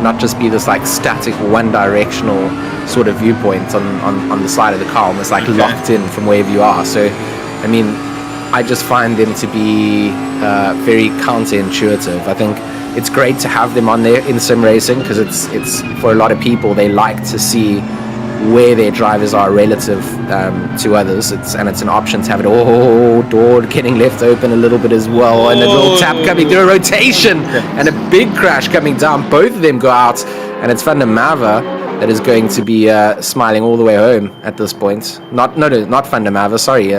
not just be this like static one-directional sort of viewpoint on the side of the car, almost like locked in from wherever you are. So, I mean, I just find them to be very counterintuitive. I think it's great to have them on there in sim racing, because it's for a lot of people, they like to see where their drivers are relative to others. It's an option to have it. Door getting left open a little bit as well, and a little tap coming through, a rotation and a big crash coming down. Both of them go out, and it's Van der Merwe that is going to be smiling all the way home at this point. Not Van der Merwe, sorry.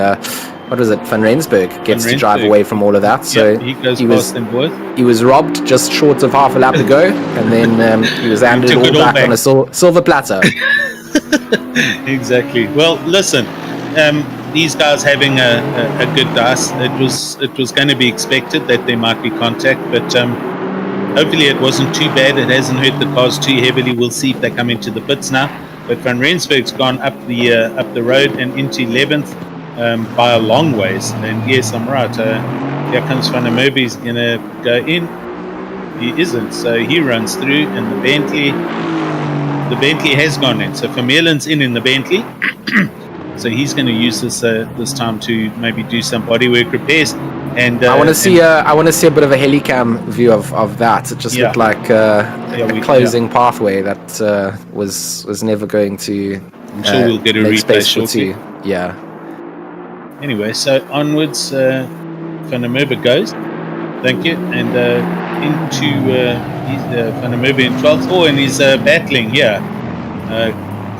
What was it? Van Rensburg gets to drive away from all of that. So he goes past them both. He was robbed just short of half a lap to go, and then he was handed all back on a silver platter. Exactly. Well, listen, these guys having a good dice. It was going to be expected that there might be contact, but hopefully it wasn't too bad. It hasn't hurt the cars too heavily. We'll see if they come into the pits now. But Van Rensburg's gone up the road and into 11th by a long ways. And yes, I'm right. Here comes Van der Merwe. He's going to go in. He isn't, so he runs through, and the Bentley has gone in. So Vermeulen's in the Bentley. So he's going to use this time to maybe do some bodywork repairs. And I want to see a bit of a helicam view of that. It just Yeah. looked like a closing pathway that was never going to. I'm sure we'll get a make replay space for shortly. two. Yeah. Anyway, so onwards, Van der Merwe goes. Thank you. And into Van der Merwe in 12th. Oh, and he's battling here.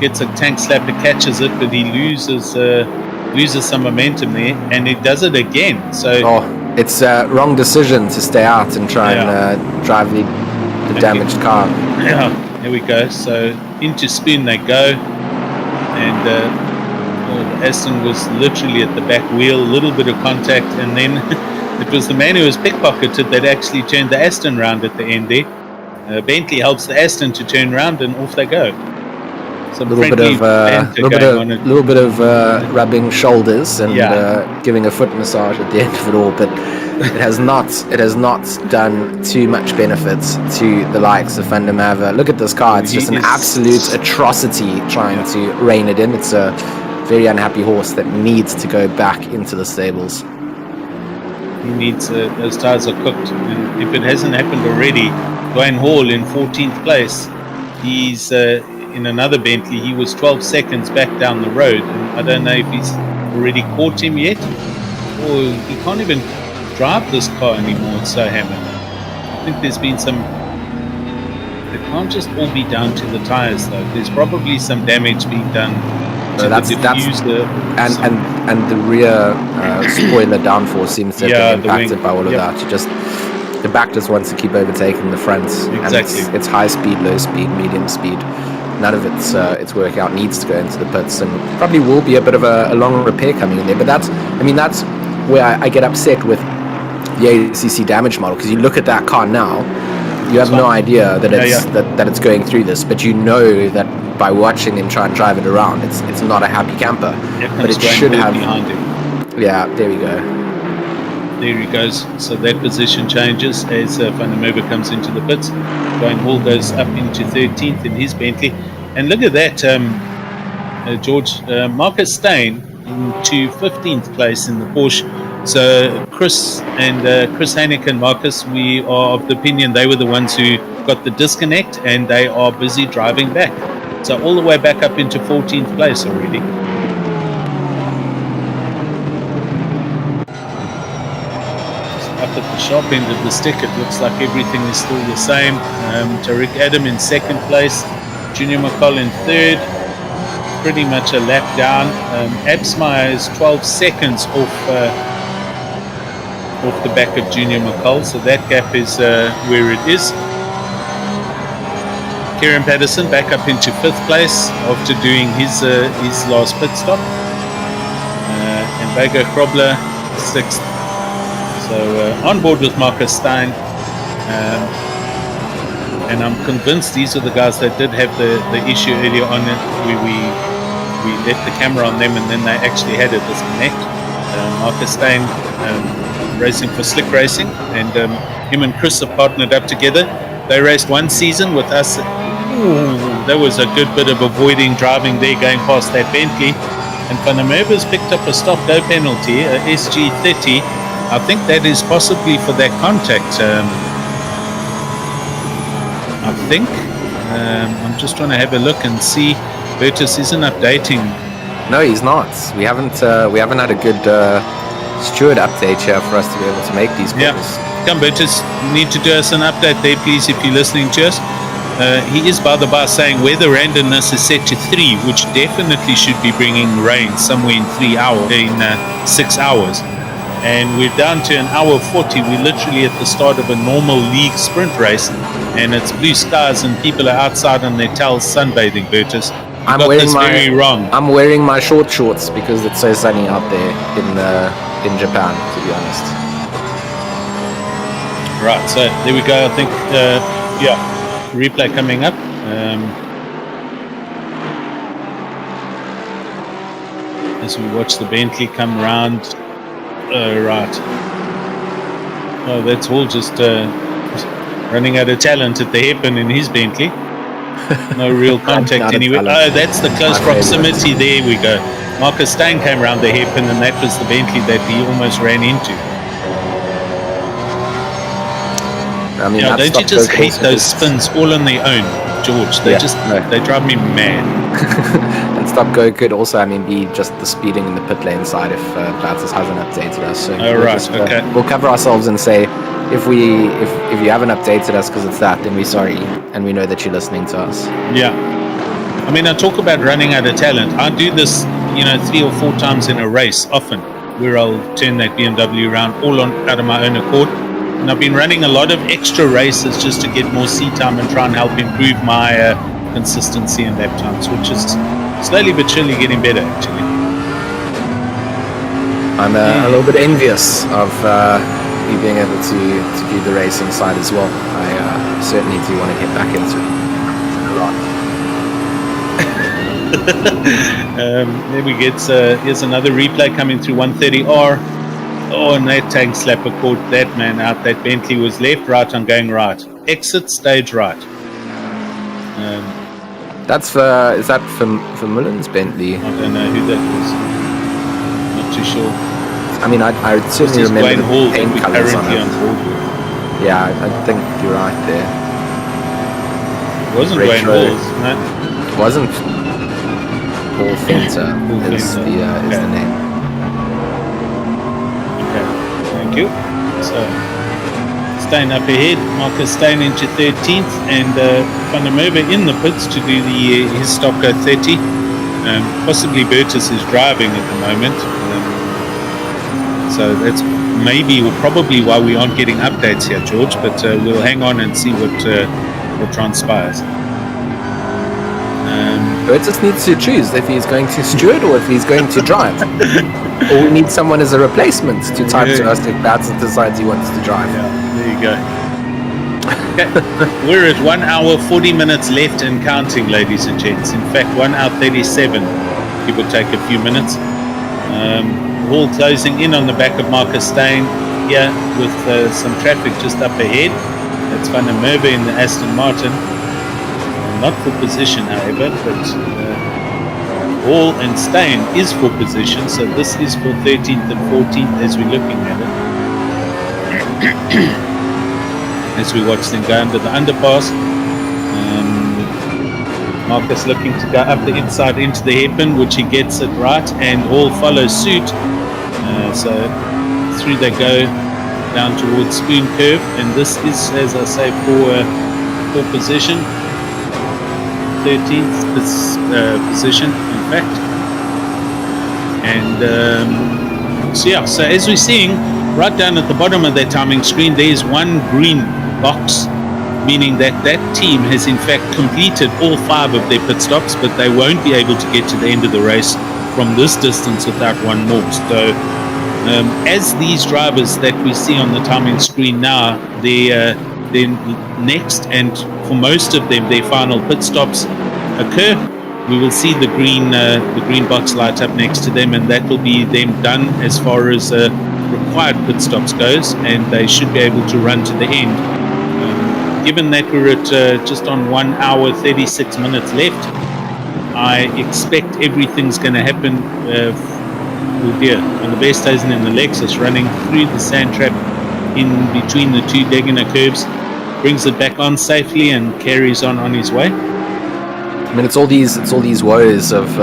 Gets a tank slapper, catches it, but he loses some momentum there, and he does it again. So it's a wrong decision to stay out and try and drive the damaged car. Yeah, there we go. So into Spoon they go, and the Aston was literally at the back wheel, a little bit of contact, and then it was the man who was pickpocketed that actually turned the Aston round at the end there. Bentley helps the Aston to turn round, and off they go. A little bit of rubbing shoulders and giving a foot massage at the end of it all, but it has not done too much benefit to the likes of Van der Merwe. Look at this car; it's just an absolute atrocity trying to rein it in. It's a very unhappy horse that needs to go back into the stables. He needs those tires are cooked, and if it hasn't happened already, Dwayne Hall in 14th place. He's in another Bentley. He was 12 seconds back down the road, and I don't know if he's already caught him yet, or he can't even drive this car anymore. It's so hammered. I think there's been some. It can't just all be down to the tires, though. There's probably some damage being done to the diffuser. And the rear spoiler downforce seems to have been impacted by all of that. The back just wants to keep overtaking the front. Exactly. And it's high speed, low speed, medium speed. None of its workout needs to go into the pits, and probably will be a bit of a long repair coming in there. But that's where I get upset with the ACC damage model, because you look at that car now, you have no idea that it's going through this, but you know that by watching him try and drive it around, it's not a happy camper. But it should have behind him. Yeah, there we go. There he goes. So that position changes as Van der Merwe comes into the pits. Dwayne Hall goes up into 13th in his Bentley. And look at that, George. Marcus Steyn into 15th place in the Porsche. So Chris Haneke and Marcus, we are of the opinion they were the ones who got the disconnect, and they are busy driving back. So all the way back up into 14th place already. Up at the sharp end of the stick, it looks like everything is still the same. Tariq Adam in second place, Junior McCall in third, pretty much a lap down. Absmeyer is 12 seconds off the back of Junior McCall, so that gap is where it is. Kieran Patterson back up into 5th place after doing his last pit stop, and Vega Krobler 6th. So on board with Marcus Steyn, and I'm convinced these are the guys that did have the issue earlier on where we let the camera on them and then they actually had a disconnect. Marcus Steyn racing for Slick Racing, and him and Chris have partnered up together. They raced one season with us. There was a good bit of avoiding driving there going past that Bentley, and Van der Merwe's picked up a stop-go penalty, a SG30. I think that is possibly for that contact. I think. I'm just trying to have a look and see. Bertus isn't updating. No, he's not. We haven't had a good steward update here for us to be able to make these calls. Yeah. Come, Bertus, you need to do us an update there, please, if you're listening to us. He is by the bar saying weather randomness is set to 3, which definitely should be bringing rain somewhere in 6 hours. And we're down to an hour 40. We're literally at the start of a normal league sprint race, and it's blue skies and people are outside on their towels sunbathing, Bertus. I'm wearing my short shorts because it's so sunny out there in Japan, to be honest. Right, so there we go. I think replay coming up. As we watch the Bentley come round. Right. Oh, that's all just running out of talent at the hairpin in his Bentley. No real contact anywhere. Oh, that's the close proximity. There we go. Marcus Steyn came around the hairpin, and that was the Bentley that he almost ran into. I mean, Yeah, that don't you stop just go hate course those is- spins all on their own, George? They they drive me mad. And stop go could also, I mean, be just the speeding in the pit lane side if Battles hasn't updated us. So Oh, right, okay. we'll cover ourselves and say if you haven't updated us because it's that, then we're sorry, and we know that you're listening to us. Yeah. I mean, I talk about running out of talent. I do this, 3 or 4 times in a race often, where I'll turn that BMW around all out of my own accord. And I've been running a lot of extra races just to get more seat time and try and help improve my consistency and lap times, which is slowly but surely getting better, actually. I'm a little bit envious of you being able to do the racing side as well. I certainly do want to get back into it. There we get, here's another replay coming through 130R. Oh, and that tank slapper caught that man out. That Bentley was left, right, I'm going right. Exit stage right. Is that for Mullen's Bentley? I don't know who that was. Not too sure. I mean, I certainly This is remember Wayne the Hall that paint we're colours on currently it. on board with. Yeah, I think you're right there. It wasn't Wayne Retro. Hall's, no. Wasn't Paul Fenter Paul is Fenter, is the okay. name. Okay, thank you. So, staying up ahead, Marcus staying into 13th, and Van der Merwe in the pits to do his Stocker 30. Possibly Bertus is driving at the moment. So that's maybe or probably why we aren't getting updates here, George, but we'll hang on and see what transpires. Bertus needs to choose if he's going to steward or if he's going to drive. Or we need someone as a replacement to type to us if Battles decides he wants to drive. Yeah, there you go. Okay. We're at 1 hour 40 minutes left and counting, ladies and gents. In fact, 1 hour 37, give or take a few minutes. Hall closing in on the back of Marcus Steyn here with some traffic just up ahead. That's Van der Merwe in the Aston Martin. Not for position, however, but Hall and Steyn is for position, so this is for 13th and 14th as we're looking at it. As we watch them go under the underpass. Marcus looking to go up the inside into the hairpin, which he gets it right, and Hall follows suit. So through they go down towards Spoon Curve, and this is, as I say, for position. 13th position, in fact. And so as we're seeing, right down at the bottom of that timing screen, there is one green box, meaning that team has in fact completed all 5 of their pit stops, but they won't be able to get to the end of the race from this distance without one more. So as these drivers that we see on the timing screen now, their next and for most of them their final pit stops occur, we will see the green box light up next to them, and that will be them done as far as required pit stops goes, and they should be able to run to the end. Given that we're at just on 1 hour 36 minutes left, I expect everything's going to happen on the Bestazen in the Lexus, running through the sand trap in between the 2 Degener curves, brings it back on safely and carries on his way. I mean, it's all these woes of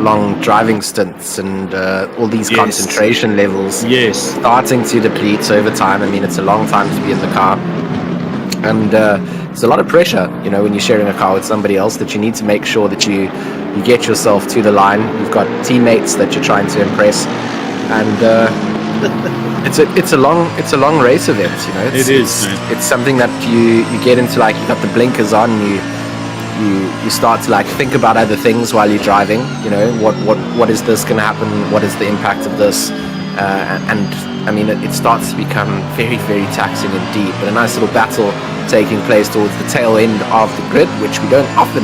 long driving stints and all these concentration levels starting to deplete over time. I mean, it's a long time to be in the car, and there's a lot of pressure, when you're sharing a car with somebody else, that you need to make sure that you get yourself to the line. You've got teammates that you're trying to impress, and it's a long race event. It's something that you get into, like, you got the blinkers on, you start to like think about other things while you're driving. What is this going to happen? What is the impact of this? And I mean, it starts to become very, very taxing indeed. But a nice little battle taking place towards the tail end of the grid, which we don't often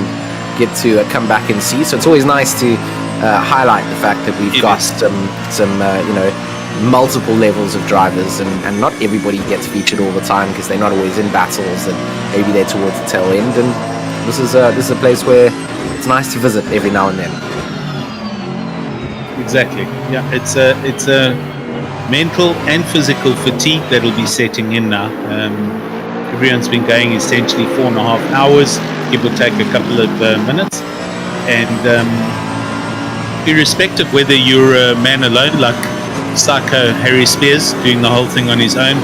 get to come back and see. So it's always nice to highlight the fact that we've got some multiple levels of drivers, and not everybody gets featured all the time because they're not always in battles, and maybe they're towards the tail end. And this is a place where it's nice to visit every now and then. Exactly. Yeah, it's a mental and physical fatigue that'll be setting in now. Everyone's been going essentially 4.5 hours, give or take a couple of minutes. And irrespective whether you're a man alone, like Psycho Harry Spears doing the whole thing on his own,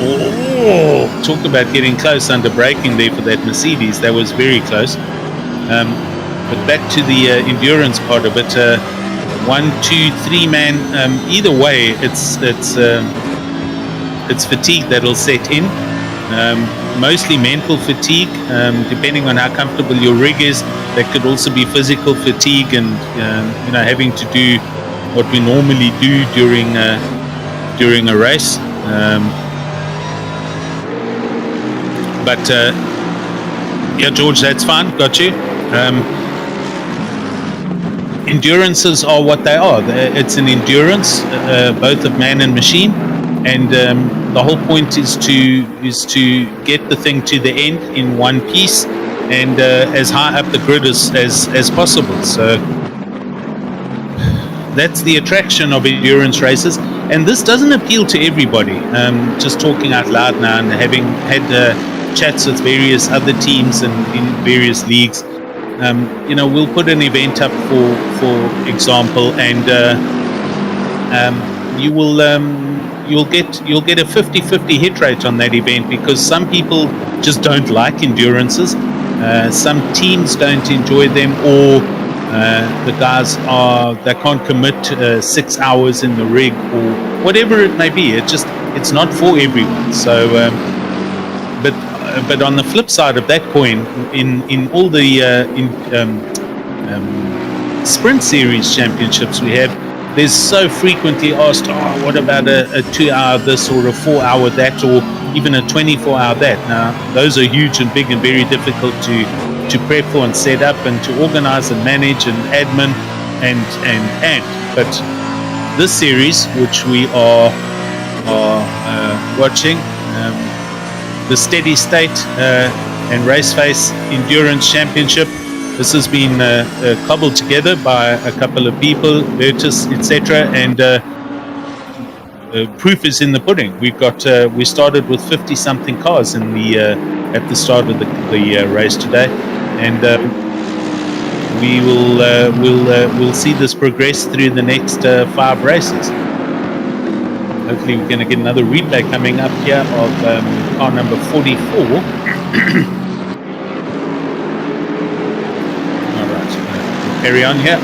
or talk about getting close under braking there for that Mercedes. That was very close. But back to the endurance part of it. 1, 2, 3 man. Either way, it's fatigue that'll set in. Mostly mental fatigue, depending on how comfortable your rig is. That could also be physical fatigue, and having to do what we normally do during a race. But yeah, George, that's fine. Got you. Endurances are what they are. It's an endurance, both of man and machine, and the whole point is to get the thing to the end in one piece and as high up the grid as possible. So that's the attraction of endurance races, and this doesn't appeal to everybody. Just talking out loud now, and having had chats with various other teams and in various leagues. We'll put an event up for example, and you'll get a 50-50 hit rate on that event, because some people just don't like endurances. Some teams don't enjoy them, or the guys they can't commit 6 hours in the rig, or whatever it may be. It's not for everyone. So but on the flip side of that coin, in all the sprint series championships we have, there's so frequently asked, what about a 2 hour this, or a 4 hour that, or even a 24 hour that. Now those are huge and big and very difficult to prep for and set up and to organize and manage and admin and but this series, which we are watching, the Steady State and Raceface Endurance Championship. This has been cobbled together by a couple of people, Virtus, etc., and proof is in the pudding. We started with 50-something cars in the at the start of the race today, and we'll see this progress through the next 5 races. Hopefully we're going to get another replay coming up here of car number 44. Alright, we'll carry on here.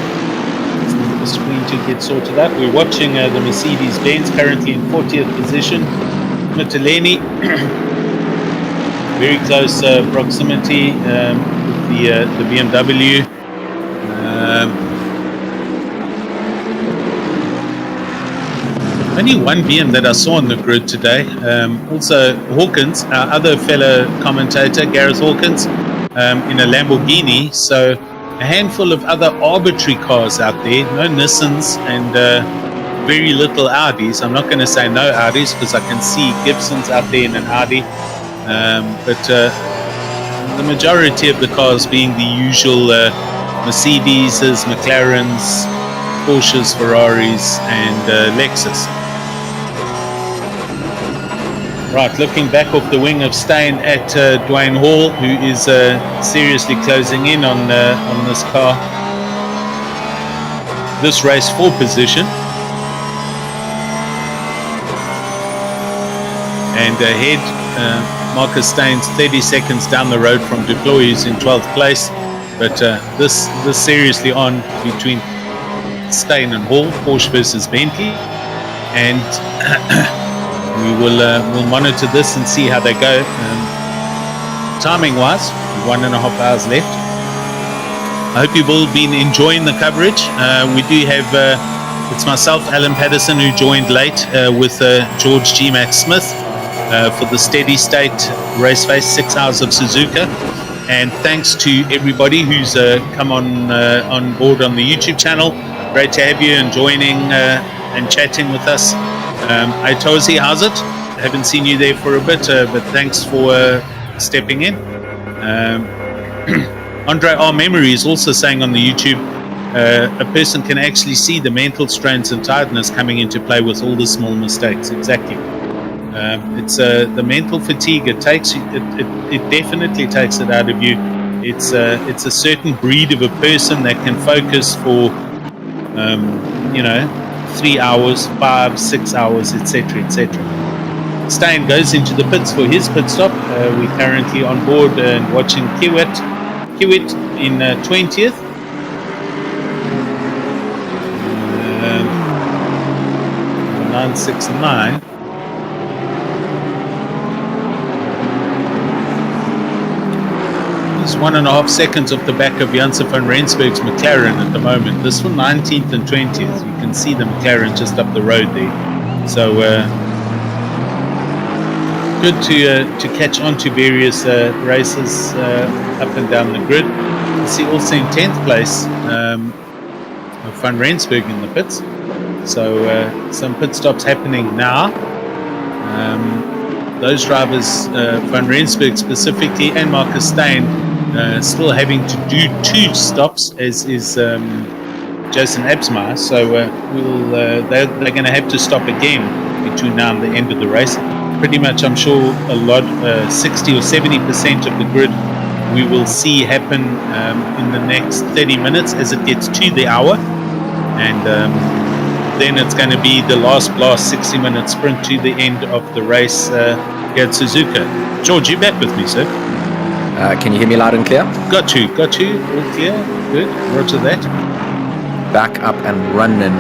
The screen to get sorted out. We're watching the Mercedes-Benz, currently in 40th position. Mitteleni, very close proximity with the BMW. Only one BM that I saw on the grid today. Also Hawkins, our other fellow commentator, Gareth Hawkins, in a Lamborghini. So a handful of other arbitrary cars out there. No Nissans and very little Audis. I'm not going to say no Audis, because I can see Gibsons out there in an Audi. But the majority of the cars being the usual Mercedes, McLarens, Porsches, Ferraris, and Lexus. Right, looking back off the wing of Steyn at Dwayne Hall, who is seriously closing in on this car. This race 4 position. And ahead, Marcus Steyn's 30 seconds down the road from Deploy, who's in 12th place. But this seriously on between Steyn and Hall, Porsche versus Bentley. And we'll monitor this and see how they go. Timing wise, 1.5 hours left. I hope you've all been enjoying the coverage. We do have it's myself, Alan Patterson, who joined late with George G. Max Smith for the Steady State Raceface 6 hours of Suzuka. And thanks to everybody who's come on board on the YouTube channel. Great to have you and joining and chatting with us. Aitozi, how's it? I haven't seen you there for a bit, but thanks for stepping in. Andre R. Memory is also saying on the YouTube, a person can actually see the mental strains and tiredness coming into play with all the small mistakes. Exactly. It's the mental fatigue. It takes it definitely takes it out of you. It's a certain breed of a person that can focus for 3 hours, 5, 6 hours, etc., etc. Stein goes into the pits for his pit stop. We're currently on board and watching Kiwit in 20th. 969. He's 1.5 seconds off the back of Janse van Rensburg's McLaren at the moment. This one, 19th and 20th. You can see the McLaren just up the road there. So good to catch on to various races up and down the grid. You see also in 10th place Van Rensburg in the pits. So some pit stops happening now. Those drivers, Van Rensburg specifically and Marcus Stein, still having to do 2 stops, as is Jason Absma. So they're going to have to stop again between now and the end of the race. Pretty much, I'm sure a lot, 60 or 70% of the grid we will see happen in the next 30 minutes as it gets to the hour. And then it's going to be the last blast 60-minute sprint to the end of the race here at Suzuka. George, you back with me, sir? Can you hear me loud and clear? Got you. All clear. Good. Roger that. Back up and running.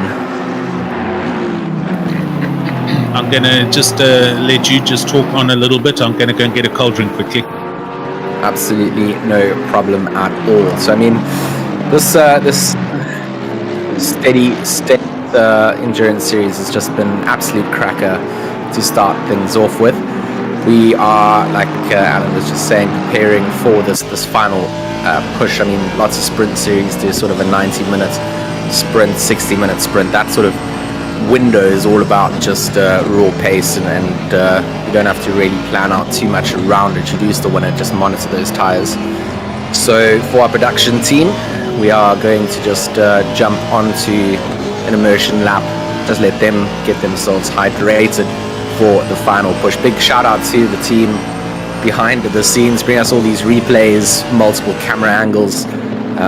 I'm going to just let you just talk on a little bit. I'm going to go and get a cold drink quickly. Absolutely no problem at all. So I mean, this steady endurance series has just been an absolute cracker to start things off with. We are, like Alan was just saying, preparing for this final push. I mean, lots of sprint series do sort of a 90-minute sprint, 60-minute sprint. That sort of window is all about just raw pace, and you don't have to really plan out too much around it. You do still want to just monitor those tires. So for our production team, we are going to just jump onto an immersion lap, just let them get themselves hydrated for the final push. Big shout out to the team behind the scenes, bring us all these replays, multiple camera angles,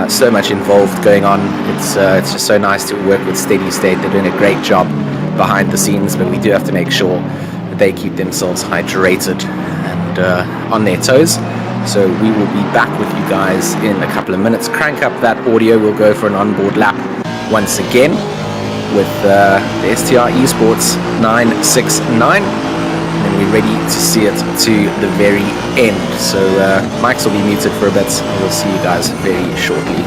so much involved going on. It's just so nice to work with Steady State. They're doing a great job behind the scenes, but we do have to make sure that they keep themselves hydrated and on their toes. So we will be back with you guys in a couple of minutes. Crank up that audio. We'll go for an onboard lap once again with the STR Esports 969, and then we're ready to see it to the very end. So mics will be muted for a bit, and we'll see you guys very shortly.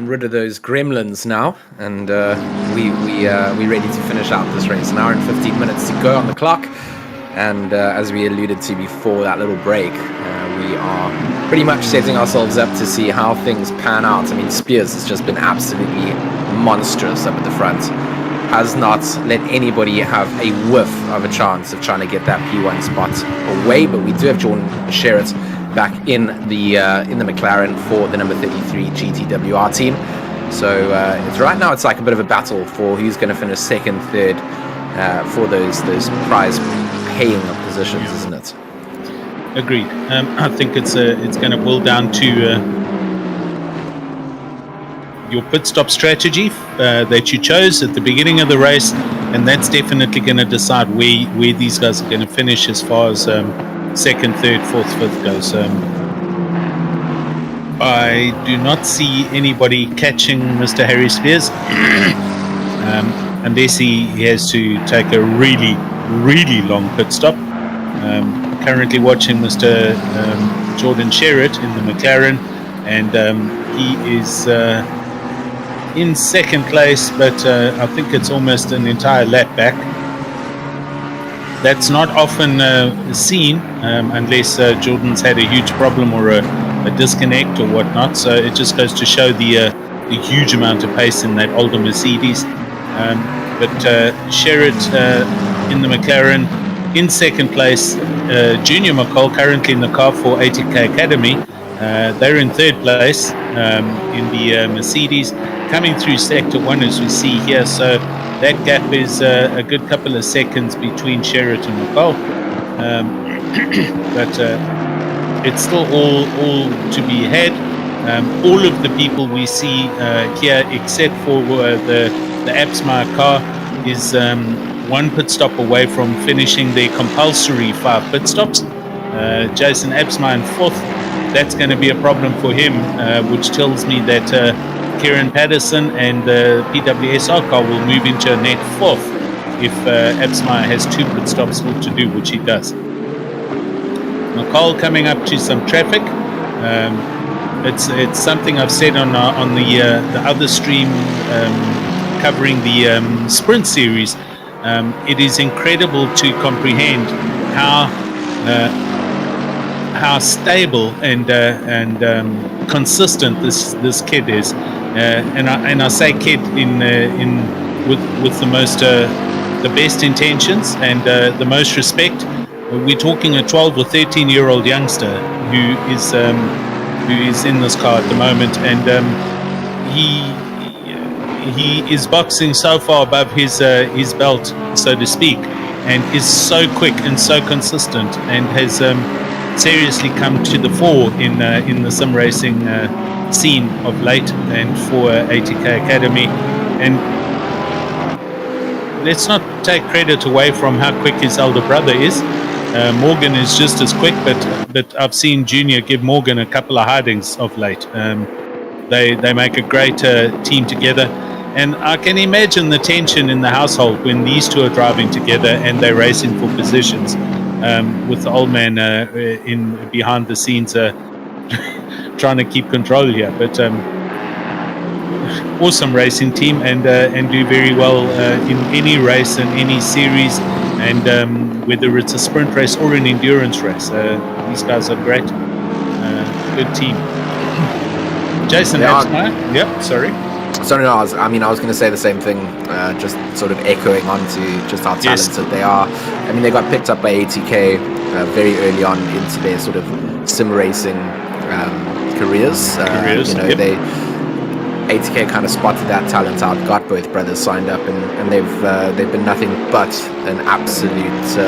getting rid of those gremlins now, and we ready to finish out this race. An hour and 15 minutes to go on the clock, and as we alluded to before that little break, we are pretty much setting ourselves up to see how things pan out. I mean, Spears has just been absolutely monstrous up at the front. Has not let anybody have a whiff of a chance of trying to get that P1 spot away, but we do have Jordan Sherritt back in the McLaren for the number 33 GTWR team. So it's right now it's like a bit of a battle for who's going to finish second, third for those prize paying positions, isn't it? Agreed. I think it's going to boil down to your pit stop strategy that you chose at the beginning of the race, and that's definitely going to decide where these guys are going to finish as far as second, third, fourth, fifth goes. I do not see anybody catching Mr. Harry Spears unless he has to take a really, really long pit stop. Currently watching Mr. Jordan Sherritt in the McLaren, and he is in second place, but I think it's almost an entire lap back. That's not often seen unless Jordan's had a huge problem or a disconnect or whatnot. So it just goes to show the huge amount of pace in that older Mercedes. But Sherritt in the McLaren in second place. Junior McCall currently in the car for 80K Academy. They're in third place in the Mercedes, coming through sector 1 as we see here. So that gap is a good couple of seconds between Sherritt and McCall. But it's still all to be had. All of the people we see here, except for the Absmeyer car, is one pit stop away from finishing their compulsory 5 pit stops. Jason Absmeyer in fourth. That's going to be a problem for him, which tells me that Kieran Patterson and the PWSR car will move into a net fourth if Absmeyer has 2 pit stops still to do, which he does. McCall coming up to some traffic. It's something I've said on the other stream covering the sprint series. It is incredible to comprehend how stable and consistent this kid is, and I say kid with the most the best intentions and the most respect. We're talking a 12 or 13-year-old youngster who is in this car at the moment, and he is boxing so far above his belt, so to speak, and is so quick and so consistent, and has seriously come to the fore in the sim racing scene of late, and for 80K Academy. And let's not take credit away from how quick his elder brother is. Morgan is just as quick, but I've seen Junior give Morgan a couple of hidings of late. They make a great team together, and I can imagine the tension in the household when these two are driving together and they're racing for positions, with the old man in behind the scenes trying to keep control here. But awesome racing team, and do very well in any race and any series, and whether it's a sprint race or an endurance race. These guys are great. Good team. Jason Absmeyer. Yep, sorry. Sorry, no, I was going to say the same thing, just sort of echoing on to just how talented they are. I mean, they got picked up by ATK very early on into their sort of sim racing careers. They ATK kind of spotted that talent out, got both brothers signed up, and they've been nothing but an absolute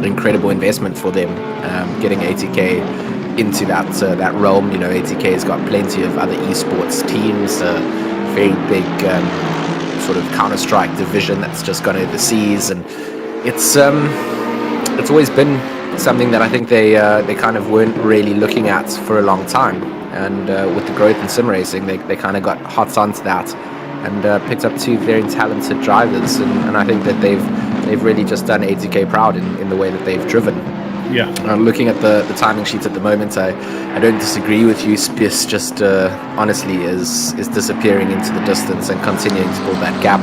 incredible investment for them, getting ATK into that realm. ATK's got plenty of other esports teams, very big sort of Counter-Strike division that's just gone overseas, and it's always been something that I think they kind of weren't really looking at for a long time. And with the growth in sim racing, they kind of got hot onto that and picked up 2 very talented drivers, and I think that they've really just done ATK proud in the way that they've driven. Yeah. Looking at the timing sheets at the moment, I don't disagree with you. Spies just honestly is disappearing into the distance and continuing to build that gap.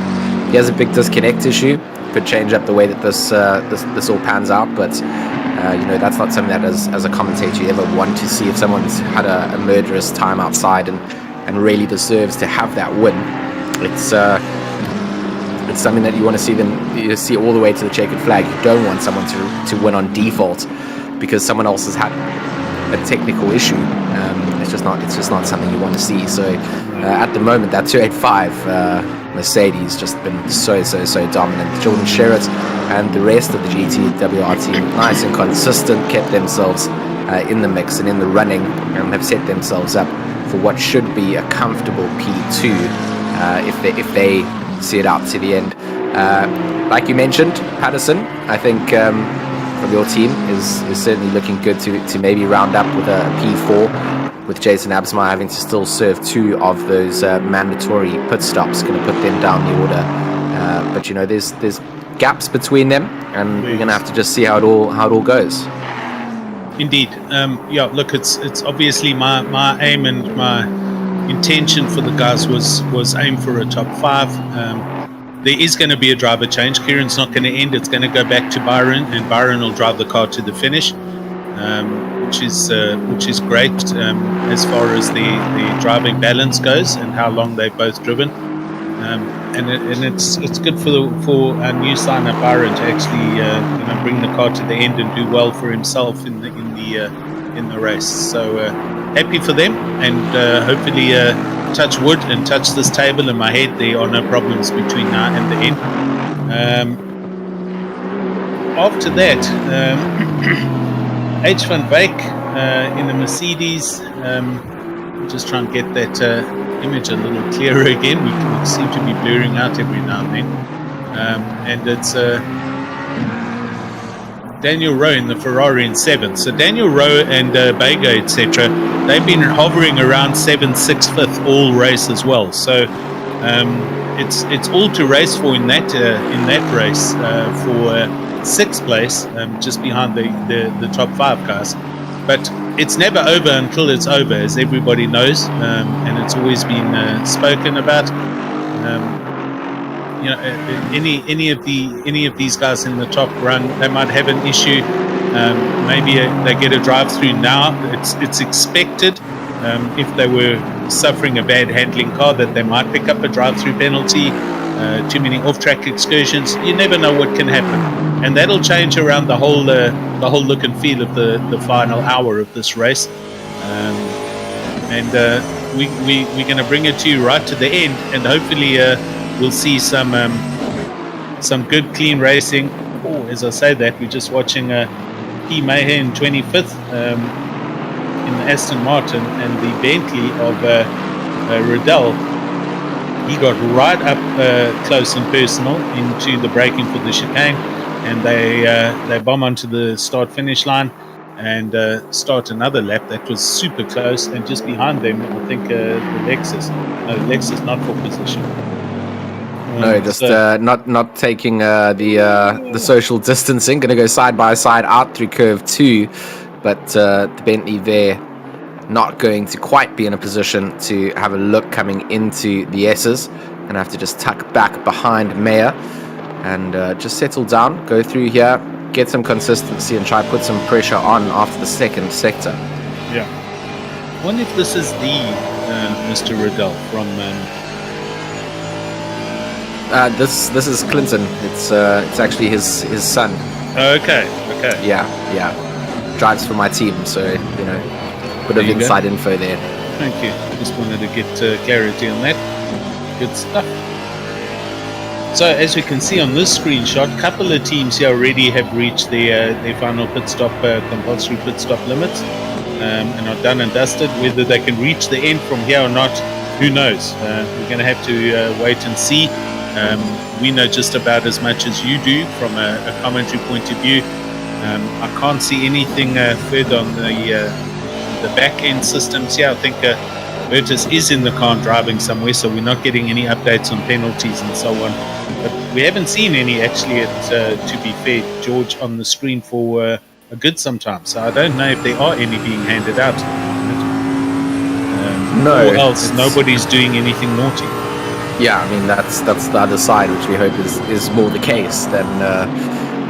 He has a big disconnect issue. Could change up the way that this all pans out, but that's not something that as a commentator you ever want to see. If someone's had a murderous time outside and really deserves to have that win, it's something that you want to see see all the way to the checkered flag. You don't want someone to win on default because someone else has had a technical issue. It's just not something you want to see. So at the moment, that 285 Mercedes just been so dominant. Jordan Sherritt and the rest of the GTWR team, nice and consistent, kept themselves in the mix and in the running, and have set themselves up for what should be a comfortable P2 if they see it out to the end. Like you mentioned, Patterson, I think from your team is certainly looking good to maybe round up with a P4, with Jason Absmeyer having to still serve 2 of those mandatory pit stops, going to put them down the order. But there's gaps between them, and we're going to have to just see how it all goes. Indeed. Look, it's obviously my aim and my intention for the guys was aim for a top 5. There is going to be a driver change. Kieran's not going to end. It's going to go back to Byron, and Byron will drive the car to the finish, which is great as far as the driving balance goes and how long they've both driven. And it's good for our new signer Byron to actually bring the car to the end and do well for himself in the race. So happy for them, and hopefully touch wood and touch this table in my head. There are no problems between now and the end. After that, H. van Wyk in the Mercedes. Just try and get that image a little clearer again. We seem to be blurring out every now and then. And it's Daniel Rowe in the Ferrari in 7th. So Daniel Rowe and Bega, etc., they've been hovering around 7th, 6th, 5th all race as well. So it's all to race for in that race for 6th place, just behind the top 5 cars. But it's never over until it's over, as everybody knows, and it's always been spoken about. Any of these guys in the top run, they might have an issue. Maybe they get a drive through now. It's expected if they were suffering a bad handling car that they might pick up a drive through penalty. Too many off-track excursions. You never know what can happen, and that'll change around the whole look and feel of the final hour of this race. We're going to bring it to you right to the end, and hopefully we'll see some good clean racing. Oh, as I say that, we're just watching P. Maher in 25th in the Aston Martin, and the Bentley of Riddell. He got right up close and personal into the braking for the chicane, and they bomb onto the start-finish line and start another lap that was super close. And just behind them, I think the Lexus not for position. No, just not taking the social distancing. Going to go side by side out through curve 2, but the Bentley there not going to quite be in a position to have a look coming into the S's. Gonna have to just tuck back behind Mayer and just settle down, go through here, get some consistency, and try put some pressure on after the second sector. Yeah. I wonder if this is the Mr. Riddell from. This is Clinton. It's actually his son. Okay. Yeah. Drives for my team, so bit of inside info there. Thank you. Just wanted to get clarity on that. Good stuff. So as we can see on this screenshot, a couple of teams here already have reached their final pit stop, compulsory pit stop limits, and are done and dusted. Whether they can reach the end from here or not, who knows? We're going to have to wait and see. We know just about as much as you do from a commentary point of view. I can't see anything further on the back end systems here. I think Bertus is in the car and driving somewhere, so we're not getting any updates on penalties and so on. But we haven't seen any actually, to be fair, George, on the screen for are good sometimes. So I don't know if there are any being handed out. No, Or else it's- nobody's doing anything naughty. Yeah, I mean that's the other side, which we hope is more the case than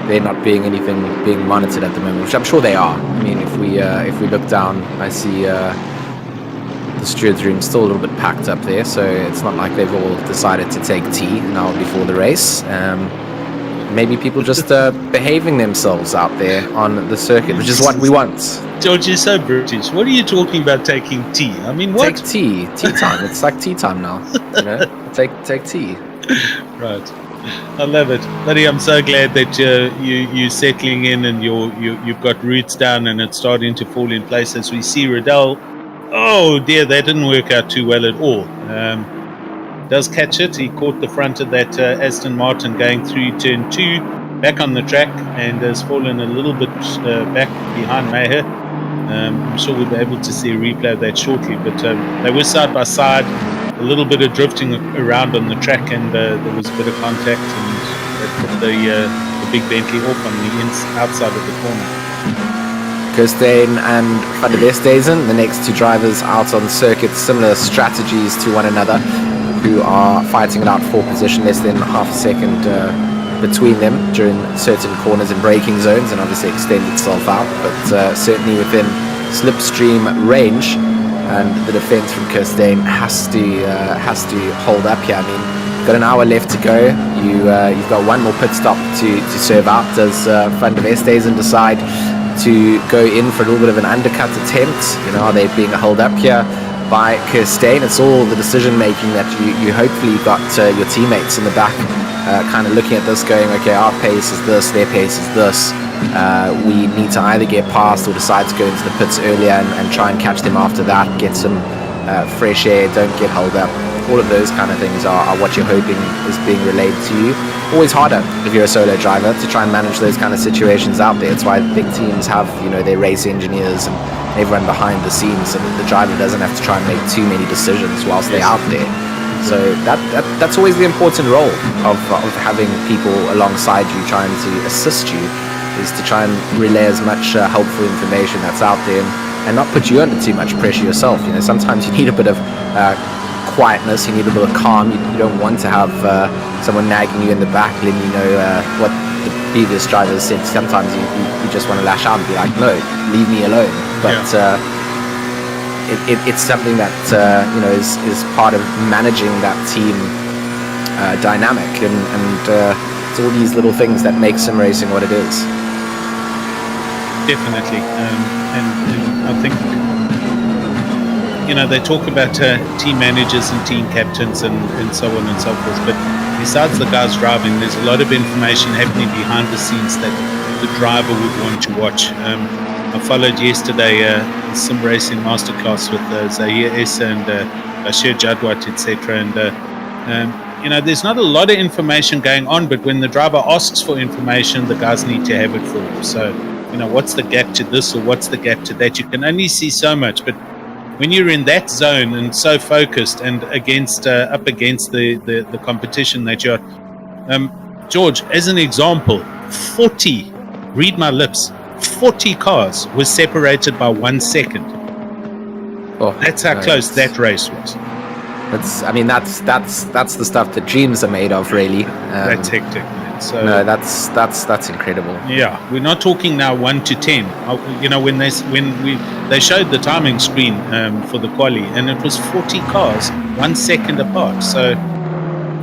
there not being anything being monitored at the moment, which I'm sure they are. I mean, if we look down, I see the stewards room still a little bit packed up there, so it's not like they've all decided to take tea now before the race. Maybe people just behaving themselves out there on the circuit, which is what we want. George, you're so British. What are you talking about taking tea? I mean, what? Take tea time. It's like tea time now. You know, take tea. Right. I love it, buddy. I'm so glad that you're settling in and you've got roots down and it's starting to fall in place. As we see Riddell, oh dear, that didn't work out too well at all. Does catch it. He caught the front of that Aston Martin going through turn 2, back on the track, and has fallen a little bit back behind Maher. I'm sure we'll be able to see a replay of that shortly, but they were side by side, a little bit of drifting around on the track, and there was a bit of contact, and that put the big Bentley off on the outside of the corner. Kirstein and Van der Westhuizen, the next two drivers out on circuit, similar strategies to one another, who are fighting it out for position, less than half a second between them during certain corners and braking zones, and obviously extend itself out, but certainly within slipstream range. And the defense from Kirstein has to hold up here. I mean, you've got an hour left to go. You've got one more pit stop to serve out. Does Van der Westhuizen decide to go in for a little bit of an undercut attempt? You know, are they being held up here by Kirstein? It's all the decision making that you hopefully got your teammates in the back kind of looking at this, going, okay, our pace is this, their pace is this. We need to either get past or decide to go into the pits earlier and try and catch them after that, get some fresh air, don't get held up. All of those kind of things are what you're hoping is being relayed to you. Always harder if you're a solo driver to try and manage those kind of situations out there. It's why big teams have, you know, their race engineers and everyone behind the scenes, so that the driver doesn't have to try and make too many decisions whilst they're out there. So that's always the important role of having people alongside you trying to assist you, is to try and relay as much helpful information that's out there and not put you under too much pressure yourself. You know, sometimes you need a bit of quietness, you need a bit of calm. You don't want to have someone nagging you in the back, letting you know what the previous driver said. Sometimes you just want to lash out and be like, no, leave me alone. But it's something that you know is part of managing that team dynamic, and it's all these little things that make sim racing what it is. Definitely, and I think, you know, they talk about team managers and team captains and so on and so forth, but besides the guys driving, there's a lot of information happening behind the scenes that the driver would want to watch. I followed yesterday a sim racing masterclass with Zahir Essa and Bashir Jadwat, etc. And you know, there's not a lot of information going on, but when the driver asks for information, the guys need to have it for him. So, you know, what's the gap to this or what's the gap to that? You can only see so much, but when you're in that zone and so focused and against up against the competition that you're, George, as an example, 40, read my lips, 40 cars were separated by 1 second. Oh, That's how close that race was. I mean, that's the stuff that dreams are made of, really. That's hectic, man. So no, that's incredible. yeah, we're not talking now 1 to 10. You know, when they showed the timing screen for the quali, and it was 40 cars 1 second apart. So,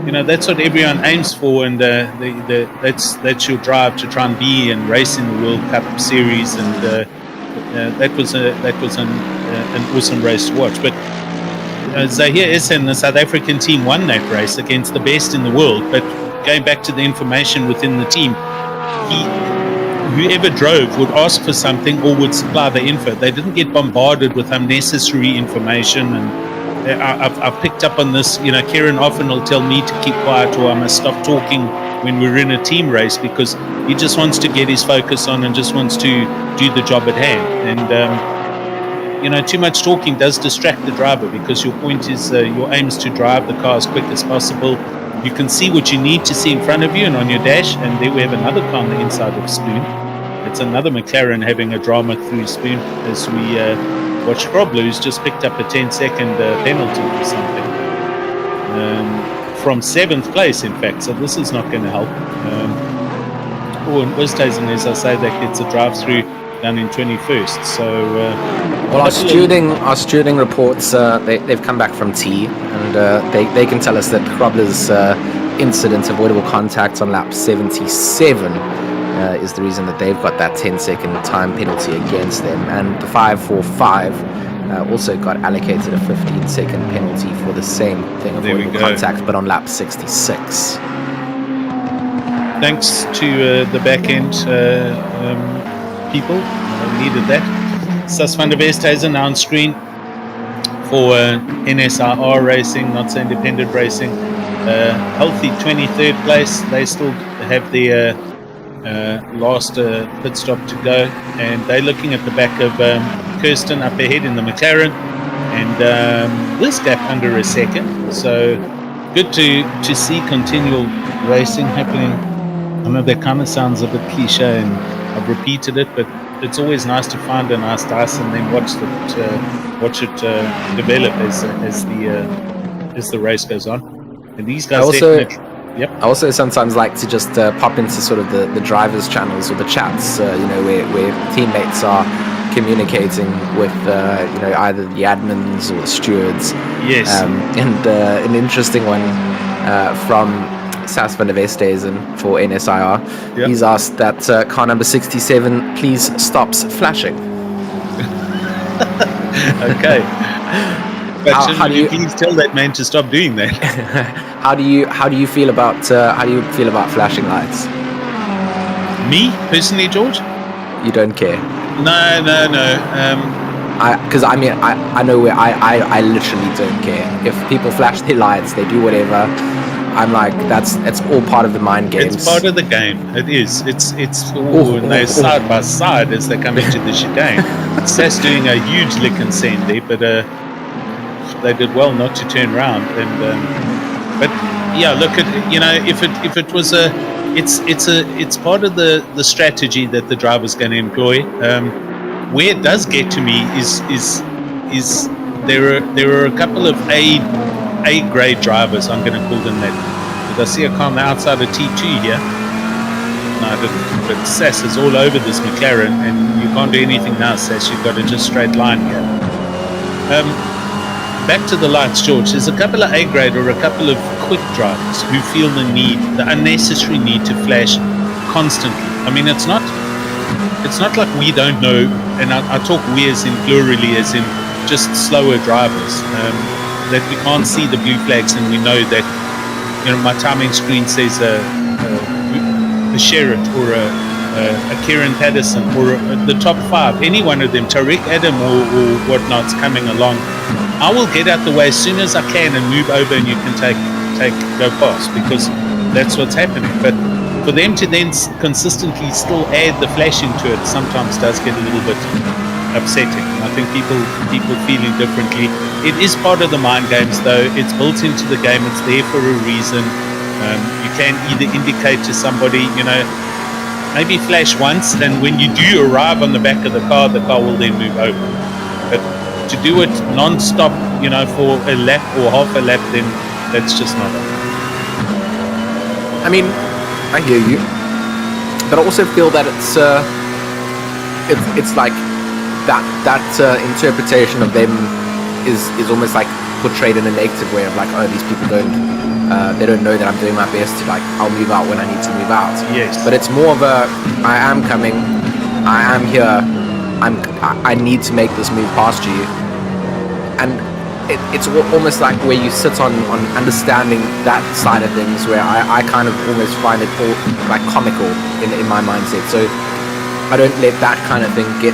you know, that's what everyone aims for, and that's your drive to try and be and race in the World Cup Series, and that was an awesome race to watch. But Zahir Essa and the South African team won that race against the best in the world. But going back to the information within the team, whoever drove would ask for something or would supply the info. They didn't get bombarded with unnecessary information. And I've picked up on this. You know, Kieran often will tell me to keep quiet or I must stop talking when we're in a team race, because he just wants to get his focus on and just wants to do the job at hand. And you know, too much talking does distract the driver, because your point is your aim is to drive the car as quick as possible. You can see what you need to see in front of you and on your dash, and there we have another car on the inside of Spoon. it's another McLaren having a drama through Spoon as we watch Grobler, who's just picked up a 10-second penalty or something. From 7th place, in fact, so this is not going to help. In Oosthuizen, as I say, that gets a drive-through done in 21st. So, well, our stewarding reports, they've come back from T, and they can tell us that Grobler's incident, avoidable contact on lap 77, is the reason that they've got that 10-second time penalty against them. And the 545 also got allocated a 15-second penalty for the same thing, avoidable contact, but on lap 66. Thanks to the back end people, needed that. Sas van der Westhuizen now on screen for NSRR Racing, not so independent racing. Healthy 23rd place. They still have their last pit stop to go, and they're looking at the back of Kirsten up ahead in the McLaren, and this gap under a second. So good to see continual racing happening. I know that kind of sounds a bit cliche, and I've repeated it, but it's always nice to find a nice dice and then watch it develop as the race goes on. And these guys I also sometimes like to just pop into sort of the drivers' channels or the chats, where teammates are communicating with either the admins or the stewards. Yes. And an interesting one from Sas van der Westhuizen for NSIR. Yep. He's asked that car number 67 please stops flashing. Okay. But how do you please tell that man to stop doing that? How do you feel about flashing lights? Me personally, George? You don't care? No. Because I know where I literally don't care. If people flash their lights, they do whatever. I'm like, it's all part of the mind games. It's part of the game. It is. They're side by side as they come into the chicane. Sas doing a huge lick and send there, but they did well not to turn around. And but yeah, look at if it was it's part of the strategy that the driver's going to employ. Where it does get to me is there are a couple of A grade drivers, I'm going to call them that. Because I see a car on the outside of T2 here. No, I didn't. But Sas is all over this McLaren, and you can't do anything now, Sas. You've got to just straight line here. Back to the lights, George. There's a couple of A grade or a couple of quick drivers who feel the unnecessary need to flash constantly. I mean, it's not like we don't know, and I talk we as in plurally, as in just slower drivers. That we can't see the blue flags, and we know that my timing screen says a Sherritt or a Kieran Patterson or the top 5, any one of them, Tariq Adam or whatnot's coming along. I will get out the way as soon as I can and move over, and you can go past, because that's what's happening. But for them to then consistently still add the flashing to it sometimes does get a little bit upsetting. I think people feeling differently. It is part of the mind games, though. It's built into the game. It's there for a reason. You can either indicate to somebody, maybe flash once, and when you do arrive on the back of the car will then move over. But to do it non-stop, for a lap or half a lap, then that's just not it. I mean, I hear you, but I also feel that it's like that interpretation of them is almost like portrayed in a negative way of like, oh, these people don't know that I'm doing my best to, like, I'll move out when I need to move out. Yes. But it's more of a, I am coming, I am here, I need to make this move past you. And it's almost like where you sit on understanding that side of things, where I kind of almost find it all like comical in my mindset. So I don't let that kind of thing get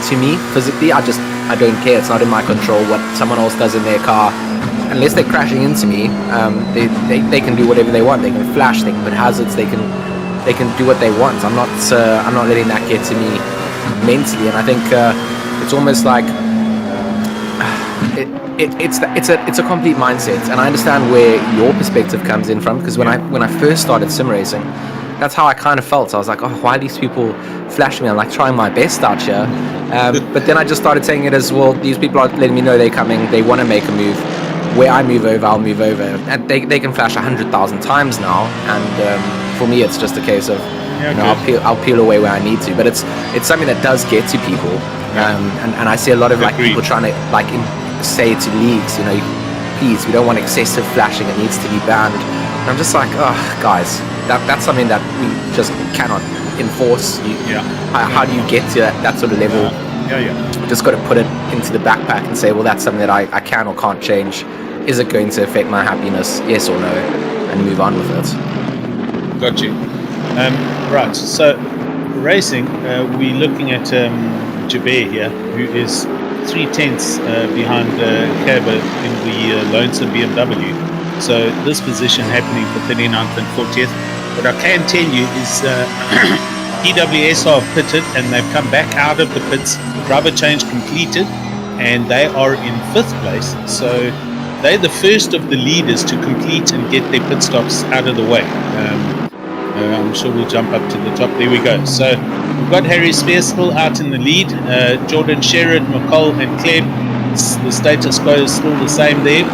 to me physically. I don't care. It's not in my control what someone else does in their car. Unless they're crashing into me, they can do whatever they want. They can flash, they can put hazards, they can do what they want. I'm not letting that get to me mentally. And I think it's almost like it's a complete mindset. And I understand where your perspective comes in from, because when I first started sim racing, that's how I kind of felt. I was like, oh, why are these people flashing me? I'm like trying my best out here. But then I just started taking it as, well, these people are letting me know they're coming. They want to make a move. Where I move over, I'll move over. And they can flash 100,000 times now. And for me, it's just a case of, I'll peel away where I need to. But it's something that does get to people. And I see a lot of people trying to say to leagues, please, we don't want excessive flashing. It needs to be banned. And I'm just like, oh, guys, that's something that we just cannot enforce. How do you get to that sort of level? Just got to put it into the backpack and say, well, that's something that I can or can't change. Is it going to affect my happiness? Yes or no? And move on with it. Got you. Right. So racing, we're looking at Jaber here, who is 3/10 behind Kerber in the lonesome BMW. So this position happening for 39th and 40th. What I can tell you is PWS are pitted and they've come back out of the pits, driver change completed, and they are in 5th place. So they're the first of the leaders to complete and get their pit stops out of the way. I'm sure we'll jump up to the top. There we go. So we've got Harry Spear still out in the lead. Jordan Sherrod, McCall and Kleb. The status quo is still the same there.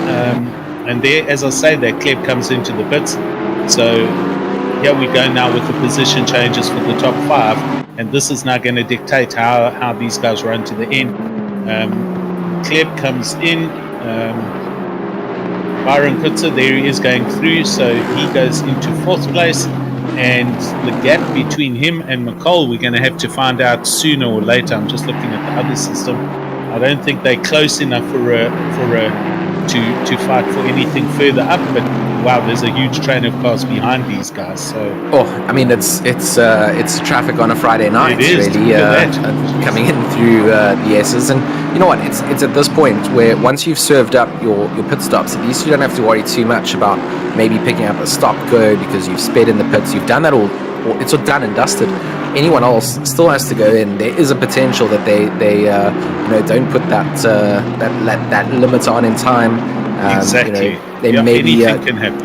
And there, as I say, that Kleb comes into the pits. So here we go now with the position changes for the top 5. And this is now going to dictate how these guys run to the end. Kleb comes in. Byron Kutzer, there he is going through. So he goes into 4th place. And the gap between him and McCall, we're going to have to find out sooner or later. I'm just looking at the other system. I don't think they're close enough to fight for anything further up. But wow, there's a huge train of cars behind these guys. So it's traffic on a Friday night. It is, really coming in through the S's. And you know what? It's at this point where once you've served up your pit stops, at least you don't have to worry too much about maybe picking up a stop go because you've sped in the pits. You've done that all. It's all done and dusted. Anyone else still has to go in. There is a potential that they don't put that limit on in time. Exactly. Anything can happen.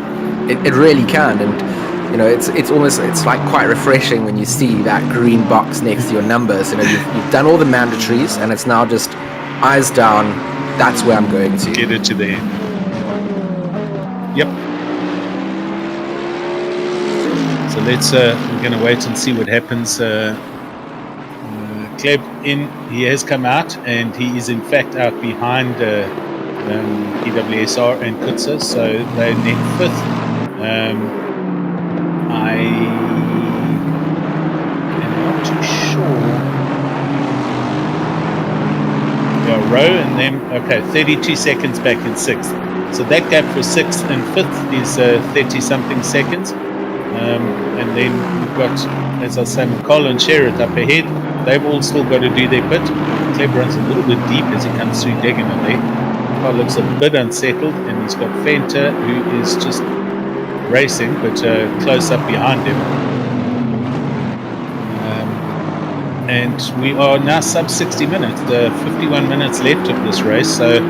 It really can, and it's like quite refreshing when you see that green box next to your numbers. You've done all the mandatories, and it's now just eyes down. That's where I'm going to get it to the end. Yep. So we're going to wait and see what happens. Kleb in, he has come out, and he is in fact out behind PWSR and Kutzer, so they're net 5th. I am not too sure. Yeah, Rowe and them, okay, 32 seconds back in 6th. So that gap for 6th and 5th is 30-something seconds. And then we've got, as I say, McCall and Sherrod up ahead. They've all still got to do their bit. Kleb runs a little bit deep as he comes through Dagenham there. Car looks a bit unsettled, and he's got Fenter, who is just racing, but close up behind him. And we are now sub 60 minutes, 51 minutes left of this race. So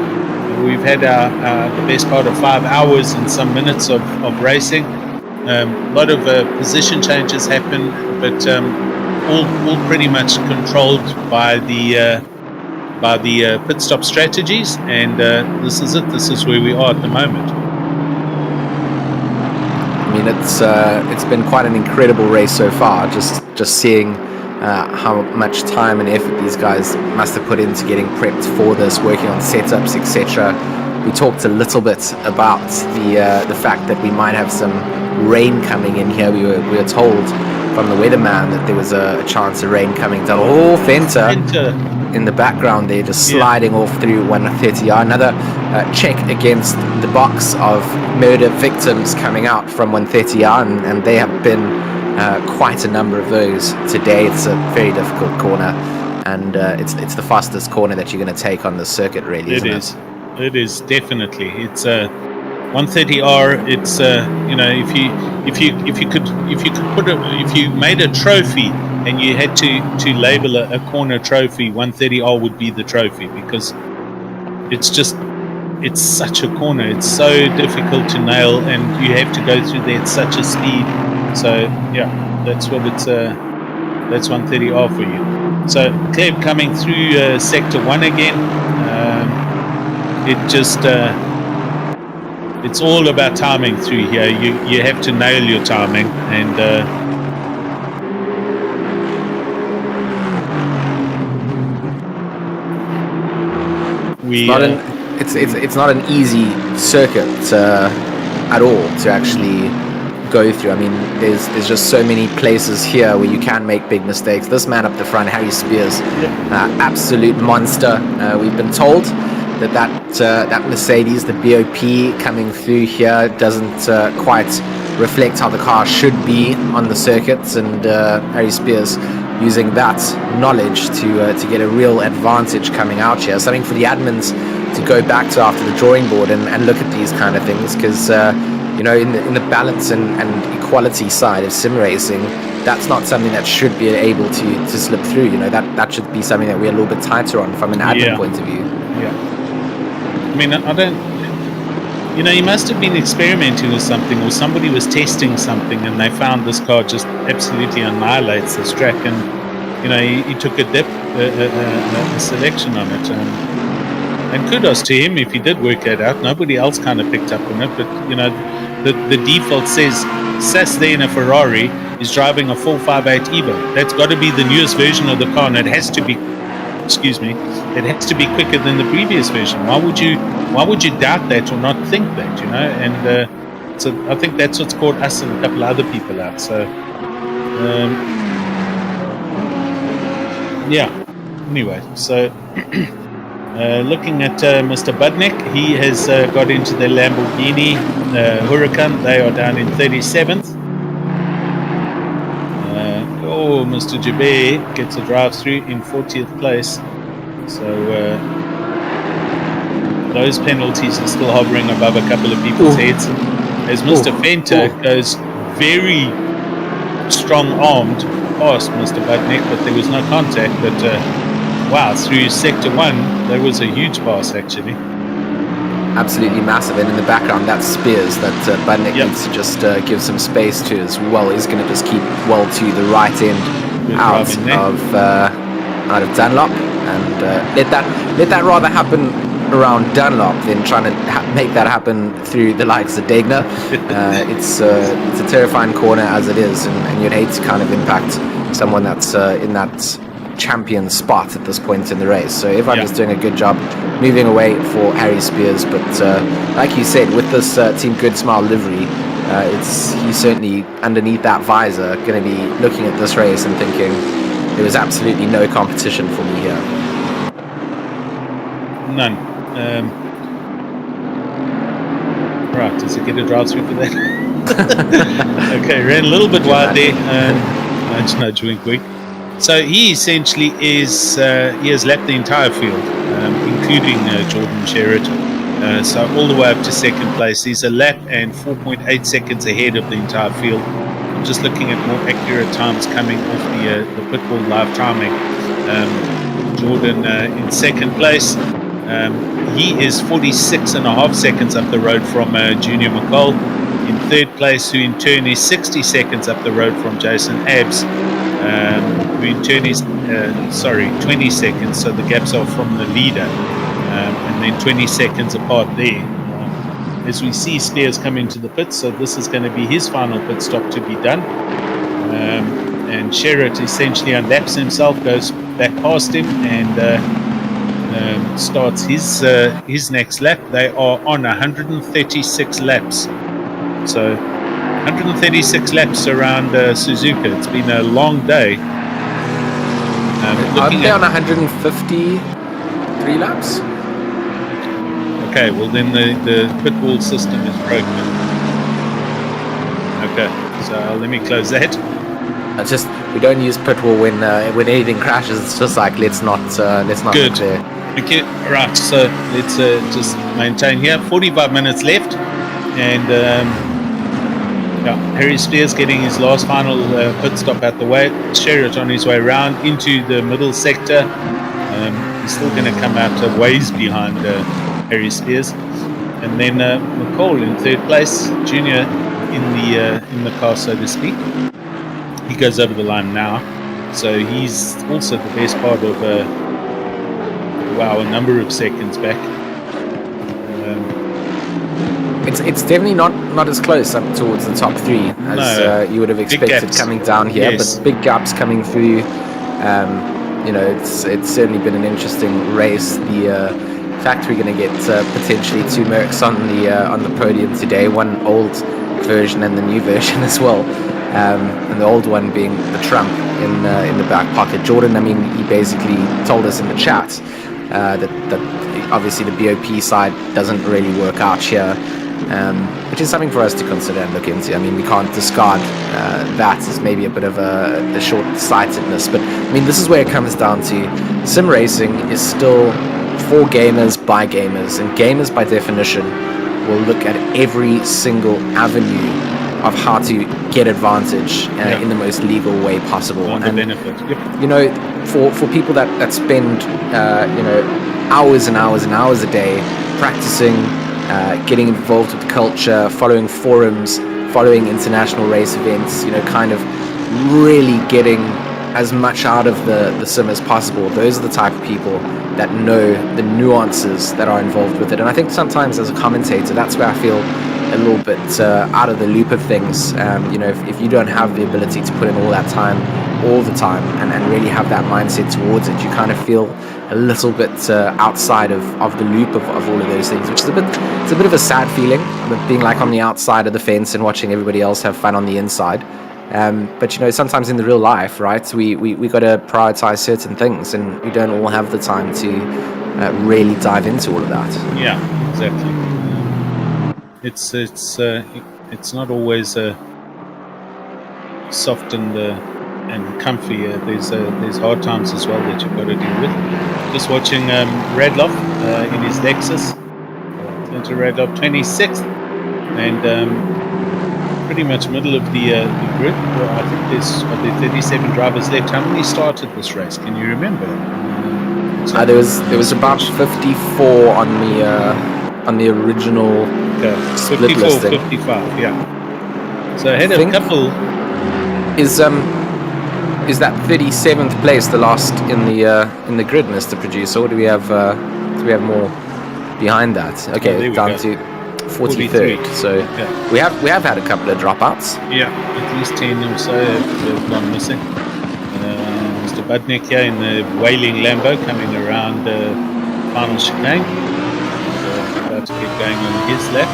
we've had the best part of 5 hours and some minutes of racing. A lot of position changes happen, but all pretty much controlled by the pit stop strategies, and this is it. This is where we are at the moment. I mean, it's been quite an incredible race so far. Just seeing how much time and effort these guys must have put into getting prepped for this, working on setups, etc. We talked a little bit about the fact that we might have some rain coming in here. We were told from the weatherman that there was a chance of rain coming down. Oh, Fenter in the background there, just sliding off through 130R. Another check against the box of murder victims coming out from 130R, and there have been quite a number of those today. It's a very difficult corner, and it's the fastest corner that you're going to take on the circuit, really. It is definitely. It's 130R. It's if you made a trophy and you had to label a corner trophy, 130R would be the trophy, because it's such a corner. It's so difficult to nail, and you have to go through there at such a speed. So yeah, that's what it's. That's 130R for you. So Cleb coming through sector 1 again. It just it's all about timing through here. You have to nail your timing, and we it's not an easy circuit at all to actually go through. I mean, there's just so many places here where you can make big mistakes. This man up the front, Harry Spears, absolute monster. We've been told that Mercedes, the BOP coming through here, doesn't quite reflect how the car should be on the circuits, and Harry Spears using that knowledge to get a real advantage coming out here. Something for the admins to go back to after the drawing board and look at these kind of things, because you know, in the balance and equality side of sim racing, that's not something that should be able to slip through. You know, that should be something that we're a little bit tighter on from an admin point of view. Yeah. I mean, I don't. You know, he must have been experimenting with something, or somebody was testing something, and they found this car just absolutely annihilates this track, and you know, he took a dip, a selection on it. And kudos to him if he did work that out. Nobody else kind of picked up on it, but you know, the default says Sass there in a Ferrari is driving a 458 Evo. That's got to be the newest version of the car, and it has to be, it has to be quicker than the previous version. Why would you doubt that or not think that, you know? And so I think that's what's caught us and a couple of other people out. So yeah, anyway, so looking at Mr. Budnick, he has got into the Lamborghini Huracan. They are down in 37th. Mr. Jabir gets a drive through in 40th place. So those penalties are still hovering above a couple of people's heads. As Mr. Fenter goes very strong-armed past Mr. Budnick, but there was no contact. But wow, through sector 1, there was a huge pass actually. Absolutely massive, and in the background, that's Spears that Budnick needs to just give some space to as well. He's going to just keep well to the right end out of Dunlop, and let that rather happen around Dunlop than trying to make that happen through the likes of Degner. It's a terrifying corner as it is, and you'd hate to kind of impact someone that's in that champion spot at this point in the race. So everyone is doing a good job moving away for Harry Spears, but like you said, with this Team Good Smile livery, he's certainly underneath that visor going to be looking at this race and thinking there was absolutely no competition for me here. None. Right, does it get a drive through for that? Okay, ran a little bit wide there. Nudge, wink, wink. So he essentially is, he has lapped the entire field, including Jordan Sherritt. So all the way up to second place. He's a lap and 4.8 seconds ahead of the entire field. I'm just looking at more accurate times coming off the Pitbull live timing. Jordan in second place. He is 46.5 seconds up the road from Junior McCall. In third place, who in turn is 60 seconds up the road from Jason Abbs. Who in turn is 20 seconds, so the gaps are from the leader, and then 20 seconds apart there. As we see Spears come into the pits, so this is going to be his final pit stop to be done, and Sherritt essentially unlaps himself, goes back past him, and starts his next lap. They are on 136 laps, so 136 laps around Suzuka. It's been a long day. Aren't they on 153 laps? Okay, well then the pit wall system is broken. Okay, so let me close that. It's just we don't use pit wall when anything crashes. It's just like let's not Good. There. Okay, right. So let's just maintain here. 45 minutes left, and. Harry Spears getting his last final pit stop out the way. Sherritt on his way round into the middle sector. He's still going to come out a ways behind Harry Spears. And then McCall in third place. Junior in the car, so to speak. He goes over the line now, so he's also the best part of a number of seconds back. It's definitely not as close up towards the top three as you would have expected coming down here, yes. but big gaps coming through. It's certainly been an interesting race. The fact we're going to get potentially two Mercs on the podium today, one old version and the new version as well, and the old one being the Trump in the back pocket. Jordan, I mean, he basically told us in the chat that obviously the BOP side doesn't really work out here, which is something for us to consider and look into. I mean, we can't discard that as maybe a bit of a short-sightedness, but I mean, this is where it comes down to. Sim racing is still for gamers by gamers, and gamers by definition will look at every single avenue of how to get advantage in the most legal way possible. On the benefit. Yep. You know, for people that spend hours and hours and hours a day practicing, getting involved with the culture, following forums, following international race events, kind of really getting as much out of the sim as possible. Those are the type of people that know the nuances that are involved with it. And I think sometimes as a commentator, that's where I feel a little bit out of the loop of things. If you don't have the ability to put in all that time all the time and really have that mindset towards it, you kind of feel a little bit outside of the loop of all of those things, which is it's a bit of a sad feeling, being like on the outside of the fence and watching everybody else have fun on the inside. But sometimes in the real life, right, we got to prioritize certain things, and we don't all have the time to really dive into all of that. Yeah, exactly. It's not always soft and comfy. There's hard times as well that you've got to deal with. Just watching Radloff in his Lexus, into Radloff 26th, and pretty much middle of the grid. Well, I think there 37 drivers left. How many started this race? Can you remember? There was about 54 on the original split 54, listing. 55, yeah. So I had a couple. Is that 37th place the last in the grid, Mr. Producer, or do we have more behind that? Okay, down to 43rd. So we have had a couple of dropouts. Yeah, at least 10 or so have gone missing. Mr. Budnick here in the Wailing Lambo coming around final chicane. About to get going on his lap.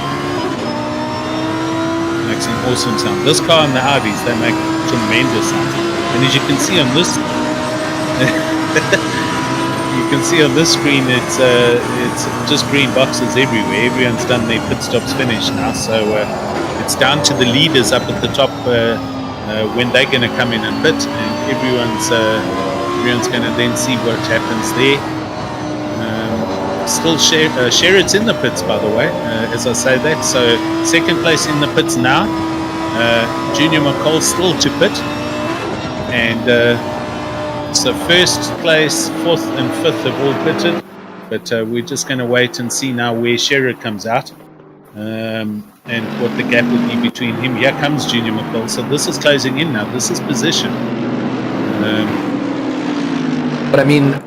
Makes an awesome sound. This car and the Audis, they make tremendous sound. And as you can see on this, screen, it's just green boxes everywhere. Everyone's done their pit stops finished now, so it's down to the leaders up at the top when they're going to come in and pit, and everyone's going to then see what happens there. Still, Sherrod's in the pits, by the way, as I say that. So second place in the pits now. Junior McCall still to pit. And so first place, fourth and fifth have all pitted. But we're just going to wait and see now where Sherrod comes out. And what the gap will be between him. Here comes Junior McCall. So this is closing in now. This is position. But I mean,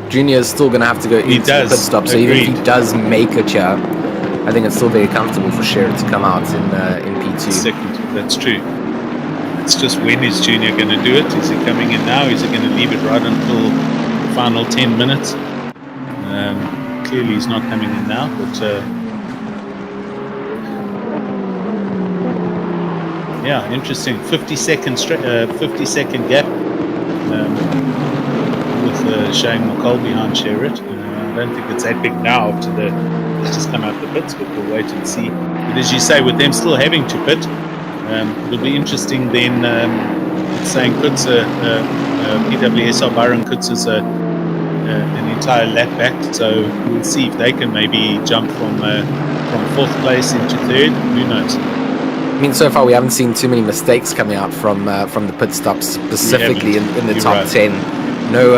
Junior is still going to have to go into the pit stop. So even if he does make it here, I think it's still very comfortable for Sherrod to come out in P2. Second, that's true. It's just when is Junior going to do it? Is he coming in now? Is he going to leave it right until the final 10 minutes? Clearly he's not coming in now, but yeah, interesting. 50-second gap with Shane McCall behind Sherrod. I don't think it's that big now after he's just come out the pits, but we'll wait and see. But as you say, with them still having to pit, it'll be interesting then, saying Kutzer, PWSR Byron Kutzer's an entire lap back, so we'll see if they can maybe jump from fourth place into third. Who knows? I mean, so far we haven't seen too many mistakes coming out from the pit stops, specifically in the top 10. No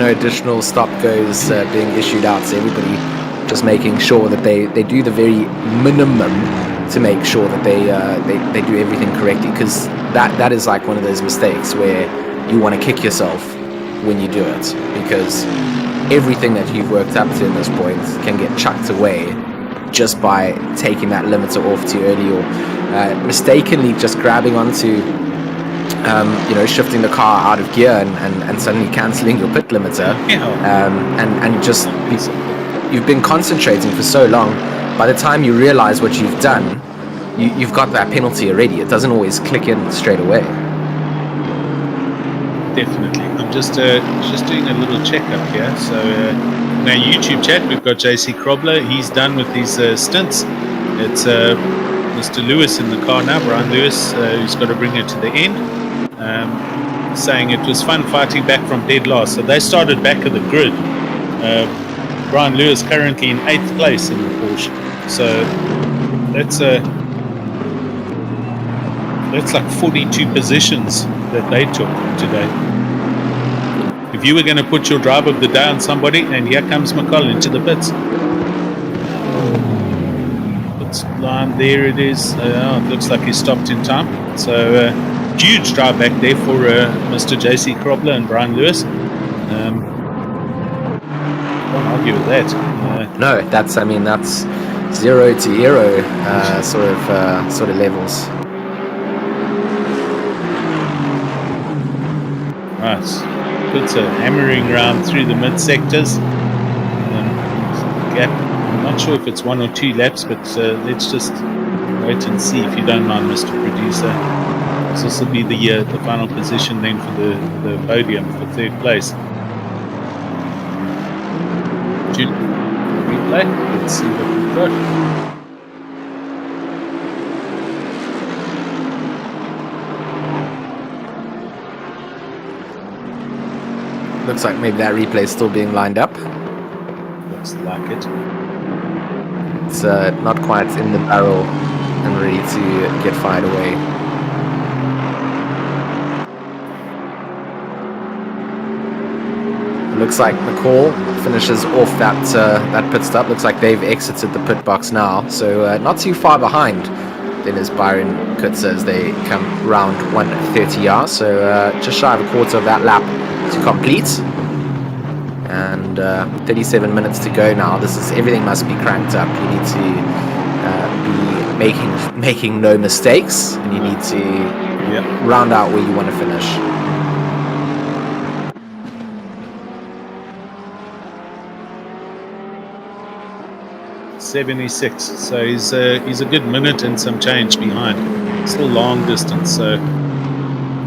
additional stop goes being issued out, so everybody just making sure that they do the very minimum to make sure that they do everything correctly, because that is like one of those mistakes where you want to kick yourself when you do it, because everything that you've worked up to in this point can get chucked away just by taking that limiter off too early, or mistakenly just grabbing onto shifting the car out of gear and suddenly cancelling your pit limiter. And just you've been concentrating for so long, by the time you realize what you've done, you've got that penalty already. It doesn't always click in straight away. Definitely. I'm just doing a little checkup here. So in our YouTube chat, we've got JC Krobler. He's done with these stints. It's Mr. Lewis in the car now, Brian Lewis, who's got to bring it to the end, saying it was fun fighting back from dead last. So they started back of the grid. Brian Lewis currently in 8th place in the Porsche. So that's like 42 positions that they took today. If you were going to put your drive of the day on somebody, and here comes McCall into the pits. Line, there it is. It looks like he stopped in time. So huge drive back there for Mr. JC Krobler and Brian Lewis. Can't argue with that. No, that's 0 to hero sort of levels. Right, puts a hammering round through the mid sectors. Gap. I'm not sure if it's 1 or 2 laps, but let's just wait and see, if you don't mind, Mr. Producer. This will be the final position then for the podium for 3rd place. Replay. Let's see what we've got. Looks like maybe that replay is still being lined up. Looks like it. It's not quite in the barrel and ready to get fired away. Looks like McCall finishes off that pit stop. Looks like they've exited the pit box now, so not too far behind then is Byron Kutzer as they come round 130 yards, so just shy of a quarter of that lap to complete. And 37 minutes to go now. Everything must be cranked up. You need to be making no mistakes, and you need to round out where you want to finish. 76. So he's a good minute and some change behind. Still long distance. So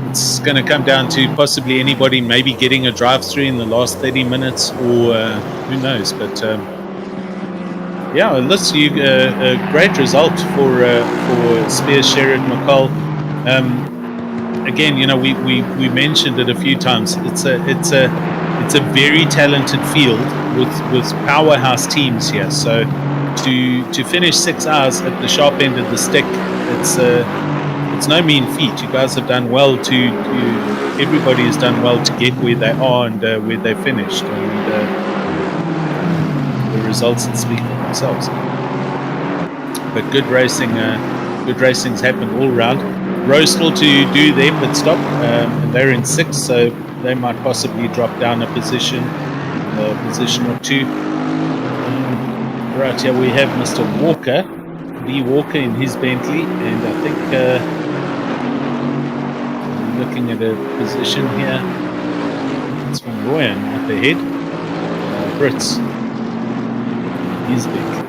it's going to come down to possibly anybody maybe getting a drive-through in the last 30 minutes, or who knows. But let's see, a great result for Spears, Sherrod, McCall. Again, we mentioned it a few times. It's a very talented field with powerhouse teams here. So to finish 6 hours at the sharp end of the stick, it's no mean feat. You guys have done well everybody has done well to get where they are and where they finished, and the results that speak for themselves. But good racing's happened all round. Rose still to do their pit stop, and they're in 6th, so they might possibly drop down a position or 2. Right here we have Mr. Walker, Lee Walker in his Bentley, and I think looking at a position here, it's from Royan at the head, Brits, his Bentley.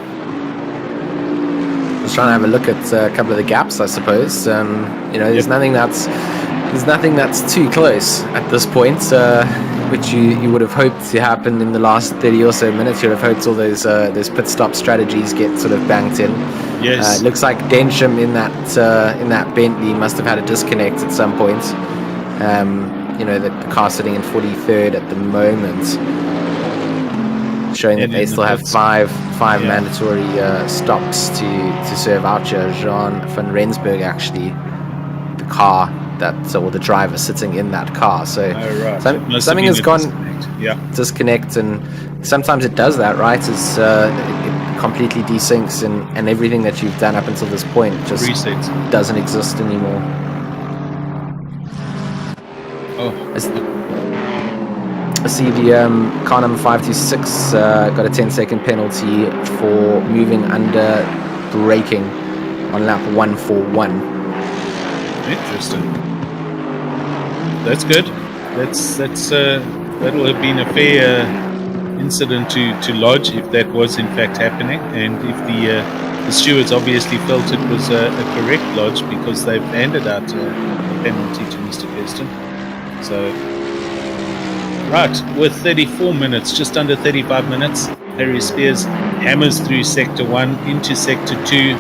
Just trying to have a look at a couple of the gaps, I suppose. There's nothing that's too close at this point, which you would have hoped to happen in the last 30 or so minutes. You'd have hoped all those pit stop strategies get sort of banked in. Yes. It looks like Densham in that Bentley must have had a disconnect at some point. The car sitting in 43rd at the moment, showing that they still have five mandatory stops to serve out here. Jean van Rensburg, actually, the car or the driver sitting in that car. So something has gone disconnect, and sometimes it does that, right? completely desyncs, and everything that you've done up until this point just Resets. doesn't exist anymore. Oh, I see the car number 526 got a 10-second penalty for moving under braking on lap 141. interesting. That's good. That'll have been a fair incident to lodge if that was in fact happening, and if the stewards obviously felt it was a correct lodge because they've handed out a penalty to Mr. Kirsten. So, right, with 34 minutes, just under 35 minutes, Harry Spears hammers through Sector 1 into Sector 2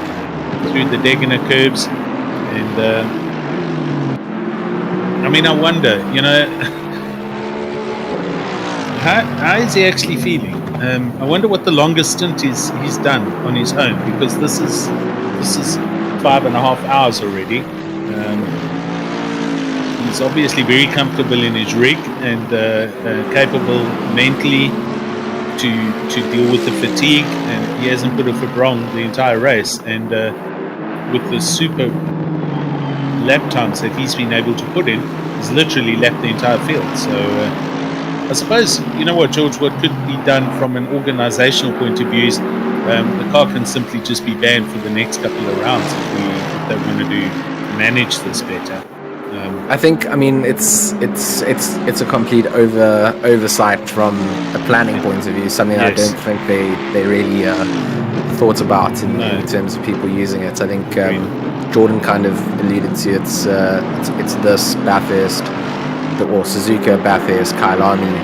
through the Degener curbs, and I mean, I wonder, how is he actually feeling? I wonder what the longest stint he's done on his own, because this is 5.5 hours already. He's obviously very comfortable in his rig and capable mentally to deal with the fatigue, and he hasn't put a foot wrong the entire race. And with the super lap times that he's been able to put in, he's literally lapped the entire field. So I suppose, George, what could be done from an organizational point of view is the car can simply just be banned for the next couple of rounds if they want to manage this better. I think, it's a complete oversight from a planning point of view, something Yes. I don't think they really thought about in terms of people using it. I think Jordan kind of alluded to it's this Bathurst, or Suzuka, Bathurst, Kyalami,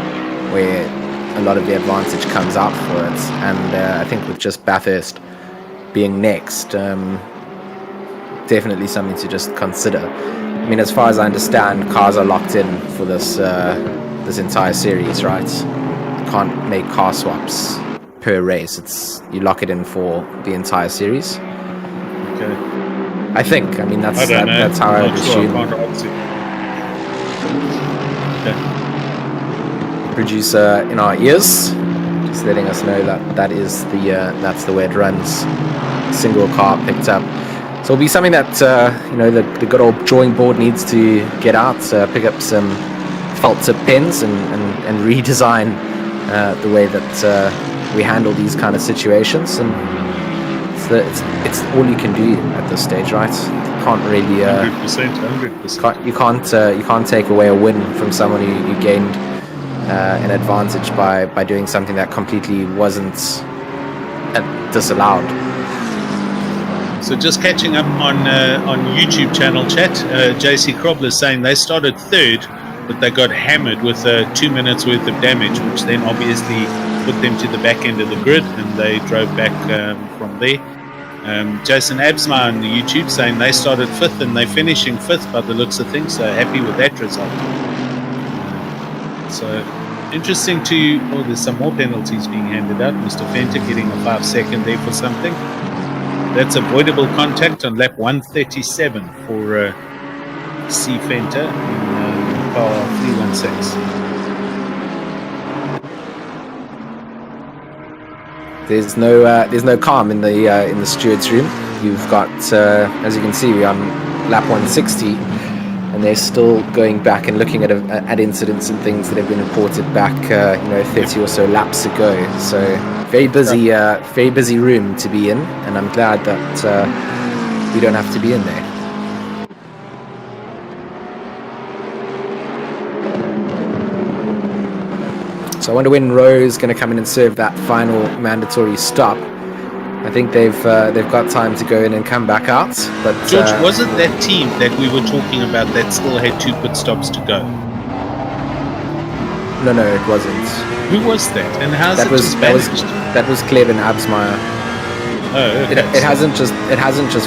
where a lot of the advantage comes out for it, and I think with just Bathurst being next, definitely something to just consider. I mean, as far as I understand, cars are locked in for this entire series, right? You can't make car swaps per race. You lock it in for the entire series. Okay. I think. I mean, that's how I would assume. Okay. Producer in our ears, just letting us know that is that's the way it runs. Single car picked up. So it'll be something that the good old drawing board needs to get out, pick up some felt tip pens and redesign the way that we handle these kind of situations. And it's all you can do at this stage, right? You can't really 100%. You can't take away a win from someone who gained an advantage by doing something that completely wasn't disallowed. So just catching up on YouTube channel chat, JC Krobler saying they started third, but they got hammered with 2 minutes worth of damage, which then obviously put them to the back end of the grid, and they drove back from there. Jason Absma on the YouTube saying they started fifth and they're finishing fifth by the looks of things, so happy with that result. So interesting there's some more penalties being handed out. Mr. Fenter getting a 5-second there for something. That's avoidable contact on lap 137 for C. Fenter in car 316. There's no calm in the stewards room. You've got, as you can see, we're on lap 160, and they're still going back and looking at incidents and things that have been reported back 30 or so laps ago. So very busy room to be in, and I'm glad that we don't have to be in there. So I wonder when Rowe's going to come in and serve that final mandatory stop. I think they've got time to go in and come back out. But George, was it that team that we were talking about that still had 2 pit stops to go? No, it wasn't. Who was that, and how's that it was just vanished? that was Kleben Absmeyer. Oh, okay. It hasn't just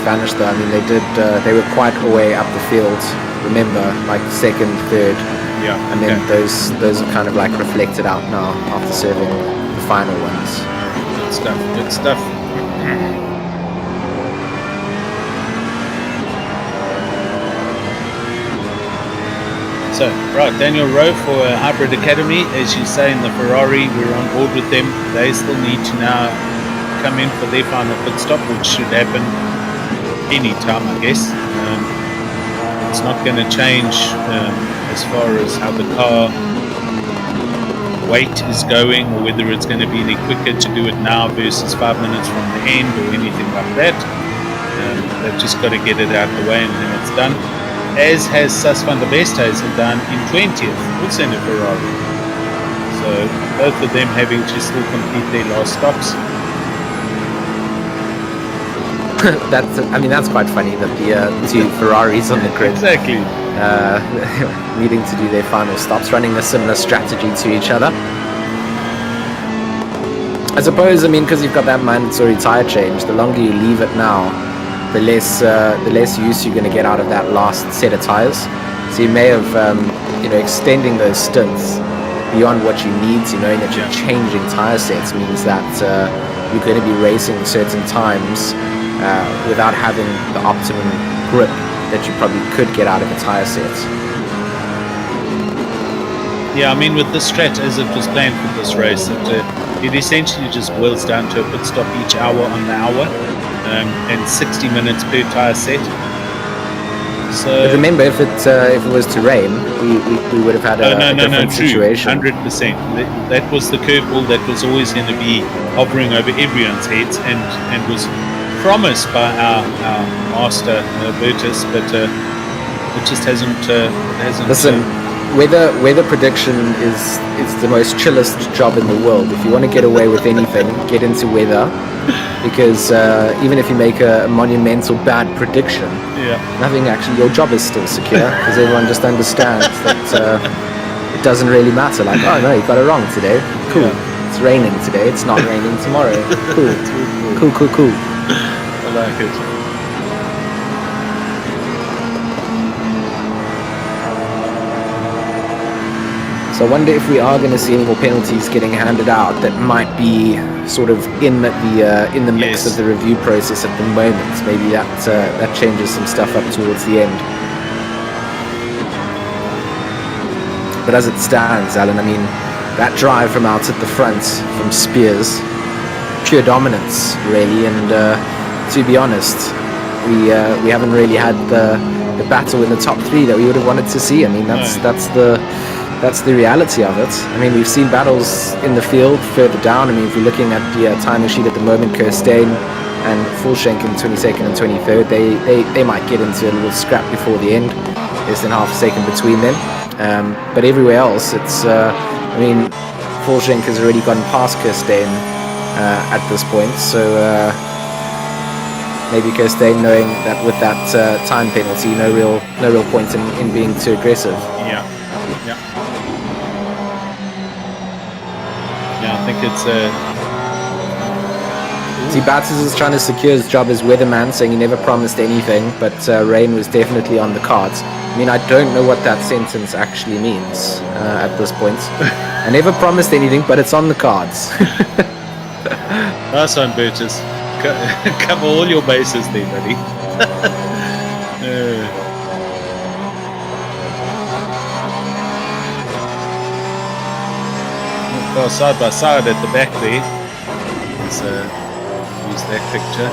vanished though. I mean, they were quite a way up the field. Remember, like second, third. Yeah. And then those are kind of like reflected out now after serving the final ones. Good stuff. So, right, Daniel Rowe for Hybrid Academy. As you say, in the Ferrari, we're on board with them. They still need to now come in for their final pit stop, which should happen any time, I guess. It's not going to change as far as how the car weight is going, or whether it's going to be any quicker to do it now versus 5 minutes from the end or anything like that. They've just got to get it out of the way, and then it's done. As has Sas van der Besthuizen done in 20th, also in a Ferrari. So both of them having to still complete their last stops. That's quite funny that the two Ferraris on the grid Exactly. needing to do their final stops, running a similar strategy to each other. I suppose, because you've got that mandatory tire change, the longer you leave it now, the less use you're going to get out of that last set of tires. So you may have, extending those stints beyond what you need to, knowing that you're changing tire sets, means that you're going to be racing certain times without having the optimum grip that you probably could get out of a tire set. Yeah, with the strat as it was planned for this race, it essentially just boils down to a pit stop each hour on the hour, and 60 minutes per tire set. So, but remember, if it was to rain, we would have had a different situation. 100%. That was the curveball that was always going to be hovering over everyone's heads, and was promised by our master Bertus, but it just hasn't. Listen, weather prediction is the most chillest job in the world. If you want to get away with anything, get into weather, because even if you make a monumental bad prediction, nothing actually. Your job is still secure, because everyone just understands that it doesn't really matter. Like, oh no, you got it wrong today. Cool. Yeah. It's raining today. It's not raining tomorrow. Cool. Cool. I like it. So I wonder if we are going to see any more penalties getting handed out that might be sort of in the mix of the review process at the moment. Maybe that changes some stuff up towards the end. But as it stands, Alan, that drive from out at the front from Spears, pure dominance really, and to be honest, we haven't really had the battle in the top three that we would have wanted to see. That's the reality of it. We've seen battles in the field further down. If you're looking at the timing sheet at the moment, Kirstein and Fulschenk in 22nd and 23rd, they might get into a little scrap before the end. Less than half a second between them. But everywhere else, it's, Fulschenk has already gone past Kirstein at this point. So maybe Kirstein knowing that with that time penalty, no real point in being too aggressive. Yeah, I think it's See, Batters is trying to secure his job as weatherman, saying he never promised anything, but rain was definitely on the cards. I don't know what that sentence actually means at this point. I never promised anything, but it's on the cards. Nice one, Bertus. Cover all your bases there, buddy. Side by side at the back there. Let's use that picture.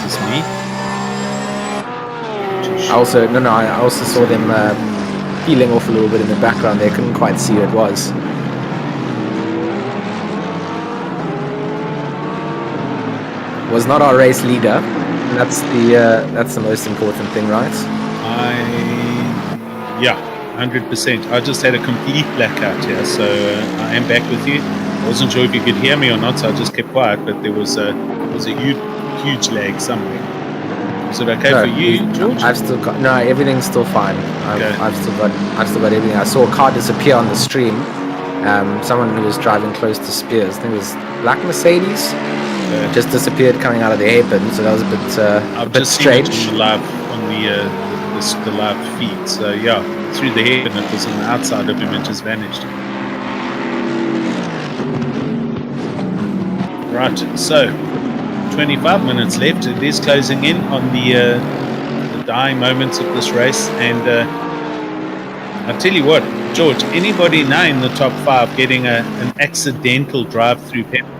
This is me. I also saw them peeling off a little bit in the background there. Couldn't quite see who it was. Was not our race leader. That's the most important thing, right? 100%. I just had a complete blackout here, so I am back with you. I wasn't sure if you could hear me or not, so I just kept quiet. But there was a huge lag somewhere. Is it okay for you, George? I've still got everything's still fine. I've still got everything. I saw a car disappear on the stream. Someone who was driving close to Spears. I think it was black Mercedes. Just disappeared coming out of the hairpin, so that was a bit strange. Seen it on the live feed. So through the hairpin, it was on the outside of him and just vanished. Right, so 25 minutes left. It is closing in on the dying moments of this race, and I'll tell you what, George, anybody now in the top 5 getting an accidental drive-through penalty,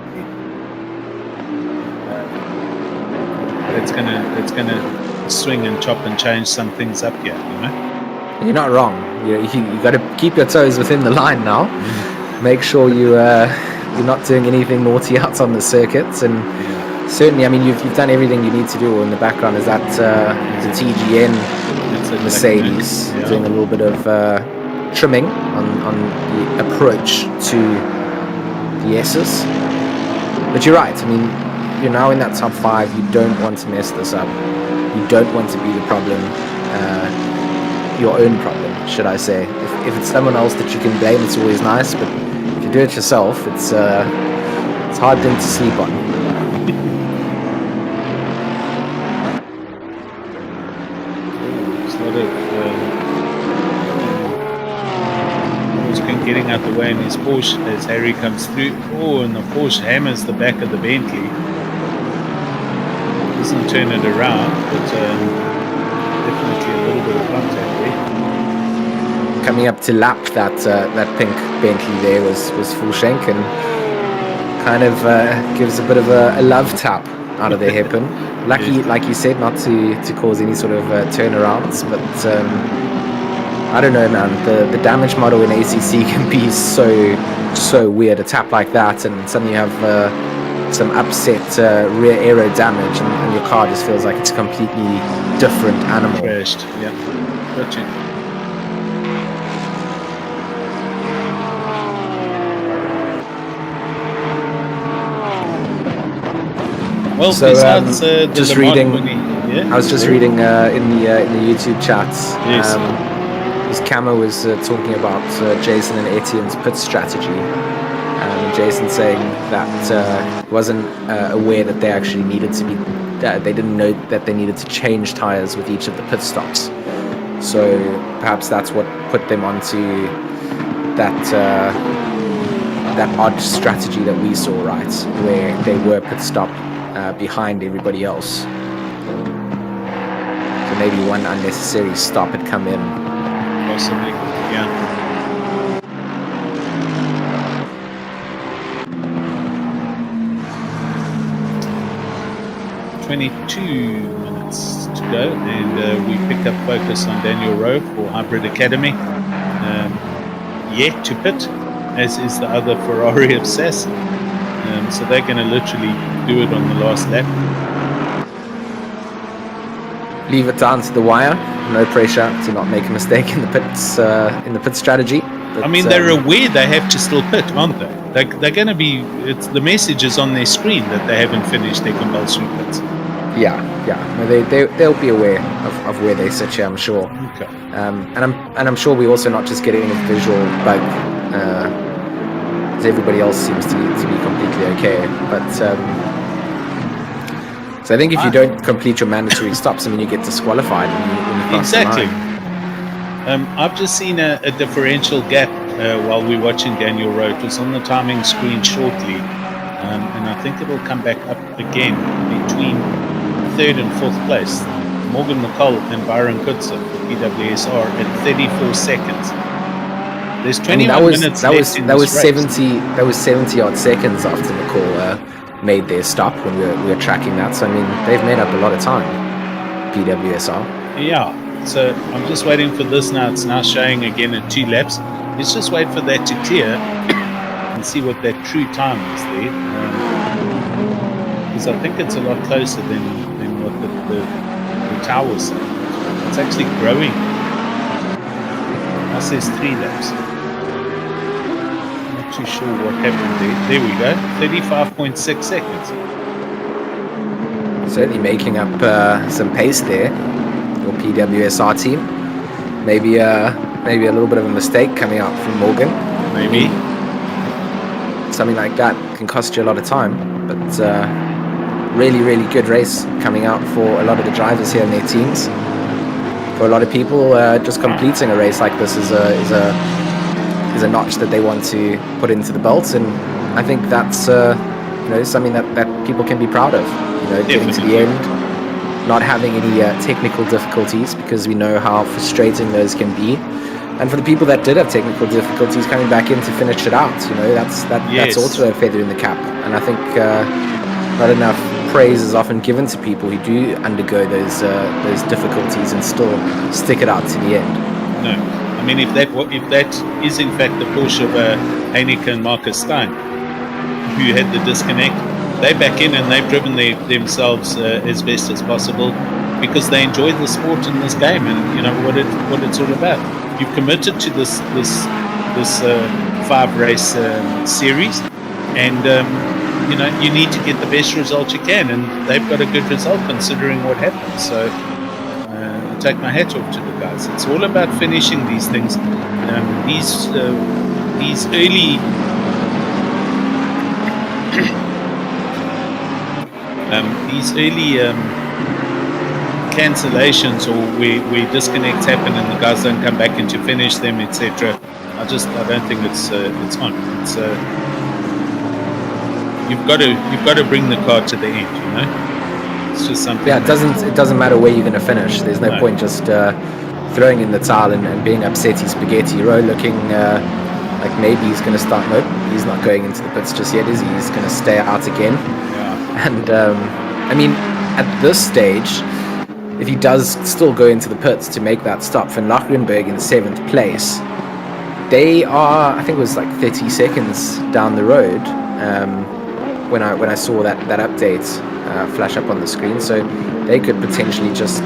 it's gonna swing and chop and change some things up here, you know? You're not wrong. You got to keep your toes within the line now. Make sure you're not doing anything naughty out on the circuits. And certainly, I mean, you've done everything you need to do. In the background is that the TGN Mercedes doing a little bit of trimming on the approach to the S's. But you're right. I mean, you're now in that top 5. You don't want to mess this up. You don't want to be the problem. Your own problem, should I say. If it's someone else that you can blame, it's always nice, but if you do it yourself, it's a hard thing to sleep on. There's a lot of he's been getting out the way in his Porsche as Harry comes through. Oh, and the Porsche hammers the back of the Bentley. Doesn't turn it around, but definitely a little bit of contact there. Coming up to lap that pink Bentley there was full shank and kind of gives a bit of a love tap out of their hairpin. Lucky, like you said, not to cause any sort of turnarounds, but I don't know, man. The damage model in ACC can be so weird. A tap like that and suddenly you have some upset rear aero damage and your car just feels like it's a completely different animal. Crashed, yeah. Gotcha. Well, so besides just Le Mans reading, winning, I was just reading in the YouTube chats. Yes. This Camo was talking about Jason and Etienne's pit strategy. Jason saying that he wasn't aware that they actually needed to be. They didn't know that they needed to change tires with each of the pit stops. So perhaps that's what put them onto that odd strategy that we saw, right, where they were pit stop behind everybody else. So maybe one unnecessary stop had come in. Possibly, yeah. 22 minutes to go, and we pick up focus on Daniel Rowe for Hybrid Academy. Yet to pit, as is the other Ferrari of SAS. So they're going to literally do it on the last lap. Leave it down to the wire. No pressure to not make a mistake in the pits in the pit strategy. But, I mean, they're aware they have to still pit, aren't they? They're going to be. It's the message is on their screen that they haven't finished their compulsory pits. Yeah. No, they'll be aware of where they sit here, I'm sure. Okay. And I'm sure we're also not just getting a visual bug, as everybody else seems to be completely okay. But so I think if you don't complete your mandatory stops, I mean, you get disqualified when you cross exactly. the line. I've just seen a differential gap while we're watching Daniel Rowe. It was on the timing screen shortly, and I think it will come back up again between 3rd and 4th place. Morgan McCall and Byron Kutzer for PWSR at 34 seconds. There's 21 minutes left in this race. That was 70 odd seconds after McCall made their stop when we were tracking that. So I mean, they've made up a lot of time. PWSR. Yeah. So I'm just waiting for this now. It's now showing again at 2 laps. Let's just wait for that to clear and see what that true time is there. Because I think it's a lot closer than what the tower said. It's actually growing. That says 3 laps. Not too sure what happened there. There we go. 35.6 seconds. Certainly making up some pace there. Your PWSR team. Maybe a little bit of a mistake coming out from Morgan. Maybe. Something like that can cost you a lot of time. But really, really good race coming out for a lot of the drivers here and their teams. For a lot of people, just completing a race like this is a notch that they want to put into the belt, and I think that's something that people can be proud of. Getting to the end, not having any technical difficulties, because we know how frustrating those can be. And for the people that did have technical difficulties coming back in to finish it out, that's Yes. also a feather in the cap. And I think not enough praise is often given to people who do undergo those difficulties and still stick it out to the end. No, I mean if that is in fact the Porsche of Heineke and Marcus Stein, who had the disconnect, they back in and they've driven themselves as best as possible because they enjoy the sport in this game and what it's all about. You've committed to this 5-race series, and you need to get the best result you can, and they've got a good result considering what happened. So I take my hat off to the guys. It's all about finishing these things. These early cancellations or where disconnects happen and the guys don't come back in to finish them, etc. I don't think it's on. It's you've got to bring the car to the end. It's just something. Yeah, it doesn't matter where you're going to finish. There's no point just throwing in the towel and being upsetty spaghetti. Rowe looking like maybe he's going to start. Nope, he's not going into the pits just yet, is he? He's going to stay out again. Yeah. And I mean, at this stage, if he does still go into the pits to make that stop, Van Lachrenberg in 7th place, they are, I think it was like 30 seconds down the road when I saw that update flash up on the screen. So they could potentially just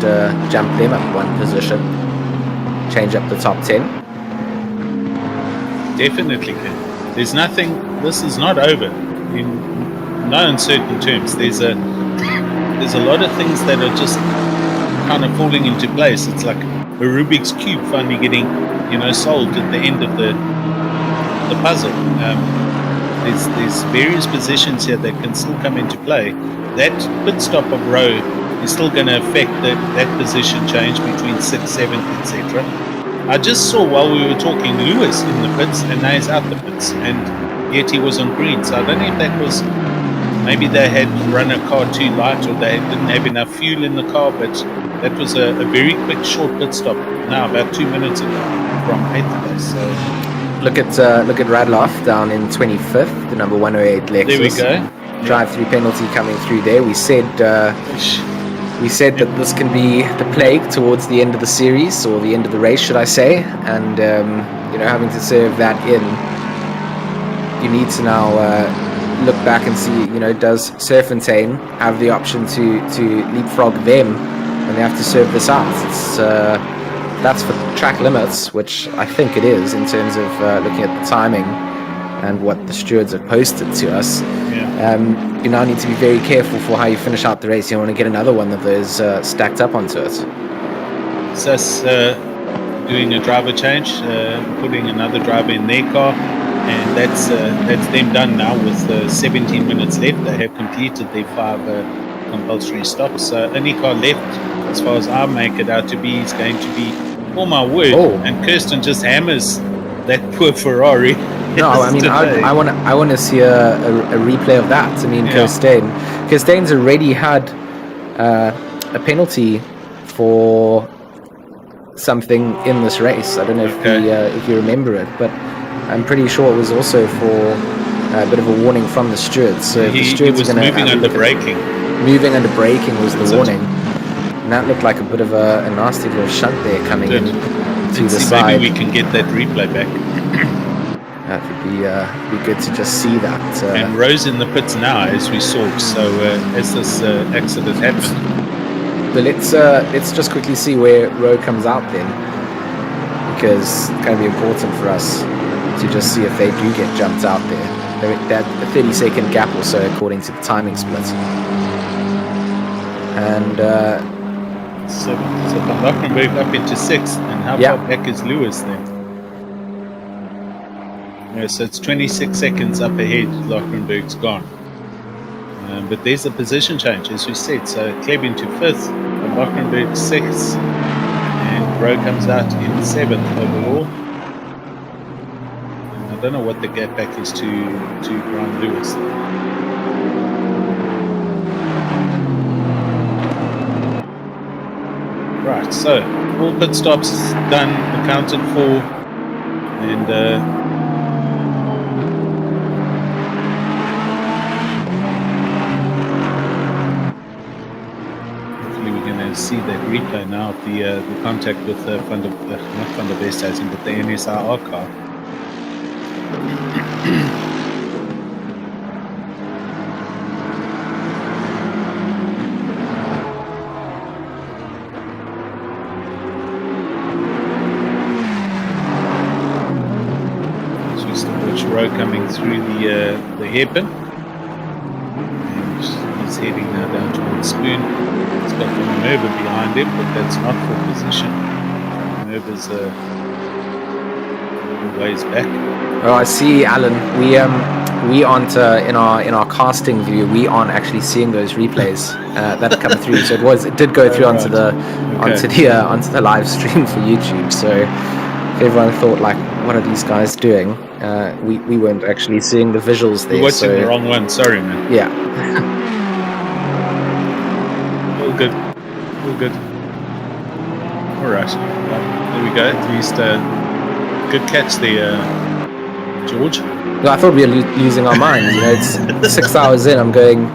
jump them up one position, change up the top 10. Definitely can. There's nothing. This is not over. In no uncertain terms. There's a lot of things that are just kind of falling into place. It's like a Rubik's Cube finally getting solved at the end of the puzzle. There's various positions here that can still come into play. That pit stop of Rowe is still going to affect that position change between 6th, 7th, etc. I just saw while we were talking Lewis in the pits, and now he's out the pits, and yet he was on green. So I don't know if that was, maybe they had run a car too light or they didn't have enough fuel in the car, but that was a very quick short pit stop now, about 2 minutes ago from 8th place. So Look at Radloff down in 25th, the number 108 Lexus. there we go. Drive-through penalty coming through there. We said that this can be the plague towards the end of the series, or the end of the race, should I say? And having to serve that in, you need to now look back and see, does Serfontaine have the option to leapfrog them when they have to serve this out? That's for track limits, which I think it is in terms of looking at the timing and what the stewards have posted to us. Yeah. You now need to be very careful for how you finish out the race. You don't want to get another one of those stacked up onto it. So doing a driver change, putting another driver in their car, and that's them done now with 17 minutes left. They have completed their 5 compulsory stops. So only car left, as far as I make it out to be, is going to be, oh my word, and Kirsten just hammers that poor Ferrari. No, I mean, I want to see a replay of that. I mean, Kirstein's already had a penalty for something in this race. I don't know if you remember it, but I'm pretty sure it was also for a bit of a warning from the stewards. So if the stewards was moving under braking. Moving under braking was the warning. And that looked like a bit of a nasty little shunt there coming in to the side. Maybe we can get that replay back. That would be good to just see that. And Rowe's in the pits now, as we saw. So as this accident happened. But let's just quickly see where Rowe comes out then, because it's going to be important for us to just see if they do get jumped out there. They're a 30-second gap or so according to the timing split. And so Van Lachrenberg up into 6th, and how far back is Lewis then? Yeah, so it's 26 seconds up ahead. Lachrenberg's gone. But there's a position change, as we said. So Kleb into 5th, Van Lachrenberg 6th, and Rowe comes out in 7th overall. And I don't know what the gap back is to Brian Lewis. Right, so all pit stops done, accounted for. And hopefully we're going to see that replay now of the contact with not Van der Westhuizen, but the NSRR car. Row coming through the hairpin, and he's heading now down towards Spoon. He's got the Minerva behind him, but that's not for position. Minerva's a ways back. Oh, I see, Alan. We aren't in our casting view. We aren't actually seeing those replays that come through. So it did go through onto the live stream for YouTube. So if everyone thought like, what are these guys doing? We weren't actually seeing the visuals there. We're watching the wrong one. Sorry, man. Yeah. All good. All right. Well, there we go. At least good catch there, George. No, I thought we were losing our minds. It's 6 hours in. I'm going.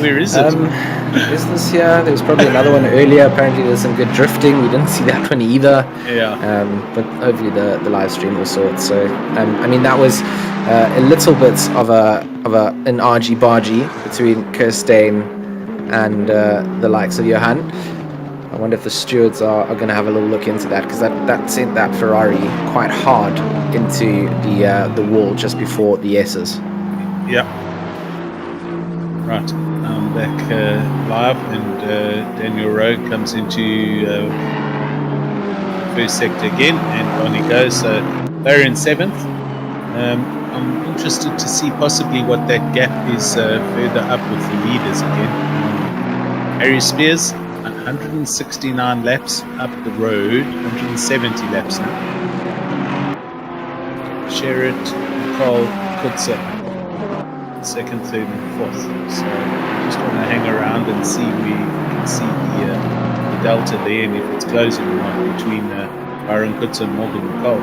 Where is it? Is this here? There was probably another one earlier. Apparently, there's some good drifting. We didn't see that one either. Yeah. But hopefully the live stream will sort. So, I mean, that was a little bit of an argy-bargy between Kirstein and the likes of Johan. I wonder if the stewards are going to have a little look into that, because that sent that Ferrari quite hard into the wall just before the S's. Yeah. Right. Back live, and Daniel Rowe comes into first sector again, and on he goes. So they're in 7th. I'm interested to see possibly what that gap is further up with the leaders again. Harry Spears, 169 laps up the road, 170 laps now. Sherritt, Nicole, Kutzer, 2nd, 3rd, and 4th. So I just want to hang around and see if we can see the delta there, and if it's closing or not between Byron Kutzer and Morgan Nicole.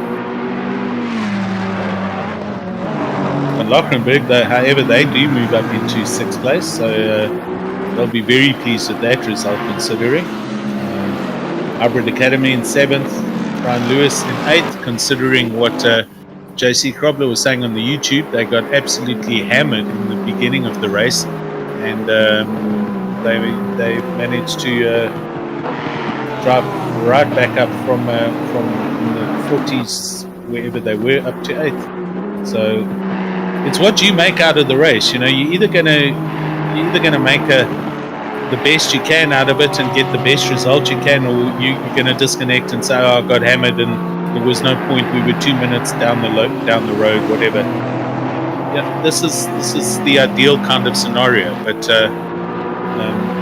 And Lockenberg, though, however, they do move up into 6th place, so they'll be very pleased with that result, considering. Hybrid Academy in 7th, Brian Lewis in 8th, considering what JC Krobler was saying on the YouTube. They got absolutely hammered in the beginning of the race, and they managed to drive right back up from the 40s, wherever they were, up to 8th. So it's what you make out of the race. You're either gonna make the best you can out of it and get the best result you can, or you're gonna disconnect and say, "Oh, I got hammered and there was no point. We were 2 minutes down the road, whatever." Yeah, this is the ideal kind of scenario, but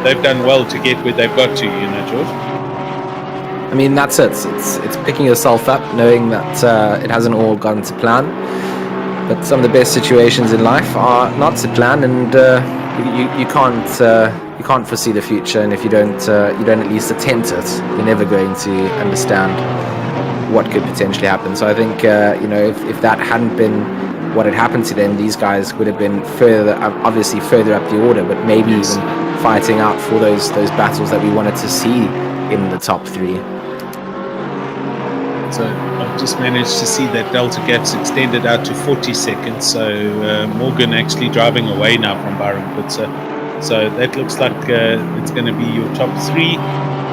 they've done well to get where they've got to, George. I mean, that's it. It's picking yourself up, knowing that it hasn't all gone to plan. But some of the best situations in life are not to plan, and you can't foresee the future. And if you don't at least attempt it, you're never going to understand what could potentially happen. So I think if that hadn't been what had happened to them, these guys would have been obviously further up the order, but maybe even fighting out for those battles that we wanted to see in the top 3. So I've just managed to see that delta gap's extended out to 40 seconds. So Morgan actually driving away now from Byron Kutzer. So that looks like it's going to be your top 3,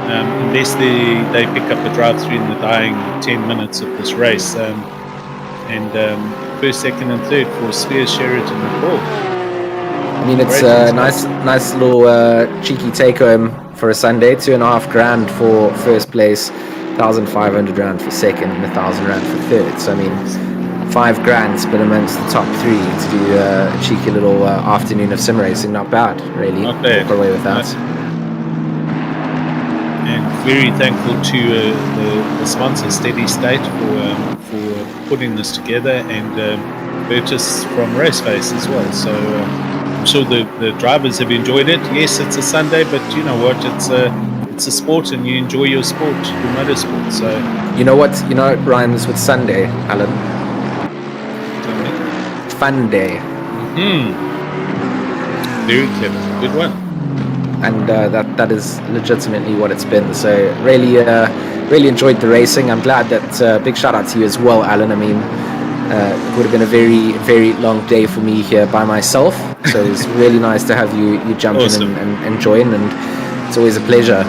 unless they pick up the drive-through in the dying 10 minutes of this race. And 1st, 2nd, and 3rd for Spears, Sherritt, and Nicole. I mean, it's a nice little cheeky take home for a Sunday. $2,500 for 1st place, 1,500 rand for 2nd, and 1,000 rand for 3rd. So I mean, $5,000 split amongst the top 3 to do a cheeky little afternoon of sim racing. Not bad, really. Not bad. Walk away with that. And very thankful to the sponsor Steady State for putting this together, and Bertus from Raceface as well. So I'm sure the drivers have enjoyed it. Yes, it's a Sunday, but you know what? It's a sport, and you enjoy your sport, your motorsport. So you know what rhymes with Sunday, Alan? fun day. Very clever. Good one. And that is legitimately what it's been. So really enjoyed the racing. I'm glad that big shout out to you as well, Alan. I mean, it would have been a very, very long day for me here by myself. So it's really nice to have you jump Awesome. in and join. And it's always a pleasure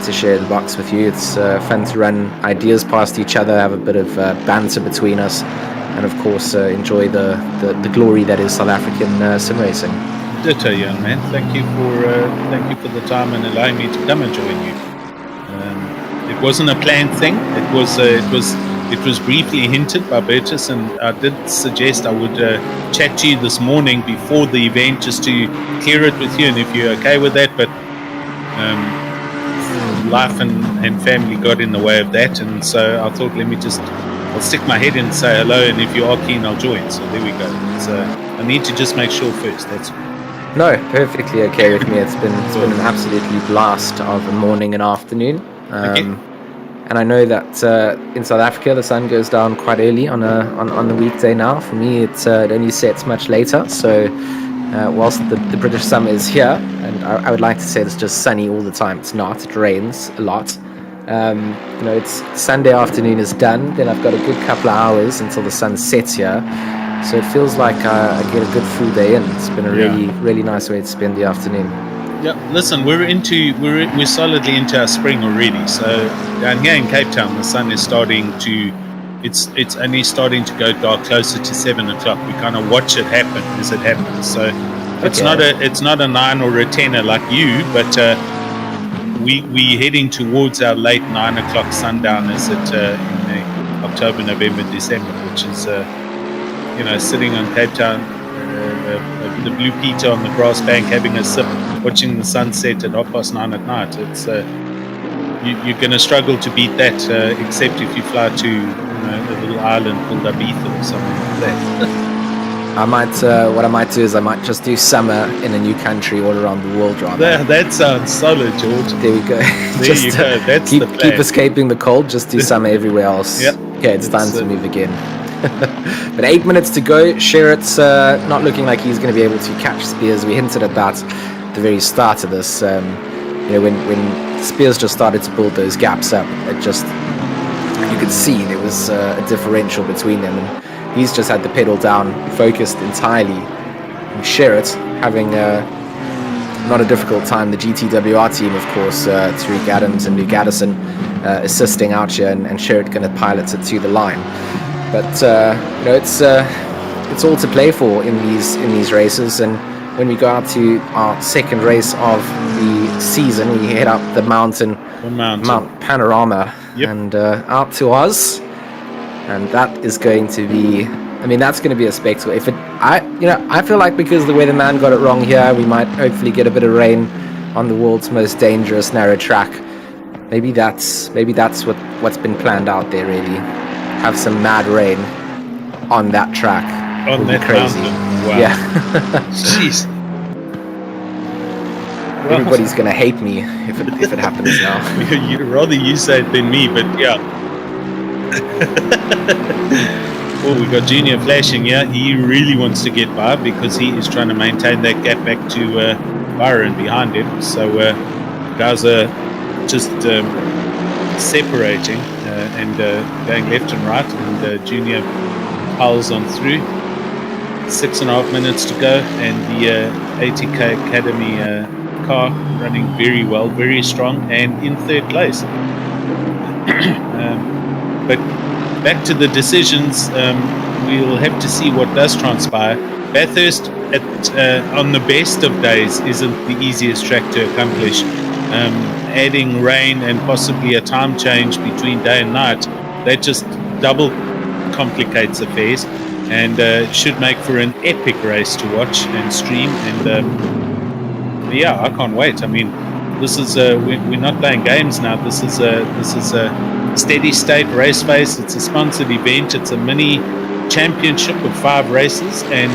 to share the box with you. It's fun to run ideas past each other, have a bit of banter between us, and of course enjoy the glory that is South African sim racing. Ditto, young man. Thank you for the time and allowing me to come and join you. It wasn't a planned thing. It was briefly hinted by Bertus, and I did suggest I would chat to you this morning before the event just to clear it with you, and if you're okay with that. But life and family got in the way of that, and so I thought I'll stick my head in and say hello, and if you are keen, I'll join. So there we go. I need to just make sure first. That's all. No, perfectly okay with me. It's been an absolutely blast of a morning and afternoon. And I know that in South Africa the sun goes down quite early on the weekday now. For me, it only sets much later. So whilst the British summer is here, and I would like to say it's just sunny all the time. It's not. It rains a lot. It's Sunday afternoon is done. Then I've got a good couple of hours until the sun sets here. So it feels like I get a good full day in. It's been a really, really nice way to spend the afternoon. Yeah, listen, we're solidly into our spring already. So down here in Cape Town, the sun is it's only starting to go dark closer to 7 o'clock. We kind of watch it happen as it happens. So it's not a 9 or a 10 like you, but we heading towards our late 9 o'clock sundowners in October, November, December, which is sitting on Cape Town, the Blue Peter on the grass bank, having a sip, watching the sunset at 9:30 at night. It's you're going to struggle to beat that, except if you fly to a little island called Ibiza or something like that. What I might do is I might just do summer in a new country all around the world, rather. That sounds solid, George. There we go. There you go. That's the plan. Keep escaping the cold. Just do summer everywhere else. Yep. Okay, it's time to move again. But 8 minutes to go. Sherritt's not looking like he's going to be able to catch Spears. We hinted at that at the very start of this. When Spears just started to build those gaps up, you could see there was a differential between them, and he's just had the pedal down, focused entirely. And Sherritt having not a difficult time. The GTWR team, of course, Tariq Adams and Luke Addison assisting out here, and Sherritt going to pilot it to the line. But it's all to play for in these races. And when we go out to our second race of the season, we head up the Mount Panorama, and out to Oz, and that is going to be. I mean, that's going to be a spectacle. I feel like because the weatherman got it wrong here, we might hopefully get a bit of rain on the world's most dangerous narrow track. Maybe that's what's been planned out there. Really, have some mad rain on that track. On that crazy. Mountain. Wow. Yeah. Jeez. Everybody's gonna hate me if it happens now. You'd rather you say it than me, but yeah. Oh, we got Junior flashing here. He really wants to get by because he is trying to maintain that gap back to Byron behind him. So guys are just separating and going left and right, and Junior piles on through. 6.5 minutes to go, and the ATK Academy car running very well, very strong, and in third place. But back to the decisions, we'll have to see what does transpire. Bathurst on the best of days isn't the easiest track to accomplish. Adding rain and possibly a time change between day and night, that just double complicates affairs, and should make for an epic race to watch and stream. And yeah, I can't wait. I mean, this is we're not playing games now. This is a steady state Raceface. It's a sponsored event. It's a mini championship of 5 races, and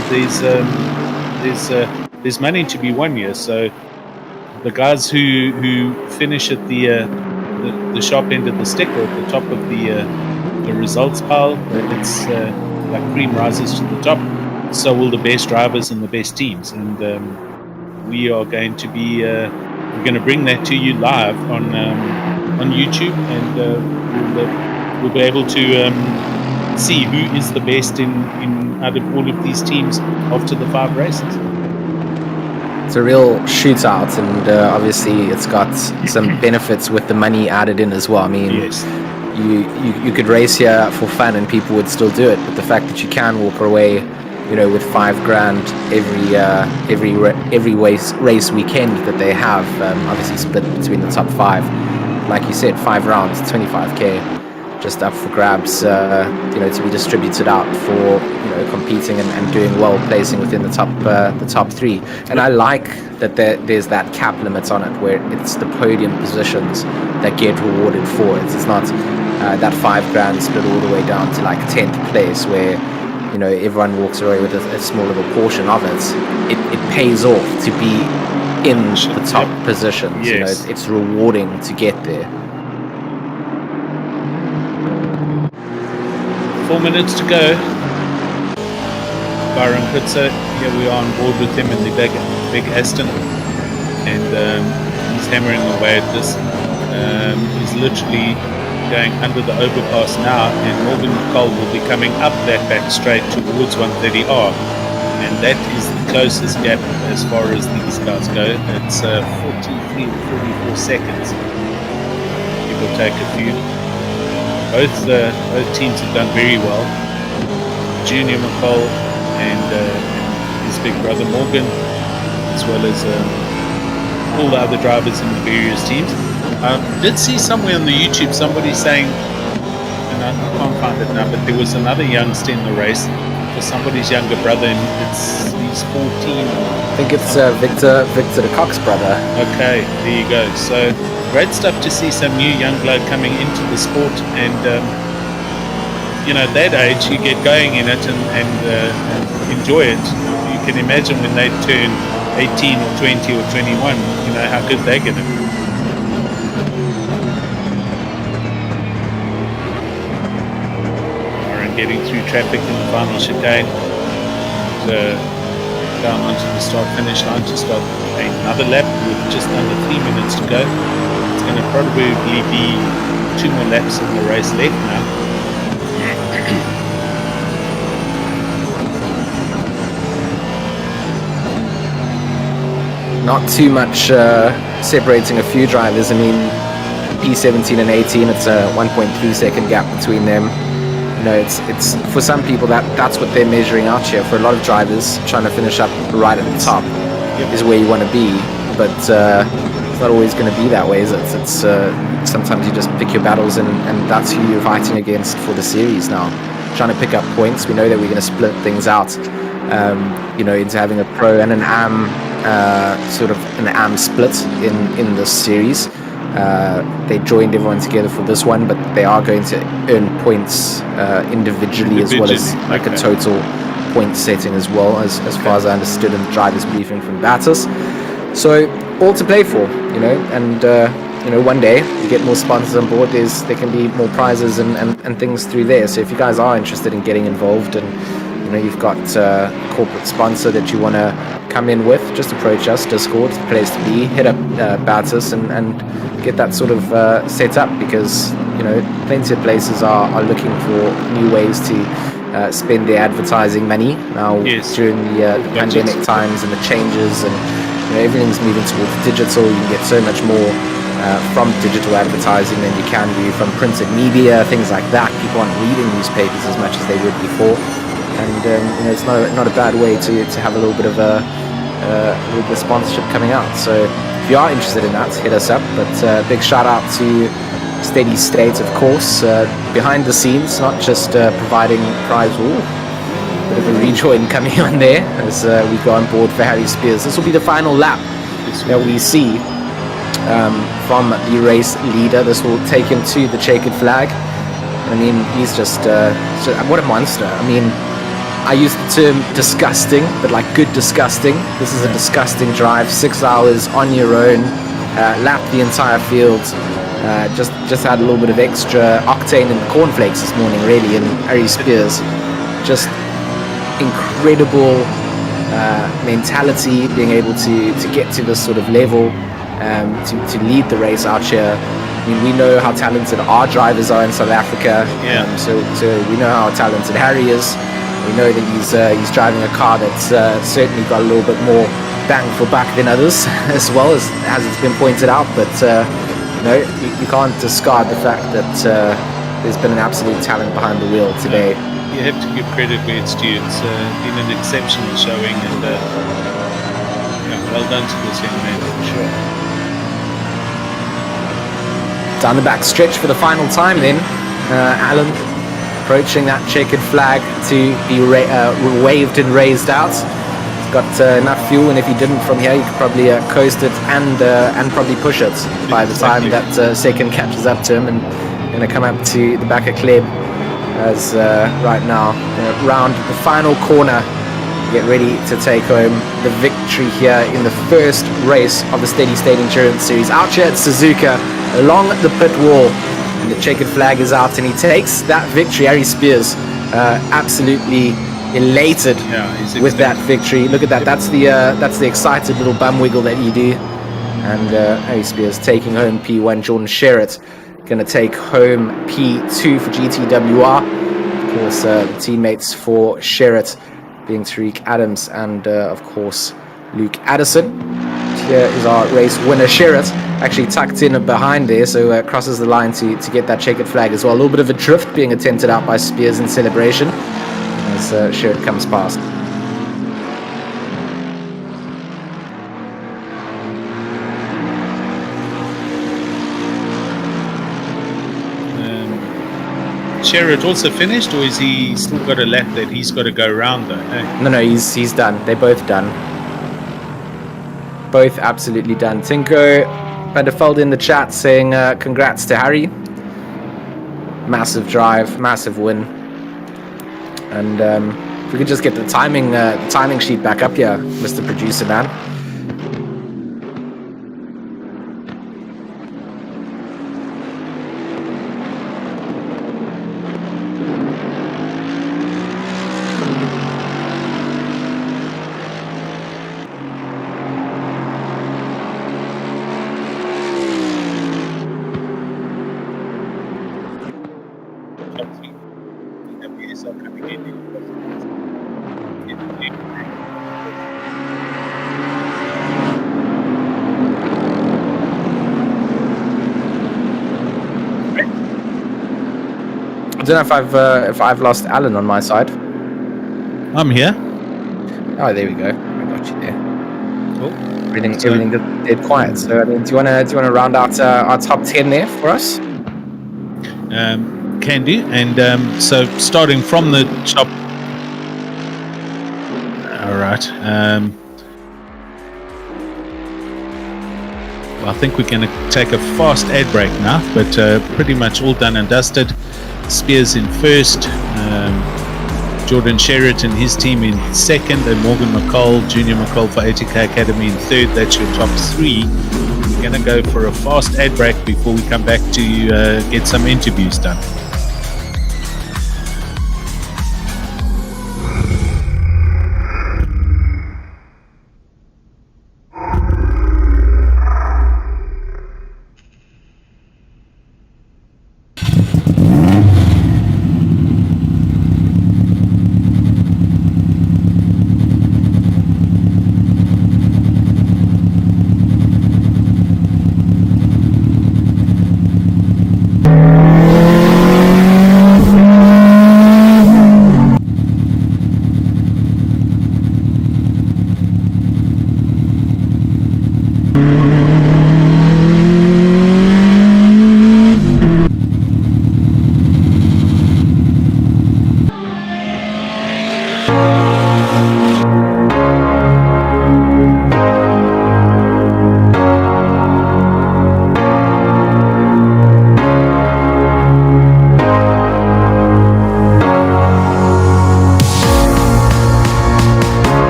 there's money to be won here. So the guys who finish at the sharp end of the stick, or at the top of the results pile, it's like cream rises to the top. so will the best drivers and the best teams. And we are going to be we're going to bring that to you live on YouTube, and we'll be able to see who is the best in out of all of these teams after the 5 races. It's a real shootout, and obviously it's got some benefits with the money added in as well. I mean, Yes. you could race here for fun and people would still do it, but the fact that you can walk away, with $5,000 every race weekend that they have, obviously split between the top 5, like you said, 5 rounds, 25k, just up for grabs, to be distributed out for competing and doing well, placing within the top 3. And I like that there's that cap limit on it, where it's the podium positions that get rewarded for it. It's not that $5,000 split all the way down to like 10th place, where everyone walks away with a small little portion of it. It pays off to be in the top positions. Yes. It's rewarding to get there. 4 minutes to go. Byron Kutzer, here we are on board with him in the big Aston, and he's hammering away at this. He's literally going under the overpass now, and Morgan McCall will be coming up that back straight towards 130R, and that is the closest gap as far as these guys go. It's 43 or 44 seconds. Give or take a few. Both teams have done very well. Junior McCall and his big brother Morgan, as well as all the other drivers in the various teams. I did see somewhere on the YouTube somebody saying, and I can't find it now, but there was another youngster in the race for somebody's younger brother, and he's 14. I think it's Victor the Cox brother. Okay, there you go. So great stuff to see some new young blood coming into the sport, and at that age you get going in it and enjoy it. You can imagine when they turn 18 or 20 or 21, how good they're going to be. Getting through traffic in the final chicane, down onto the start-finish line to start another lap with just under 3 minutes to go. It's going to probably be 2 more laps in the race left now. Not too much separating a few drivers. I mean, P17 and 18, it's a 1.3 second gap between them. It's for some people that's what they're measuring out here. For a lot of drivers, trying to finish up right at the top is where you want to be, but it's not always going to be that way, is it? It's sometimes you just pick your battles, and that's who you're fighting against for the series now. Trying to pick up points. We know that we're going to split things out, into having a pro and an AM, sort of an AM split in this series. They joined everyone together for this one, but they are going to earn points individually, as well as like a total point setting as well, as far as I understood in the driver's briefing from Battis. So all to play for, and one day you get more sponsors on board, there can be more prizes and things through there. So if you guys are interested in getting involved, and you've got a corporate sponsor that you want to come in with, just approach us. Discord's the place to be. Hit up Battis and get that sort of set up, because plenty of places are looking for new ways to spend their advertising money now. Yes. During the pandemic times and the changes, and everything's moving towards digital. You can get so much more from digital advertising than you can do from printed media, things like that. People aren't reading newspapers as much as they would before, and it's not a bad way to have a little bit of a sponsorship coming out. So if you are interested in that, hit us up. But big shout out to Steady State, of course, behind the scenes, not just providing prize. Bit of a rejoin coming on there as we go on board for Harry Spears. This will be the final lap that we see from the race leader. This will take him to the checkered flag. I mean, he's just what a monster. I mean, I use the term disgusting, but like good disgusting. This is a disgusting drive. 6 hours on your own, lapped the entire field. Just had a little bit of extra octane in the cornflakes this morning, really. And Harry Spears just incredible mentality, being able to get to this sort of level, to lead the race out here. I mean, we know how talented our drivers are in South Africa. Yeah. So we know how talented Harry is. We know that he's driving a car that's certainly got a little bit more bang for buck than others, as well as it's been pointed out. But you can't discard the fact that there's been an absolute talent behind the wheel today. You have to give credit where it's due. It's been an exceptional showing, and well done to this young man for sure. Down the back stretch for the final time then, Alan approaching that checkered flag to be waved and raised out. He's got enough fuel, and if he didn't from here, you could probably coast it and probably push it by the time that second catches up to him, and going to come up to the back of Kleb as right now round the final corner, get ready to take home the victory here in the first race of the Steady State Endurance Series out here at Suzuka along the pit wall. And the checkered flag is out, and he takes that victory. Harry Spears absolutely elated with that victory. Look at that. That's the excited little bum wiggle that you do. And Harry Spears taking home P1. Jordan Sherritt going to take home P2 for GTWR. Of course, the teammates for Sherritt being Tariq Adams and, of course, Luke Addison. Here is our race winner, Sherritt, actually tucked in behind there, so crosses the line to get that checkered flag as well. A little bit of a drift being attempted out by Spears in celebration as Sherritt comes past. Sherritt also finished, or is he still got a lap that he's got to go around though? Hey? No, he's done. They're both done. Both absolutely done. Tinko Vandervelde in the chat saying congrats to Harry. Massive drive, massive win. And if we could just get the timing sheet back up here, Mr. Producer Man. I don't know if I've lost Alan on my side. I'm here. Oh, there we go. I got you there. Cool. Everything dead quiet. So, I mean, do you wanna round out our top 10 there for us? Can do. And so starting from the top. All right. I think we're going to take a fast ad break now, but pretty much all done and dusted. Spears in first, Jordan Sherritt and his team in second, and Morgan McCall, Junior McCall for ATK Academy in third. That's your top three. We're going to go for a fast ad break before we come back to get some interviews done.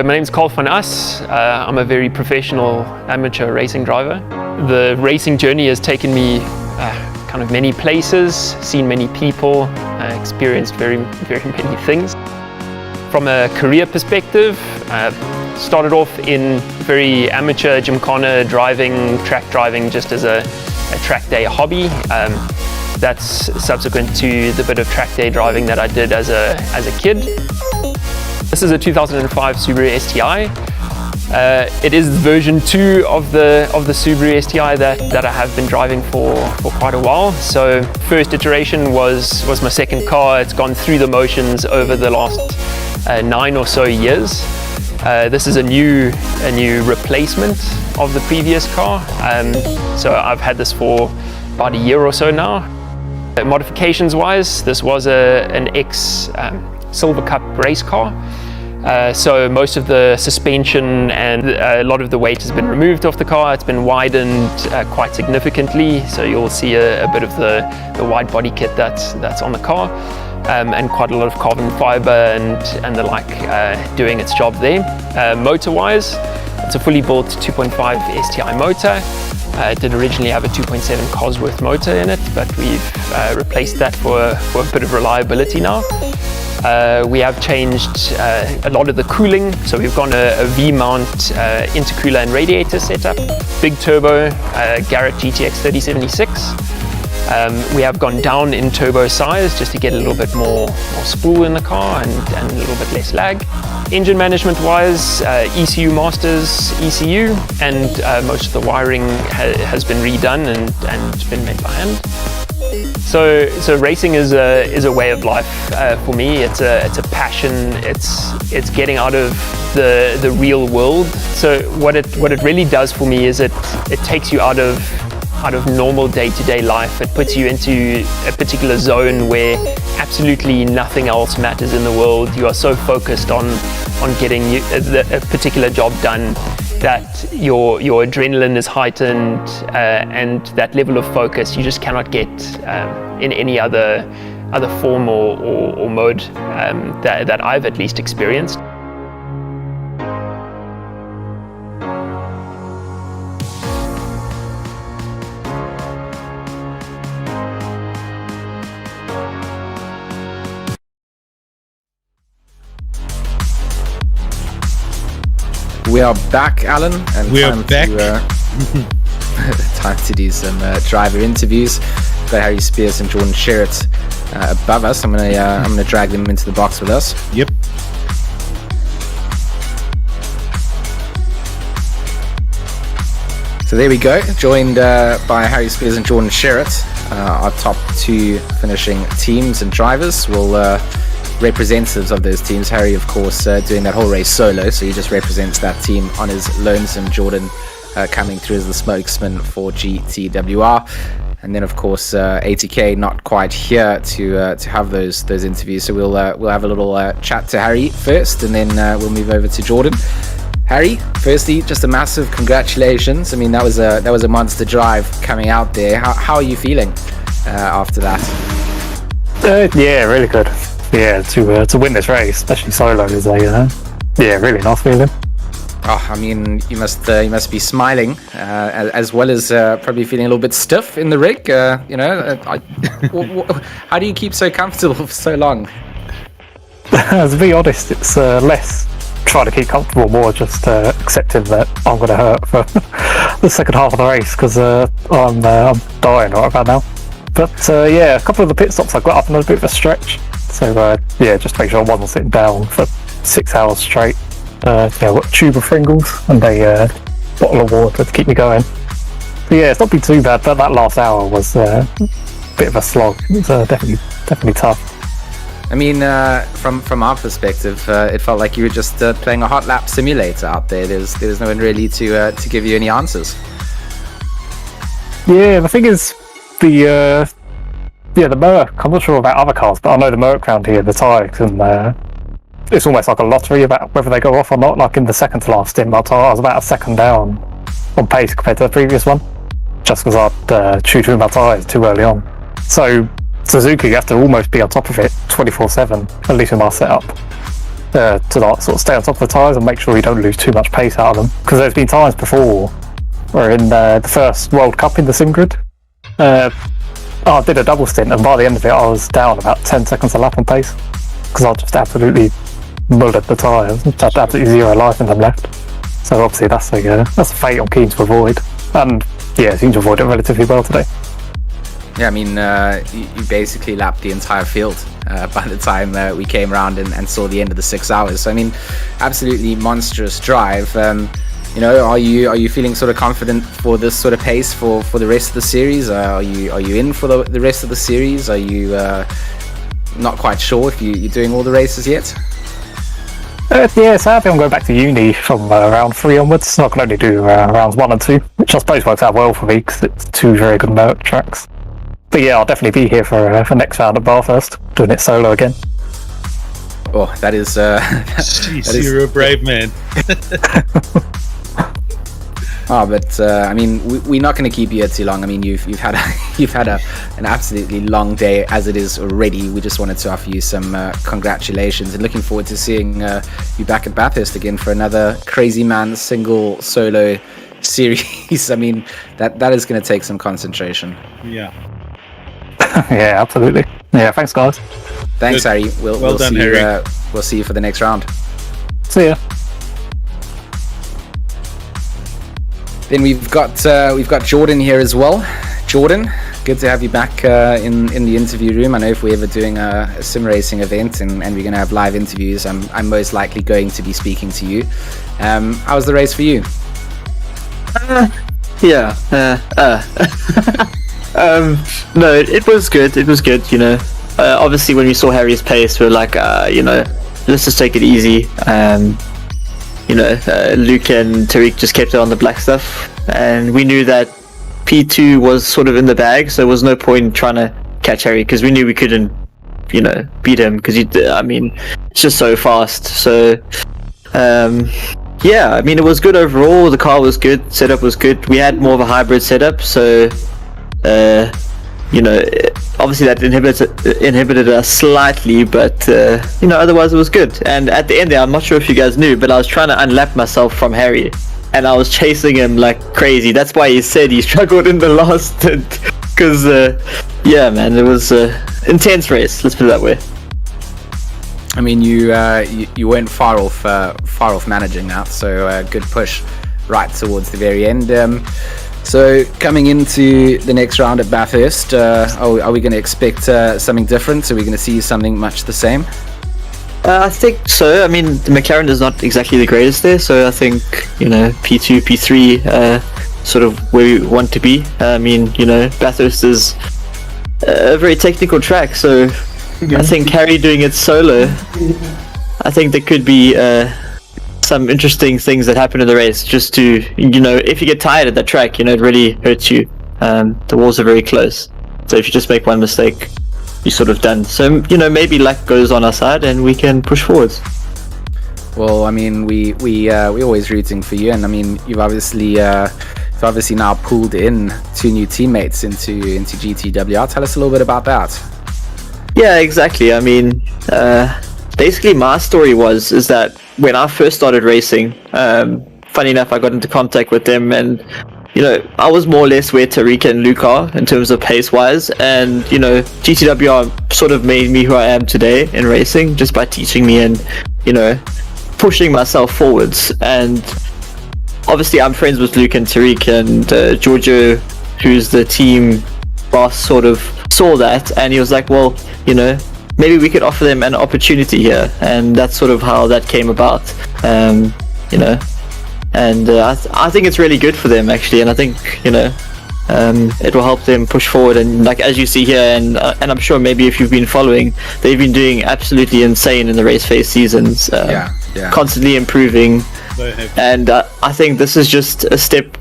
So my name is Carl van Us. I'm a very professional amateur racing driver. The racing journey has taken me kind of many places, seen many people, experienced very many things. From a career perspective, started off in very amateur gymkhana driving, track driving, just as a track day hobby. That's subsequent to the bit of track day driving that I did as a kid. This is a 2005 Subaru STI. It is version 2 of the Subaru STI that I have been driving for quite a while. So first iteration was my second car. It's gone through the motions over the last 9 or so years. This is a new replacement of the previous car. So I've had this for about a year or so now. Modifications wise, this was an ex Silver Cup race car. So most of the suspension and a lot of the weight has been removed off the car. It's been widened quite significantly, so you'll see a bit of the wide body kit that's on the car, and quite a lot of carbon fiber and the like doing its job there. Motor wise, it's a fully built 2.5 STI motor. It did originally have a 2.7 Cosworth motor in it, but we've replaced that for a bit of reliability now. We have changed a lot of the cooling, so we've gone a V-mount intercooler and radiator setup, big turbo Garrett GTX 3076. We have gone down in turbo size just to get a little bit more spool in the car and a little bit less lag. Engine management wise, ECU Masters ECU, and most of the wiring has been redone and been made by hand. So racing is a way of life for me. It's a passion. It's getting out of the real world. So what it really does for me is it takes you out of normal day-to-day life. It puts you into a particular zone where absolutely nothing else matters in the world. You are so focused on getting a particular job done that your adrenaline is heightened, and that level of focus you just cannot get in any other form or mode that I've at least experienced. We are back, Alan, and We are back. Time to do some driver interviews. Got Harry Spears and Jordan Sherritt above us. I'm gonna drag them into the box with us. Yep. So there we go, joined by Harry Spears and Jordan Sherritt, our top 2 finishing teams and drivers. We'll representatives of those teams. Harry, of course, doing that whole race solo, so he just represents that team on his lonesome. Jordan coming through as the spokesman for GTWR, and then of course ATK not quite here to have those interviews. So we'll have a little chat to Harry first, and then we'll move over to Jordan. Harry, firstly, just a massive congratulations. I mean, that was a monster drive coming out there. How are you feeling after that? Yeah, really good. Yeah, to win this race, especially solo, is a really nice feeling. Oh, I mean, you must be smiling as well as probably feeling a little bit stiff in the rig. How do you keep so comfortable for so long? To be honest, it's less trying to keep comfortable, more just accepting that I'm going to hurt for the second half of the race, because I'm dying right about now. But a couple of the pit stops I got up on a bit of a stretch. So just to make sure I wasn't sitting down for 6 hours straight. Got a tube of Pringles and a bottle of water to keep me going. So it's not been too bad, but that last hour was a bit of a slog. It was definitely tough. I mean, from our perspective, it felt like you were just playing a hot lap simulator out there. There's no one really to give you any answers. Yeah, the thing is, the Merc, I'm not sure about other cars, but I know the Merc round here, the tyres, and it's almost like a lottery about whether they go off or not. Like in the second to last stint, I was about a second down on pace compared to the previous one, just because I'd chewed through my tyres too early on. So Suzuka, you have to almost be on top of it 24/7, at least in my setup. to like sort of stay on top of the tyres and make sure you don't lose too much pace out of them. Because there's been times before where in the first World Cup in the sim grid, I did a double stint, and by the end of it I was down about 10 seconds a lap on pace because I just absolutely mullered the tyres. Just had absolutely zero life in them left. So obviously that's a fate I'm keen to avoid, and yeah, I seem to avoid it relatively well today. Yeah, I mean, you basically lapped the entire field by the time we came around and saw the end of the 6 hours. So I mean, absolutely monstrous drive. You know, are you feeling sort of confident for this sort of pace for the rest of the series? Are you in for the rest of the series? Are you not quite sure if you're doing all the races yet? Yeah, sadly I'm going back to uni from round 3 onwards, so I can only do rounds 1 and 2, which I suppose works out well for me because it's 2 very good Merc tracks. But yeah, I'll definitely be here for next round at Bathurst, doing it solo again. Oh, that is... Jeez, you're a brave man. But I mean, we're not going to keep you here too long. I mean, you've had an absolutely long day as it is already. We just wanted to offer you some congratulations and looking forward to seeing you back at Bathurst again for another Crazy Man single solo series. I mean, that is going to take some concentration. Yeah. Yeah, absolutely. Yeah, thanks guys. Thanks, Good. Harry. We'll done, see you. Harry. We'll see you for the next round. See ya. Then we've got Jordan here as well. Jordan, good to have you back in the interview room. I know if we're ever doing a sim racing event and we're going to have live interviews, I'm most likely going to be speaking to you. How was the race for you? No, it was good. It was good, you know. Obviously, when we saw Harry's pace, we were like, you know, let's just take it easy. You know, Luke and Tariq just kept it on the black stuff, and we knew that P2 was sort of in the bag, so there was no point trying to catch Harry because we knew we couldn't, you know, beat him because I mean, it's just so fast. So, yeah, I mean, it was good overall. The car was good, setup was good. We had more of a hybrid setup, so you know, obviously that inhibited us slightly, but you know, otherwise it was good. And at the end there, I'm not sure if you guys knew, but I was trying to unlap myself from Harry, and I was chasing him like crazy. That's why he said he struggled in the last stint, because yeah, man, it was an intense race. Let's put it that way. I mean, you weren't far off managing that, so good push right towards the very end. So coming into the next round at Bathurst, are we going to expect something different? Are we going to see something much the same? I think so. I mean, the McLaren is not exactly the greatest there, so I think, you know, P2, P3, sort of where we want to be. I mean, you know, Bathurst is a very technical track, so I think Harry doing it solo, I think there could be some interesting things that happen in the race, just to, you know, if you get tired at that track, you know, it really hurts you. The walls are very close, so if you just make one mistake, you're sort of done. So, you know, maybe luck goes on our side and we can push forwards. Well, I mean, we're always rooting for you, and I mean, you've obviously now pulled in 2 new teammates into GTWR. Tell us a little bit about that. Yeah, exactly. I mean, basically my story is that when I first started racing, funny enough, I got into contact with them, and, you know, I was more or less where Tariq and Luke are in terms of pace-wise, and, you know, GTWR sort of made me who I am today in racing just by teaching me and, you know, pushing myself forwards. And obviously I'm friends with Luke and Tariq, and Giorgio, who's the team boss, sort of saw that, and he was like, well, you know, maybe we could offer them an opportunity here, and that's sort of how that came about. You know, and I think it's really good for them actually, and I think, you know, it will help them push forward. And like, as you see here, and I'm sure maybe if you've been following, they've been doing absolutely insane in the Raceface seasons, constantly improving, and I think this is just a step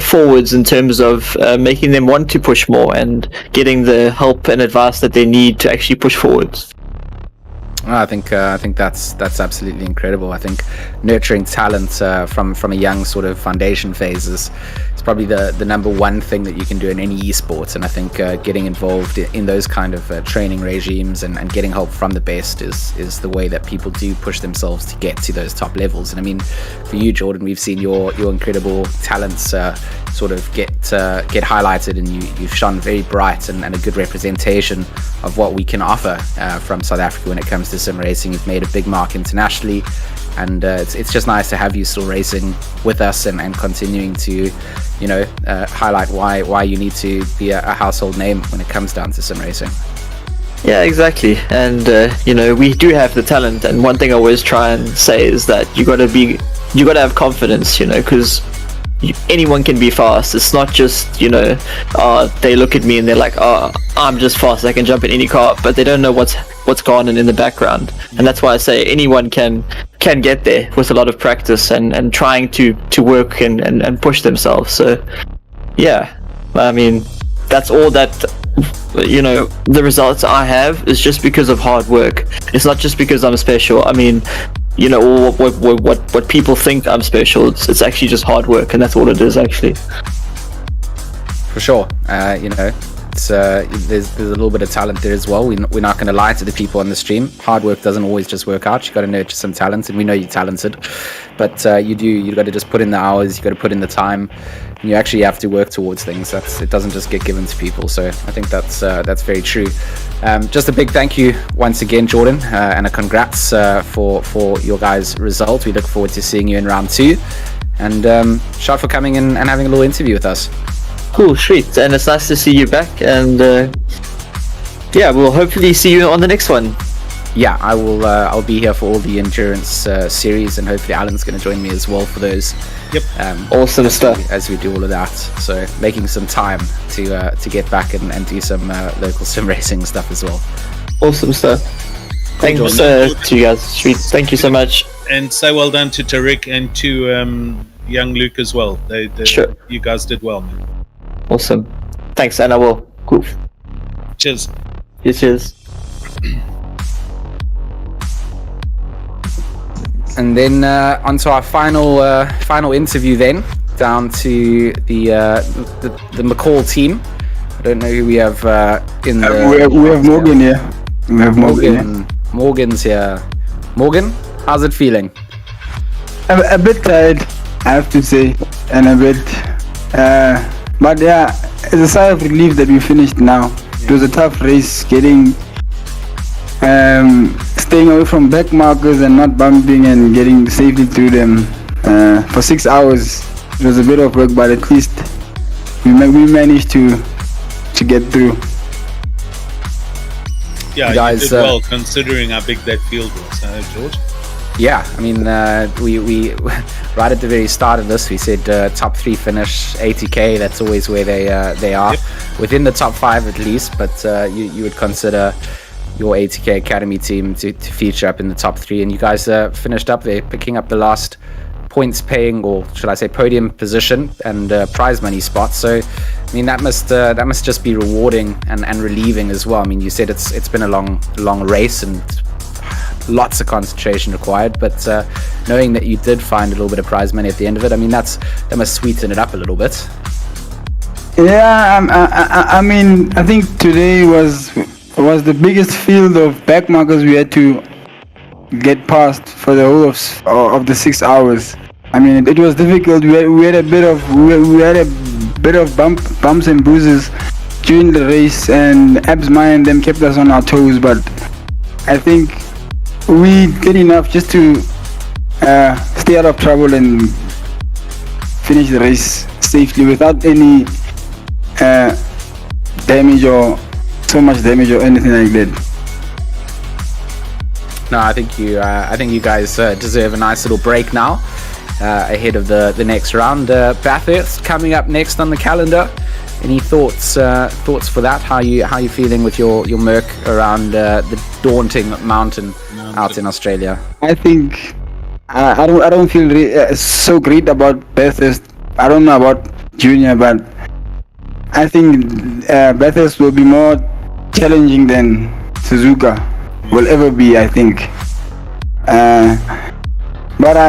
forwards in terms of making them want to push more and getting the help and advice that they need to actually push forwards. I think that's absolutely incredible. I think nurturing talent from a young sort of foundation phase is probably the number one thing that you can do in any esports. And I think getting involved in those kind of training regimes and getting help from the best is the way that people do push themselves to get to those top levels. And I mean, for you, Jordan, we've seen your incredible talents sort of get highlighted, and you've shone very bright and a good representation of what we can offer from South Africa when it comes to sim racing. You've made a big mark internationally, and it's just nice to have you still racing with us and continuing to highlight why you need to be a household name when it comes down to sim racing. Yeah, exactly. And we do have the talent, and one thing I always try and say is that you got to have confidence, because anyone can be fast. It's not just they look at me and they're like, oh, I'm just fast, I can jump in any car, but they don't know what's gone on in the background. And that's why I say anyone can get there with a lot of practice and trying to work and push themselves. So yeah, I mean, that's all that the results I have is just because of hard work. It's not just because I'm special. I mean, or what people think I'm special. It's actually just hard work, and that's all it is actually. For sure. It's there's a little bit of talent there as well. We're not going to lie to the people on the stream. Hard work doesn't always just work out. You got to nurture some talent, and we know you're talented, but you got to just put in the hours. You got to put in the time. And you actually have to work towards things. It doesn't just get given to people. So I think that's very true. Just a big thank you once again, Jordan, and a congrats for your guys' result. We look forward to seeing you in round 2, and shout for coming in and having a little interview with us. Cool, sweet, and it's nice to see you back, and we'll hopefully see you on the next one. Yeah, I will. I'll be here for all the endurance series, and hopefully Alan's going to join me as well for those. Yep. Awesome stuff. As we do all of that, so making some time to get back and do some local sim racing stuff as well. Awesome stuff. Thanks to you guys. Sweet. Thank you so much. And say well done to Tariq and to young Luke as well. Sure. You guys did well, man. Awesome. Thanks, and I will. Cool. Cheers. Yeah, cheers. And then onto our final interview then, down to the McCall team. I don't know who we have in the... We have Morgan here. We have Morgan. Morgan's here. Morgan, how's it feeling? A bit tired, I have to say, and a bit... but yeah, it's a sigh of relief that we finished now. It was a tough race, getting... staying away from back markers and not bumping and getting safely through them for 6 hours. It was a bit of work, but at least we managed to get through. Yeah, guys, you did well considering how big that field was, George. Yeah, I mean, we right at the very start of this, we said top 3 finish, 80k. That's always where they are, within the top 5 at least. But you would consider your 80k Academy team to feature up in the top 3, and you guys finished up there, picking up the last points paying, or should I say podium position and prize money spot. So I mean, that must just be rewarding and relieving as well. I mean, you said it's been a long race and lots of concentration required, but knowing that you did find a little bit of prize money at the end of it, I mean, that must sweeten it up a little bit. Yeah, I mean, I think today was the biggest field of back markers we had to get past for the whole of the 6 hours. I mean, it was difficult. We had a bit of bumps and bruises during the race, and Absmai and them kept us on our toes. But I think we did enough just to stay out of trouble and finish the race safely without any damage or so much damage or anything like that. No, I think you guys deserve a nice little break now ahead of the next round. Bathurst coming up next on the calendar. Any thoughts for that? How you feeling with your Merc around the daunting mountain out in Australia? I think I don't feel so great about Bathurst. I don't know about Junior, but I think Bathurst will be more challenging than Suzuka. will ever be, I think. But I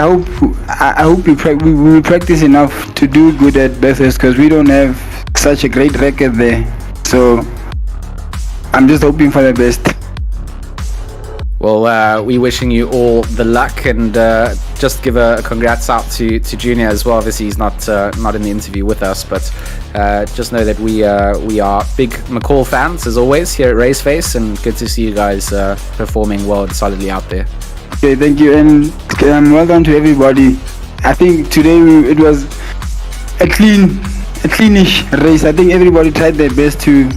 hope we practice enough to do good at Bathurst, because we don't have such a great record there. So I'm just hoping for the best. Well, we wishing you all the luck, and just give a congrats out to Junior as well. Obviously, he's not in the interview with us, but just know that we are big McCall fans as always here at Raceface, and good to see you guys performing well and solidly out there. Okay, thank you, and well done to everybody. I think today it was a cleanish race. I think everybody tried their best to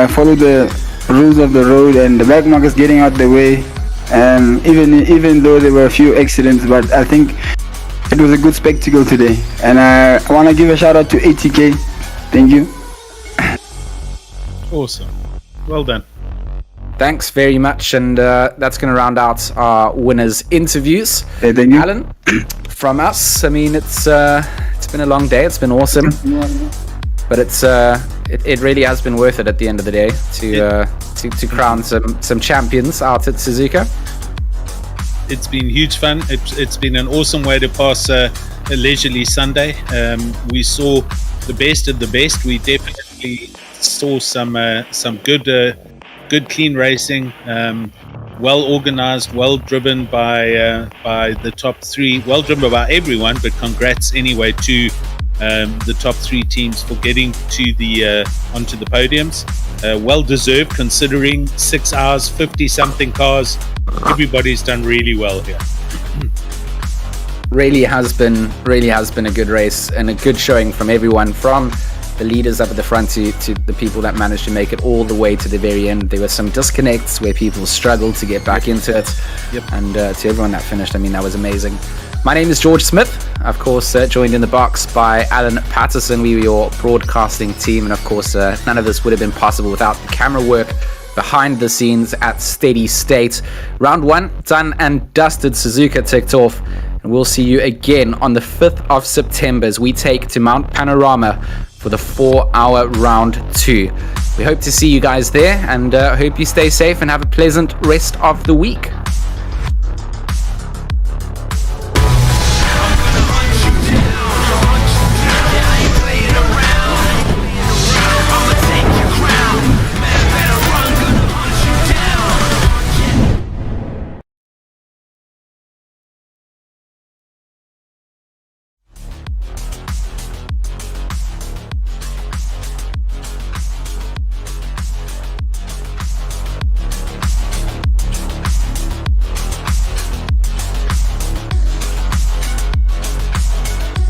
follow the rules of the road, and the backmarkers getting out the way. Even though there were a few accidents, but I think it was a good spectacle today. And I want to give a shout out to ATK. Thank you. Awesome. Well done. Thanks very much, and that's going to round out our winners' interviews. Hey, thank you. Alan, from us, I mean, it's been a long day. It's been awesome, but it really has been worth it at the end of the day to crown some champions out at Suzuka. It's been huge fun. It's been an awesome way to pass a leisurely Sunday. We saw the best of the best. We definitely saw some good clean racing, well organized, well driven by the top three, well driven by everyone, but congrats anyway to the top three teams for getting to the onto the podiums. Well deserved, considering 6 hours, 50 something cars. Everybody's done really well here. Really has been a good race and a good showing from everyone, from the leaders up at the front to the people that managed to make it all the way to the very end. There were some disconnects where people struggled to get back into it. Yep. And to everyone that finished, I mean, that was amazing. My name is George Smith, of course, joined in the box by Alan Patterson. We were your broadcasting team, and of course none of this would have been possible without the camera work behind the scenes at Steady State. Round 1 done and dusted. Suzuka ticked off, and we'll see you again on the 5th of September as we take to Mount Panorama for the 4-hour round 2. We hope to see you guys there, and hope you stay safe and have a pleasant rest of the week.